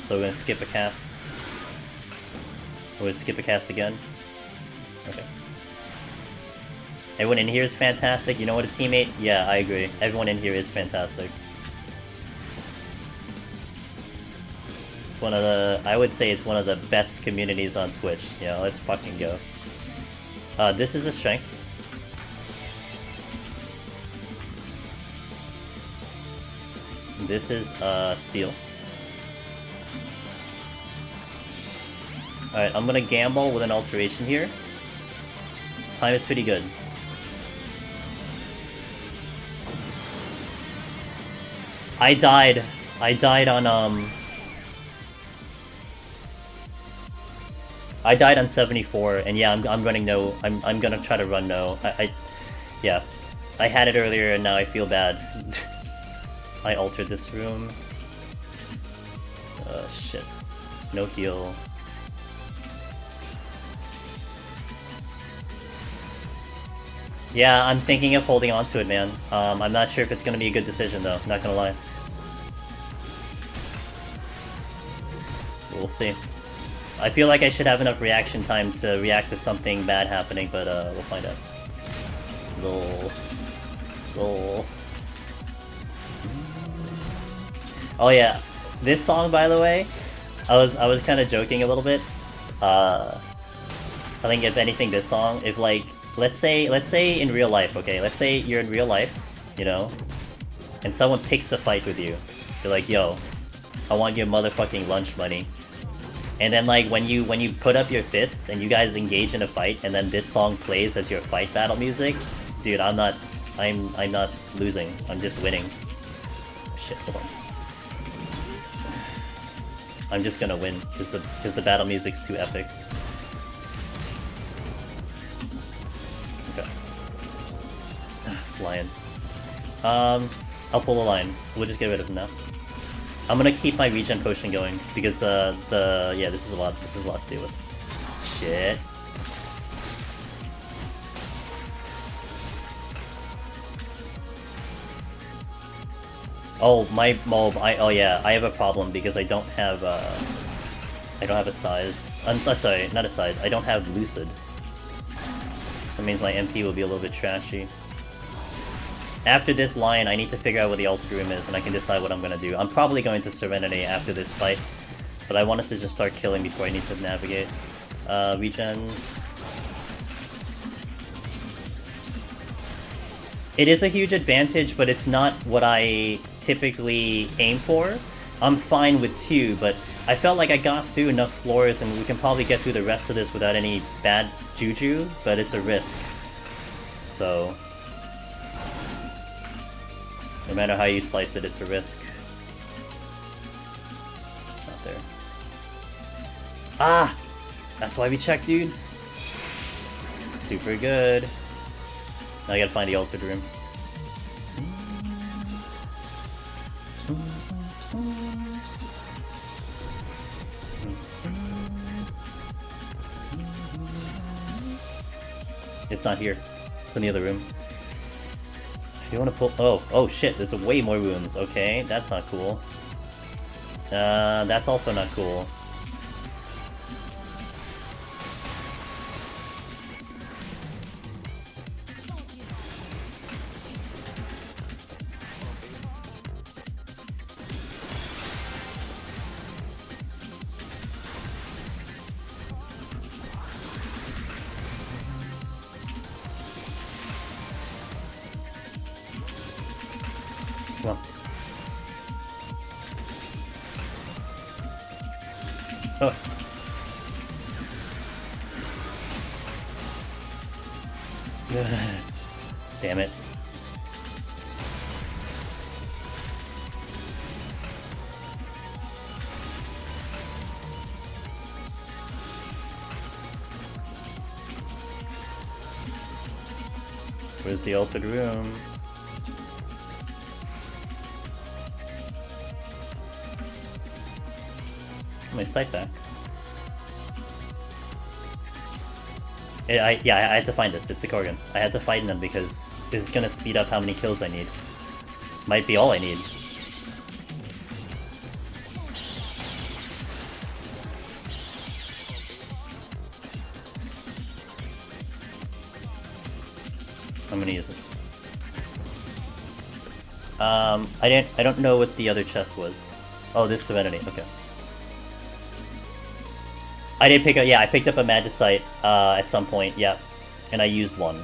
Speaker 1: So we're gonna skip a cast. We're gonna skip a cast again. Okay. Everyone in here is fantastic. You know what, a teammate? Yeah, I agree. Everyone in here is fantastic. It's one of the... I would say it's one of the best communities on Twitch. Yeah, let's fucking go. This is a strength. This is steel. Alright, I'm gonna gamble with an alteration here. Time is pretty good. I died on I died on 74, and yeah, I'm running no. I'm gonna try to run no. Yeah, I had it earlier, and now I feel bad. I altered this room. Shit. No heal. Yeah, I'm thinking of holding on to it, man. I'm not sure if it's gonna be a good decision, though. Not gonna lie. We'll see. I feel like I should have enough reaction time to react to something bad happening, but we'll find out. Lol. Lol. Oh yeah, this song, by the way, I was kind of joking a little bit. I think if anything, this song, if like, let's say in real life, okay, let's say you're in real life, you know, and someone picks a fight with you. You're like, yo, I want your motherfucking lunch money. And then like when you put up your fists and you guys engage in a fight, and then this song plays as your fight battle music, dude, I'm not losing. I'm just winning. Shit, hold on. I'm just gonna win because the battle music's too epic. Okay. Lion. I'll pull the line. We'll just get rid of him now. I'm gonna keep my regen potion going because yeah, this is a lot to deal with. Shit. Oh, my mob. Oh yeah, I have a problem because I don't have a size. I'm sorry, not a size. I don't have lucid. That means my MP will be a little bit trashy. After this line, I need to figure out what the altered room is, and I can decide what I'm gonna do. I'm probably going to Serenity after this fight, but I wanted to just start killing before I need to navigate. Regen. It is a huge advantage, but it's not what I typically aim for. I'm fine with 2, but I felt like I got through enough floors, and we can probably get through the rest of this without any bad juju, but it's a risk. So... no matter how you slice it, it's a risk. Not there. Ah! That's why we check, dudes! Super good. Now I gotta find the altered room. It's not here. It's in the other room. You want to pull— oh shit, there's way more rooms. Okay, that's not cool. That's also not cool. Come on. Oh. Damn it. Where's the altered room? My sight back. I had to find this. It's the Korgans. I had to find them because this is gonna speed up how many kills I need. Might be all I need. I'm gonna use it. I don't know what the other chest was. Oh, this Serenity. Okay. I did pick up. Yeah, I picked up a magicite at some point. Yeah, and I used one.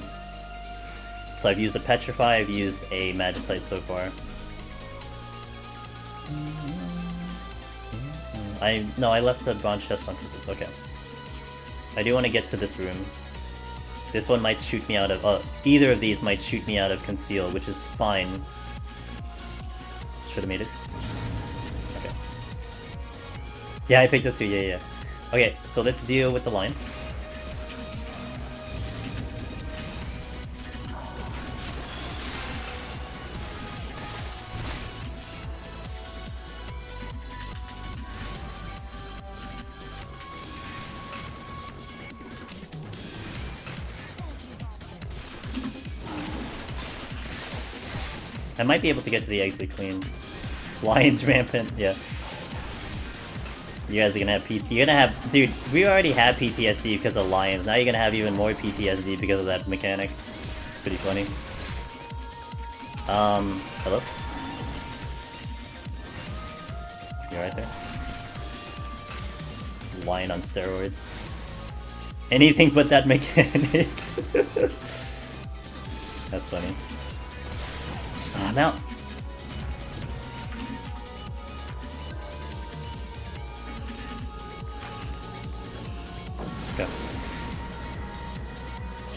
Speaker 1: So I've used a petrify. I've used a magicite so far. I left the bronze chest on purpose. Okay. I do want to get to this room. This one might shoot me out of... either of these might shoot me out of conceal, which is fine. Should have made it. Okay. Yeah, I picked up two. Yeah. Okay, so let's deal with the line. I might be able to get to the exit clean. Lions rampant, yeah. You guys are gonna have you're gonna have, dude, we already have PTSD because of lions. Now you're gonna have even more PTSD because of that mechanic. Pretty funny. Hello? You're right there. Lion on steroids. Anything but that mechanic. That's funny. I'm out. Go.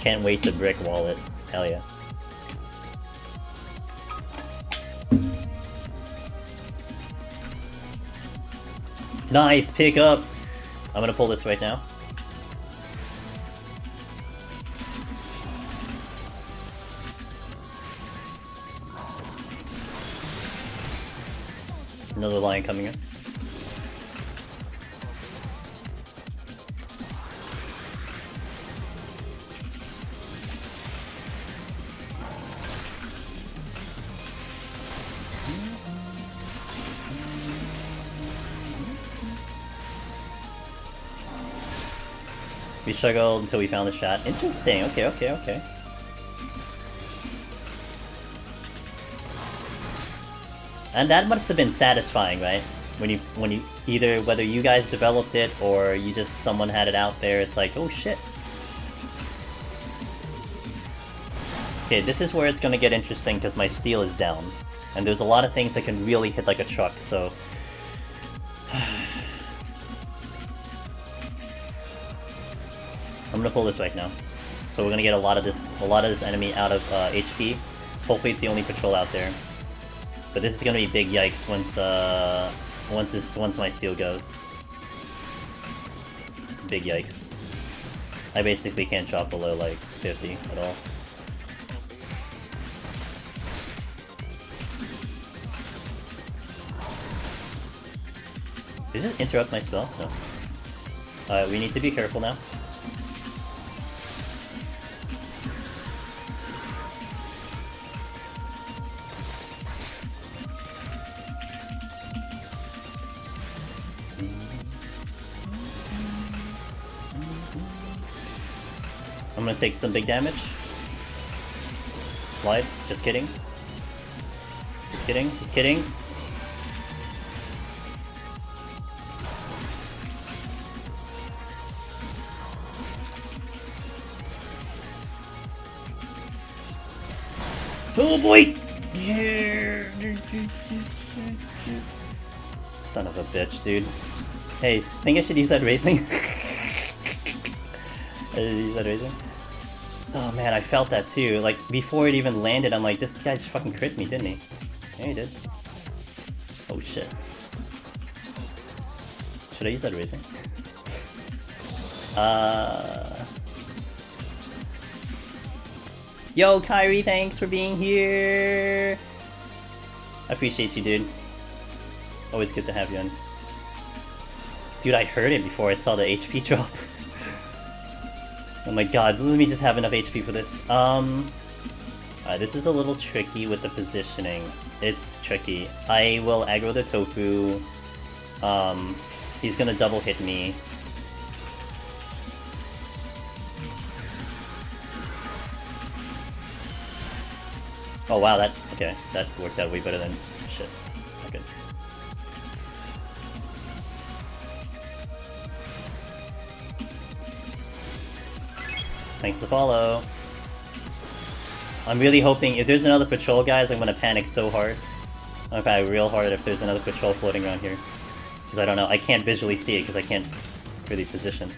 Speaker 1: Can't wait to brick wall it. Hell yeah. Nice, pick up! I'm gonna pull this right now. Another lion coming in. We struggled until we found the shot. Interesting. Okay. And that must have been satisfying, right? When you either whether you guys developed it or you just someone had it out there, it's like, oh shit. Okay, this is where it's gonna get interesting because my steel is down. And there's a lot of things that can really hit like a truck, so I'm gonna pull this right now. So we're gonna get a lot of this enemy out of HP. Hopefully it's the only patrol out there. But this is gonna be big yikes once my steel goes. Big yikes. I basically can't drop below like 50 at all. Does it interrupt my spell? No. We need to be careful now. I'm gonna take some big damage. Slide. Just kidding. Just kidding. Oh boy! Yeah. Son of a bitch, dude. Hey, think I should use that racing? Use that racing? Oh man, I felt that too. Like, before it even landed, I'm like, this guy just fucking crit me, didn't he? Yeah, he did. Oh shit. Should I use that racing? Yo, Kyrie, thanks for being here. I appreciate you, dude. Always good to have you on. Dude, I heard it before I saw the HP drop. Oh my god, let me just have enough HP for this. This is a little tricky with the positioning. It's tricky. I will aggro the tofu. He's gonna double hit me. Oh wow, that worked out way better than shit. Not good. Thanks for the follow. I'm really hoping if there's another patrol, guys, I'm gonna panic so hard. I'm gonna panic real hard if there's another patrol floating around here. Because I don't know, I can't visually see it because I can't really position.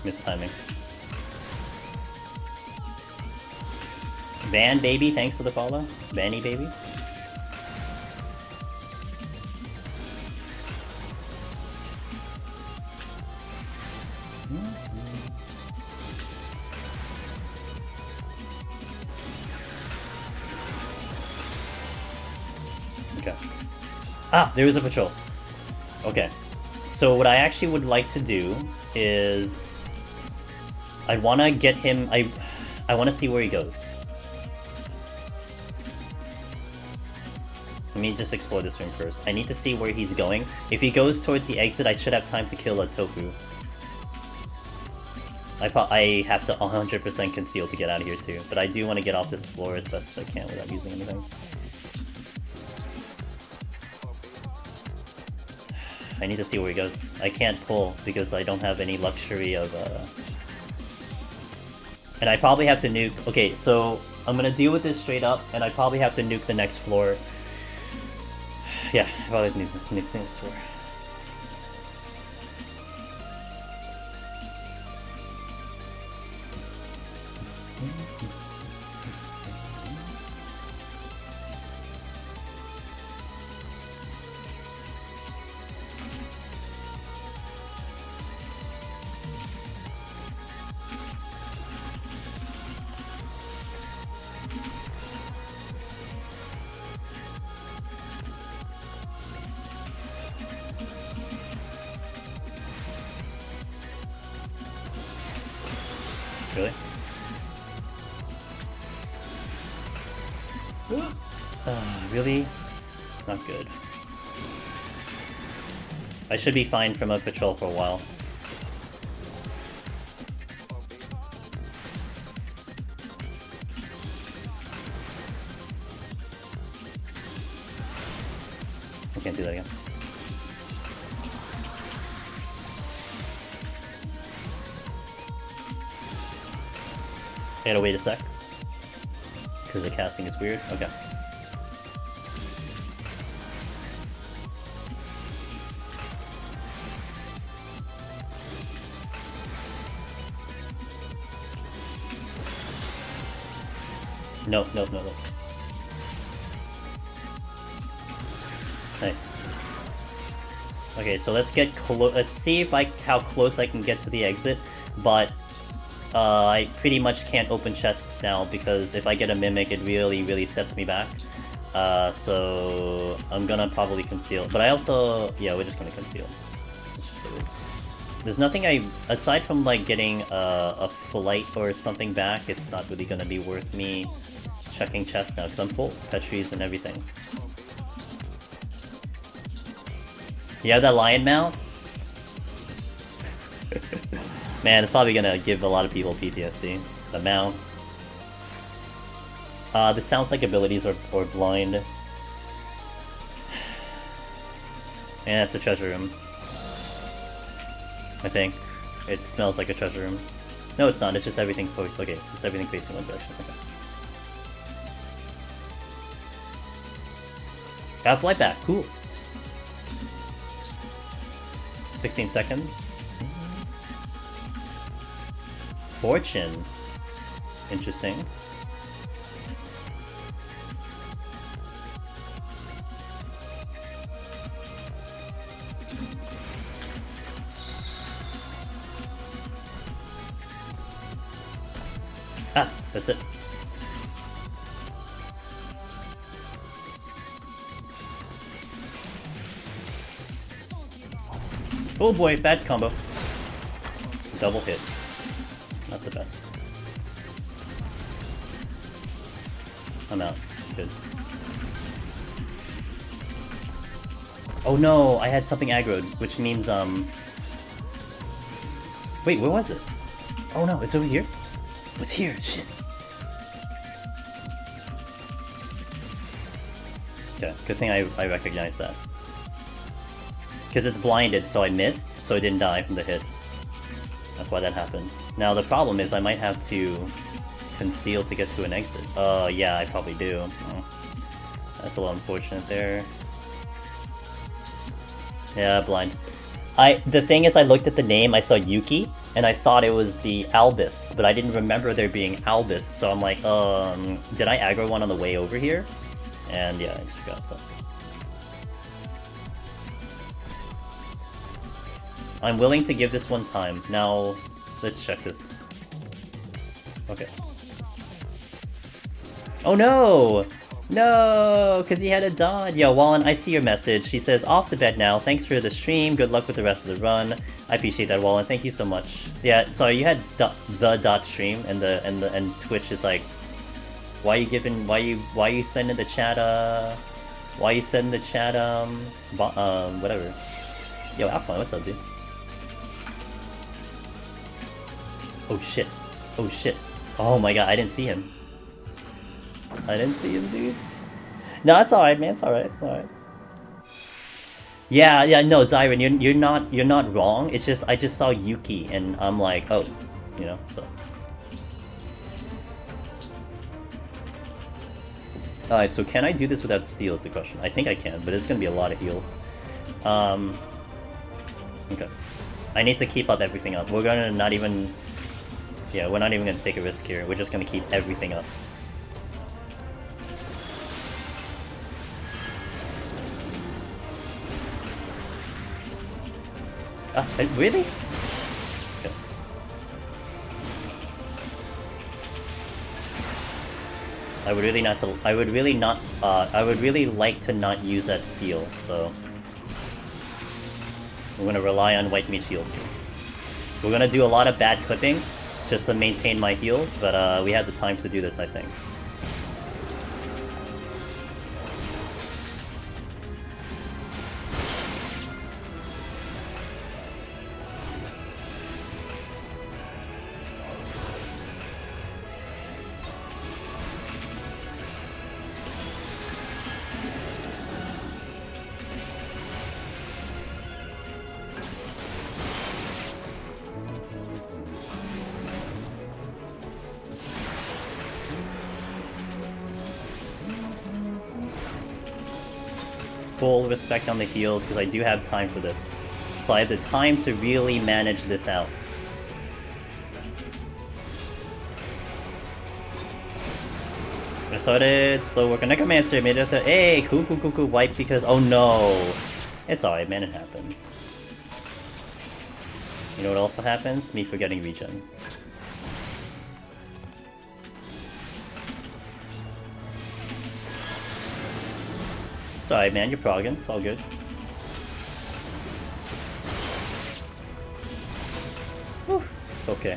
Speaker 1: Missed timing. Van Baby, thanks for the follow. Vanny Baby. Okay. Ah, there is a patrol. Okay. So what I actually would like to do is I want to get him. I want to see where he goes. Let me just explore this room first. I need to see where he's going. If he goes towards the exit, I should have time to kill a tofu. I have to 100% conceal to get out of here too, but I do want to get off this floor as best as I can without using anything. I need to see where he goes. I can't pull because I don't have any luxury of and I probably have to nuke. Okay, so I'm gonna deal with this straight up, and I probably have to nuke the next floor. Yeah, I probably need to nuke the next floor. Really? Really? Not good. I should be fine from a patrol for a while. I can't do that again. I gotta wait a sec. Because the casting is weird. Okay. Nope. Nice. Okay, so let's get close. Let's see if how close I can get to the exit, but I pretty much can't open chests now because if I get a mimic, it really sets me back. So I'm gonna probably conceal. But I also, yeah, we're just gonna conceal. There's nothing aside from like getting a flight or something back, it's not really gonna be worth me checking chests now because I'm full Petries and everything. You have that lion mount? Man, it's probably gonna give a lot of people PTSD. The mounts. This sounds like abilities or blind. And that's a treasure room. I think. It smells like a treasure room. No, it's not. It's just everything. Okay, it's just everything facing one direction. Okay. Got flight back. Cool. 16 seconds. Fortune. Interesting. Ah, that's it. Oh boy, bad combo. Double hit. Not the best. I'm out. Good. Oh no, I had something aggroed, which means, Wait, where was it? Oh no, it's over here? It's here, shit. Okay, good thing I recognized that. Because it's blinded, so I missed, so I didn't die from the hit. That's why that happened. Now the problem is I might have to conceal to get to an exit. Yeah, I probably do. That's a little unfortunate there. Yeah, blind. The thing is, I looked at the name, I saw Yuki, and I thought it was the Albist, but I didn't remember there being Albist, so I'm like, did I aggro one on the way over here? And yeah, I just forgot something. I'm willing to give this one time. Now, let's check this. Okay. Oh no! No, because he had a dodge. Yo, Wallen, I see your message. She says, off the bed now. Thanks for the stream. Good luck with the rest of the run. I appreciate that, Wallen. Thank you so much. Yeah, sorry, you had the dot stream, and Twitch is like, why you sending the chat, why you sending the chat, whatever. Yo, Alpine, what's up, dude? Oh shit. Oh shit. Oh my god, I didn't see him. I didn't see him, dudes. No, it's alright, man. It's alright. It's alright. Yeah, no, Zyron, you're not wrong. It's just I just saw Yuki, and I'm like, oh, you know, so. Alright, so can I do this without steal is the question. I think I can, but it's gonna be a lot of heals. Okay. I need to keep up everything up. We're gonna not even... Yeah, we're not even gonna take a risk here. We're just gonna keep everything up. Really? Okay. I would really like to not use that steal, so we're gonna rely on white mage heals. We're gonna do a lot of bad clipping just to maintain my heals, but we have the time to do this, I think. Full respect on the heals, because I do have time for this. So I have the time to really manage this out. I started slow work on Necromancer, made it hey, cool, wipe because, oh no. It's alright, man, it happens. You know what also happens? Me forgetting regen. It's alright, man, you're progging. It's all good. Whew. Okay.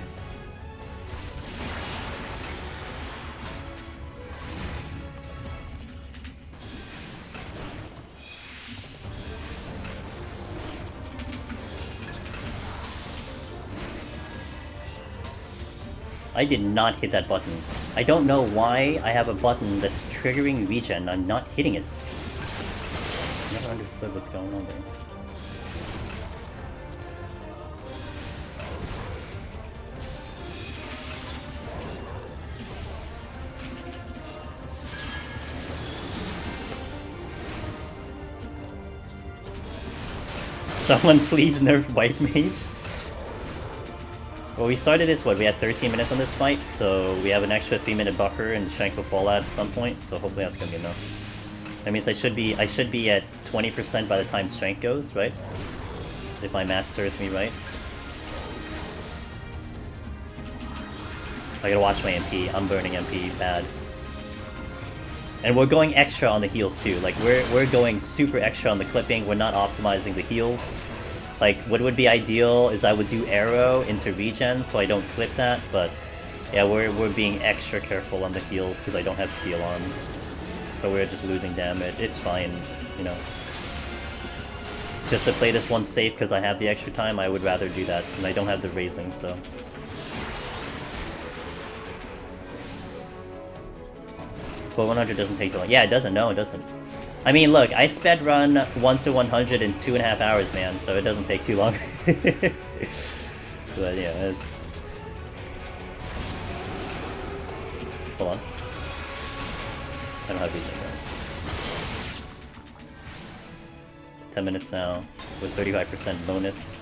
Speaker 1: I did not hit that button. I don't know why I have a button that's triggering regen. I'm not hitting it. I never understood what's going on there. Someone please nerf White Mage? Well, we started this, what, we had 13 minutes on this fight, so we have an extra 3-minute buffer and Strength will fall out at some point, so hopefully that's gonna be enough. That means I should be at 20% by the time Strength goes, right? If my math serves me right. I gotta watch my MP. I'm burning MP bad. And we're going extra on the heals too. Like we're going super extra on the clipping. We're not optimizing the heals. Like what would be ideal is I would do arrow into regen so I don't clip that, but yeah, we're being extra careful on the heals because I don't have steel on. So we're just losing damage. It's fine, you know. Just to play this one safe because I have the extra time, I would rather do that. And I don't have the raising, so. But 100 doesn't take too long. Yeah, it doesn't. No, it doesn't. I mean, look, I sped run 1 to 100 in 2.5 hours, man, so it doesn't take too long. But yeah, it's... Hold on. I don't have these anymore. 10 minutes now, with 35% bonus.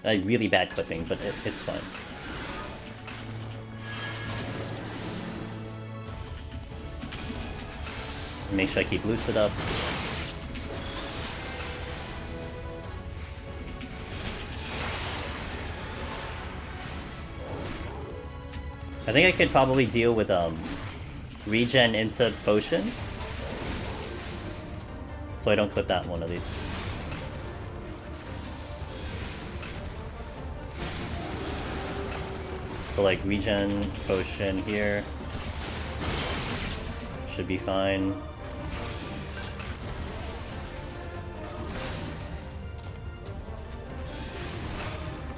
Speaker 1: Really bad clipping, but it's fine. Make sure I keep lucid up. I think I could probably deal with regen into potion. So I don't clip that one at least. So like regen potion here should be fine.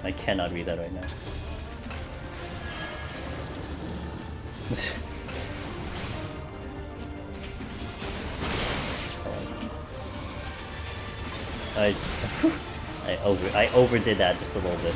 Speaker 1: I cannot read that right now. I overdid that just a little bit.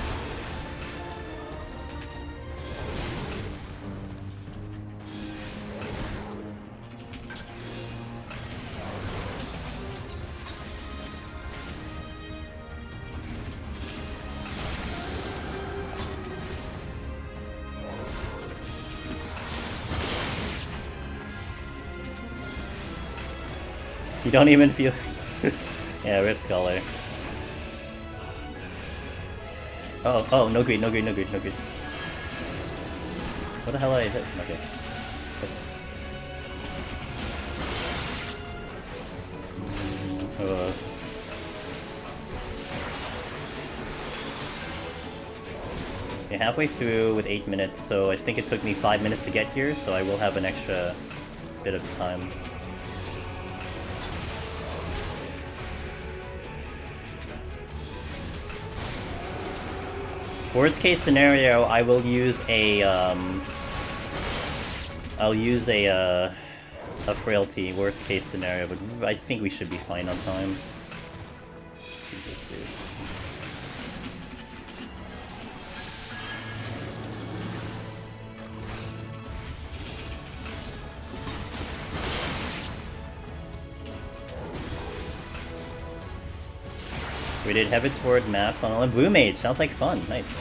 Speaker 1: You don't even feel... Yeah, rip Scholar. Oh, no greed, no greed, no greed, no greed. What the hell did I hit? Okay. Oops. Okay, halfway through with 8 minutes, so I think it took me 5 minutes to get here, so I will have an extra bit of time. Worst case scenario, I will use a frailty. Worst case scenario, but I think we should be fine on time. Jesus, dude. We did Heaven's Word maps on a Blue Mage. Sounds like fun. Nice.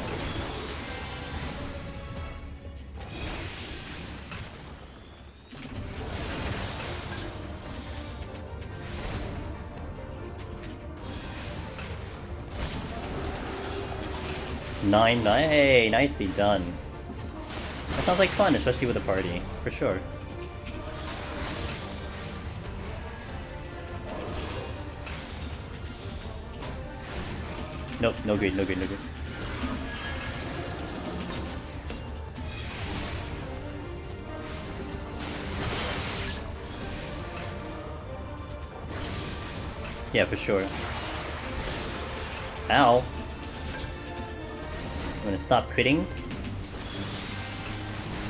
Speaker 1: Hey, nicely done. That sounds like fun, especially with a party, for sure. Nope, no greed, no greed, no greed. Yeah, for sure. Ow. I'm gonna stop critting.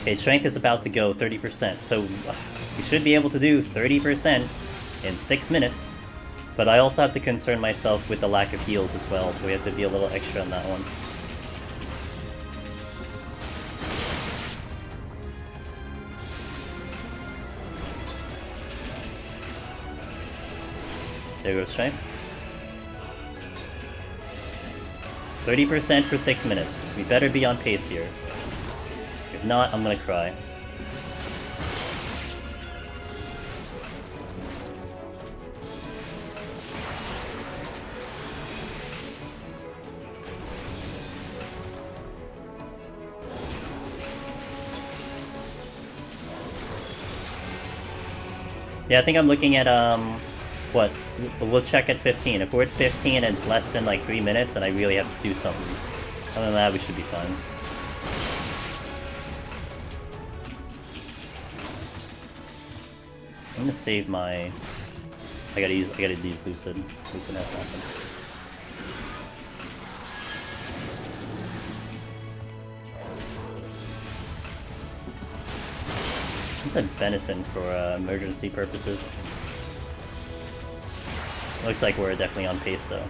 Speaker 1: Okay, strength is about to go 30%, so we should be able to do 30% in 6 minutes. But I also have to concern myself with the lack of heals as well, so we have to be a little extra on that one. There goes strength. 30% for 6 minutes. We better be on pace here. If not, I'm gonna cry. Yeah, I think I'm looking at, what? We'll check at 15. If we're at 15 and it's less than like 3 minutes, then I really have to do something. Other than that, we should be fine. I'm gonna save my... I gotta use Lucid. Lucid has happened. I said venison for emergency purposes. Looks like we're definitely on pace though.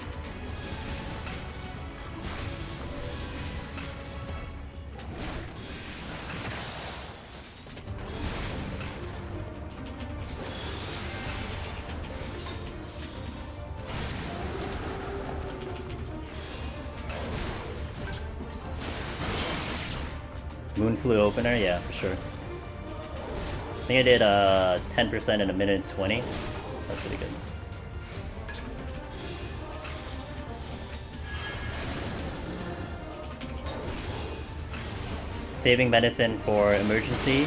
Speaker 1: Moonflu opener, yeah, for sure. I think I did 10% in a minute and 20. That's pretty good. Saving medicine for emergency.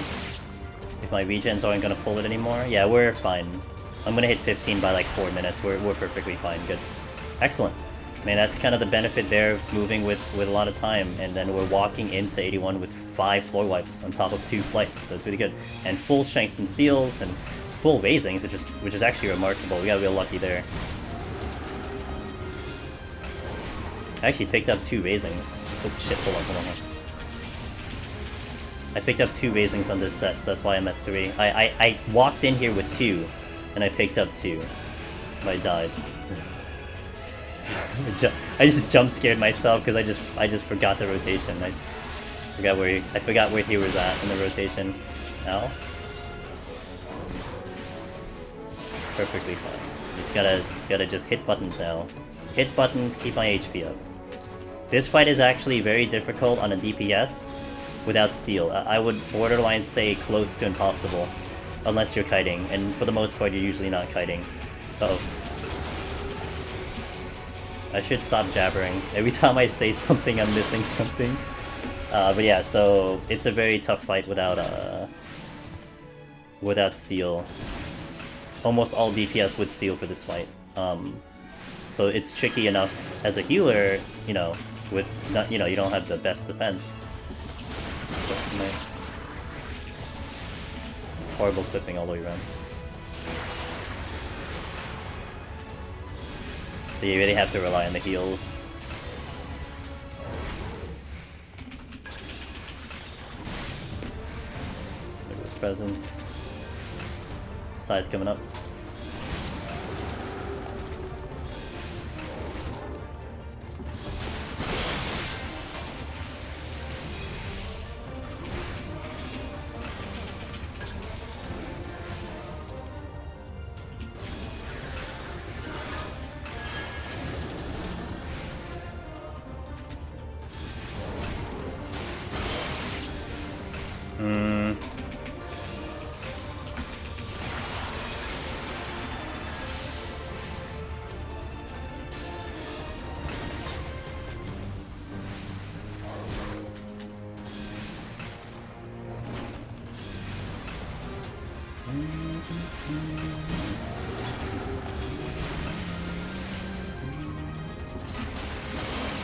Speaker 1: If my regens aren't gonna pull it anymore. Yeah, we're fine. I'm gonna hit 15 by like 4 minutes. We're perfectly fine. Good. Excellent. I mean, that's kind of the benefit there of moving with a lot of time, and then we're walking into 81 with 5 floor wipes on top of 2 flights, so it's really good. And full strengths and steals, and full raisings, which is actually remarkable. We got real lucky there. I actually picked up 2 raisings. Oh shit, hold on. I picked up 2 raisings on this set, so that's why I'm at 3. I walked in here with 2, and I picked up 2. I died. I just jump scared myself because I just forgot the rotation. I forgot where he was at in the rotation. Ow. Perfectly fine. You just gotta just hit buttons now. Hit buttons, keep my HP up. This fight is actually very difficult on a DPS without steal. I would borderline say close to impossible, unless you're kiting, and for the most part you're usually not kiting. Uh-oh. I should stop jabbering. Every time I say something, I'm missing something. But yeah, so it's a very tough fight without steal. Almost all DPS would steal for this fight. So it's tricky enough as a healer, you know, with not, you know, you don't have the best defense. Horrible clipping all the way around. So you really have to rely on the heals. There goes presence. Size coming up.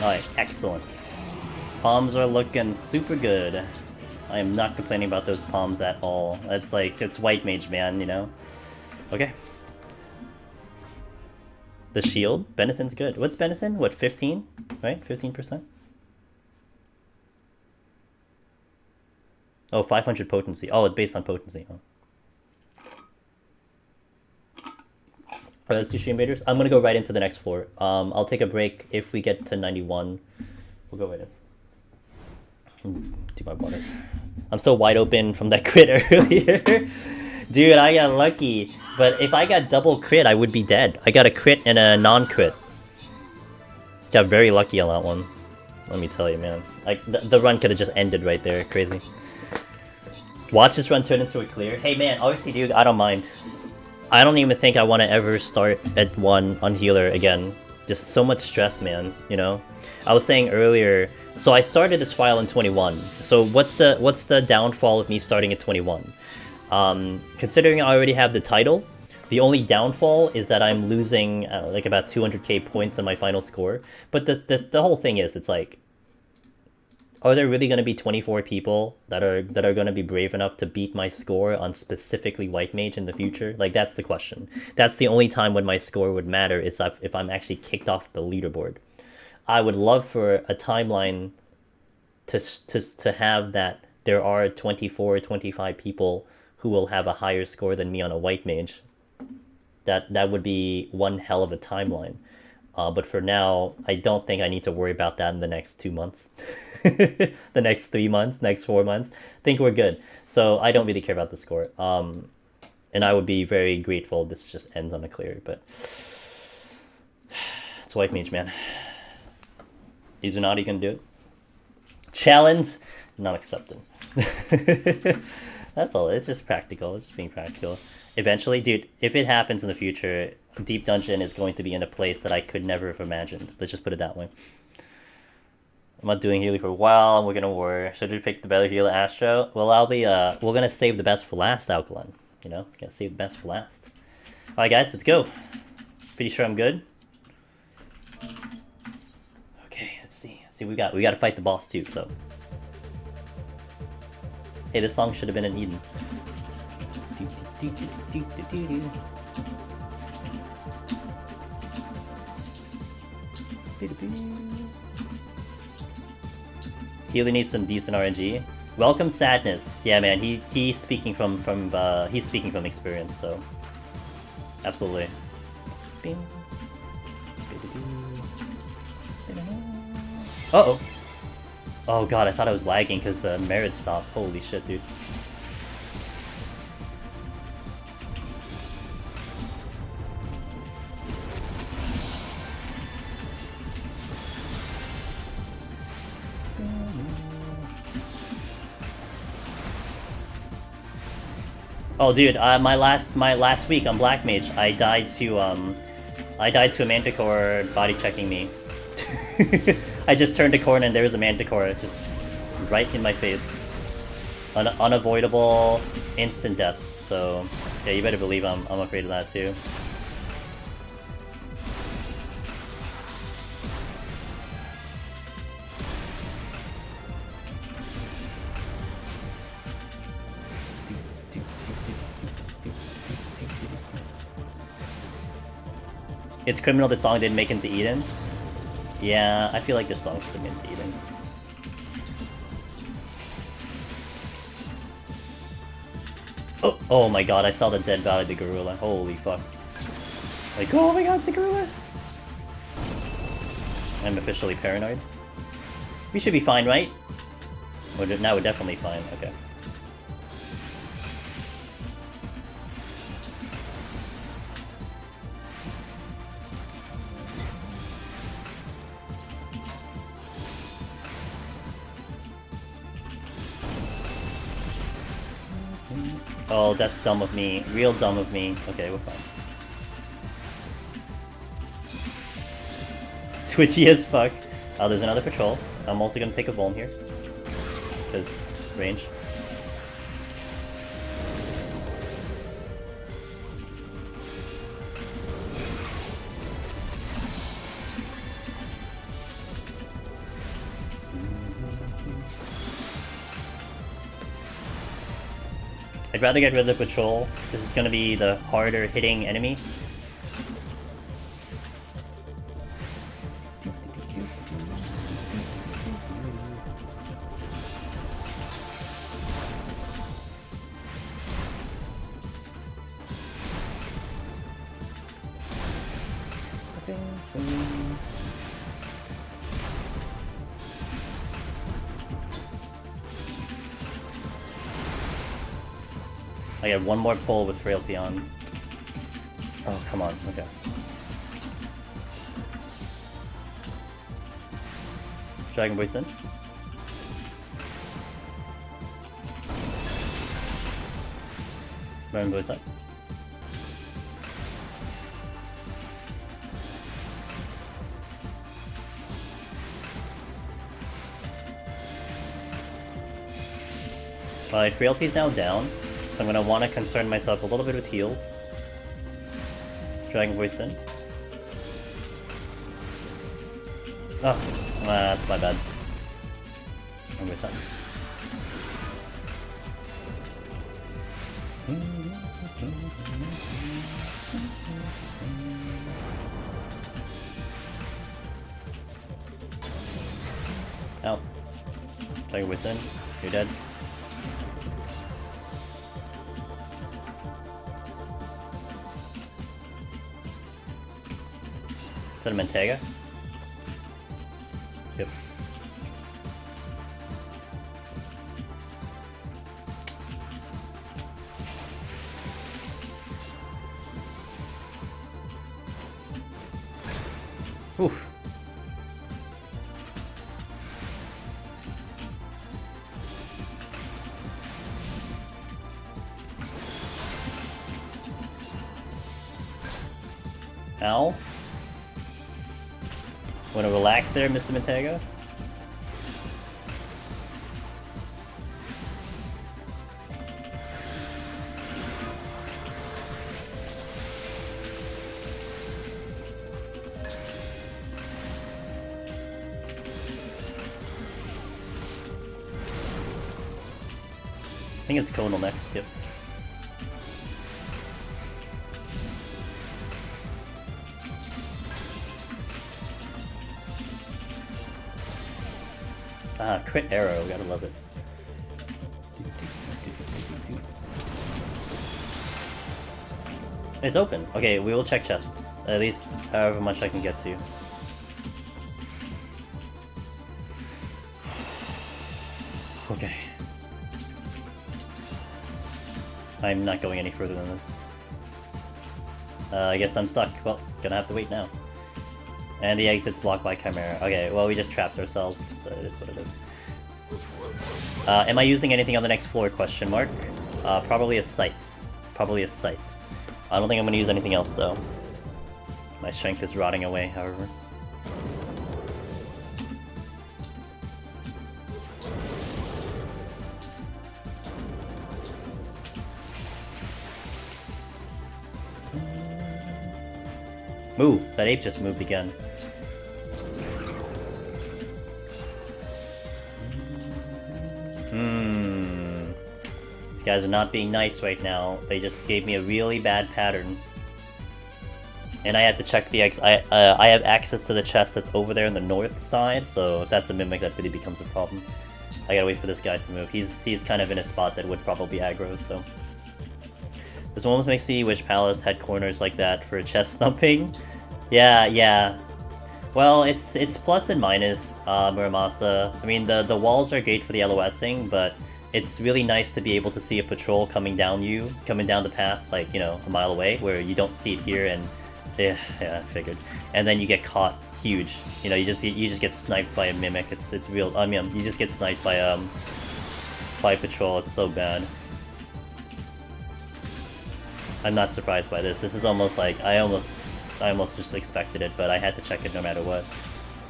Speaker 1: Alright, excellent. Palms are looking super good. I am not complaining about those palms at all. That's like, it's white mage, man, you know? Okay. The shield? Benison's good. What's Benison? What, 15? Right? 15%? Oh, 500 potency. Oh, it's based on potency. Oh. Alright, let's do stream raiders. I'm gonna go right into the next floor. I'll take a break if we get to 91. We'll go right in. Do my water. I'm so wide open from that crit earlier. Dude, I got lucky. But if I got double crit, I would be dead. I got a crit and a non-crit. Got very lucky on that one. Let me tell you, man. Like, the run could have just ended right there. Crazy. Watch this run turn into a clear. Hey, man, obviously, dude, I don't mind. I don't even think I want to ever start at 1 on healer again. Just so much stress, man, you know? I was saying earlier, so I started this file in 21. So what's the downfall of me starting at 21? Considering I already have the title, The only downfall is that I'm losing like about 200k points on my final score. But the whole thing is, it's like, are there really going to be 24 people that are going to be brave enough to beat my score on specifically White Mage in the future? Like, that's the question. That's the only time when my score would matter, is if I'm actually kicked off the leaderboard. I would love for a timeline to have that there are 24 or 25 people who will have a higher score than me on a White Mage. That would be one hell of a timeline. But for now, I don't think I need to worry about that in the next 2 months. The next 3 months, next 4 months. I think we're good. So I don't really care about the score. And I would be very grateful if this just ends on a clear, but it's White Mage, man. Izunari can do it. Challenge, not accepted. That's all. It's just practical. It's just being practical. Eventually, dude, if it happens in the future, Deep Dungeon is going to be in a place that I could never have imagined. Let's just put it that way. I'm not doing healing for a while, and we're gonna war. Should we pick the better healer, Astro? Well, I'll be, we're gonna save the best for last, Alkaline. You know? Gotta save the best for last. Alright, guys, let's go. Pretty sure I'm good. Okay, let's see. Let's see what we gotta fight the boss too, so. Hey, this song should have been in Eden. Healer needs some decent RNG. Welcome Sadness. Yeah, man, he's speaking from experience, so absolutely. Uh-oh. Oh god, I thought I was lagging because the merit stopped. Holy shit, dude. Oh, dude, my last week on Black Mage, I died to a Manticore body checking me. I just turned a corner and there was a Manticore just right in my face. Unavoidable, instant death. So yeah, you better believe I'm afraid of that too. It's criminal this song didn't make it into Eden. Yeah, I feel like this song should have been into Eden. Oh my god, I saw the dead body of the gorilla. Holy fuck. Like, oh my god, it's a gorilla! I'm officially paranoid. We should be fine, right? Now we're definitely fine, okay. Oh, that's dumb of me. Real dumb of me. Okay, we're fine. Twitchy as fuck. Oh, there's another patrol. I'm also gonna take a vuln here. Because range. I'd rather get rid of the patrol. This is gonna be the harder hitting enemy. I got one more pull with Frailty on. Oh, come on. Okay. Dragon Voice in. Dragon Voice up. Alright, Frailty's now down. So I'm going to want to concern myself a little bit with heals. Dragon Voice in. Oh, that's my bad. I'm with that. Out. Dragon Voice in. You're dead. Is that a Mentega? Yep. Oof. Ow. Wanna relax there, Mr. Mentega? I think it's Conal next, yep. Ah, crit arrow, gotta love it. It's open. Okay, we will check chests. At least however much I can get to. Okay. I'm not going any further than this. I guess I'm stuck. Well, gonna have to wait now. And the exit's blocked by Chimera. Okay, well we just trapped ourselves, so it's what it is. Am I using anything on the next floor, question mark? Probably a sight. Probably a sight. I don't think I'm gonna use anything else though. My strength is rotting away, however. Move! That ape just moved again. These guys are not being nice right now. They just gave me a really bad pattern. And I had to check the I have access to the chest that's over there on the north side, so if that's a mimic, that really becomes a problem. I gotta wait for this guy to move. He's kind of in a spot that would probably aggro, so... This almost makes me wish Palace had corners like that for chest thumping. Yeah. Well, it's plus and minus, Muramasa. I mean, the walls are great for the LOSing, but it's really nice to be able to see a patrol coming down the path, like, you know, a mile away, where you don't see it here, and yeah, I figured. And then you get caught huge. You know, you just get sniped by a mimic. It's real. I mean, you just get sniped by patrol. It's so bad. I'm not surprised by this. This is almost like I almost just expected it, but I had to check it no matter what.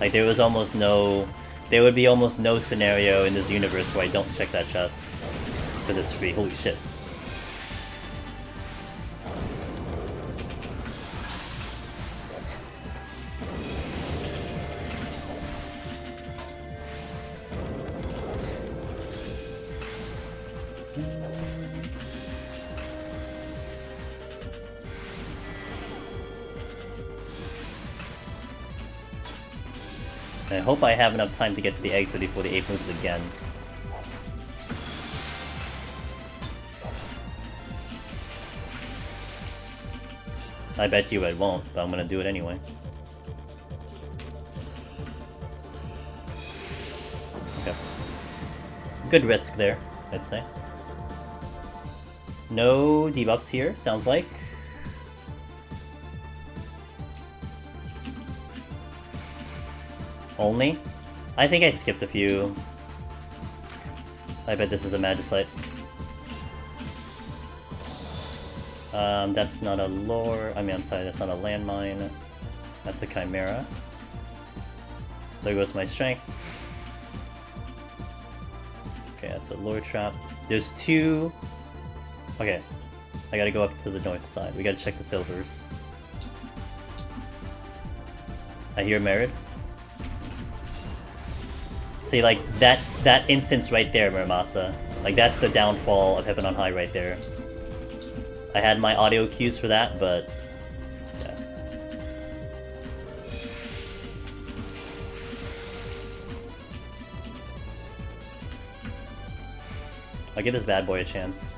Speaker 1: Like there would be almost no scenario in this universe where I don't check that chest because it's free. Holy shit! I hope I have enough time to get to the exit before the ape moves again. I bet you I won't, but I'm gonna do it anyway. Okay. Good risk there, I'd say. No debuffs here, sounds like. Only? I think I skipped a few. I bet this is a magicite. That's not a lore. I mean, I'm sorry, that's not a landmine. That's a chimera. There goes my strength. Okay, that's a lore trap. There's two. Okay, I gotta go up to the north side. We gotta check the silvers. I hear Merid. See, like, that instance right there, Muramasa. Like, that's the downfall of Heaven on High right there. I had my audio cues for that, but... yeah. I'll give this bad boy a chance.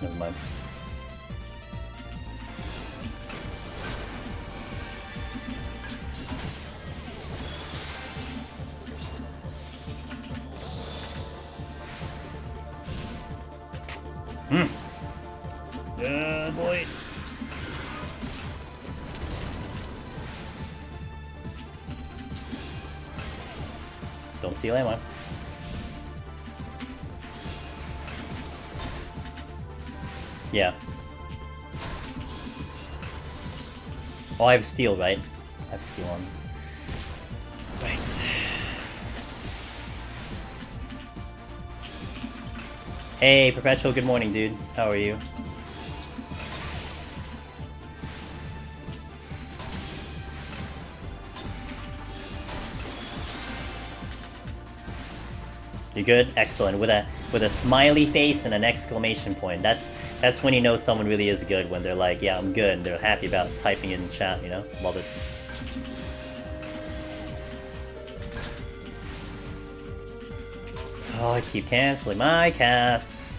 Speaker 1: Never mind. Yeah, boy. Don't see landmine. Yeah. Oh, I have steel, right? I have steel on. Right. Hey, Perpetual, good morning, dude. How are you? You good? Excellent. With a smiley face and an exclamation point. That's when you know someone really is good, when they're like, yeah, I'm good, and they're happy about typing it in chat, you know? Love it. Oh, I keep canceling my casts.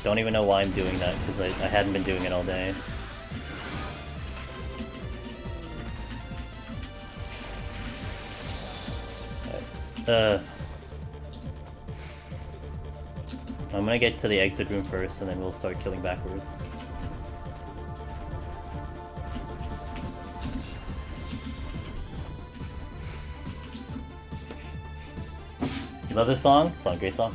Speaker 1: Don't even know why I'm doing that, because I hadn't been doing it all day. I'm gonna get to the exit room first, and then we'll start killing backwards. You love this song? It's a great song.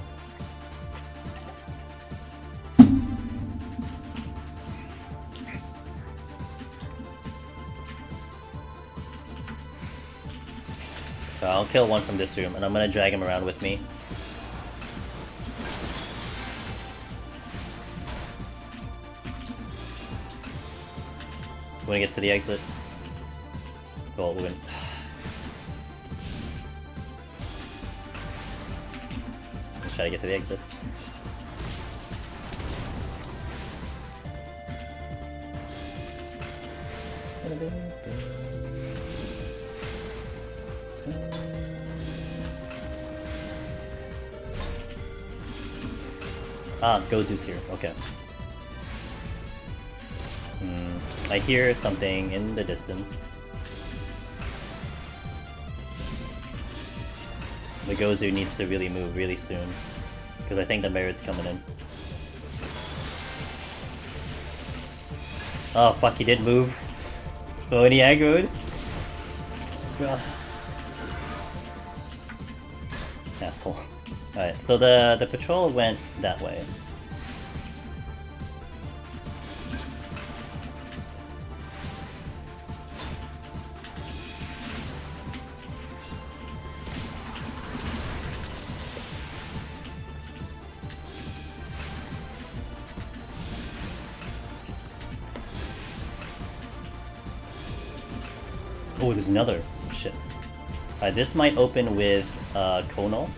Speaker 1: So I'll kill one from this room, and I'm gonna drag him around with me. We're gonna get to the exit. Well, we're gonna... Let's try to get to the exit. Ah, Gozu's here. Okay. I hear something in the distance. The Gozu needs to really move really soon, because I think the Merit's coming in. Oh fuck, he did move. Oh, and he aggroed. Asshole. Alright, so the patrol went that way. Oh, there's another. Shit. This might open with Conal.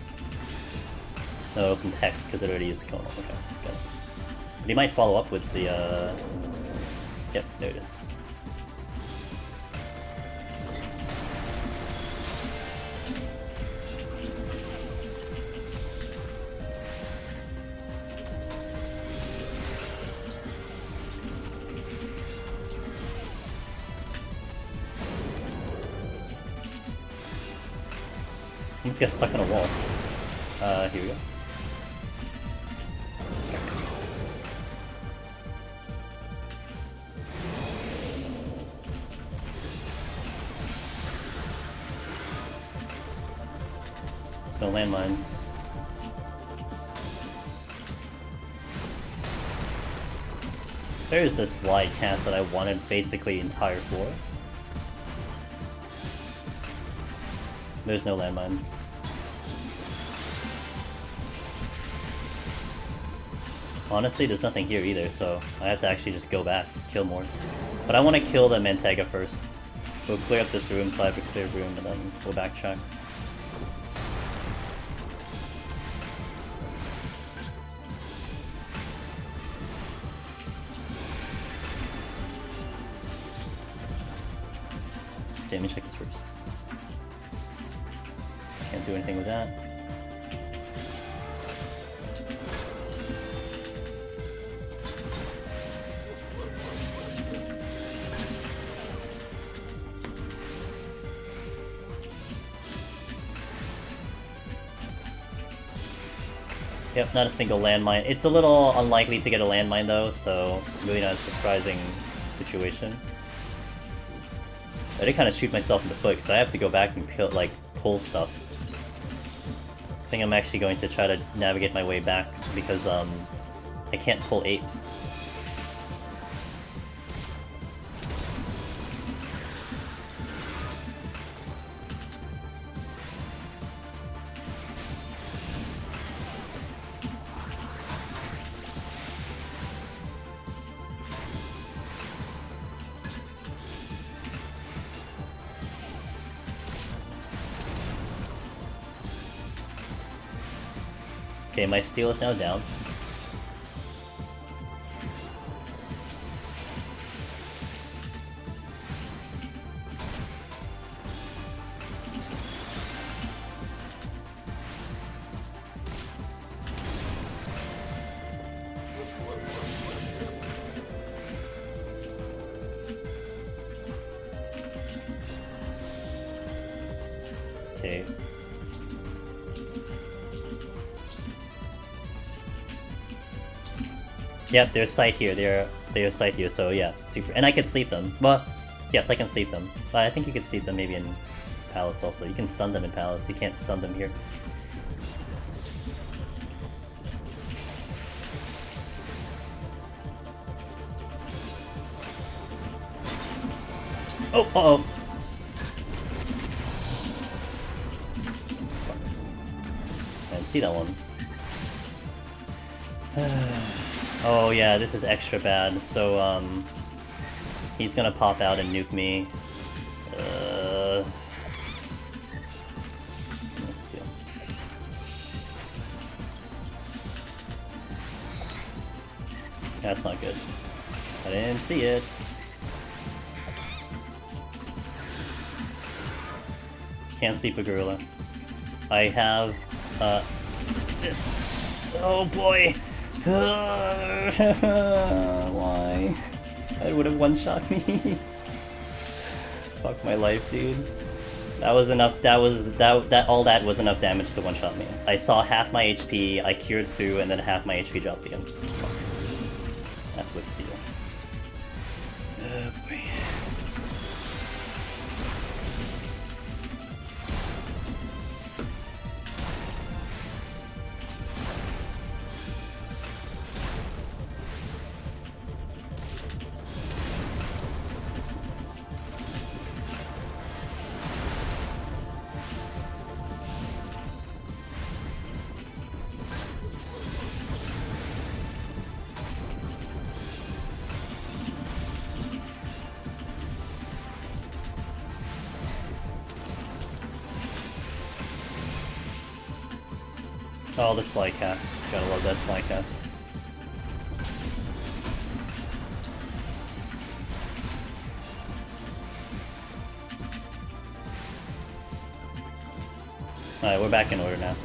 Speaker 1: No, it opened Hex because it already used the Conal. Okay, got it. But he might follow up with the. Yep, there it is. He just got stuck on a wall. Here we go. There's no landmines. There's this slide cast that I wanted basically entire floor. There's no landmines. Honestly, there's nothing here either, so I have to actually just go back, kill more. But I want to kill the Mantega first. We'll clear up this room so I have a clear room and then we'll backtrack. Okay, let me check this first. Can't do anything with that. Yep, not a single landmine. It's a little unlikely to get a landmine though, so really not a surprising situation. I did kind of shoot myself in the foot because I have to go back and kill, like, pull stuff. I think I'm actually going to try to navigate my way back because I can't pull apes. Okay, my steel is now down. Okay. Yep, there's sight here. There's sight here. So yeah, super. And I can sleep them. Well, yes, I can sleep them. But I think you can sleep them maybe in Palace also. You can stun them in Palace. You can't stun them here. Oh, uh-oh. I didn't see that one. Oh yeah, this is extra bad. So, he's gonna pop out and nuke me. Let's steal. That's not good. I didn't see it. Can't sleep a gorilla. I have, this. Oh boy! Why? That would have one-shot me. Fuck my life, dude. That was enough. All that was enough damage to one-shot me. I saw half my HP, I cured through, and then half my HP dropped again. Fuck. That's with steel. Oh boy. Oh, the slide cast. Gotta love that slide cast. Alright, we're back in order now.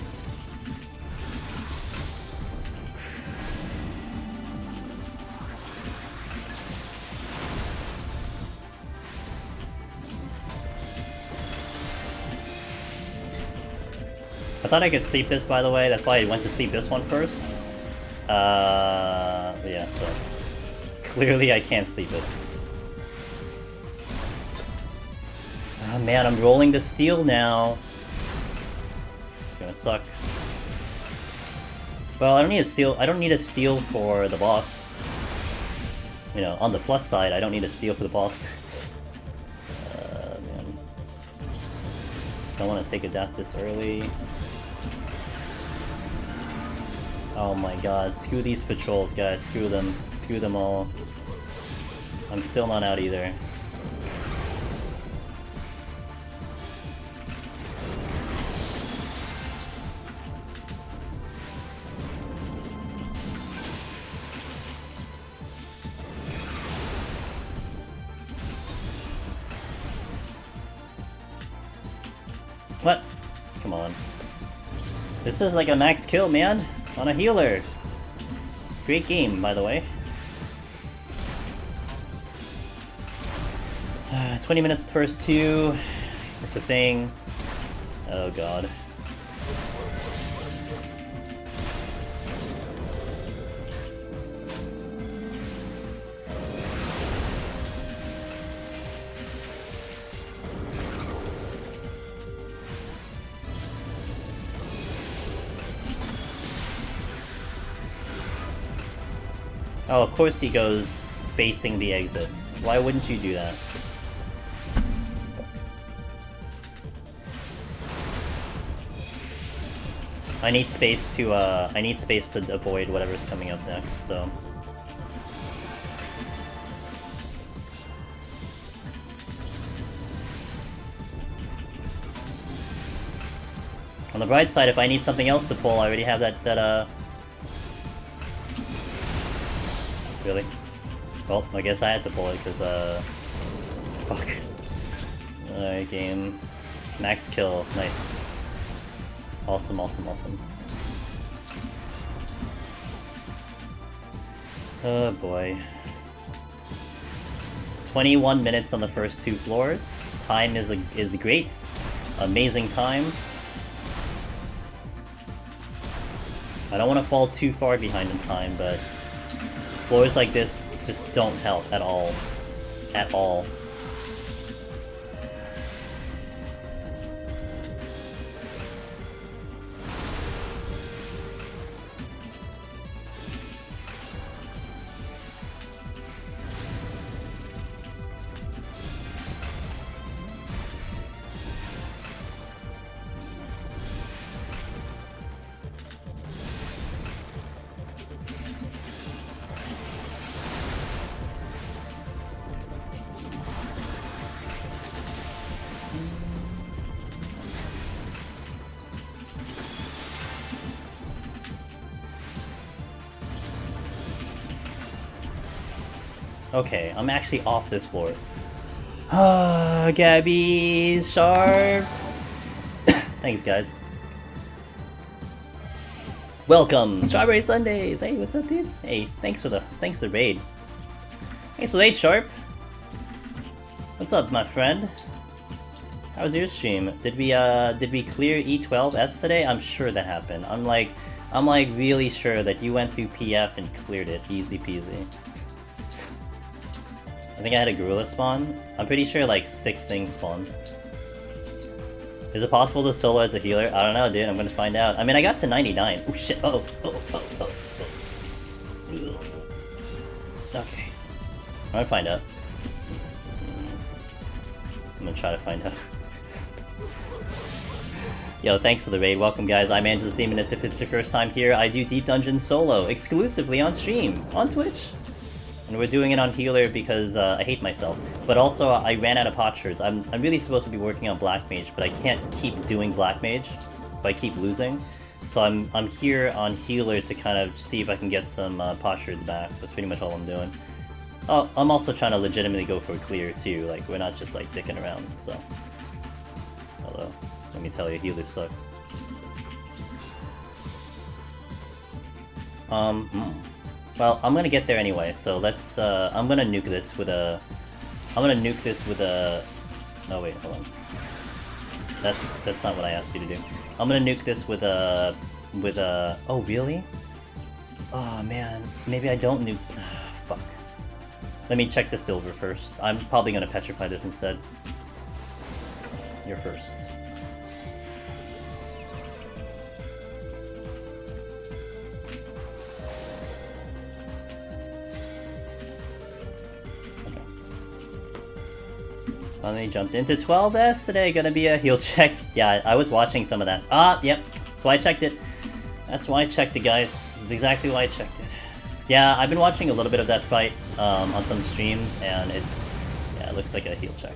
Speaker 1: I thought I could sleep this, by the way. That's why I went to sleep this one first. Yeah, so clearly I can't sleep it. Oh man, I'm rolling the steel now. It's gonna suck. Well, I don't need a steel. I don't need a steel for the boss. You know, on the plus side, I don't need a steel for the boss. Man. So I want to take a death this early. Oh my god, screw these patrols, guys. Screw them. Screw them all. I'm still not out either. What? Come on. This is like a max kill, man. On a healer. Great game, by the way. 20 minutes the first two. It's a thing. Oh god. Oh, of course he goes facing the exit. Why wouldn't you do that? I need space to avoid whatever's coming up next, so. On the bright side, if I need something else to pull, I already have that. Really? Well, I guess I had to pull it, because, fuck. Alright, game. Max kill. Nice. Awesome, awesome, awesome. Oh boy. 21 minutes on the first two floors. Time is great. Amazing time. I don't want to fall too far behind in time, but floors like this just don't help at all. At all. Okay, I'm actually off this floor. Ah, Gabby's sharp. Thanks, guys. Welcome, Strawberry Sundays. Hey, what's up, dude? Hey, thanks for the raid. Thanks for the raid, Sharp. What's up, my friend? How was your stream? Did we clear E12S today? I'm sure that happened. I'm like really sure that you went through PF and cleared it, easy peasy. I think I had a gorilla spawn. I'm pretty sure like 6 things spawned. Is it possible to solo as a healer? I don't know, dude. I'm gonna find out. I mean, I got to 99. Oh shit! Oh. Okay. I'm gonna find out. I'm gonna try to find out. Yo, thanks for the raid. Welcome, guys. I'm Angela's Demonist. If it's your first time here, I do Deep Dungeon solo exclusively on stream on Twitch. And we're doing it on healer because I hate myself. But also, I ran out of potsherds. I'm really supposed to be working on Black Mage, but I can't keep doing Black Mage if I keep losing. So I'm here on healer to kind of see if I can get some potsherds back. That's pretty much all I'm doing. Oh, I'm also trying to legitimately go for a clear too. Like, we're not just like dicking around, so. Although, let me tell you, healer sucks. Well, I'm gonna get there anyway, so let's, I'm gonna nuke this with a... Oh wait, hold on. That's not what I asked you to do. I'm gonna nuke this with a... Oh, really? Oh man, maybe I don't nuke... Fuck. Let me check the silver first. I'm probably gonna petrify this instead. You're first. Finally jumped into 12S today, gonna be a heal check. Yeah, I was watching some of that. Ah, yep, that's why I checked it. That's why I checked it, guys. This is exactly why I checked it. Yeah, I've been watching a little bit of that fight on some streams, and it looks like a heal check.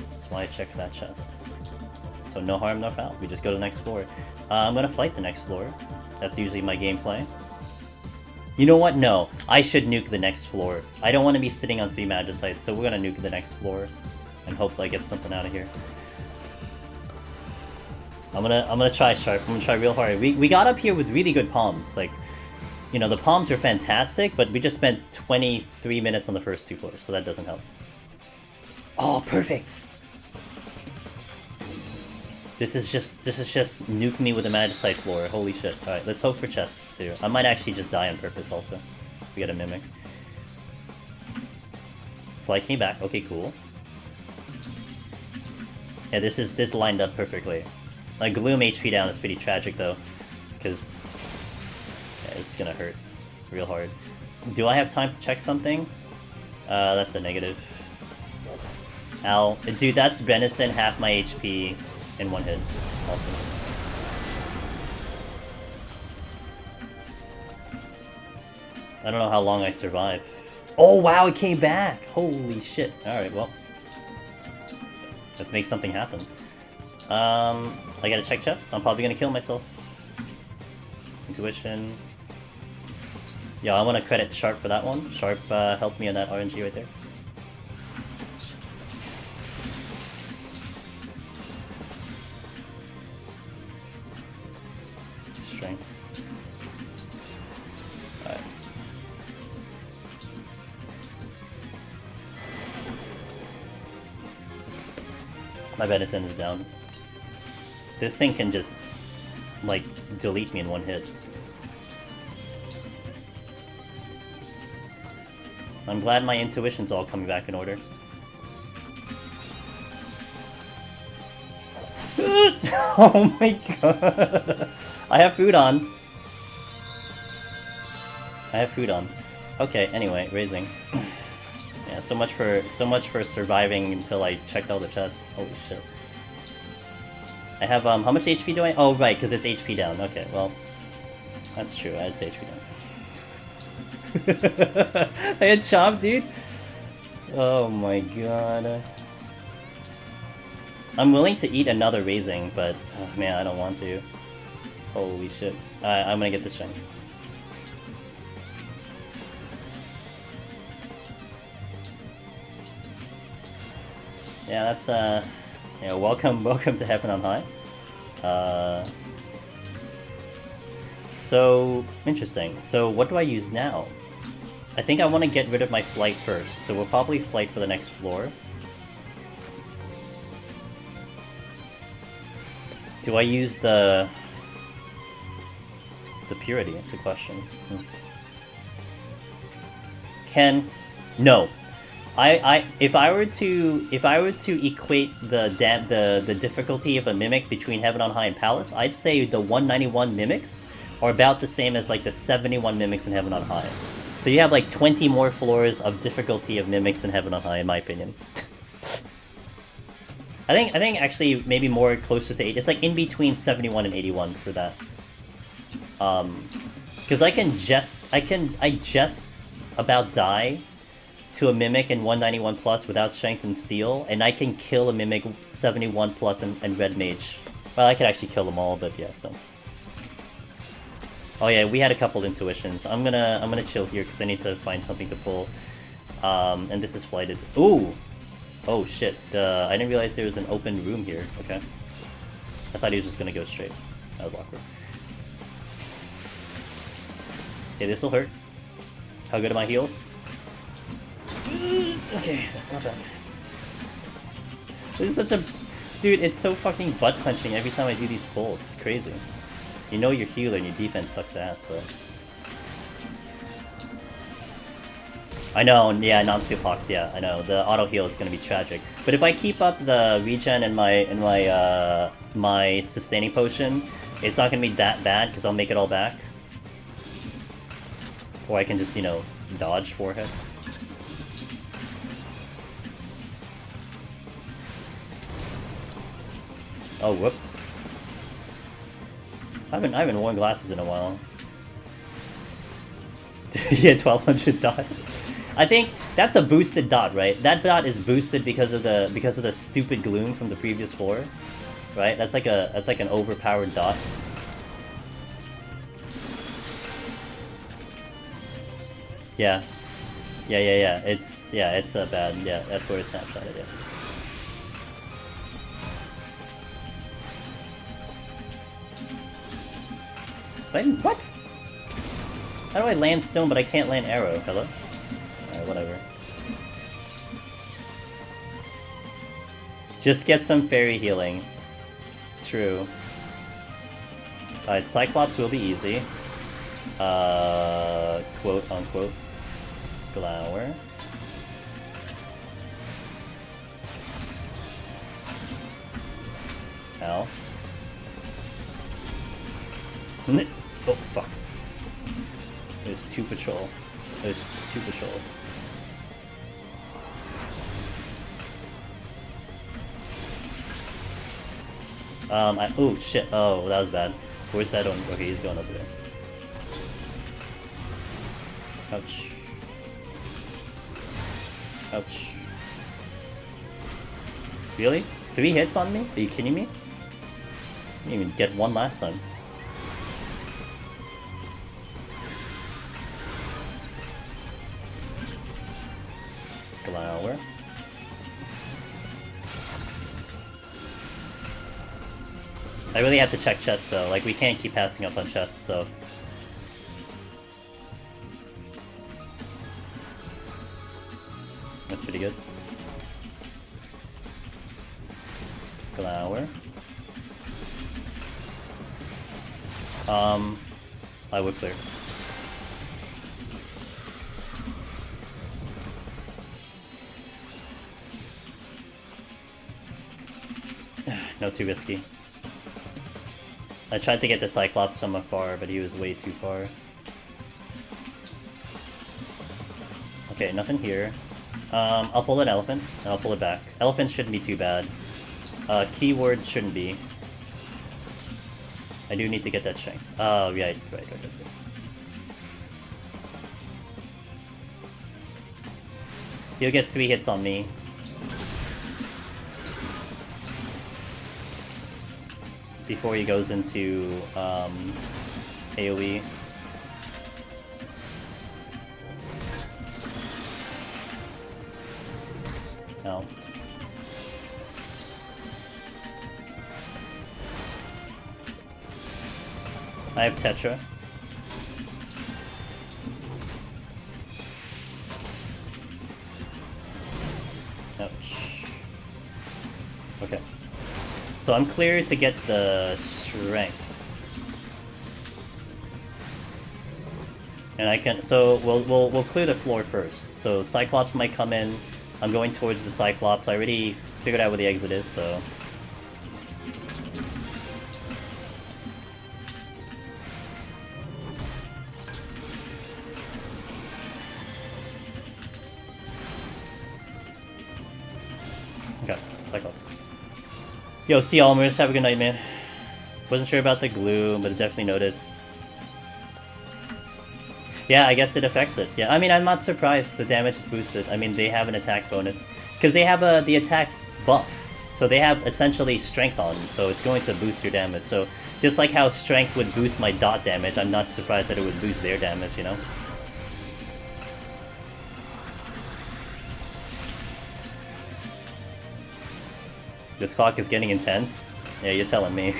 Speaker 1: That's why I checked that chest. So no harm, no foul. We just go to the next floor. I'm gonna fight the next floor. That's usually my gameplay. You know what? No, I should nuke the next floor. I don't want to be sitting on 3 magicites, so we're gonna nuke the next floor and hopefully I get something out of here. I'm gonna try sharp. I'm gonna try real hard. We got up here with really good palms. Like, you know, the palms are fantastic, but we just spent 23 minutes on the first 2 floors, so that doesn't help. Oh, perfect! This is just nuke me with a magicite floor. Holy shit! All right, let's hope for chests too. I might actually just die on purpose. Also, we get a mimic. Flight came back. Okay, cool. Yeah, this lined up perfectly. Like Gloom HP down is pretty tragic though, because yeah, it's gonna hurt real hard. Do I have time to check something? That's a negative. Ow. Dude, that's Venison, half my HP in 1 hit. Awesome. I don't know how long I survive. Oh wow, it came back! Holy shit. Alright, well. Let's make something happen. I gotta check chests. I'm probably gonna kill myself. Intuition. Yeah, I want to credit Sharp for that one. Sharp helped me on that RNG right there. Strength. Alright. My Venison is down. This thing can just, like, delete me in 1 hit. I'm glad my intuition's all coming back in order. Oh my god! I have food on. I have food on. Okay, anyway, raising. Yeah, so much for surviving until I checked all the chests. Holy shit. I have, how much HP do I? Oh, right, because it's HP down. Okay, well, that's true. I had HP down. I had chomp, dude. Oh my god. I'm willing to eat another raising, but oh man, I don't want to. Holy shit. I'm gonna get this strength. Yeah, that's yeah, welcome to Heaven on High. So interesting. So what do I use now? I think I want to get rid of my flight first, so we'll probably flight for the next floor. Do I use the purity? That's the question. No. If I were to equate the difficulty of a mimic between Heaven on High and Palace, I'd say the 191 mimics are about the same as like the 71 mimics in Heaven on High. So you have like 20 more floors of difficulty of mimics in Heaven on High, in my opinion. I think actually maybe more closer to 8. It's like in between 71 and 81 for that. Because I just about die to a mimic in 191 plus without strength and steel, and I can kill a mimic 71 plus and red mage. Well, I could actually kill them all, but yeah. So. Oh yeah, we had a couple intuitions. I'm gonna chill here because I need to find something to pull. And this is flighted. Ooh. Oh shit. I didn't realize there was an open room here. Okay. I thought he was just gonna go straight. That was awkward. Okay, this'll hurt. How good are my heals? Okay, not bad. This is such a... Dude, it's so fucking butt-punching every time I do these pulls. It's crazy. You know your healer and your defense sucks ass, so... I know, yeah, non-steel pox, yeah, I know. The auto-heal is gonna be tragic. But if I keep up the regen and my sustaining potion, it's not gonna be that bad, because I'll make it all back. Or I can just, you know, dodge forehead. Oh, whoops. I haven't worn glasses in a while. Yeah, 1200 dot. I think that's a boosted dot, right? That dot is boosted because of the stupid gloom from the previous floor, right? That's like an overpowered dot. Yeah. Yeah. It's a bad. Yeah, that's where it's snapshotted. Yeah. What? How do I land stone but I can't land arrow? Hello? Alright, whatever. Just get some fairy healing. True. Alright, Cyclops will be easy. Quote unquote. Glower. Ow. Oh, fuck. There's 2 patrol. There's 2 patrol. Oh, shit. Oh, that was bad. Where's that on? Okay, he's going over there. Ouch. Ouch. Really? 3 hits on me? Are you kidding me? I didn't even get 1 last time. Glower. I really have to check chests though, like we can't keep passing up on chests, so... That's pretty good. Glower. I would clear. No, too risky. I tried to get the Cyclops from afar, but he was way too far. Okay, nothing here. I'll pull an elephant, and I'll pull it back. Elephants shouldn't be too bad. Keyword shouldn't be. I do need to get that strength. Oh, right. He'll get 3 hits on me. Before he goes into AoE. No. I have Tetra. Ouch. Okay. So I'm clear to get the strength. And I can, so we'll clear the floor first. So Cyclops might come in. I'm going towards the Cyclops. I already figured out where the exit is, so. Okay, Cyclops. Yo, see Almers, have a good night, man. Wasn't sure about the glue, but it definitely noticed. Yeah, I guess it affects it. Yeah, I mean, I'm not surprised the damage is boosted. I mean, they have an attack bonus. Because they have the attack buff. So they have essentially strength on them, so it's going to boost your damage. So just like how strength would boost my dot damage, I'm not surprised that it would boost their damage, you know? This clock is getting intense? Yeah, you're telling me.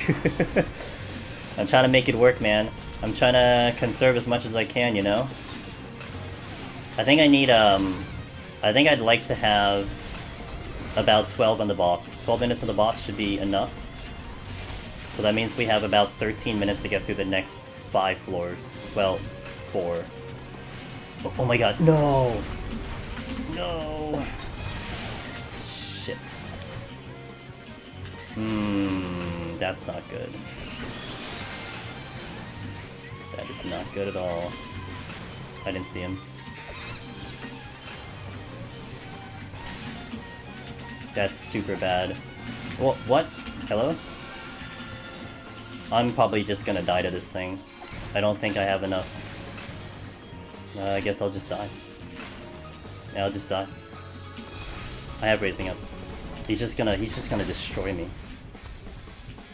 Speaker 1: I'm trying to make it work, man. I'm trying to conserve as much as I can, you know? I think I need, I think I'd like to have about 12 on the boss. 12 minutes on the boss should be enough. So that means we have about 13 minutes to get through the next 5 floors. Well, 4. Oh my god, no! No! Shit. That's not good. That is not good at all. I didn't see him. That's super bad. What? Hello? I'm probably just gonna die to this thing. I don't think I have enough. I guess I'll just die. Yeah, I'll just die. I have raising up. He's just gonna destroy me.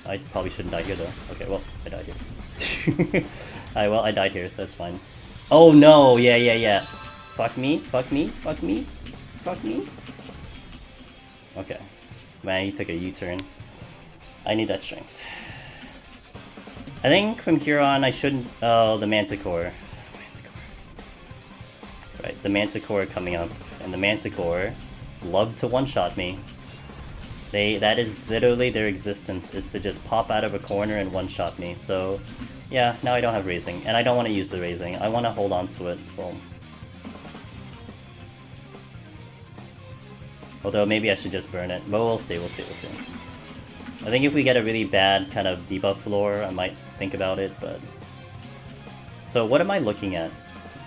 Speaker 1: I probably shouldn't die here though. Okay, well, I died here. Alright, well, I died here, so that's fine. Oh no! Yeah. Fuck me, fuck me, fuck me, fuck me. Okay. Man, he took a U-turn. I need that strength. I think from here on I shouldn't... Oh, the Manticore. Right, the Manticore coming up. And the Manticore love to one-shot me. That is literally their existence, is to just pop out of a corner and one-shot me. So, yeah, now I don't have raising. And I don't want to use the raising. I want to hold on to it, so... Although maybe I should just burn it. But we'll see. I think if we get a really bad kind of debuff floor, I might think about it, but... So what am I looking at?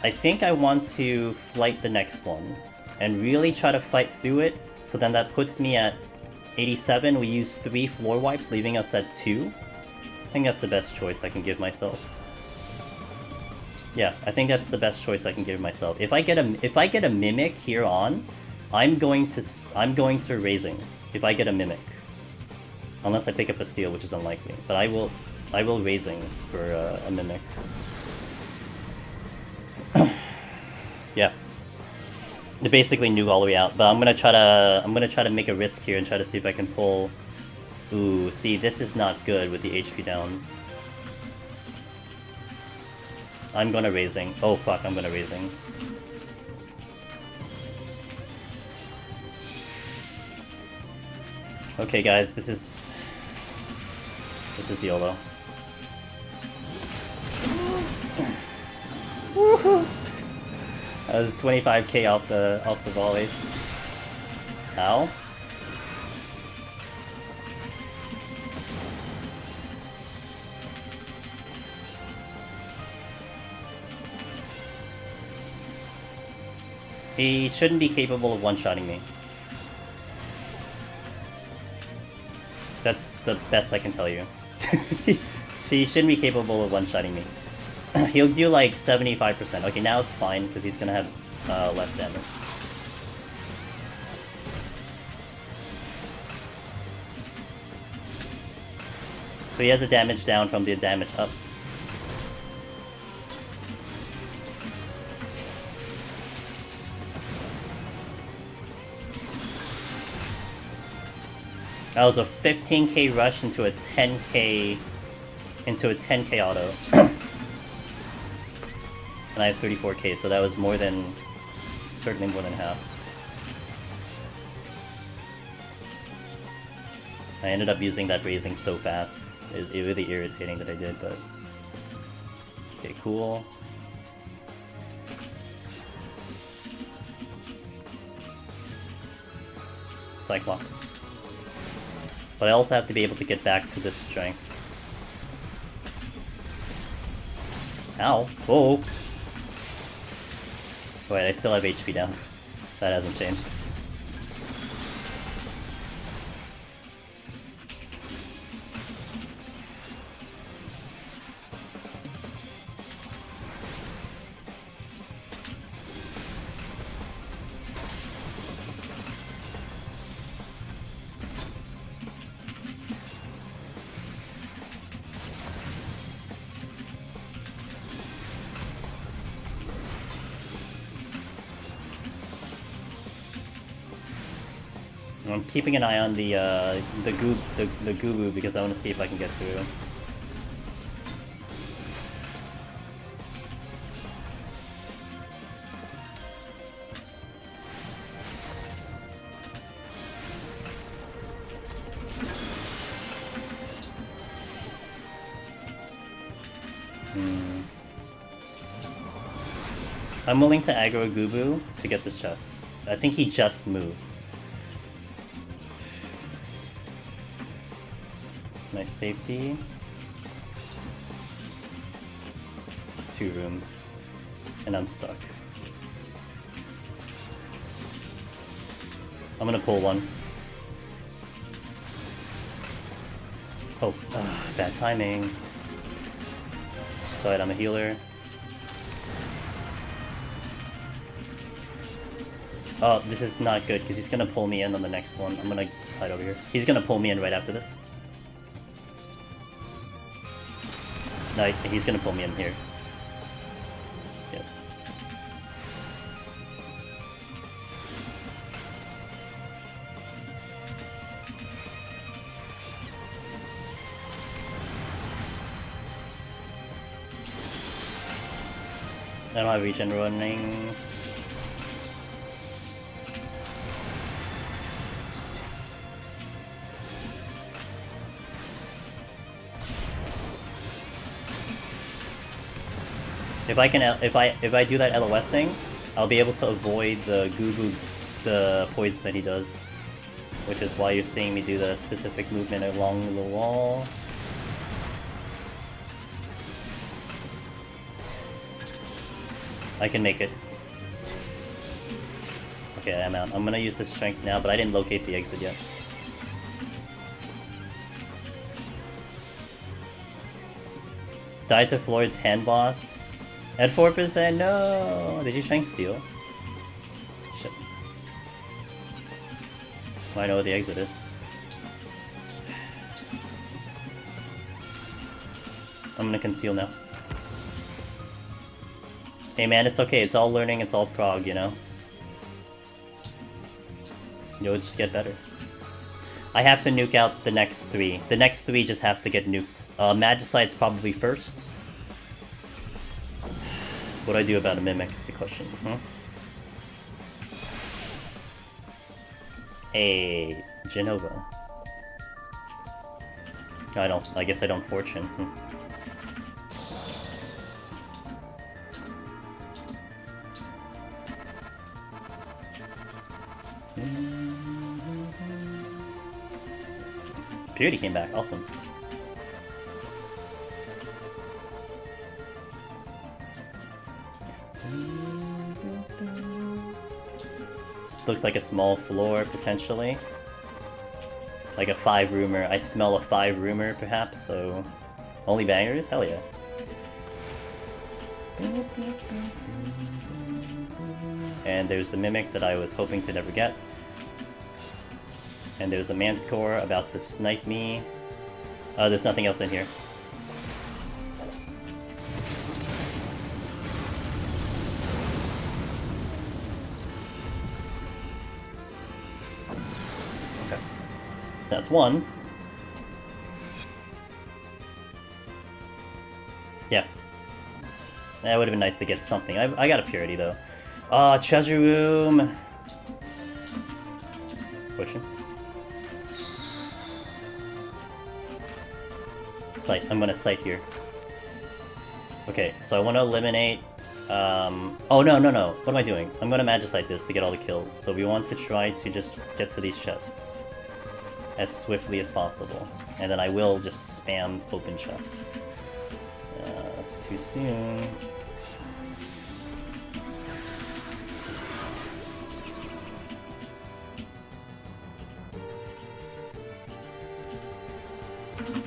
Speaker 1: I think I want to flight the next one, and really try to fight through it, so then that puts me at 87. We use 3 floor wipes, leaving us at 2. I think that's the best choice I can give myself. Yeah, I think that's the best choice I can give myself. If I get a Mimic here on, I'm going to raising if I get a Mimic. Unless I pick up a Steel, which is unlikely. But I will raising for a Mimic. Yeah. They basically nuke all the way out, but I'm gonna try to make a risk here and try to see if I can pull. Ooh, see, this is not good with the HP down. I'm gonna raising. Oh fuck, I'm gonna raising. Okay, guys, this is YOLO. Woohoo! That was 25k off the volley. Ow. He shouldn't be capable of one-shotting me. That's the best I can tell you. She shouldn't be capable of one-shotting me. He'll do like 75%. Okay, now it's fine, because he's gonna have less damage. So he has a damage down from the damage up. That was a 15k rush into a 10k auto. And I have 34k, so that was certainly more than half. I ended up using that raising so fast. It really irritating that I did, but... Okay, cool. Cyclops. But I also have to be able to get back to this strength. Ow. Whoa. Wait, I still have HP down. That hasn't changed. I'm keeping an eye on the Gubu because I want to see if I can get through. I'm willing to aggro a Gubu to get this chest. I think he just moved. Nice safety. 2 rooms. And I'm stuck. I'm gonna pull one. Oh, bad timing. It's alright, I'm a healer. Oh, this is not good, because he's gonna pull me in on the next one. I'm gonna just hide over here. He's gonna pull me in right after this. No, he's gonna pull me in here. Yep. I don't have regen running. If I do that LOSing, I'll be able to avoid the poison that he does, which is why you're seeing me do the specific movement along the wall. I can make it. Okay, I'm out. I'm gonna use the strength now, but I didn't locate the exit yet. Died to floor 10 boss. At 4%, no! Did you strength steal? Shit. I know what the exit is. I'm gonna conceal now. Hey man, it's okay, it's all learning, it's all prog, you know? You'll just get better. I have to nuke out the next 3. The next 3 just have to get nuked. Magicite's probably first. What do I do about a Mimic is the question. Hey, Genova. I guess I don't fortune. Purity came back, awesome. This looks like a small floor, potentially. Like a 5-roomer. I smell a 5-roomer, perhaps, so... Only bangers? Hell yeah. And there's the Mimic that I was hoping to never get. And there's a Manticore about to snipe me. There's nothing else in here. Okay. That's one. Yeah. That would have been nice to get something. I got a Purity, though. Treasure room! Pushing. Sight. I'm gonna sight here. Okay, so I want to eliminate... Oh, no. What am I doing? I'm gonna magicite this to get all the kills. So we want to try to just get to these chests as swiftly as possible. And then I will just spam open chests. That's too soon.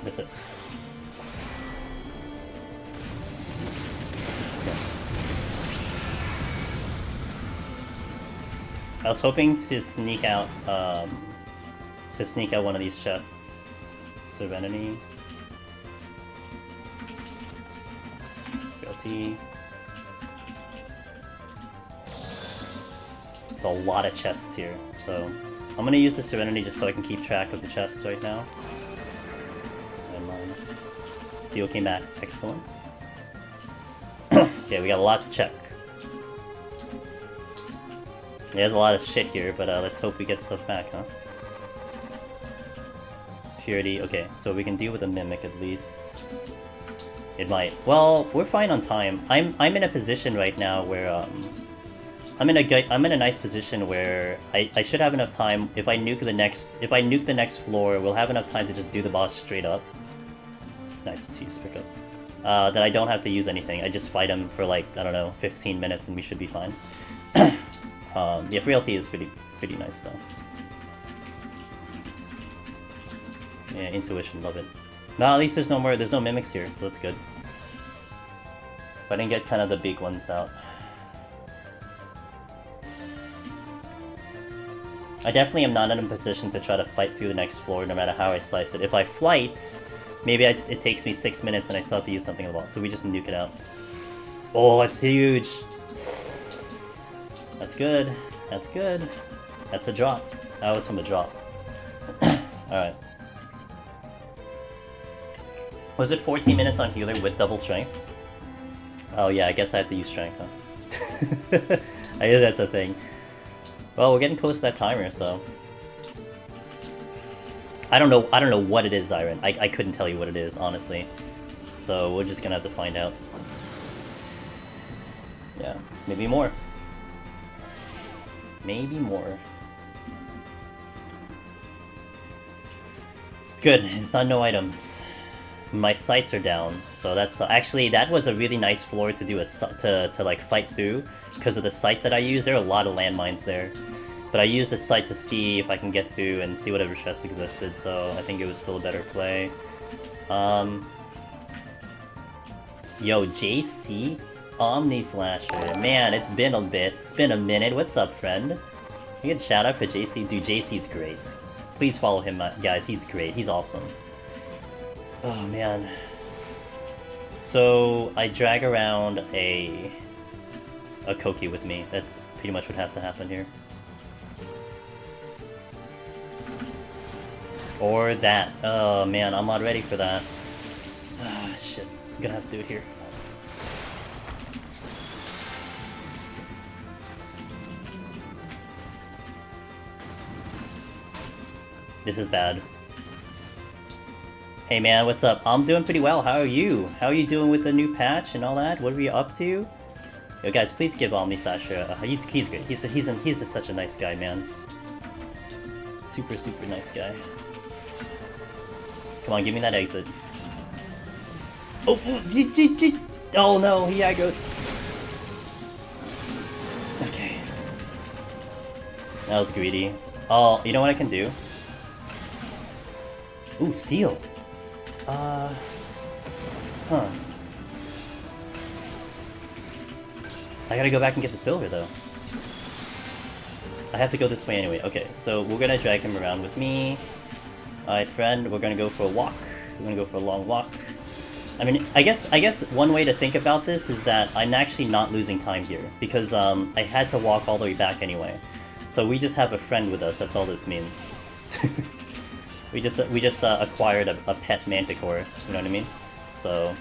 Speaker 1: That's it. I was hoping to sneak out one of these chests. Serenity. Guilty. It's a lot of chests here, so I'm gonna use the Serenity just so I can keep track of the chests right now. Steel came back. Excellent. Okay, we got a lot to check. There's a lot of shit here, but let's hope we get stuff back, huh? Purity. Okay, so we can deal with a Mimic at least. It might. Well, we're fine on time. I'm in a position right now where I'm in a nice position where I should have enough time. If I nuke the next floor, we'll have enough time to just do the boss straight up. Nice to see you pick up. That I don't have to use anything. I just fight him for like, I don't know, 15 minutes and we should be fine. Yeah, Frailty is pretty nice though. Yeah, Intuition, love it. No, at least there's no Mimics here, so that's good. But I didn't get kind of the big ones out. I definitely am not in a position to try to fight through the next floor no matter how I slice it. If I flight, maybe it takes me 6 minutes and I still have to use something a lot, so we just nuke it out. Oh, it's huge! That's good. That's good. That's a drop. That was from a drop. Alright. Was it 14 minutes on healer with double strength? Oh yeah, I guess I have to use strength, huh? I guess that's a thing. Well, we're getting close to that timer, so... I don't know what it is, Zyron. I couldn't tell you what it is, honestly. So we're just gonna have to find out. Yeah, maybe more. Maybe more. Good, it's not no items. My sights are down, so that's actually that was a really nice floor to do to like fight through because of the sight that I used. There are a lot of landmines there, but I used the sight to see if I can get through and see whatever chest existed. So I think it was still a better play. Yo, JC Omni Slasher, man, it's been a bit. It's been a minute. What's up, friend? You get a shout out for JC. Dude, JC's great. Please follow him, guys. He's great. He's awesome. Oh man. So I drag around a Koki with me. That's pretty much what has to happen here. Or that. Oh man, I'm not ready for that. Ah, shit. I'm gonna have to do it here. This is bad. Hey man, what's up? I'm doing pretty well. How are you? How are you doing with the new patch and all that? What are you up to? Yo guys, please give Omni Slasher. He's great. He's such a nice guy, man. Super nice guy. Come on, give me that exit. Oh, oh no, he aggroed. Okay. That was greedy. Oh, you know what I can do? Ooh, steal. Huh. I gotta go back and get the silver, though. I have to go this way anyway. Okay, so we're gonna drag him around with me. Alright, friend, we're gonna go for a walk. We're gonna go for a long walk. I mean, I guess one way to think about this is that I'm actually not losing time here, because I had to walk all the way back anyway. So we just have a friend with us, that's all this means. We just acquired a pet manticore, you know what I mean? So...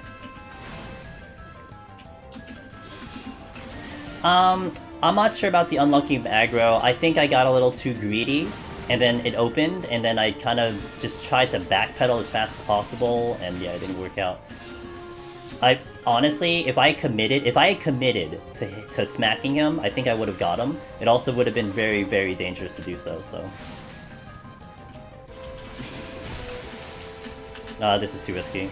Speaker 1: I'm not sure about the unlocking of aggro. I think I got a little too greedy, and then it opened, and then I kind of just tried to backpedal as fast as possible, and yeah, it didn't work out. Honestly, if I had committed to smacking him, I think I would have got him. It also would have been very, very dangerous to do so, so... this is too risky.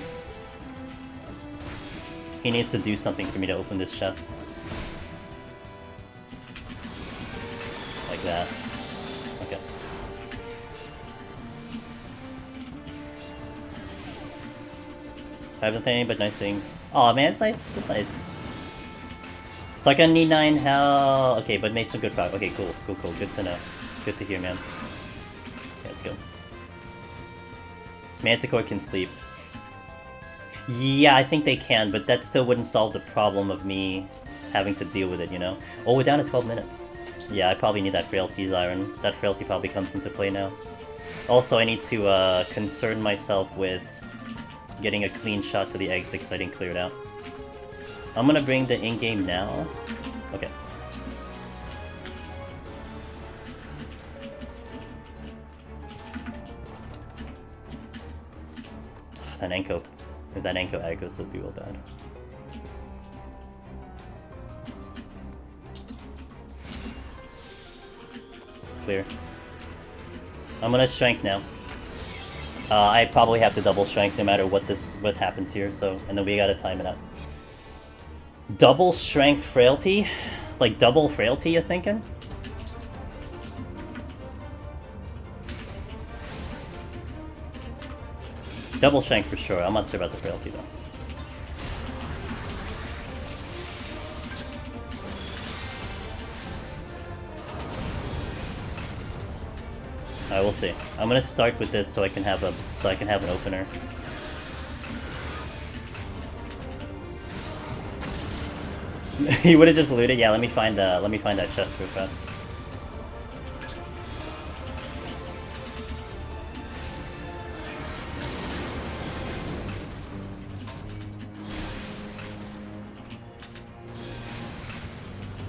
Speaker 1: He needs to do something for me to open this chest. Like that. Okay. I haven't anything but nice things. Aw, man, it's nice. It's nice. Stuck on knee 9 hell. Okay, but made some good progress. Okay, cool. Good to know. Good to hear, man. Okay, let's go. Manticore can sleep. Yeah, I think they can, but that still wouldn't solve the problem of me having to deal with it, you know? Oh, we're down to 12 minutes. Yeah, I probably need that frailty, Zyron. That frailty probably comes into play now. Also, I need to concern myself with getting a clean shot to the exit because I didn't clear it out. I'm gonna bring the in-game now. Okay. That Enko. If that Enko aggros would be real bad. Clear. I'm gonna strength now. I probably have to double strength no matter what happens here, so and then we gotta time it out. Double strength frailty? Like double frailty, you thinking? Double strength for sure. I'm not sure about the frailty though. Alright, we'll see. I'm gonna start with this so I can have an opener. You would have just looted? Yeah, let me find that chest real fast.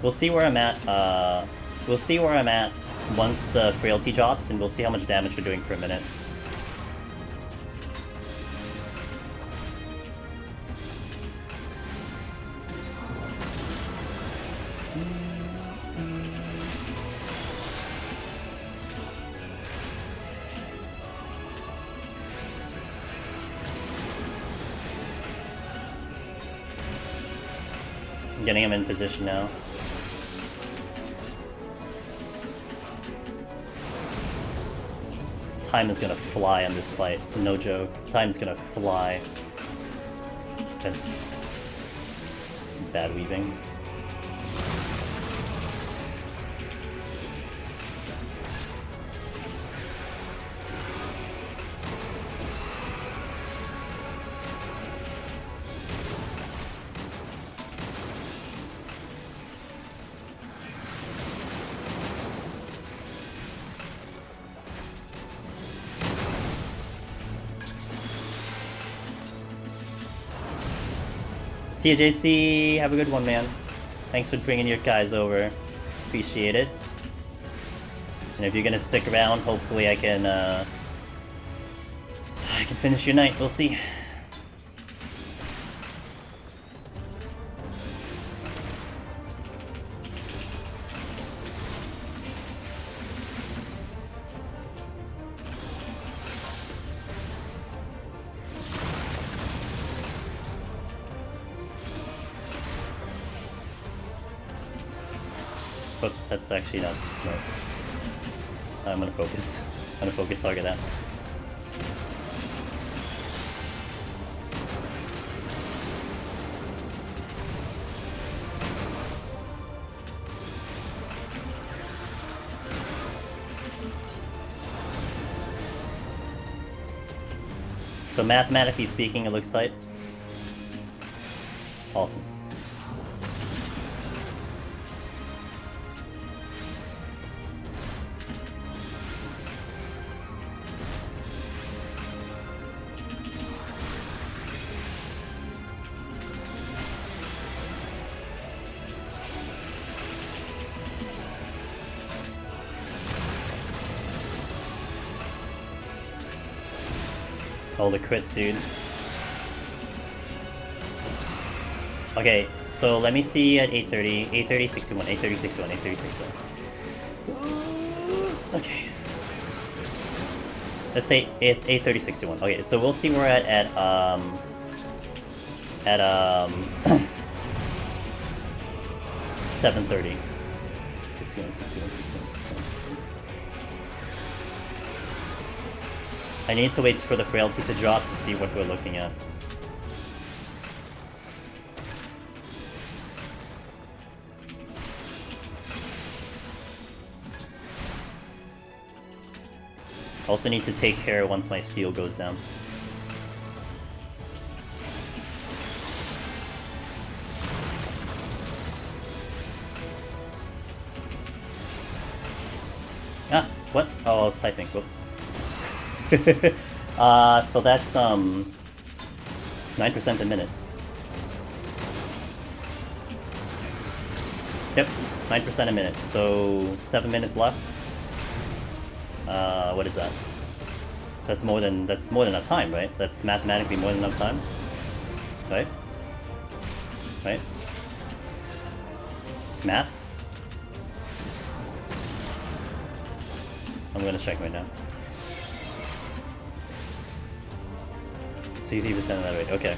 Speaker 1: We'll see where I'm at. We'll see where I'm at once the frailty drops, and we'll see how much damage we're doing per minute. Getting him in position now. Time is gonna fly on this fight. No joke. Time is gonna fly. That's bad weaving. See you, JC. Have a good one, man. Thanks for bringing your guys over. Appreciate it. And if you're gonna stick around, hopefully I can finish your night. We'll see. Whoops, that's actually not smart. I'm gonna focus. I'm gonna focus target that. So mathematically speaking, it looks tight. Awesome. All the crits, dude. Okay, so let me see at 830, 830, 61, 830, 61, 830, 61. Okay. Let's say 830, 61. Okay, so we'll see where we're at 730. 61, 61, 61, 61. I need to wait for the frailty to drop to see what we're looking at. Also need to take care once my steel goes down. Ah, what? Oh, I was typing, whoops. So that's 9% a minute. Yep, 9% a minute. So 7 minutes left. What is that? That's more than enough time, right? That's mathematically more than enough time, right? Right? Math. I'm gonna check right now. 60% of that rate, okay.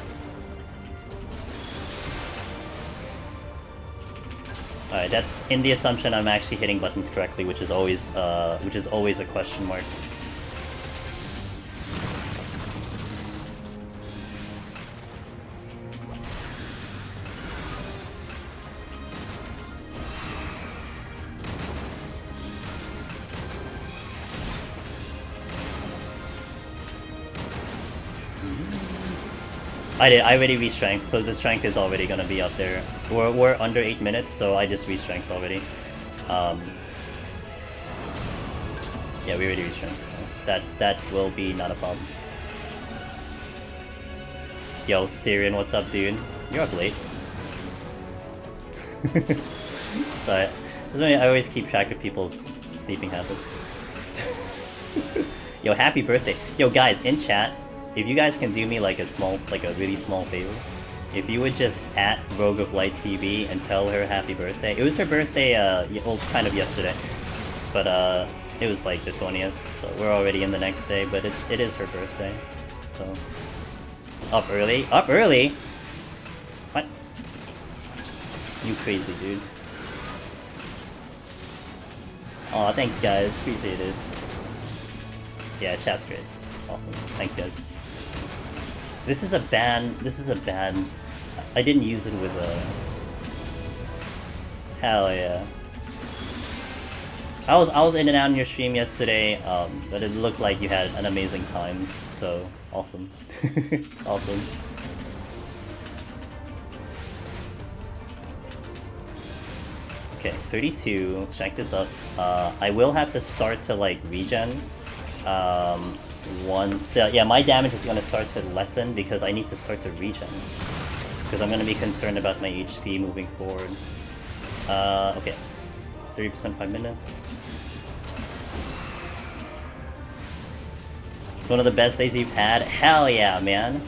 Speaker 1: Alright, that's in the assumption I'm actually hitting buttons correctly, which is always a question mark. I already re-strength, so the strength is already gonna be up there. We're under 8 minutes, so I just re-strength already. Yeah, we already re-strength. So that will be not a problem. Yo, Syrian, what's up, dude? You're up late. But I always keep track of people's sleeping habits. Yo, happy birthday. Yo, guys, in chat, if you guys can do me like a really small favor, if you would just at Rogue of Light TV and tell her happy birthday. It was her birthday, well, kind of yesterday, but it was like the 20th, so we're already in the next day, but it is her birthday, so up early. Up early? What? You crazy dude. Aw, thanks guys, appreciate it. Yeah, chat's great. Awesome. Thanks guys. This is a ban. I didn't use it with a... Hell yeah. I was in and out on your stream yesterday, but it looked like you had an amazing time, so awesome. Awesome. Okay, 32. Let's check this up. I will have to start to like regen. Once, yeah, my damage is going to start to lessen because I need to start to regen. Because I'm going to be concerned about my HP moving forward. Okay. 30% 5 minutes. One of the best days you've had? Hell yeah, man.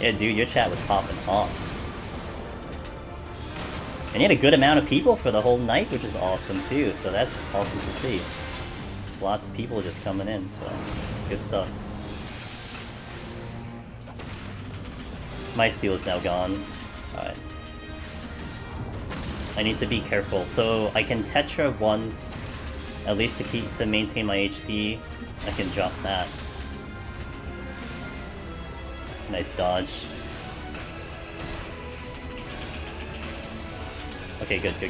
Speaker 1: Yeah, dude, your chat was popping off. And you had a good amount of people for the whole night, which is awesome too, so that's awesome to see. Just lots of people just coming in, so good stuff. My steal is now gone. Alright. I need to be careful. So I can Tetra once, at least to maintain my HP. I can drop that. Nice dodge. Okay, good. As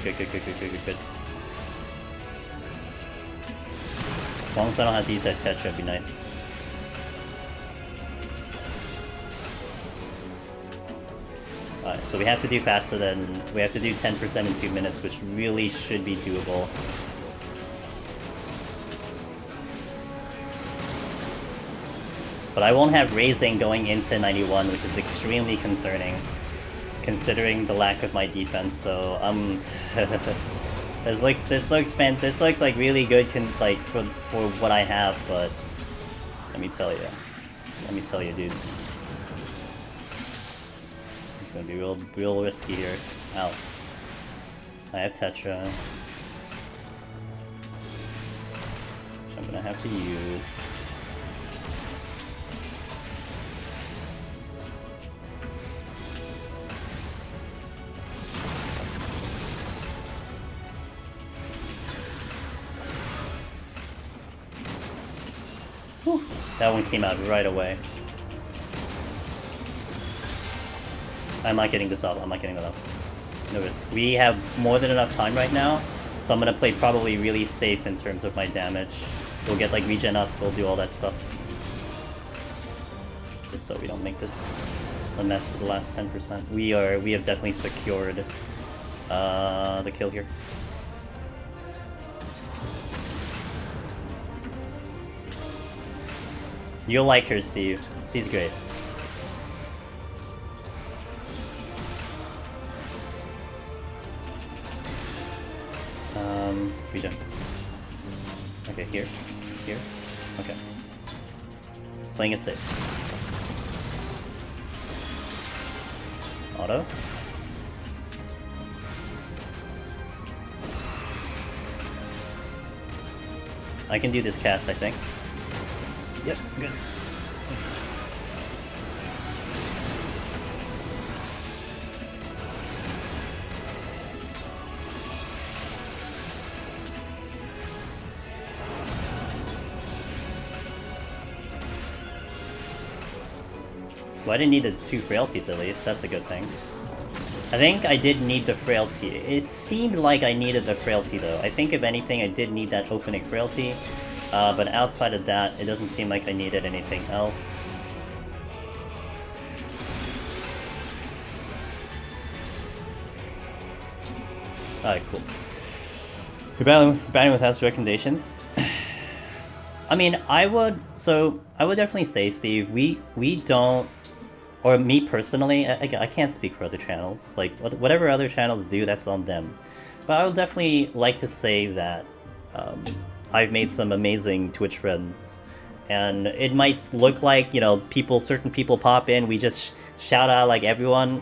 Speaker 1: long as I don't have to use that Tetra, it'd be nice. Alright, so we have to do faster than... We have to do 10% in 2 minutes, which really should be doable. But I won't have raising going into 91, which is extremely concerning, considering the lack of my defense. So this looks like really good, for what I have. But let me tell you, dudes, it's gonna be real risky here. Ow. I have Tetra, which I'm gonna have to use. Whew. That one came out right away. I'm not getting this off. I'm not getting that off. No risk. We have more than enough time right now, so I'm gonna play probably really safe in terms of my damage. We'll get like regen up. We'll do all that stuff, just so we don't make this a mess for the last 10%. We have definitely secured the kill here. You'll like her, Steve. She's great. Regen. Okay, here. Okay. Playing it safe. Auto. I can do this cast, I think. Yep, good. Well, I didn't need the 2 frailties at least, that's a good thing. I think I did need the frailty. It seemed like I needed the frailty though. I think if anything I did need that opening frailty. But outside of that, it doesn't seem like I needed anything else. Alright, cool. You're battling with house recommendations. I mean, I would definitely say, Steve, we don't, or me personally, I can't speak for other channels. Like, whatever other channels do, that's on them. But I would definitely like to say that I've made some amazing Twitch friends. And it might look like, you know, certain people pop in, we just shout out like everyone.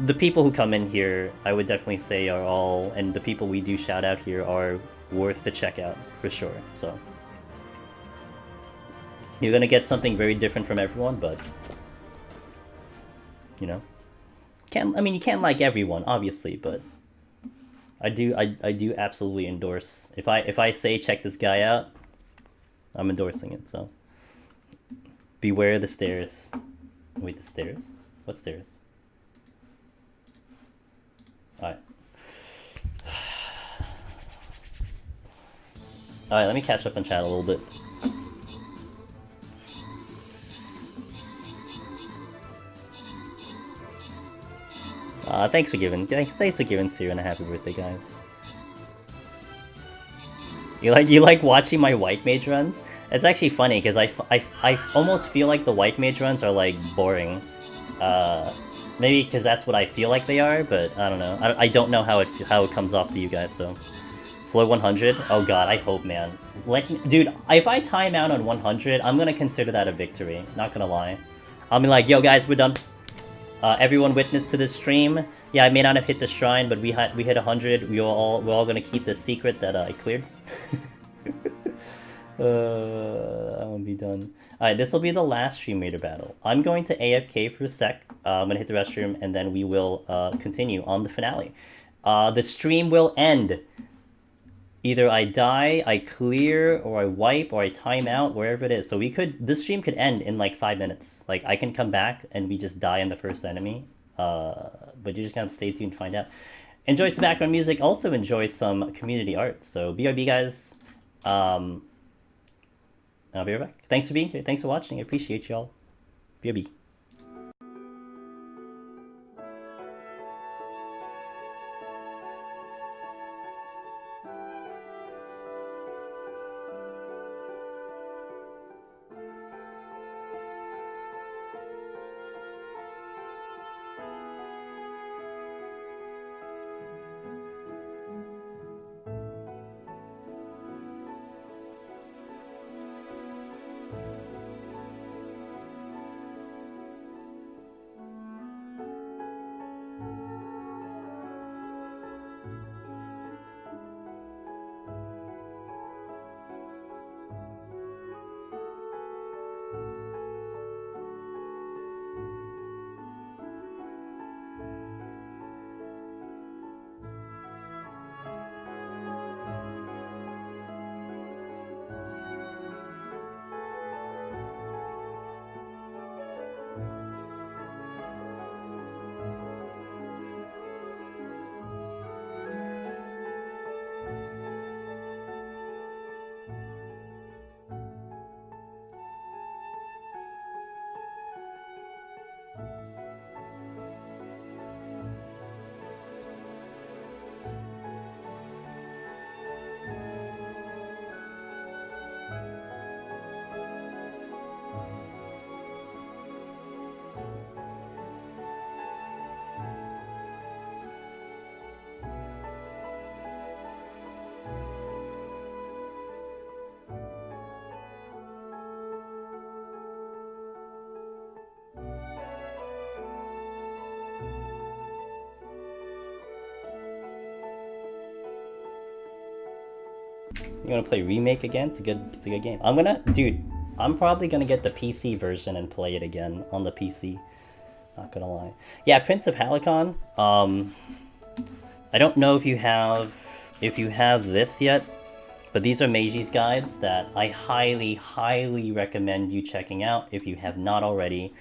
Speaker 1: The people who come in here, I would definitely say are all, and the people we do shout out here are worth the checkout, for sure, so. You're gonna get something very different from everyone, but, you know. You can't like everyone, obviously, but I do absolutely endorse, if I say check this guy out, I'm endorsing it, so. Beware the stairs. Wait, the stairs? What stairs? Alright. Alright, let me catch up on chat a little bit. Thanks for giving Siren a happy birthday, guys. You like watching my white mage runs? It's actually funny because I almost feel like the white mage runs are like boring. Maybe because that's what I feel like they are, but I don't know. I don't know how it comes off to you guys. So, floor 100. Oh god, I hope, man. Dude, if I time out on 100, I'm gonna consider that a victory. Not gonna lie. I'll be like, yo guys, we're done. Everyone witness to this stream. Yeah, I may not have hit the shrine, but we hit 100. We're all gonna keep the secret that I cleared. I won't be done. Alright, this will be the last stream raider battle. I'm going to AFK for a sec. I'm gonna hit the restroom, and then we will continue on the finale. The stream will end. Either I die, I clear, or I wipe, or I time out, wherever it is. So this stream could end in like 5 minutes. Like, I can come back and we just die on the first enemy. But you just gotta stay tuned to find out. Enjoy some background music. Also enjoy some community art. So, BRB, guys. I'll be right back. Thanks for being here. Thanks for watching. I appreciate y'all. BRB. You wanna play Remake again? It's a good game. I'm probably gonna get the PC version and play it again on the PC. Not gonna lie. Yeah, Prince of Halicon. I don't know if you have this yet, but these are Mage's guides that I highly recommend you checking out if you have not already.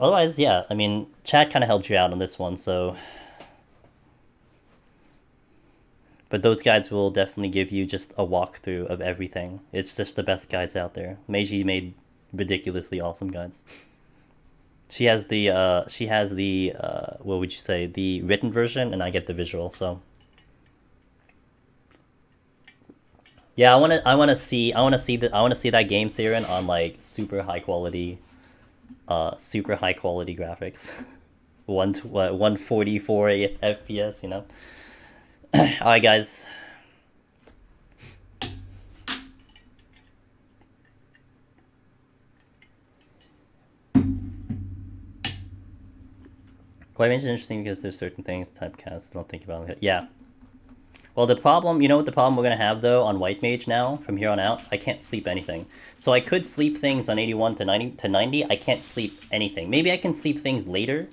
Speaker 1: Otherwise, yeah, I mean, chat kind of helped you out on this one, so. But those guides will definitely give you just a walkthrough of everything. It's just the best guides out there. Mage made ridiculously awesome guides. She has the what would you say, the written version, and I get the visual. So yeah, I want to see that game, Siren, on like super high quality graphics. 144 FPS, you know. All right, guys. Well, I mentioned interesting because there's certain things typecast I don't think about it. Yeah. Well, the problem, you know what the problem we're gonna have though on White Mage now from here on out? I can't sleep anything. So I could sleep things on 81 to 90. I can't sleep anything. Maybe I can sleep things later.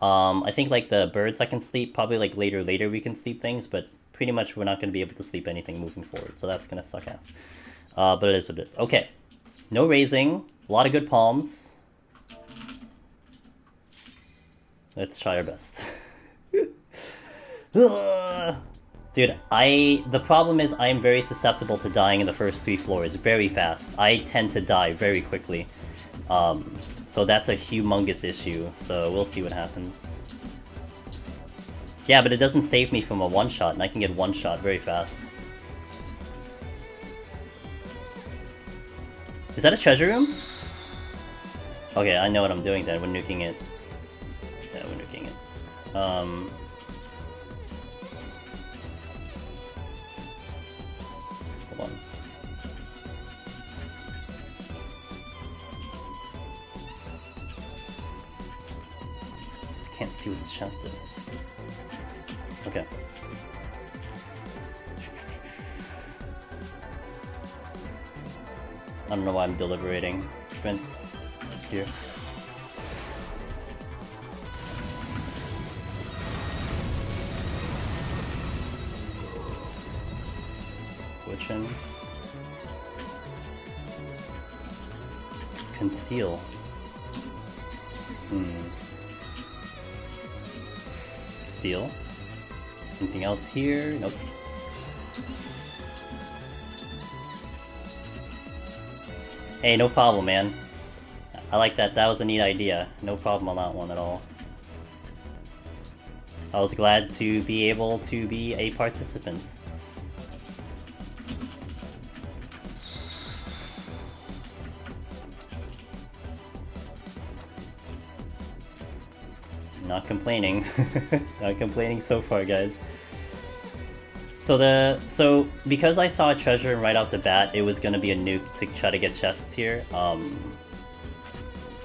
Speaker 1: I think like the birds I can sleep probably like later we can sleep things, but pretty much we're not gonna be able to sleep anything moving forward. So that's gonna suck ass. But it is what it is. Okay. No raising. A lot of good palms. Let's try our best. Dude, the problem is I'm very susceptible to dying in the first 3 floors very fast. I tend to die very quickly. So that's a humongous issue. So we'll see what happens. Yeah, but it doesn't save me from a one-shot, and I can get one-shot very fast. Is that a treasure room? Okay, I know what I'm doing then. We're nuking it. Yeah, we're nuking it. Hold on. Just can't see what this chest is. Okay. I don't know why I'm deliberating. Sprints here. WHM. Conceal. Steal. Anything else here? Nope. Hey, no problem, man. I like that. That was a neat idea. No problem on that one at all. I was glad to be able to be a participant. Not complaining. Not complaining so far, guys. So because I saw a treasure right out the bat, it was gonna be a nuke to try to get chests here.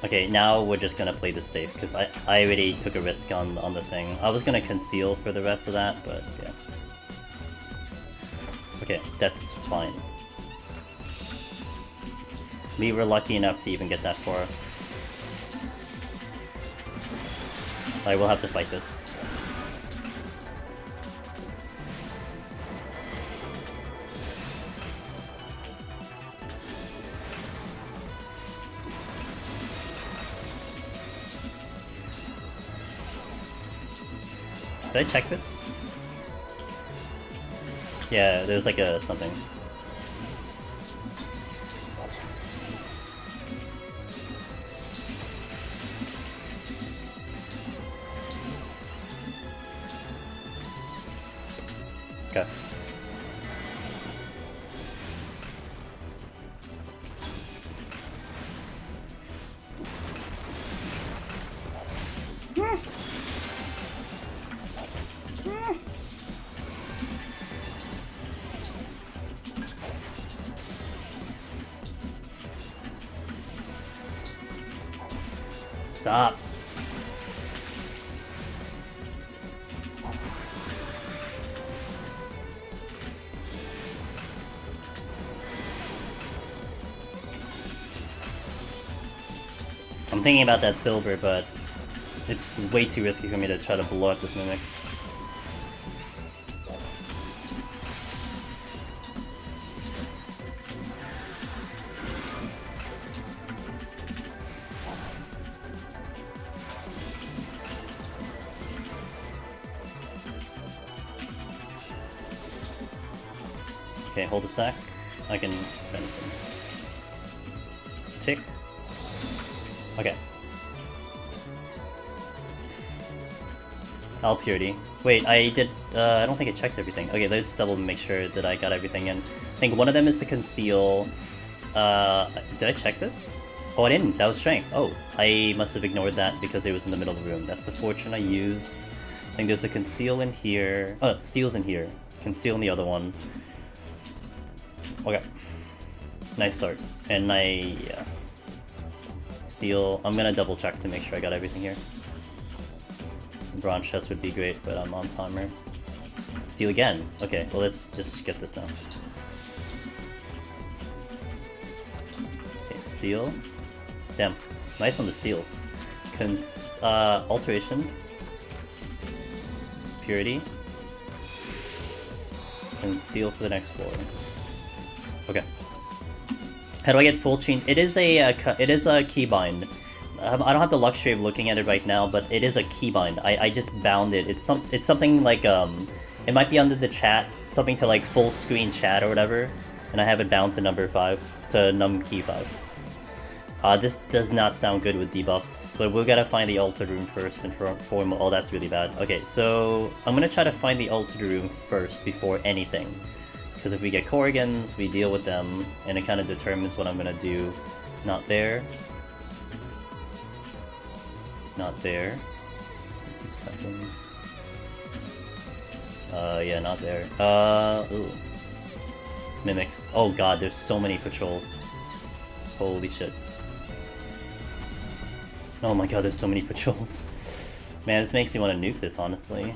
Speaker 1: Okay, now we're just gonna play this safe because I already took a risk on the thing. I was gonna conceal for the rest of that, but yeah. Okay, that's fine. We were lucky enough to even get that far. I will have to fight this. Did I check this? Yeah, there's like a something. Okay. Stop. I'm thinking about that silver, but it's way too risky for me to try to blow up this mimic. Okay, hold a sec. I can benefit. Tick. Okay. All purity. Wait, I did. I don't think I checked everything. Okay, let's double make sure that I got everything in. I think one of them is to conceal. Did I check this? Oh, I didn't. That was strength. Oh, I must have ignored that because it was in the middle of the room. That's the fortune I used. I think there's a conceal in here. Oh, steel's in here. Conceal in the other one. Okay. Nice start. And yeah. Steel. I'm gonna double check to make sure I got everything here. Bronze chest would be great, but I'm on timer. Steel again. Okay, well let's just get this now. Okay, steel. Damn. Nice on the steels. Alteration. Purity. Conceal for the next floor. Okay. How do I get full chain? It is a keybind. I don't have the luxury of looking at it right now, but it is a keybind. I just bound it. It's something like it might be under the chat, something to like full screen chat or whatever, and I have it bound to number 5 to num key 5. This does not sound good with debuffs, but we're gonna find the altered room first and form. Oh, that's really bad. Okay, so I'm gonna try to find the altered room first before anything. Because if we get Corrigans, we deal with them, and it kind of determines what I'm gonna do. Not there. Not there. 2 seconds. Yeah, not there. Ooh. Mimics. Oh god, there's so many patrols. Holy shit. Oh my god, there's so many patrols. Man, this makes me want to nuke this, honestly.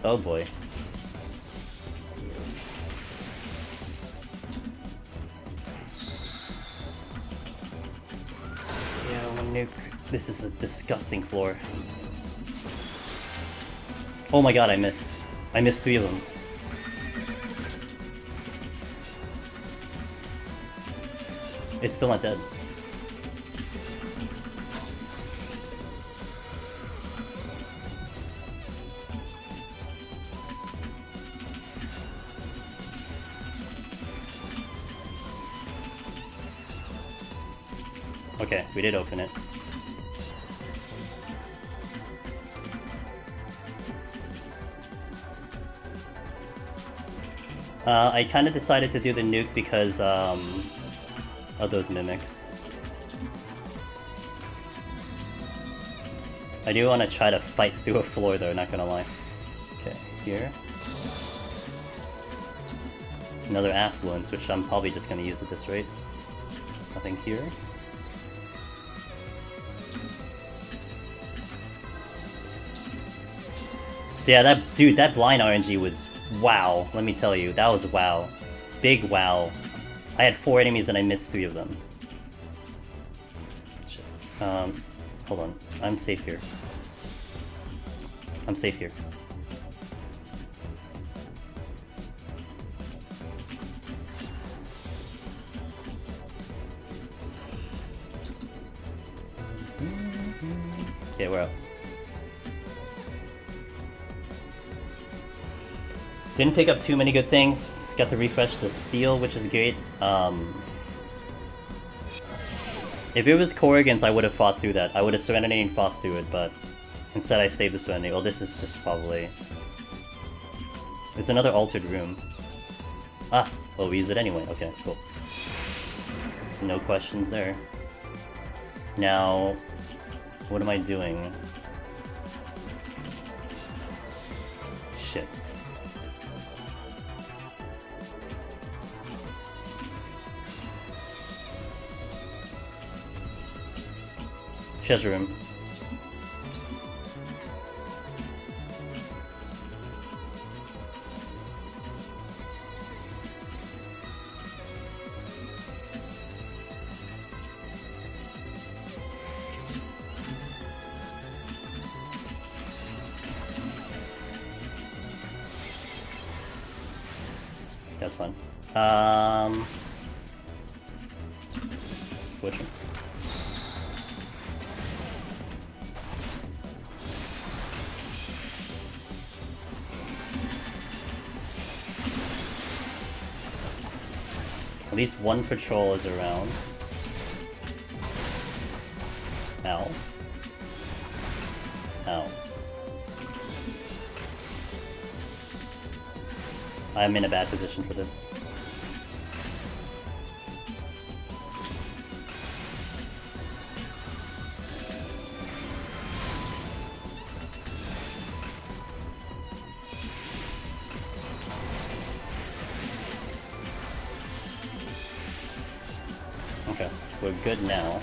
Speaker 1: Oh boy. Nuke. This is a disgusting floor. Oh my god, I missed. I missed 3 of them. It's still not dead. Okay, we did open it. I kind of decided to do the nuke because of those mimics. I do want to try to fight through a floor though, not gonna lie. Okay, here. Another affluence, which I'm probably just gonna use at this rate. Nothing here. Yeah, that blind RNG was wow, let me tell you, that was wow. Big wow. I had 4 enemies and I missed 3 of them. Shit. Hold on. I'm safe here. I'm safe here. Okay, we're up. Didn't pick up too many good things. Got to refresh the steel, which is great. If it was Corrigans, I would have fought through that. I would have Serenity and fought through it, but instead I saved the Serenity. Well, this is just probably... It's another altered room. Ah, well, we use it anyway. Okay, cool. No questions there. Now, what am I doing? Shit. Treasure room. That's fun. Which one? At least one patrol is around. Ow. Ow. I'm in a bad position for this. Okay, we're good now.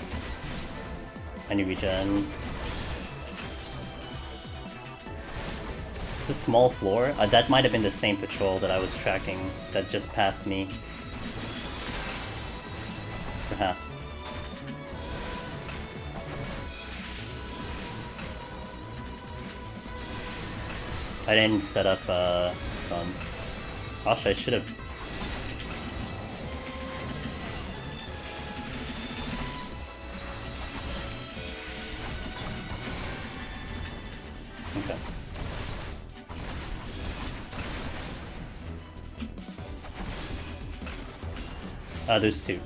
Speaker 1: I need regen. It's a small floor. That might have been the same patrol that I was tracking that just passed me. Perhaps. I didn't set up stun. Gosh, I should have. Okay. There's two.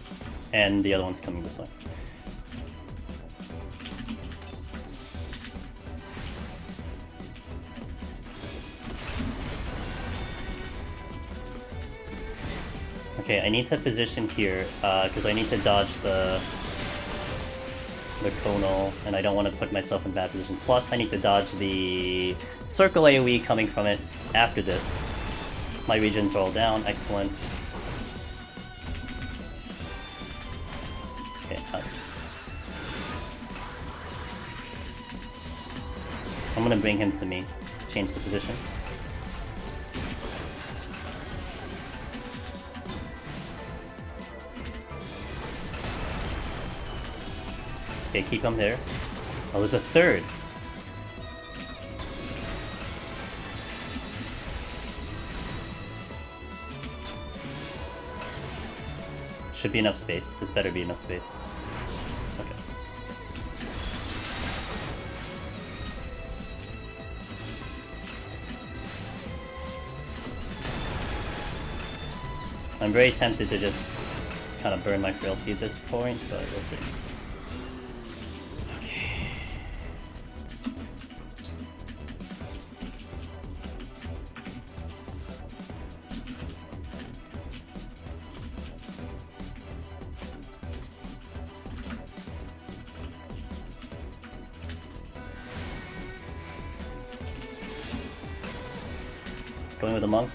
Speaker 1: And the other one's coming this way. Okay, I need to position here, because I need to dodge the conal, and I don't want to put myself in bad position. Plus, I need to dodge the circle AoE coming from it after this. My regions are all down, excellent. Okay, I'm gonna bring him to me, change the position. Okay, keep him there. Oh, there's a third. Should be enough space. This better be enough space. Okay. I'm very tempted to just kind of burn my frailty at this point, but we'll see. Going with a monk.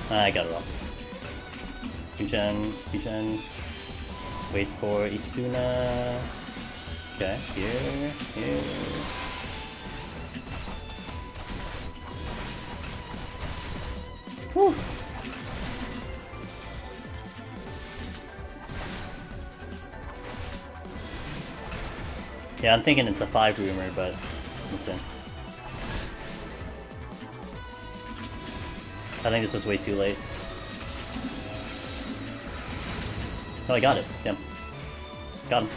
Speaker 1: I got it wrong. Regen. Wait for Isuna. Okay, here. Whew. Yeah, I'm thinking it's a 5 rumor, but listen. I think this was way too late. Oh, I got it. Damn. Got him.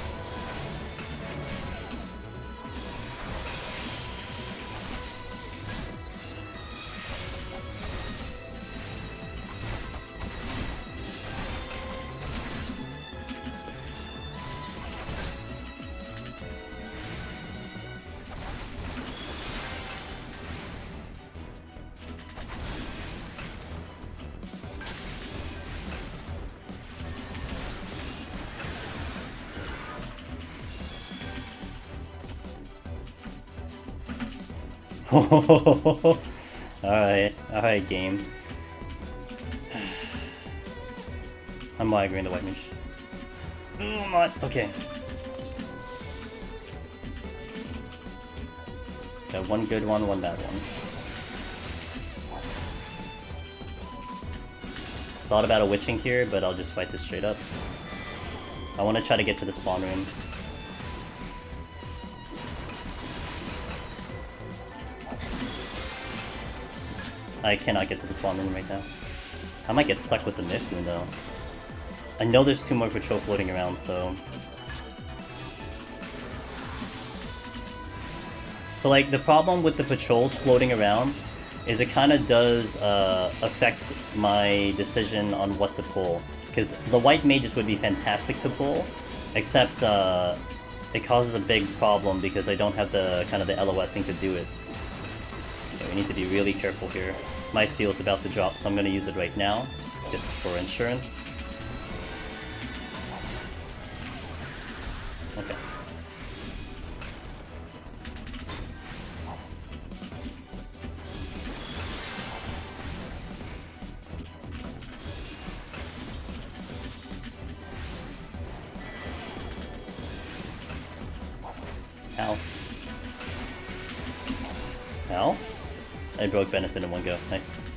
Speaker 1: Alright, game. I'm migrating the white mage. Oh my, okay. Got one good one, one bad one. Thought about a witching here, but I'll just fight this straight up. I want to try to get to the spawn room. I cannot get to the spawn room right now. I might get stuck with the myth moon though. I know there's 2 more patrol floating around, so... So like, the problem with the patrols floating around is it kind of does affect my decision on what to pull. Because the white mages would be fantastic to pull, except it causes a big problem because I don't have the kind of the LOSing to do it. So we need to be really careful here. My steel is about to drop, so I'm gonna use it right now, just for insurance. Okay. Ow. Ow. I broke Benefit in one go. Nice.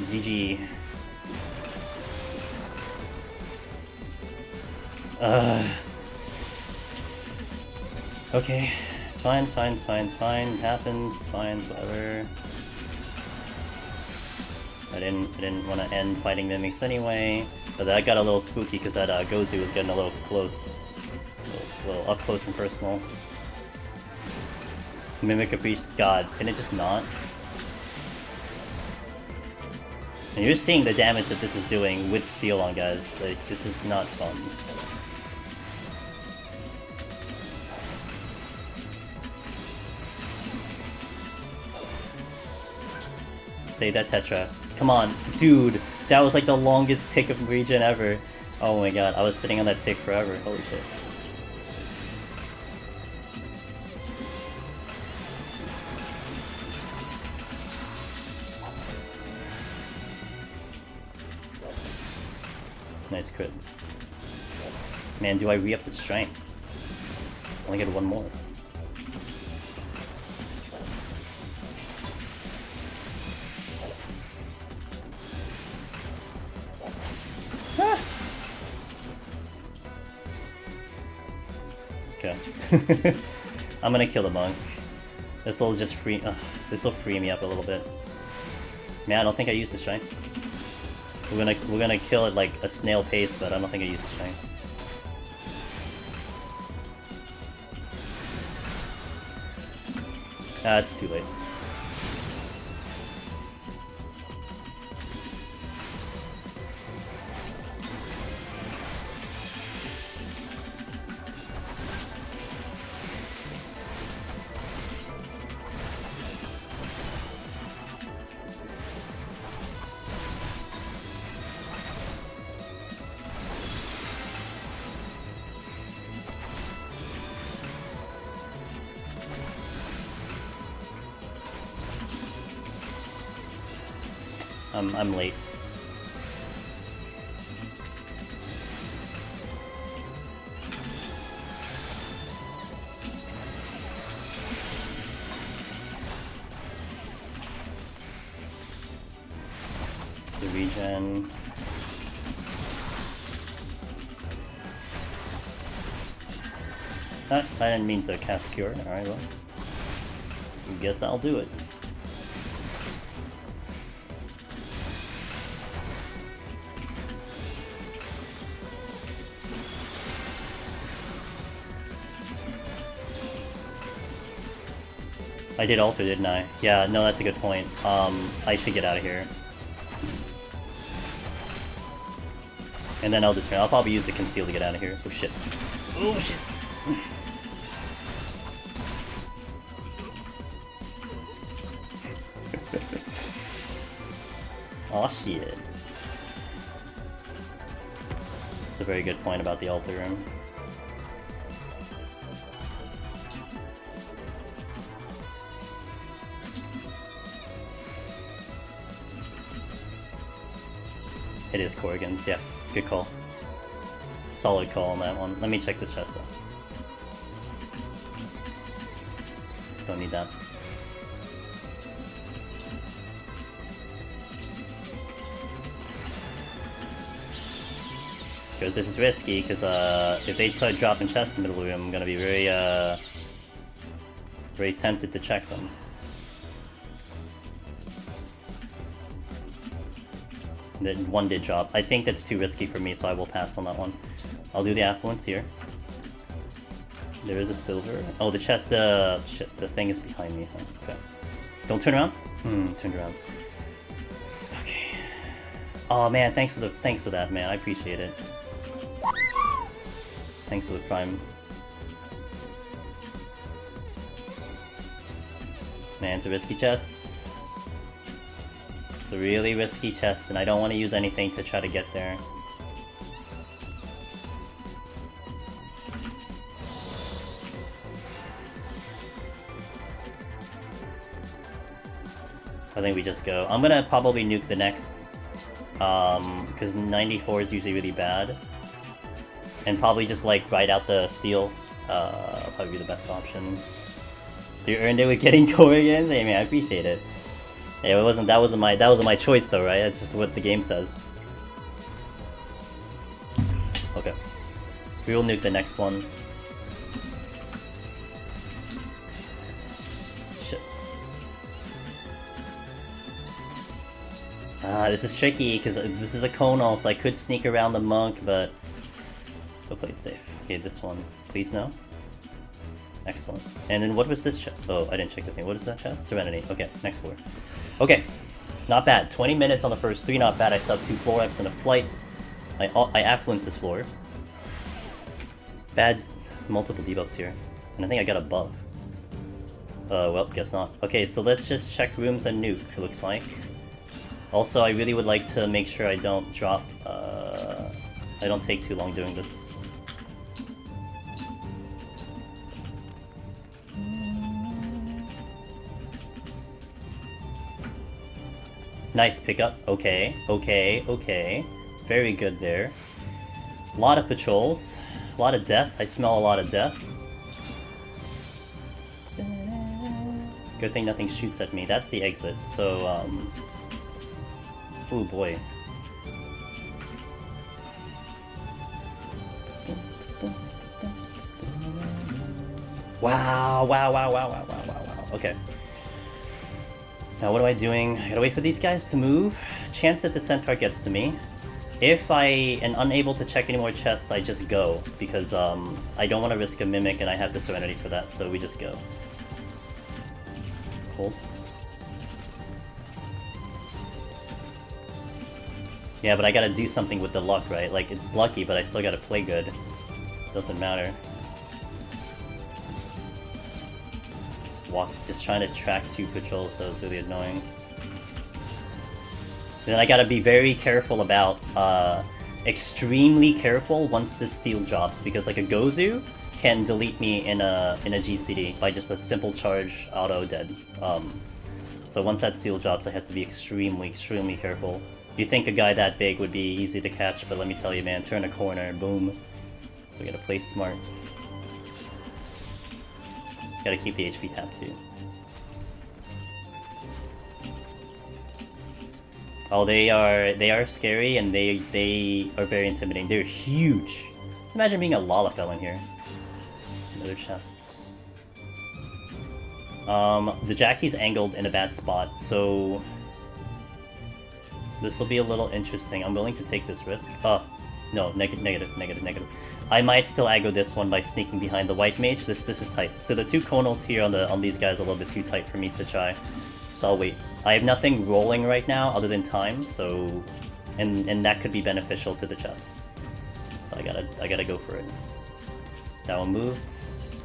Speaker 1: GG. Okay. It's fine, it's fine, it's fine, it's fine. It happens, it's fine, whatever. I didn't want to end fighting mimics anyway. But that got a little spooky because that Gozu was getting a little close. A little up close and personal. Mimic Caprice, God, can it just not? And you're seeing the damage that this is doing with steel on guys. Like, this is not fun. Save that Tetra. Come on, dude. That was like the longest tick of regen ever. Oh my god, I was sitting on that tick forever. Holy shit. Nice crit. Man, do I re-up the strength? I only get one more. Ah! Okay. I'm gonna kill the monk. This'll just free. This'll free me up a little bit. Man, I don't think I used the strength. We're gonna kill it like a snail pace, but I don't think I used the strength. Ah, it's too late. I'm late. The regen. I didn't mean to cast Cure. Alright, well. Guess I'll do it. I did alter, didn't I? Yeah, no, that's a good point. I should get out of here. And then I'll determine. I'll probably use the conceal to get out of here. Oh shit. Oh shit. Aw shit. That's a very good point about the altar room. It is Corrigan's, yeah. Good call. Solid call on that one. Let me check this chest though. Don't need that. Because this is risky, because if they start dropping chests in the middle of the room, I'm gonna be very very tempted to check them. One did drop. I think that's too risky for me, so I will pass on that one. I'll do the affluence here. There is a silver. Oh, the chest. Shit. The thing is behind me. Oh, okay. Don't turn around. Turned around. Okay. Oh man, thanks for that, man. I appreciate it. Thanks for the prime. Man, it's a risky chest. It's a really risky chest, and I don't want to use anything to try to get there. I think we just go. I'm gonna probably nuke the next, because 94 is usually really bad. And probably just like ride out the steal, probably be the best option. You earned it with getting core again? Hey man, I appreciate it. Yeah, that wasn't my choice though, right? That's just what the game says. Okay. We will nuke the next one. Shit. This is tricky because this is a conal, so I could sneak around the monk, but go play it safe. Okay, this one. Please no. Excellent. And then what was this chest? Oh, I didn't check the thing. What is that chest? Serenity. Okay, next floor. Okay, not bad. 20 minutes on the first 3, not bad. I sub 2 floor reps in a flight. I affluence this floor. Bad. There's multiple debuffs here. And I think I got a buff. Well, guess not. Okay, so let's just check rooms and nuke, it looks like. Also, I really would like to make sure I don't drop, I don't take too long doing this. Nice pickup. Okay, okay, okay. Very good there. A lot of patrols. A lot of death. I smell a lot of death. Good thing nothing shoots at me. That's the exit. So, oh boy. Wow, wow, wow, wow, wow, wow, wow, wow. Okay. Now what am I doing? I gotta wait for these guys to move. Chance that the centaur gets to me. If I am unable to check any more chests, I just go. Because I don't want to risk a mimic and I have the serenity for that, so we just go. Hold. Yeah, but I gotta do something with the luck, right? Like, it's lucky, but I still gotta play good. Doesn't matter. Just trying to track 2 patrols, that was really annoying. Then I gotta be very careful about, extremely careful once this steal drops, because like a Gozu can delete me in a GCD by just a simple charge auto dead. So once that steal drops, I have to be extremely, extremely careful. You'd think a guy that big would be easy to catch, but let me tell you man, turn a corner, boom. So we gotta play smart. Gotta keep the HP tap too. Oh, they are scary and they are very intimidating. They're huge. Just imagine being a Lalafell in here. Another chests. The Jackie's angled in a bad spot, so this will be a little interesting. I'm willing to take this risk. Oh, no, negative. I might still aggro this one by sneaking behind the white mage. This is tight. So the 2 conals here on these guys are a little bit too tight for me to try. So I'll wait. I have nothing rolling right now other than time, so and that could be beneficial to the chest. So I gotta go for it. That one moved.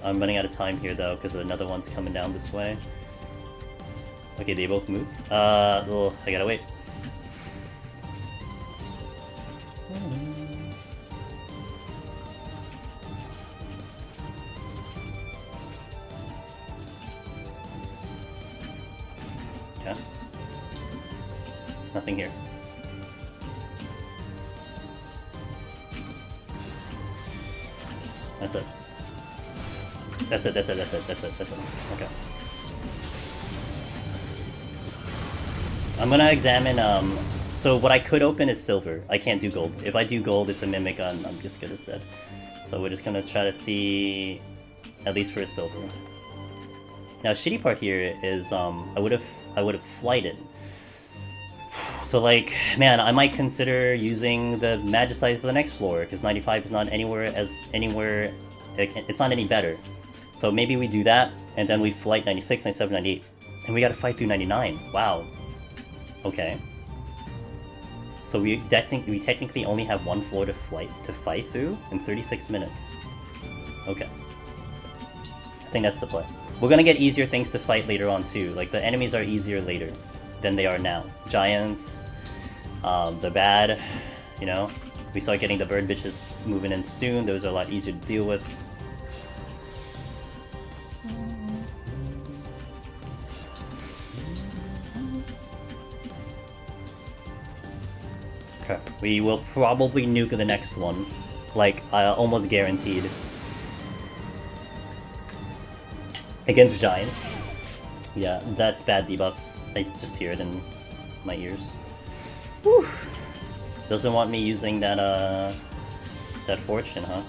Speaker 1: I'm running out of time here though, because another one's coming down this way. Okay, they both moved. I gotta wait. Nothing here. That's it. That's it. Okay. I'm gonna examine, so what I could open is silver. I can't do gold. If I do gold, it's a mimic I'm just good as dead. So we're just gonna try to see, at least for a silver. Now, shitty part here is, I would have flighted. So like, man, I might consider using the magicite for the next floor, because 95 is not anywhere, it's not any better. So maybe we do that, and then we flight 96, 97, 98, and we gotta fight through 99. Wow. Okay. So we technically only have 1 floor to fight through in 36 minutes. Okay. I think that's the play. We're gonna get easier things to fight later on too. Like the enemies are easier later than they are now. Giants, they're bad, you know. We start getting the bird bitches moving in soon. Those are a lot easier to deal with. Okay, we will probably nuke the next one, like almost guaranteed. Against giants. Yeah, that's bad debuffs. I just hear it in my ears. Whew. Doesn't want me using that that fortune, huh?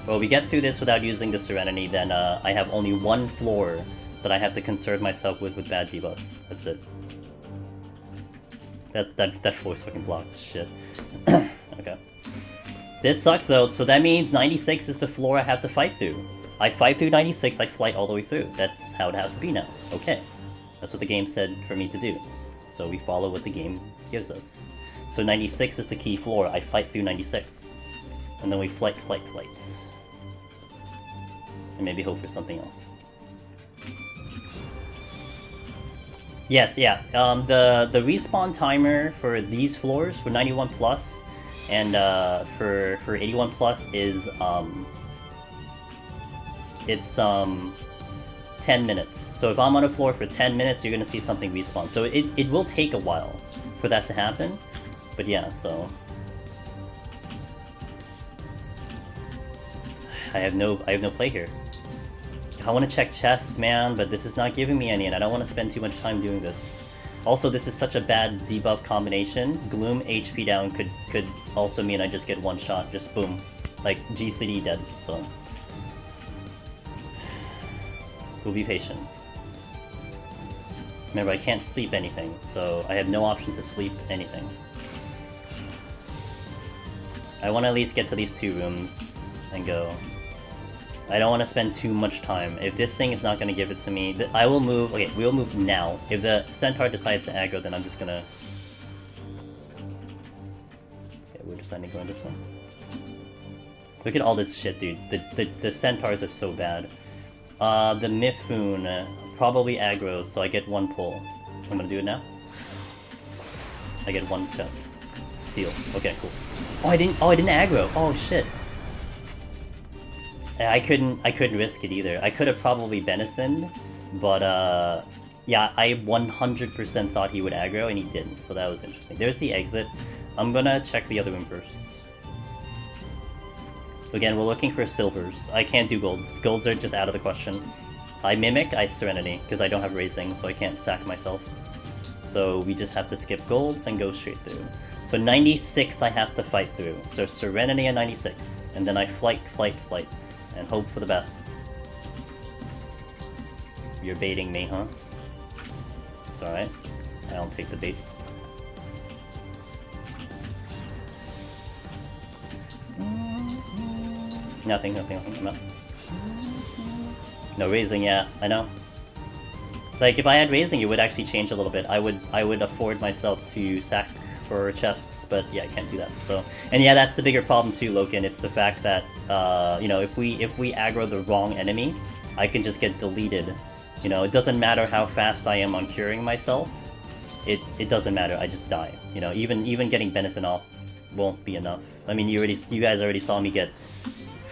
Speaker 1: Well, we get through this without using the Serenity, then I have only one floor that I have to conserve myself with bad debuffs. That's it. That force fucking blocks shit. Okay. This sucks though, so that means 96 is the floor I have to fight through. I fight through 96, I flight all the way through. That's how it has to be now. Okay. That's what the game said for me to do. So we follow what the game gives us. So 96 is the key floor, I fight through 96. And then we flights. And maybe hope for something else. Yes, yeah. The respawn timer for these floors, for 91 plus, and for 81 plus is it's 10 minutes. So if I'm on a floor for 10 minutes, you're gonna see something respawn. So it will take a while for that to happen. But yeah, so I have no play here. I want to check chests, man, but this is not giving me any, and I don't want to spend too much time doing this. Also, this is such a bad debuff combination. Gloom HP down could also mean I just get one shot, just boom. Like, GCD dead, so... We'll be patient. Remember, I can't sleep anything, so I have no option to sleep anything. I want to at least get to these 2 rooms and go. I don't want to spend too much time. If this thing is not going to give it to me, I will move. Okay, we'll move now. If the centaur decides to aggro, then I'm just gonna... Okay, we're deciding to go in this one. Look at all this shit, dude. The centaurs are so bad. The Mifune probably aggro, so I get 1 pull. I'm gonna do it now. I get 1 chest. Steal. Okay, cool. Oh, I didn't aggro. Oh shit. I couldn't risk it either. I could have probably benisoned, but yeah, I 100% thought he would aggro and he didn't, so that was interesting. There's the exit. I'm gonna check the other room first. Again, we're looking for silvers. I can't do golds. Golds are just out of the question. I mimic, I serenity, because I don't have raising, so I can't sack myself. So we just have to skip golds and go straight through. So 96 I have to fight through. So serenity at 96, and then I flight, and hope for the best. You're baiting me, huh? It's alright. I don't take the bait. Nothing, I'm out. No raising, yeah, I know. Like, if I had raising, it would actually change a little bit. I would afford myself to sack for chests, but yeah, I can't do that. So, and yeah, that's the bigger problem too, Loken. It's the fact that you know, if we aggro the wrong enemy, I can just get deleted. You know, it doesn't matter how fast I am on curing myself. It doesn't matter. I just die. You know, even getting Benison off won't be enough. I mean, you guys already saw me get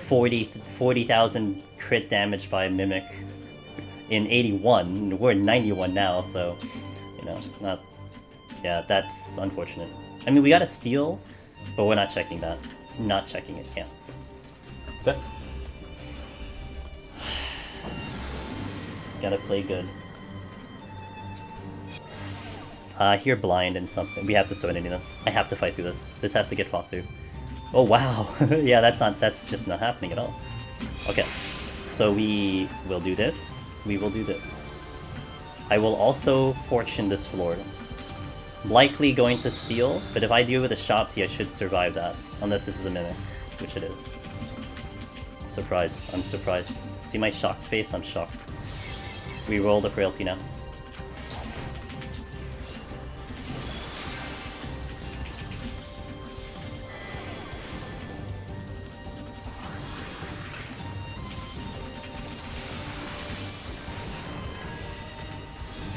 Speaker 1: 40,000 crit damage by Mimic in 81. We're in 91 now, so you know, not. Yeah, that's unfortunate. I mean, we got a steal, but we're not checking that. Not checking it, can't. Okay. Just gotta play good. I hear blind and something. We have to serenity this. I have to fight through this. This has to get fought through. Oh wow! Yeah, that's just not happening at all. Okay, so we will do this. We will do this. I will also fortune this floor. Likely going to steal, but if I deal with a Shopti, I should survive that. Unless this is a mimic, which it is. Surprised. I'm surprised. See my shocked face? I'm shocked. We roll the frailty now.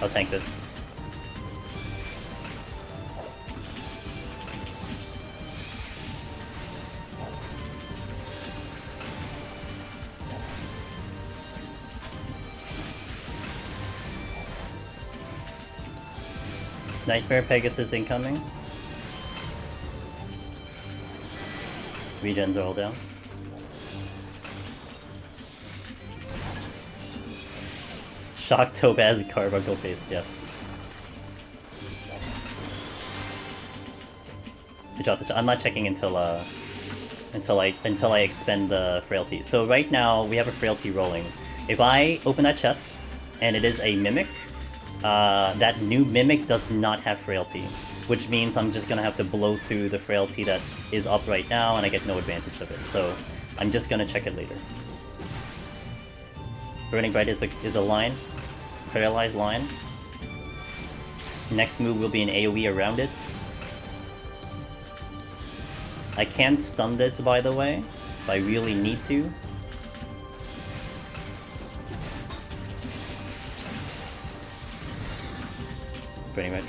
Speaker 1: I'll tank this. Nightmare Pegasus incoming. Regens are all down. Shock Topaz Carbuncle face, yeah. Good job. I'm not checking until I expend the frailty. So right now we have a frailty rolling. If I open that chest and it is a mimic, that new mimic does not have frailty, which means I'm just gonna have to blow through the frailty that is up right now, and I get no advantage of it. So I'm just gonna check it later. Burning Bright is a line, paralyzed line. Next move will be an AoE around it. I can stun this, by the way, if I really need to. Pretty much.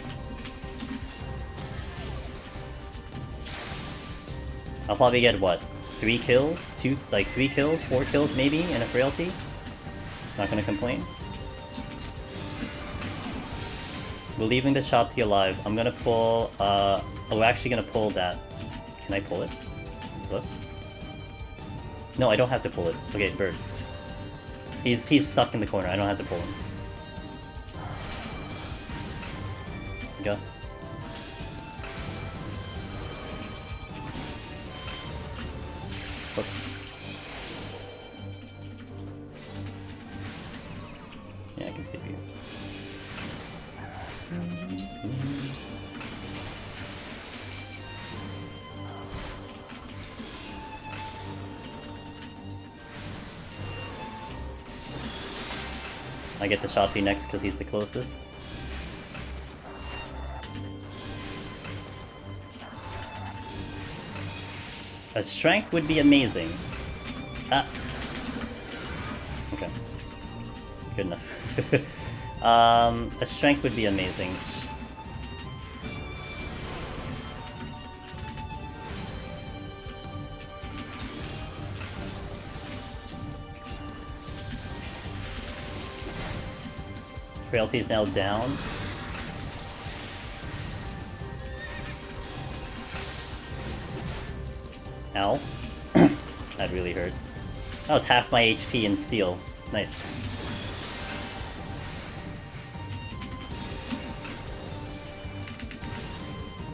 Speaker 1: I'll probably get, what, 3 kills? 3 kills? 4 kills maybe in a frailty? Not gonna complain. We're leaving the Shopti alive. I'm gonna pull, oh, we're actually gonna pull that. Can I pull it? Look. No, I don't have to pull it. Okay, bird. He's stuck in the corner. I don't have to pull him. Gust. Whoops. Yeah, I can see you. I get the Shopee next because he's the closest. A strength would be amazing. Ah. Okay. Good enough. A strength would be amazing. Frailty is now down. Ow. That really hurt. That was half my HP in steel. Nice.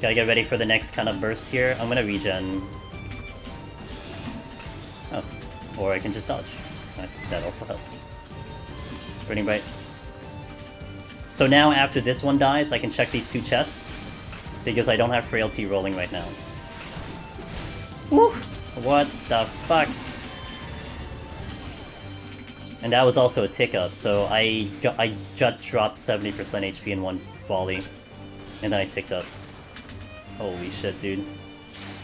Speaker 1: Gotta get ready for the next kind of burst here. I'm gonna regen. Oh. Or I can just dodge. That also helps. Burning Bright. So now after this one dies, I can check these 2 chests, because I don't have frailty rolling right now. Woo! What the fuck? And that was also a tick up, so I just dropped 70% HP in one volley, and then I ticked up. Holy shit, dude.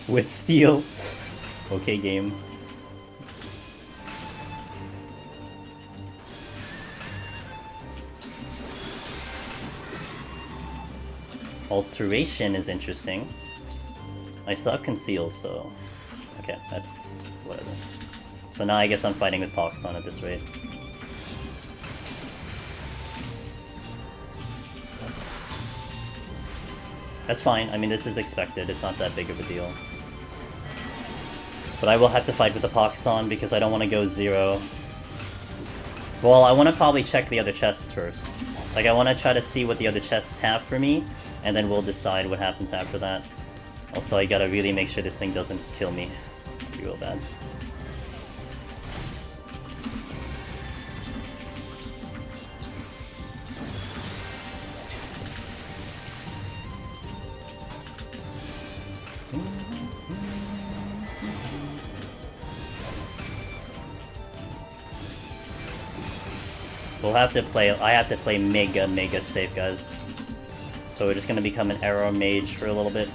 Speaker 1: With steel. Okay, game. Alteration is interesting. I still have Conceal, so... Okay, that's... whatever. So now I guess I'm fighting with Poxon at this rate. That's fine, I mean this is expected, it's not that big of a deal. But I will have to fight with the Poxon because I don't want to go 0. Well, I want to probably check the other chests first. Like, I want to try to see what the other chests have for me, and then we'll decide what happens after that. Also, I gotta really make sure this thing doesn't kill me. It'd be real bad. We'll have to play, I have to play mega safe, guys. So we're just gonna become an arrow mage for a little bit.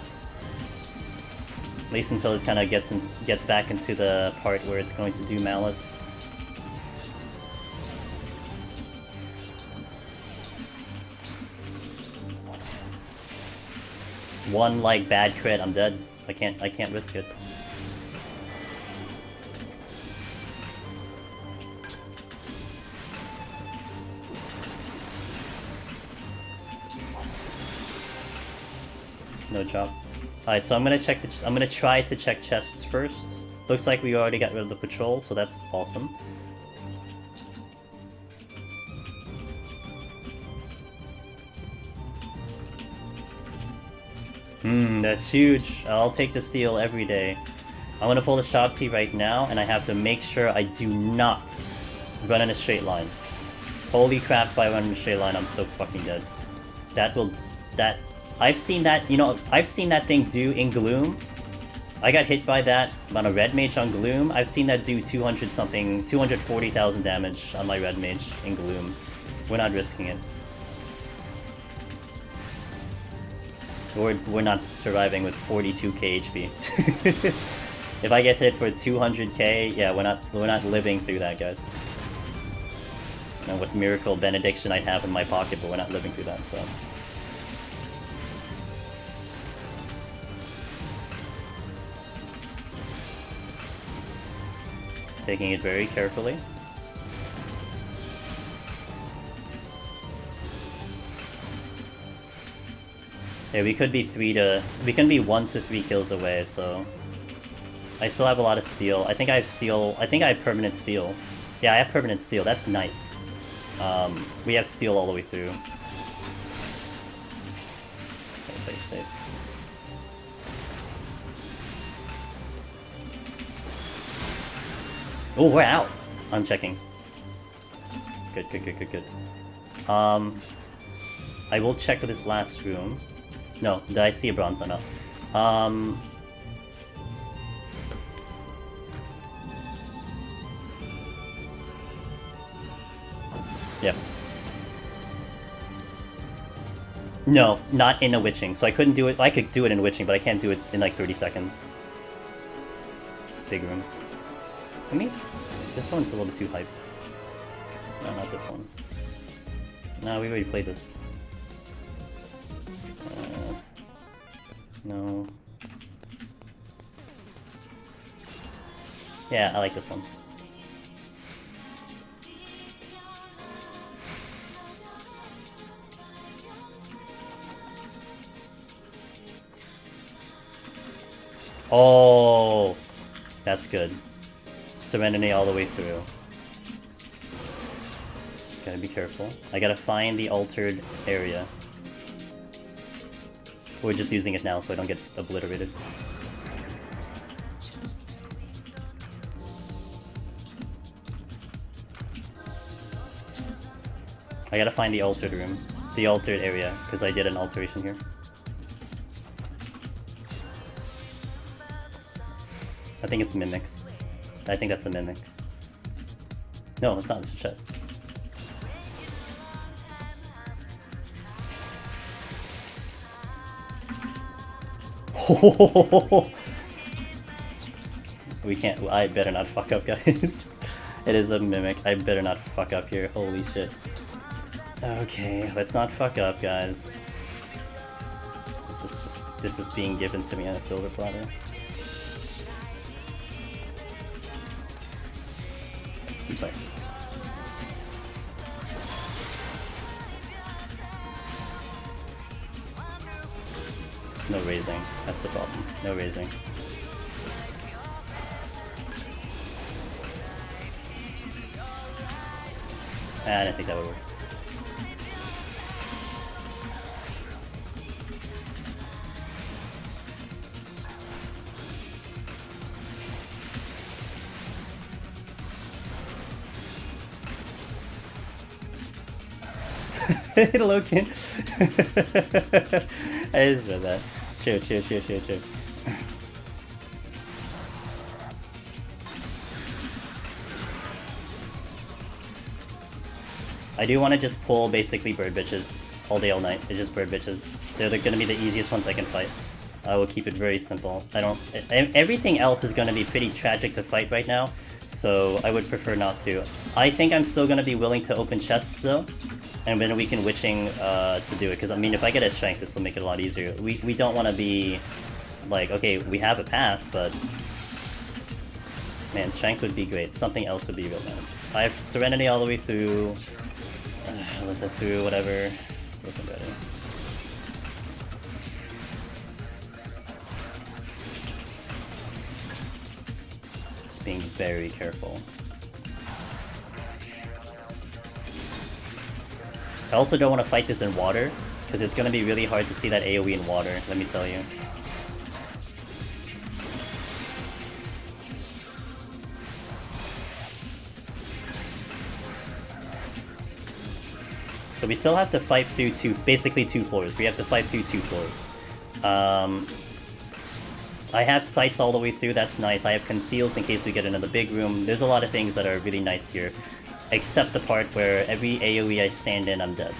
Speaker 1: At least until it kind of gets back into the part where it's going to do malice. One like bad crit, I'm dead. I can't risk it. No job. Alright, so I'm gonna try to check chests first. Looks like we already got rid of the patrol, so that's awesome. That's huge. I'll take the steal every day. I'm gonna pull the shop key right now, and I have to make sure I do not run in a straight line. Holy crap, if I run in a straight line, I'm so fucking dead. I've seen that, you know, I've seen that thing do in Gloom. I got hit by that on a red mage on Gloom. I've seen that do 240,000 damage on my red mage in Gloom. We're not risking it. We're not surviving with 42k HP. If I get hit for 200k, yeah, we're not living through that, guys. You know, what miracle benediction I have in my pocket, but we're not living through that, so. Taking it very carefully. Yeah, we could be 1 to 3 kills away, so I still have a lot of steal. I think I have steal. I think I have permanent steal. Yeah, I have permanent steal. That's nice. We have steal all the way through. Okay, play safe. Oh, we're out! I'm checking. Good. I will check for this last room. No, did I see a bronze enough? Yep. No, not in a witching. So I couldn't do it. I could do it in witching, but I can't do it in like 30 seconds. Big room. I mean, this one's a little bit too hype. No, not this one. No, we already played this. No. Yeah, I like this one. Oh, that's good. Serenity all the way through. Gotta be careful. I gotta find the altered area. We're just using it now so I don't get obliterated. I gotta find the altered room. The altered area, because I did an alteration here. I think it's mimics. I think that's a mimic. No, it's not, it's a chest. We can't. I better not fuck up, guys. It is a mimic. I better not fuck up here. Holy shit. Okay, let's not fuck up, guys. This is being given to me on a silver platter. Okay. No raising, that's the problem. No raising. I didn't think that would work. Loken. I just read that. Chill. I do want to just pull basically bird bitches all day, all night. It's just bird bitches. They're gonna be the easiest ones I can fight. I will keep it very simple. Everything else is gonna be pretty tragic to fight right now, so I would prefer not to. I think I'm still gonna be willing to open chests though. And then we can witching to do it, because I mean, if I get a strength, this will make it a lot easier. We don't want to be like, okay, we have a path, but man, strength would be great. Something else would be real nice. I have serenity all the way through. Let that through, whatever. Wasn't ready. Just being very careful. I also don't want to fight this in water, because it's going to be really hard to see that AoE in water, let me tell you. So we still have to fight through basically two floors. We have to fight through two floors. I have sights all the way through, that's nice. I have conceals in case we get another big room. There's a lot of things that are really nice here. Except the part where every AoE I stand in, I'm dead.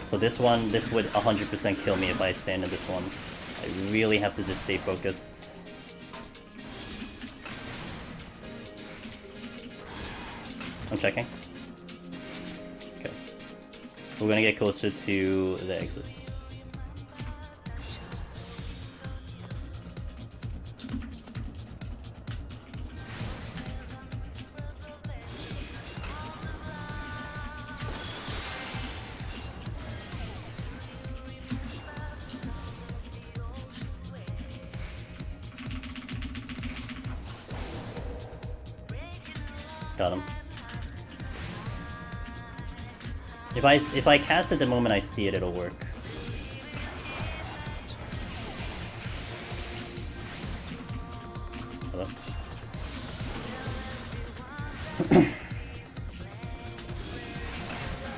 Speaker 1: So this one, this would 100% kill me if I stand in this one. I really have to just stay focused. I'm checking. Okay. We're gonna get closer to the exit. Got him. If I cast it the moment I see it, it'll work. Hello?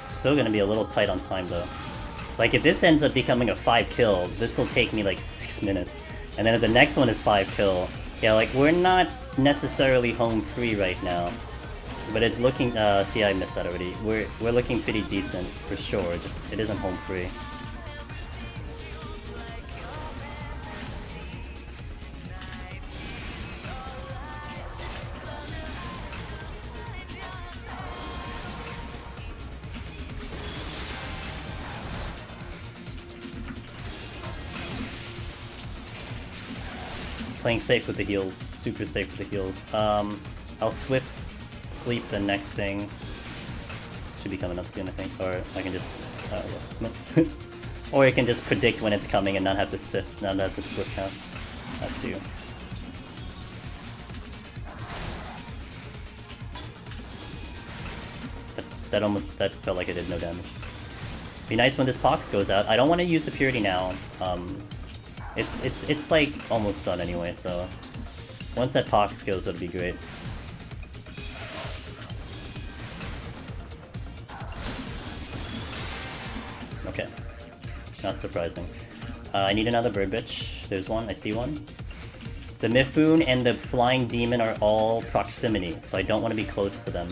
Speaker 1: Still gonna be a little tight on time though. Like if this ends up becoming a 5 kill, this will take me like 6 minutes. And then if the next one is 5 kill, yeah, like we're not necessarily home free right now. But it's looking, see I missed that already. We're looking pretty decent for sure, just it isn't home free. Playing safe with the heals, super safe with the heals. I'll swift sleep the next thing. Should be coming up soon, I think. Or I can just, or you can just predict when it's coming and not have to sift, not have to swift cast. That's you. That felt like it did no damage. Be nice when this pox goes out. I don't want to use the purity now. It's like almost done anyway. So once that pox goes, it'll be great. Okay, not surprising. I need another bird bitch. There's one, I see one. The Mifune and the Flying Demon are all proximity, so I don't want to be close to them.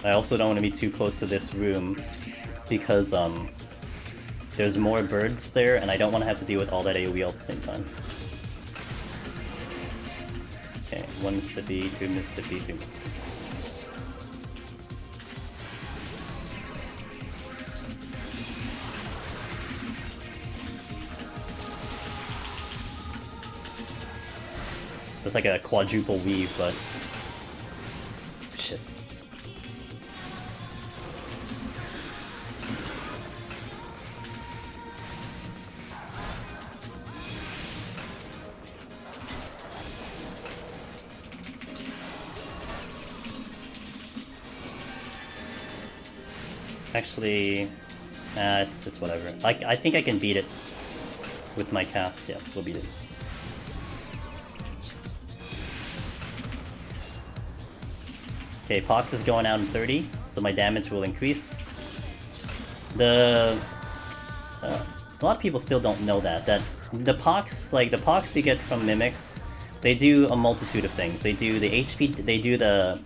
Speaker 1: I also don't want to be too close to this room, because there's more birds there, and I don't want to have to deal with all that AoE all at the same time. Okay, 1 Mississippi, 2 Mississippi, 3 Mississippi. It's like a quadruple weave, but... shit. Actually, it's whatever. I think I can beat it with my cast. Yeah, we'll beat it. Okay, Pox is going out in 30, so my damage will increase. A lot of people still don't know that the Pox, like the Pox you get from mimics, they do a multitude of things. They do the HP, they do the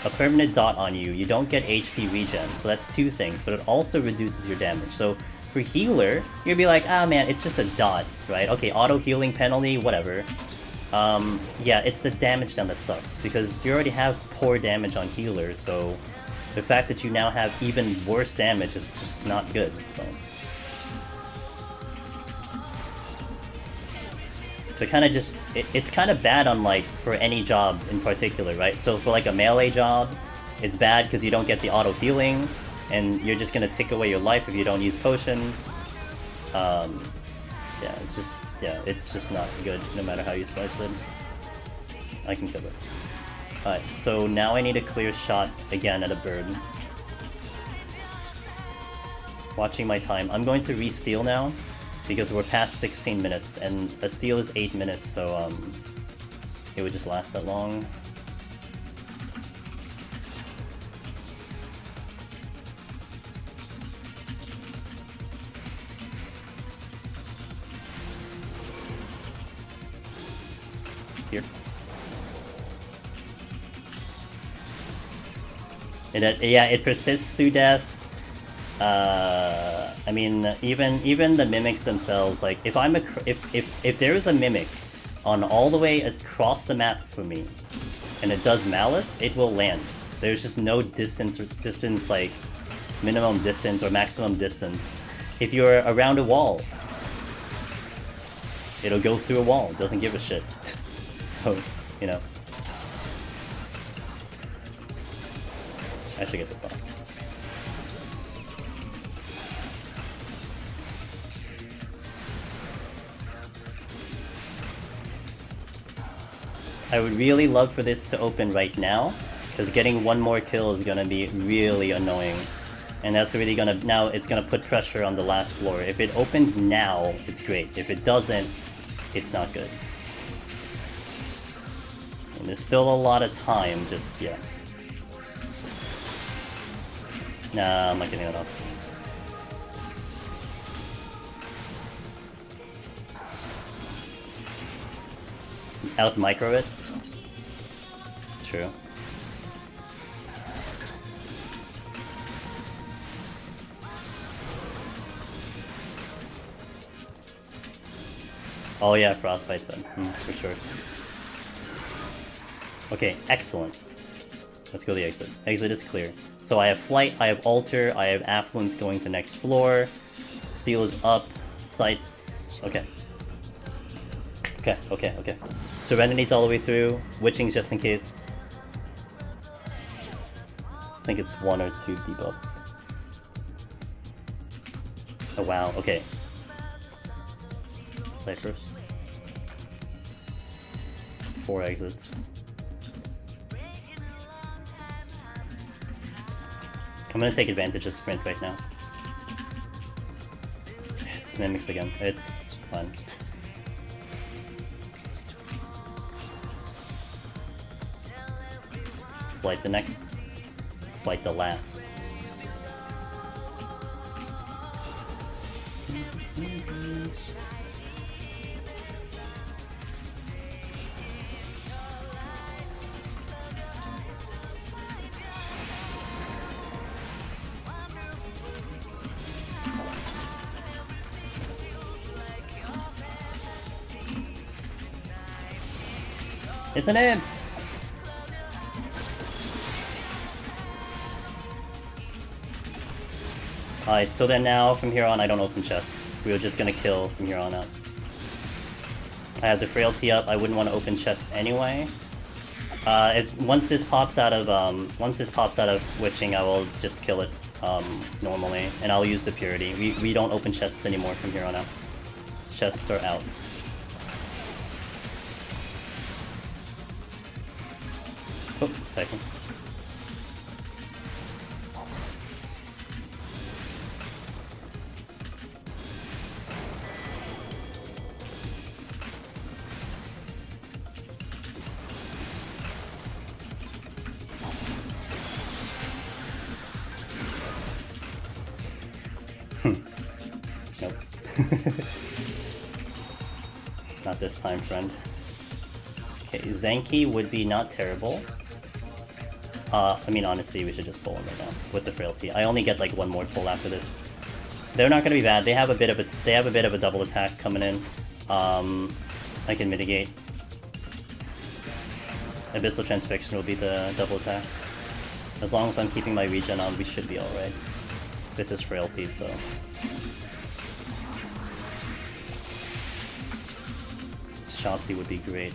Speaker 1: a permanent dot on you. You don't get HP regen, so that's 2 things, but it also reduces your damage. So for healer, you'd be like, ah man, it's just a dot, right? Okay, auto healing penalty, whatever. Yeah, it's the damage down that sucks, because you already have poor damage on healer, so the fact that you now have even worse damage is just not good, so... So kind of just, it's kind of bad on like, for any job in particular, right? So for like a melee job, it's bad because you don't get the auto healing, and you're just gonna take away your life if you don't use potions. Yeah, it's just not good no matter how you slice it. I can kill it. Alright, so now I need a clear shot again at a bird. Watching my time. I'm going to re-steal now, because we're past 16 minutes, and a steal is 8 minutes, so it would just last that long. Here. Yeah, it persists through death. I mean, even the mimics themselves, like, if there is a mimic on all the way across the map for me, and it does malice, it will land. There's just no distance, like, minimum distance or maximum distance. If you're around a wall, it'll go through a wall, doesn't give a shit. So, you know. I should get this off. I would really love for this to open right now, because getting one more kill is gonna be really annoying. And that's really gonna, now it's gonna put pressure on the last floor. If it opens now, it's great. If it doesn't, it's not good. And there's still a lot of time, just, yeah. Nah, I'm not getting that off. Out micro it? True. Oh yeah, frostbite then, for sure. Okay, excellent. Let's go to the exit. Exit is clear. So I have flight, I have altar, I have affluence going to next floor. Steel is up, sights. Okay. Okay. Serenity's all the way through. Witching's just in case. I think it's 1 or 2 debuffs. Oh wow, okay. Ciphers. 4 exits. I'm gonna take advantage of sprint right now. It's mimics again. It's fun. Flight the next. Flight the last. It's an imp! Alright, so then now, from here on, I don't open chests. We were just gonna kill from here on out. I have the frailty up, I wouldn't want to open chests anyway. Once this pops out of witching, I will just kill it normally, and I'll use the purity. We don't open chests anymore from here on out. Chests are out. Oh, second. Nope. Not this time, friend. Okay, Zanki would be not terrible. I mean, honestly, we should just pull him right now with the frailty. I only get like one more pull after this. They're not gonna be bad. They have a bit of a double attack coming in. I can mitigate. Abyssal Transfixion will be the double attack. As long as I'm keeping my regen on, we should be alright. This is frailty, so. Shotzi would be great.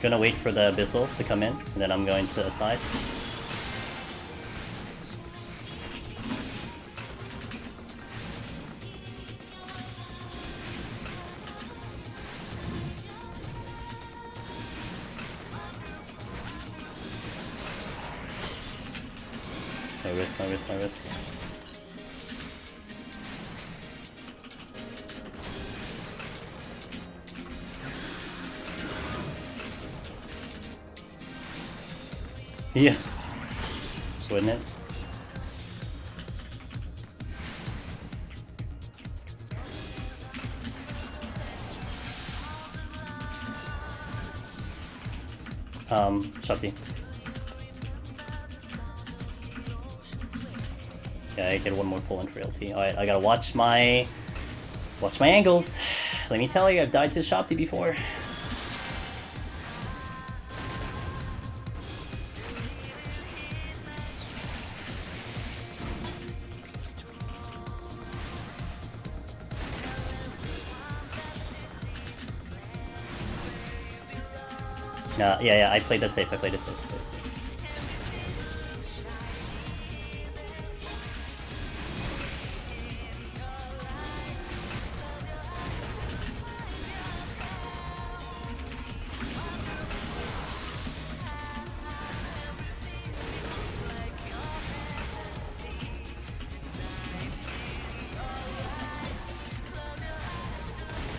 Speaker 1: Gonna wait for the Abyssal to come in, and then I'm going to the sides. No risk, no risk, no risk. Yeah. Wouldn't it? Shotty. Yeah, I get one more full on frailty. Alright, I gotta watch my angles. Let me tell you, I've died to Shopti before. Yeah, I played that safe, I played it safe.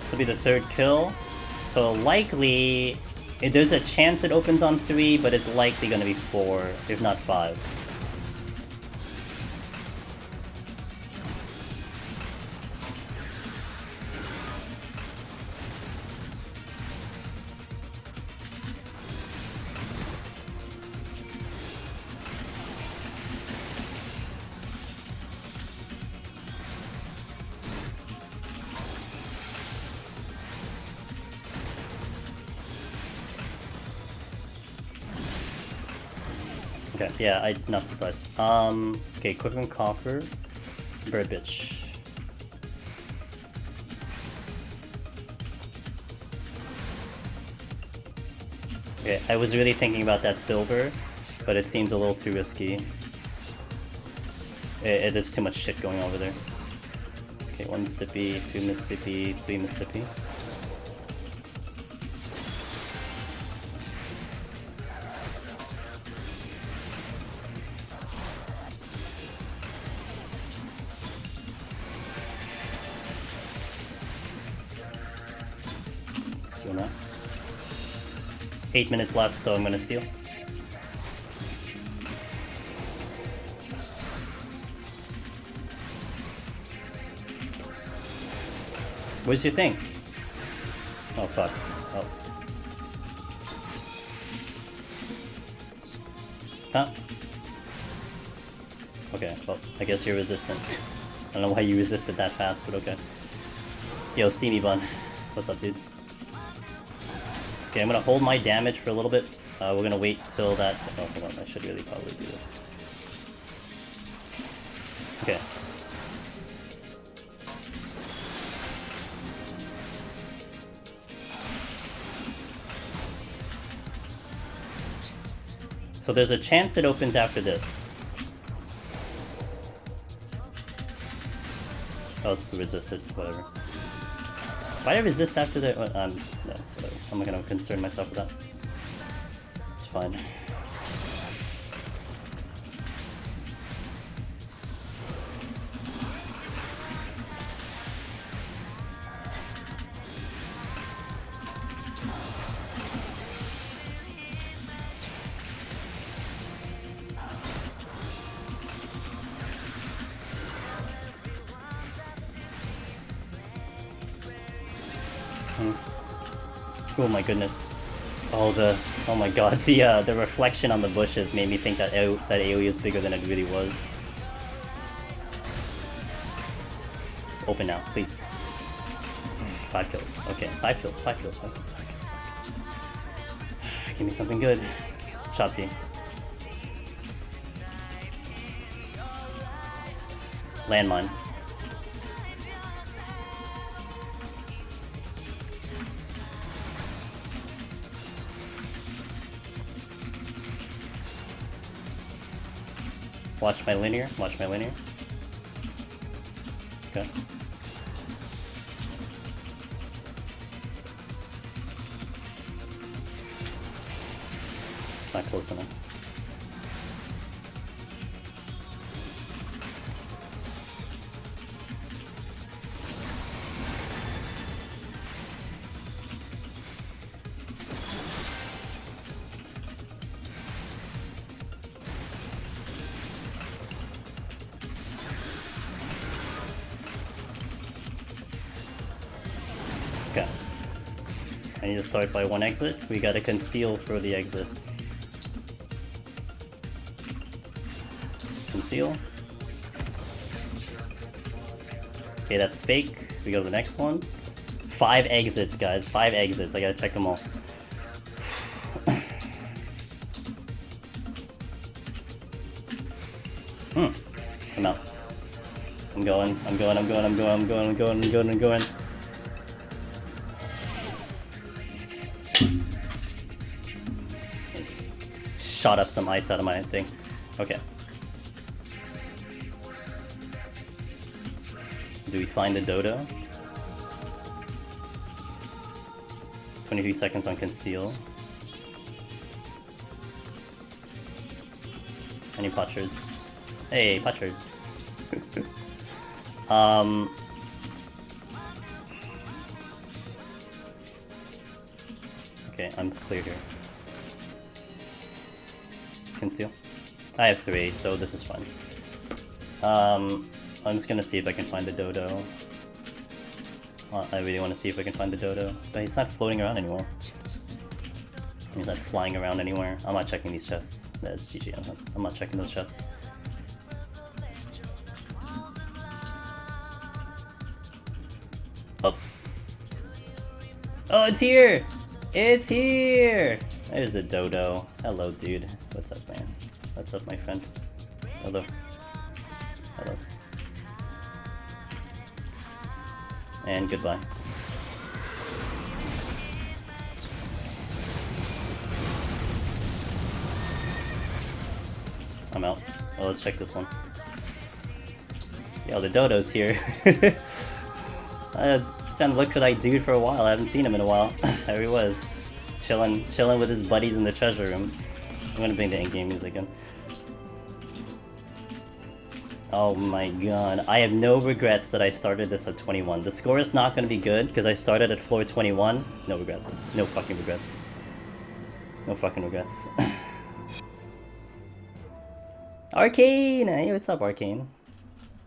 Speaker 1: This will be the third kill, so likely there's a chance it opens on 3, but it's likely gonna be 4, if not 5. Okay, yeah, I'm not surprised. Okay, Quick and Coffer, Bird Bitch. Okay, I was really thinking about that silver, but it seems a little too risky. There's too much shit going over there. Okay, 1 Mississippi, 2 Mississippi, 3 Mississippi. Steal now. 8 minutes left, so I'm gonna steal. Where's your thing? Oh fuck. Oh. Huh? Okay, well, I guess you're resistant. I don't know why you resisted that fast, but okay. Yo, Steamy Bun. What's up, dude? Okay, I'm gonna hold my damage for a little bit. We're gonna wait till that... Oh, hold on, I should really probably do this. Okay. So there's a chance it opens after this. Oh, it's the resisted, whatever. Why did I resist after the... yeah, whatever. I'm not gonna concern myself with that. It's fine. Oh my goodness. Oh my god, the reflection on the bushes made me think that that AoE is bigger than it really was. Open now, please. 5 kills. Okay, 5 kills, 5 kills, 5 kills, 5 kills. Give me something good. Shotty. Landmine. Watch my linear, watch my linear. Okay. It's not close enough. Okay. I need to start by 1 exit. We gotta conceal through the exit. Conceal. Okay, that's fake. We go to the next one. 5 exits, guys. 5 exits. I gotta check them all. I'm out. I'm going. Shot up some ice out of my thing. Okay. Do we find the dodo? 23 seconds on conceal. Any potsherds? Hey, potsherd. Okay, I'm clear here. Conceal. I have 3, so this is fine. I'm just gonna see if I can find the dodo. I really want to see if I can find the dodo, but he's not floating around anymore. He's not flying around anywhere. I'm not checking these chests. That's GG. I'm not checking those chests. Oh. Oh, it's here! It's here! There's the dodo. Hello, dude. What's up, man? What's up, my friend? Hello. Hello. And goodbye. I'm out. Oh, let's check this one. Yo, the dodo's here. I've trying to look for that dude for a while. I haven't seen him in a while. There he was, just chilling with his buddies in the treasure room. I'm gonna bring the in-game music in. Oh my god, I have no regrets that I started this at 21. The score is not gonna be good because I started at floor 21. No regrets. No fucking regrets. No fucking regrets. Arcane! Hey, what's up, Arcane?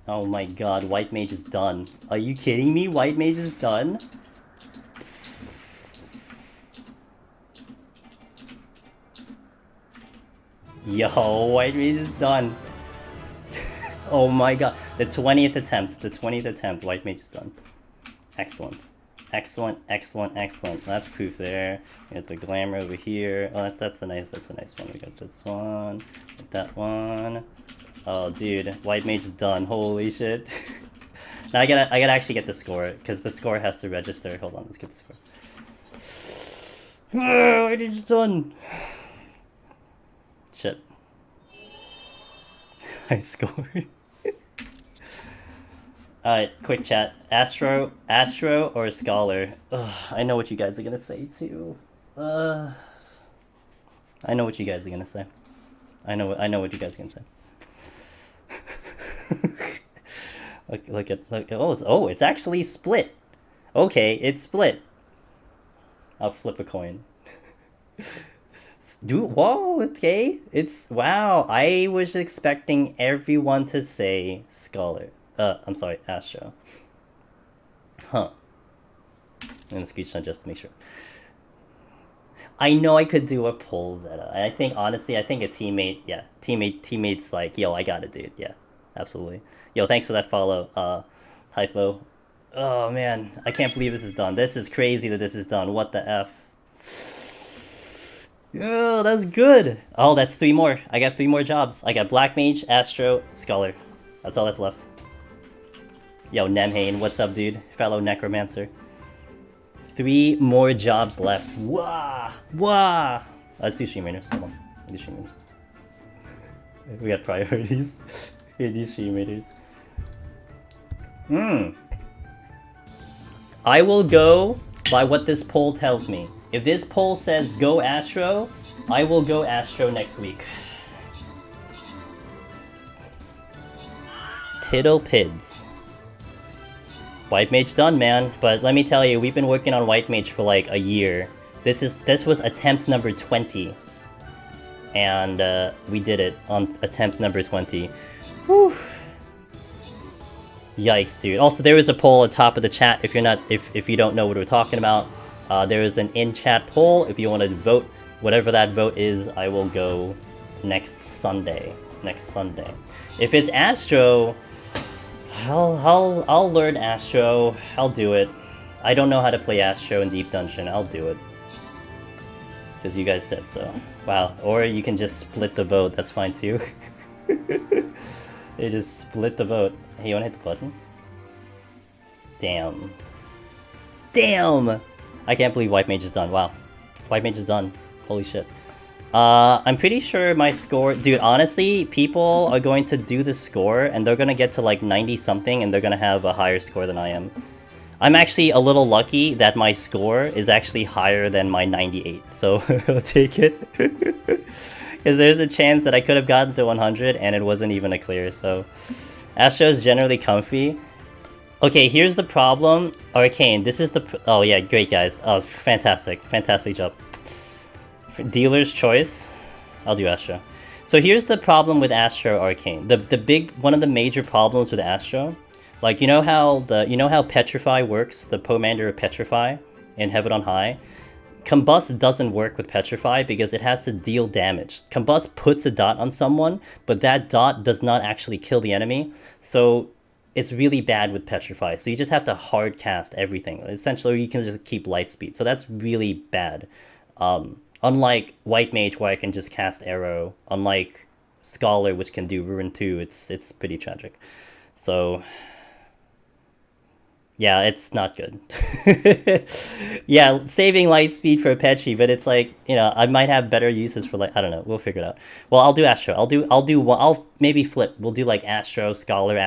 Speaker 1: Oh my god, White Mage is done. Are you kidding me? White Mage is done? Yo, White Mage is done. Oh my god. The 20th attempt. The 20th attempt. White Mage is done. Excellent. Excellent, excellent, excellent. That's proof there. We got the glamour over here. Oh, that's a nice one. We got this one. Got that one. Oh, dude. White Mage is done. Holy shit. Now I gotta actually get the score, because the score has to register. Hold on, let's get the score. White Mage is done. Shit. I scored. Alright, quick chat. Astro or Scholar? Ugh, I know what you guys are gonna say too. I know what you guys are gonna say. I know what you guys are gonna say. look at it's actually split. Okay, it's split. I'll flip a coin. Whoa, okay. Wow, I was expecting everyone to say Scholar. I'm sorry, Astro. Huh. I'm gonna screenshot just to make sure. I know I could do a pull Zeta. I think honestly, I think a teammate, yeah, teammates like, yo, I got it, dude. Yeah, absolutely. Yo, thanks for that follow, Hypho. Oh man, I can't believe this is done. This is crazy that this is done. What the f? Oh, that's good. Oh, that's 3 more. I got 3 more jobs. I got Black Mage, Astro, Scholar. That's all that's left. Yo, Nemhane, what's up, dude? Fellow Necromancer. 3 more jobs left. Wah! Wah! Let's do stream raiders. Hold on. Let's do stream raiders. We got priorities. We do stream raiders. I will go by what this poll tells me. If this poll says go Astro, I will go Astro next week. Tittle Pids. White Mage done, man. But let me tell you, we've been working on White Mage for like a year. This was attempt number 20. And we did it on attempt number 20. Whew. Yikes, dude. Also, there is a poll at the top of the chat if you don't know what we're talking about. There is an in-chat poll. If you want to vote, whatever that vote is, I will go next Sunday. If it's Astro, I'll learn Astro. I'll do it. I don't know how to play Astro in Deep Dungeon. I'll do it. Because you guys said so. Wow. Or you can just split the vote. That's fine too. They just split the vote. Hey, you wanna hit the button? Damn. Damn! I can't believe White Mage is done. Wow. White Mage is done. Holy shit. I'm pretty sure my score... Dude, honestly, people are going to do the score, and they're gonna get to like 90-something, and they're gonna have a higher score than I am. I'm actually a little lucky that my score is actually higher than my 98, so I'll take it. Because there's a chance that I could have gotten to 100, and it wasn't even a clear, so... Astro is generally comfy. Okay, here's the problem. Arcane, this is the... Oh yeah, great guys. Oh, fantastic. Fantastic job. Dealer's choice. I'll do Astro. So here's the problem with Astro Arcane. One of the major problems with Astro, like you know how Petrify works, the Pomander of Petrify in Heaven on High. Combust doesn't work with Petrify because it has to deal damage. Combust puts a dot on someone, but that dot does not actually kill the enemy. So it's really bad with Petrify. So you just have to hard cast everything. Essentially, you can just keep light speed. So that's really bad. Unlike White Mage, where I can just cast Arrow. Unlike Scholar, which can do Ruin 2, it's pretty tragic. So yeah, it's not good. Yeah, saving light speed for Petri, but it's like, you know, I might have better uses for, like, I don't know, we'll figure it out. Well, I'll do Astro. I'll maybe flip. We'll do like Astro, Scholar,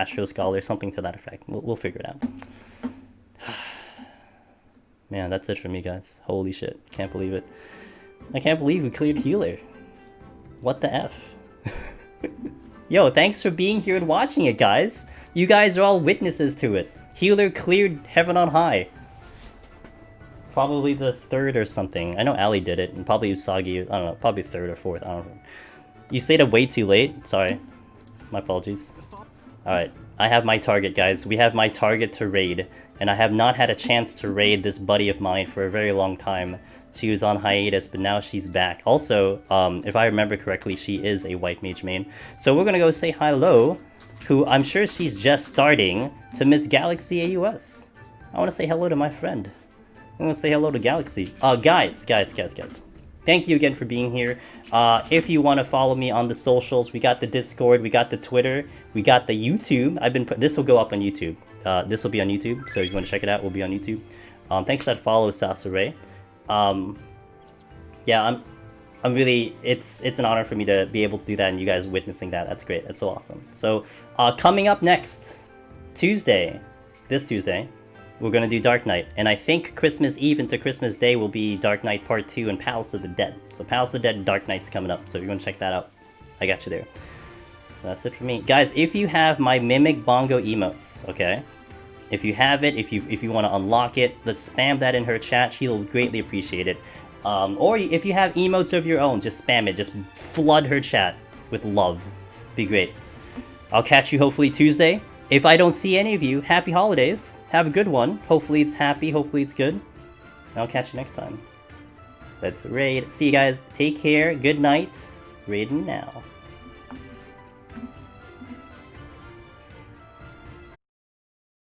Speaker 1: something to that effect. We'll figure it out. Man, that's it for me, guys. Holy shit. Can't believe it. I can't believe we cleared Healer. What the F? Yo, thanks for being here and watching it, guys. You guys are all witnesses to it. Healer cleared Heaven on High. Probably the 3rd or something. I know Ali did it, and probably Usagi, I don't know, probably 3rd or 4th, I don't know. You stayed up way too late? Sorry. My apologies. Alright, I have my target, guys. We have my target to raid, and I have not had a chance to raid this buddy of mine for a very long time. She was on hiatus, but now she's back. Also, if I remember correctly, she is a White Mage main. So we're gonna go say hello, who I'm sure she's just starting, to Miss Galaxy AUS. I want to say hello to my friend. I want to say hello to Galaxy. Guys. Thank you again for being here. If you want to follow me on the socials, we got the Discord, we got the Twitter, we got the YouTube. This will go up on YouTube. This will be on YouTube, so if you want to check it out, we'll be on YouTube. Thanks for that follow, Sasure. Yeah, I'm really, it's an honor for me to be able to do that and you guys witnessing that. That's great. That's so awesome. So, coming up next, this Tuesday, we're going to do Dark Knight. And I think Christmas Eve into Christmas Day will be Dark Knight Part 2 and Palace of the Dead. So Palace of the Dead and Dark Knight's coming up. So if you want to check that out, I got you there. That's it for me. Guys, if you have my Mimic Bongo emotes, okay? If you have it, if you want to unlock it, let's spam that in her chat. She'll greatly appreciate it. Or if you have emotes of your own, just spam it. Just flood her chat with love. Be great. I'll catch you hopefully Tuesday. If I don't see any of you, happy holidays. Have a good one. Hopefully it's happy. Hopefully it's good. And I'll catch you next time. Let's raid. See you guys. Take care. Good night. Raiding now.